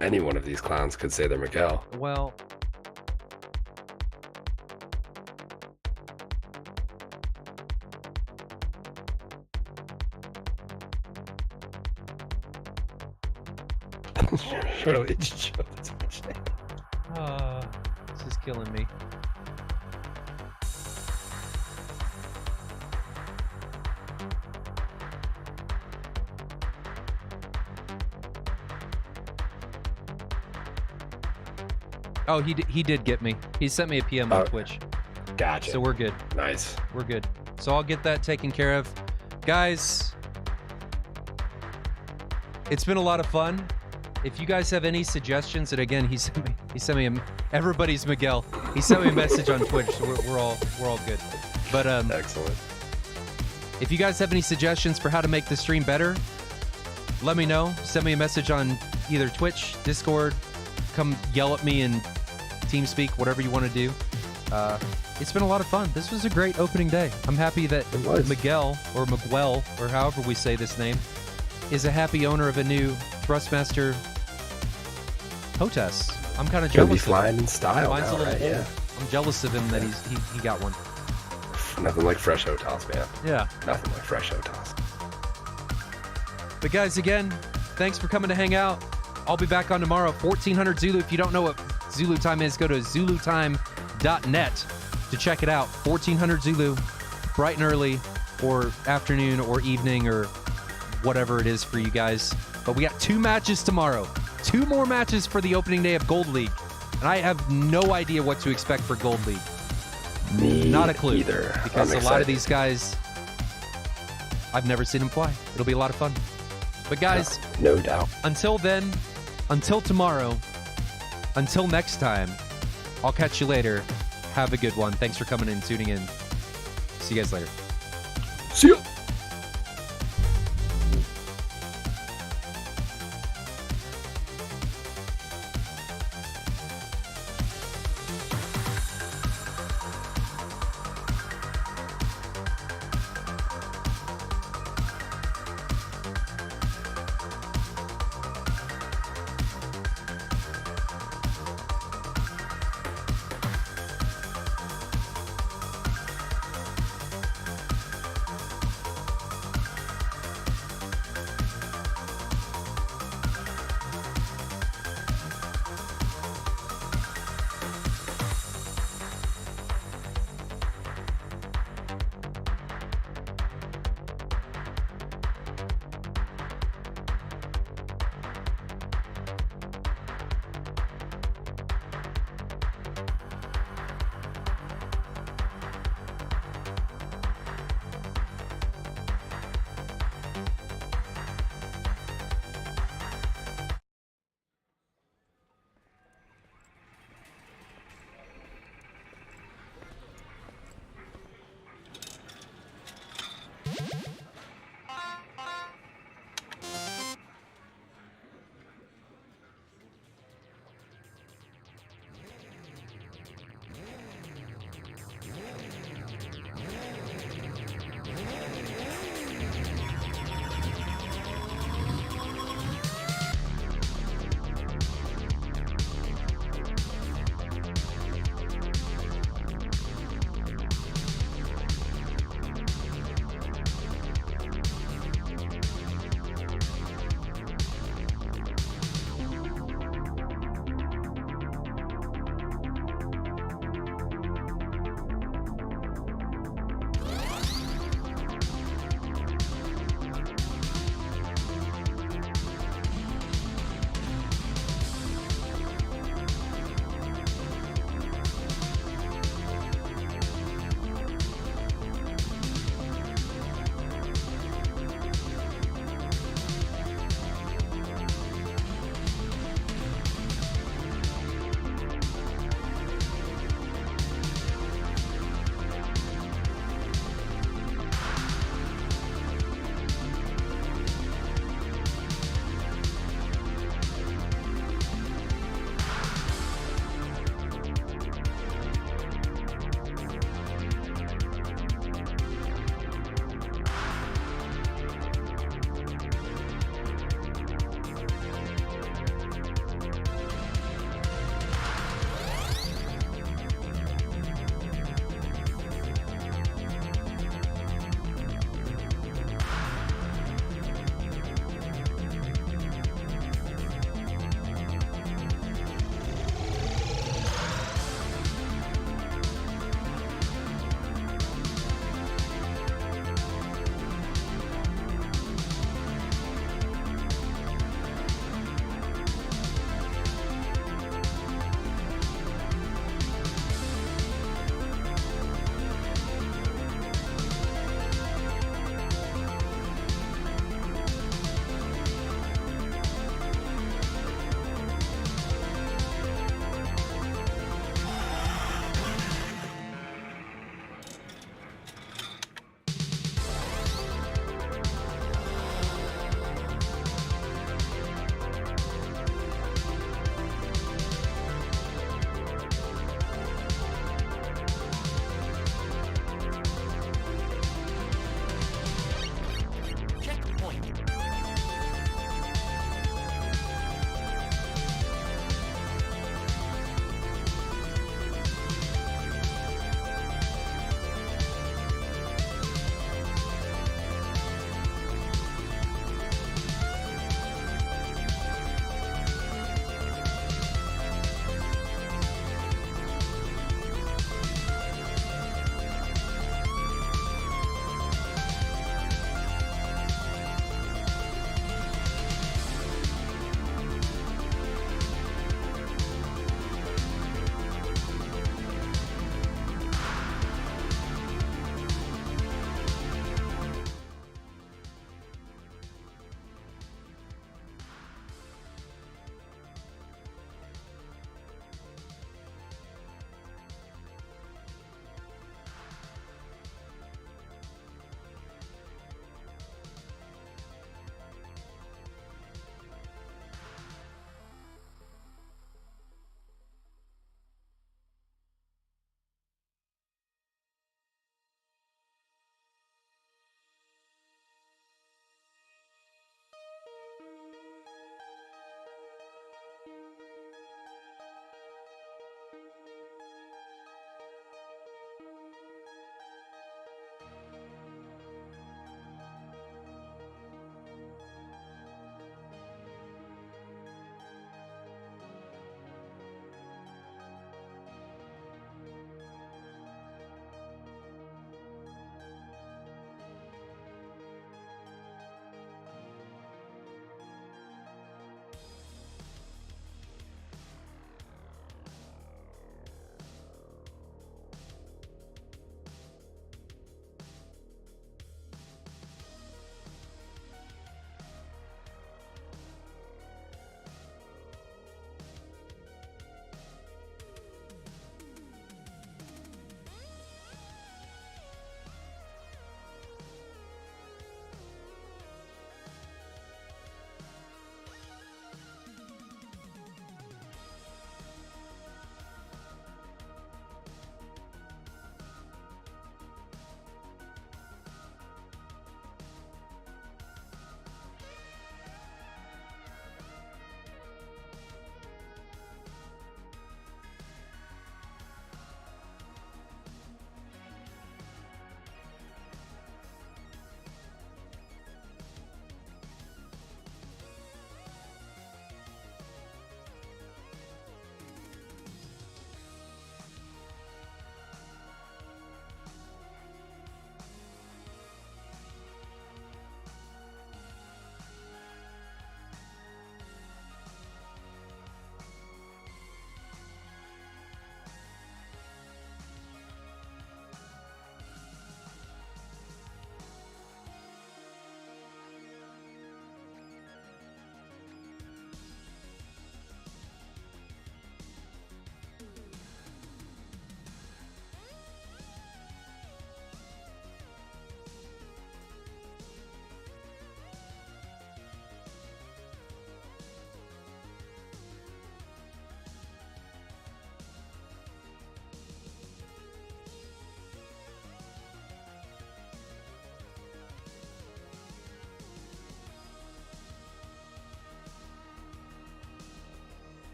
Any one of these clowns could say they're Miguel. Well, Surely it should show the Twitch name. this is killing me. Oh, he did get me. He sent me a PM on Twitch. Gotcha. So we're good. Nice. We're good. So I'll get that taken care of. Guys, it's been a lot of fun. If you guys have any suggestions, and again, he sent me everybody's Miguel. He sent me a message on Twitch, so we're all good. But Excellent. if you guys have any suggestions for how to make the stream better, let me know. Send me a message on either Twitch, Discord, come yell at me in TeamSpeak, whatever you want to do. It's been a lot of fun. This was a great opening day. I'm happy that Miguel, or Miguel, or however we say this name, is a happy owner of a new Thrustmaster HOTAS. I'm kind of Gonna be jealous. flying in style Mine's now, a little right? old. Yeah. I'm jealous of him that he got one. Nothing like fresh HOTAS, man. Yeah. Nothing like fresh HOTAS. But guys, again, thanks for coming to hang out. I'll be back on tomorrow, 1400 Zulu. If you don't know what Zulu time is, go to zulutime.net to check it out. 1400 Zulu, bright and early, or afternoon, or evening, or whatever it is for you guys. But we got 2 matches tomorrow. 2 more matches for the opening day of Gold League. And I have no idea what to expect for Gold League. Me Not a clue. either. Because I'm a lot of excited. these guys, I've never seen them fly. It'll be a lot of fun. But guys, No doubt. until then, until tomorrow, until next time, I'll catch you later. Have a good one. Thanks for coming in and tuning in. See you guys later. See ya.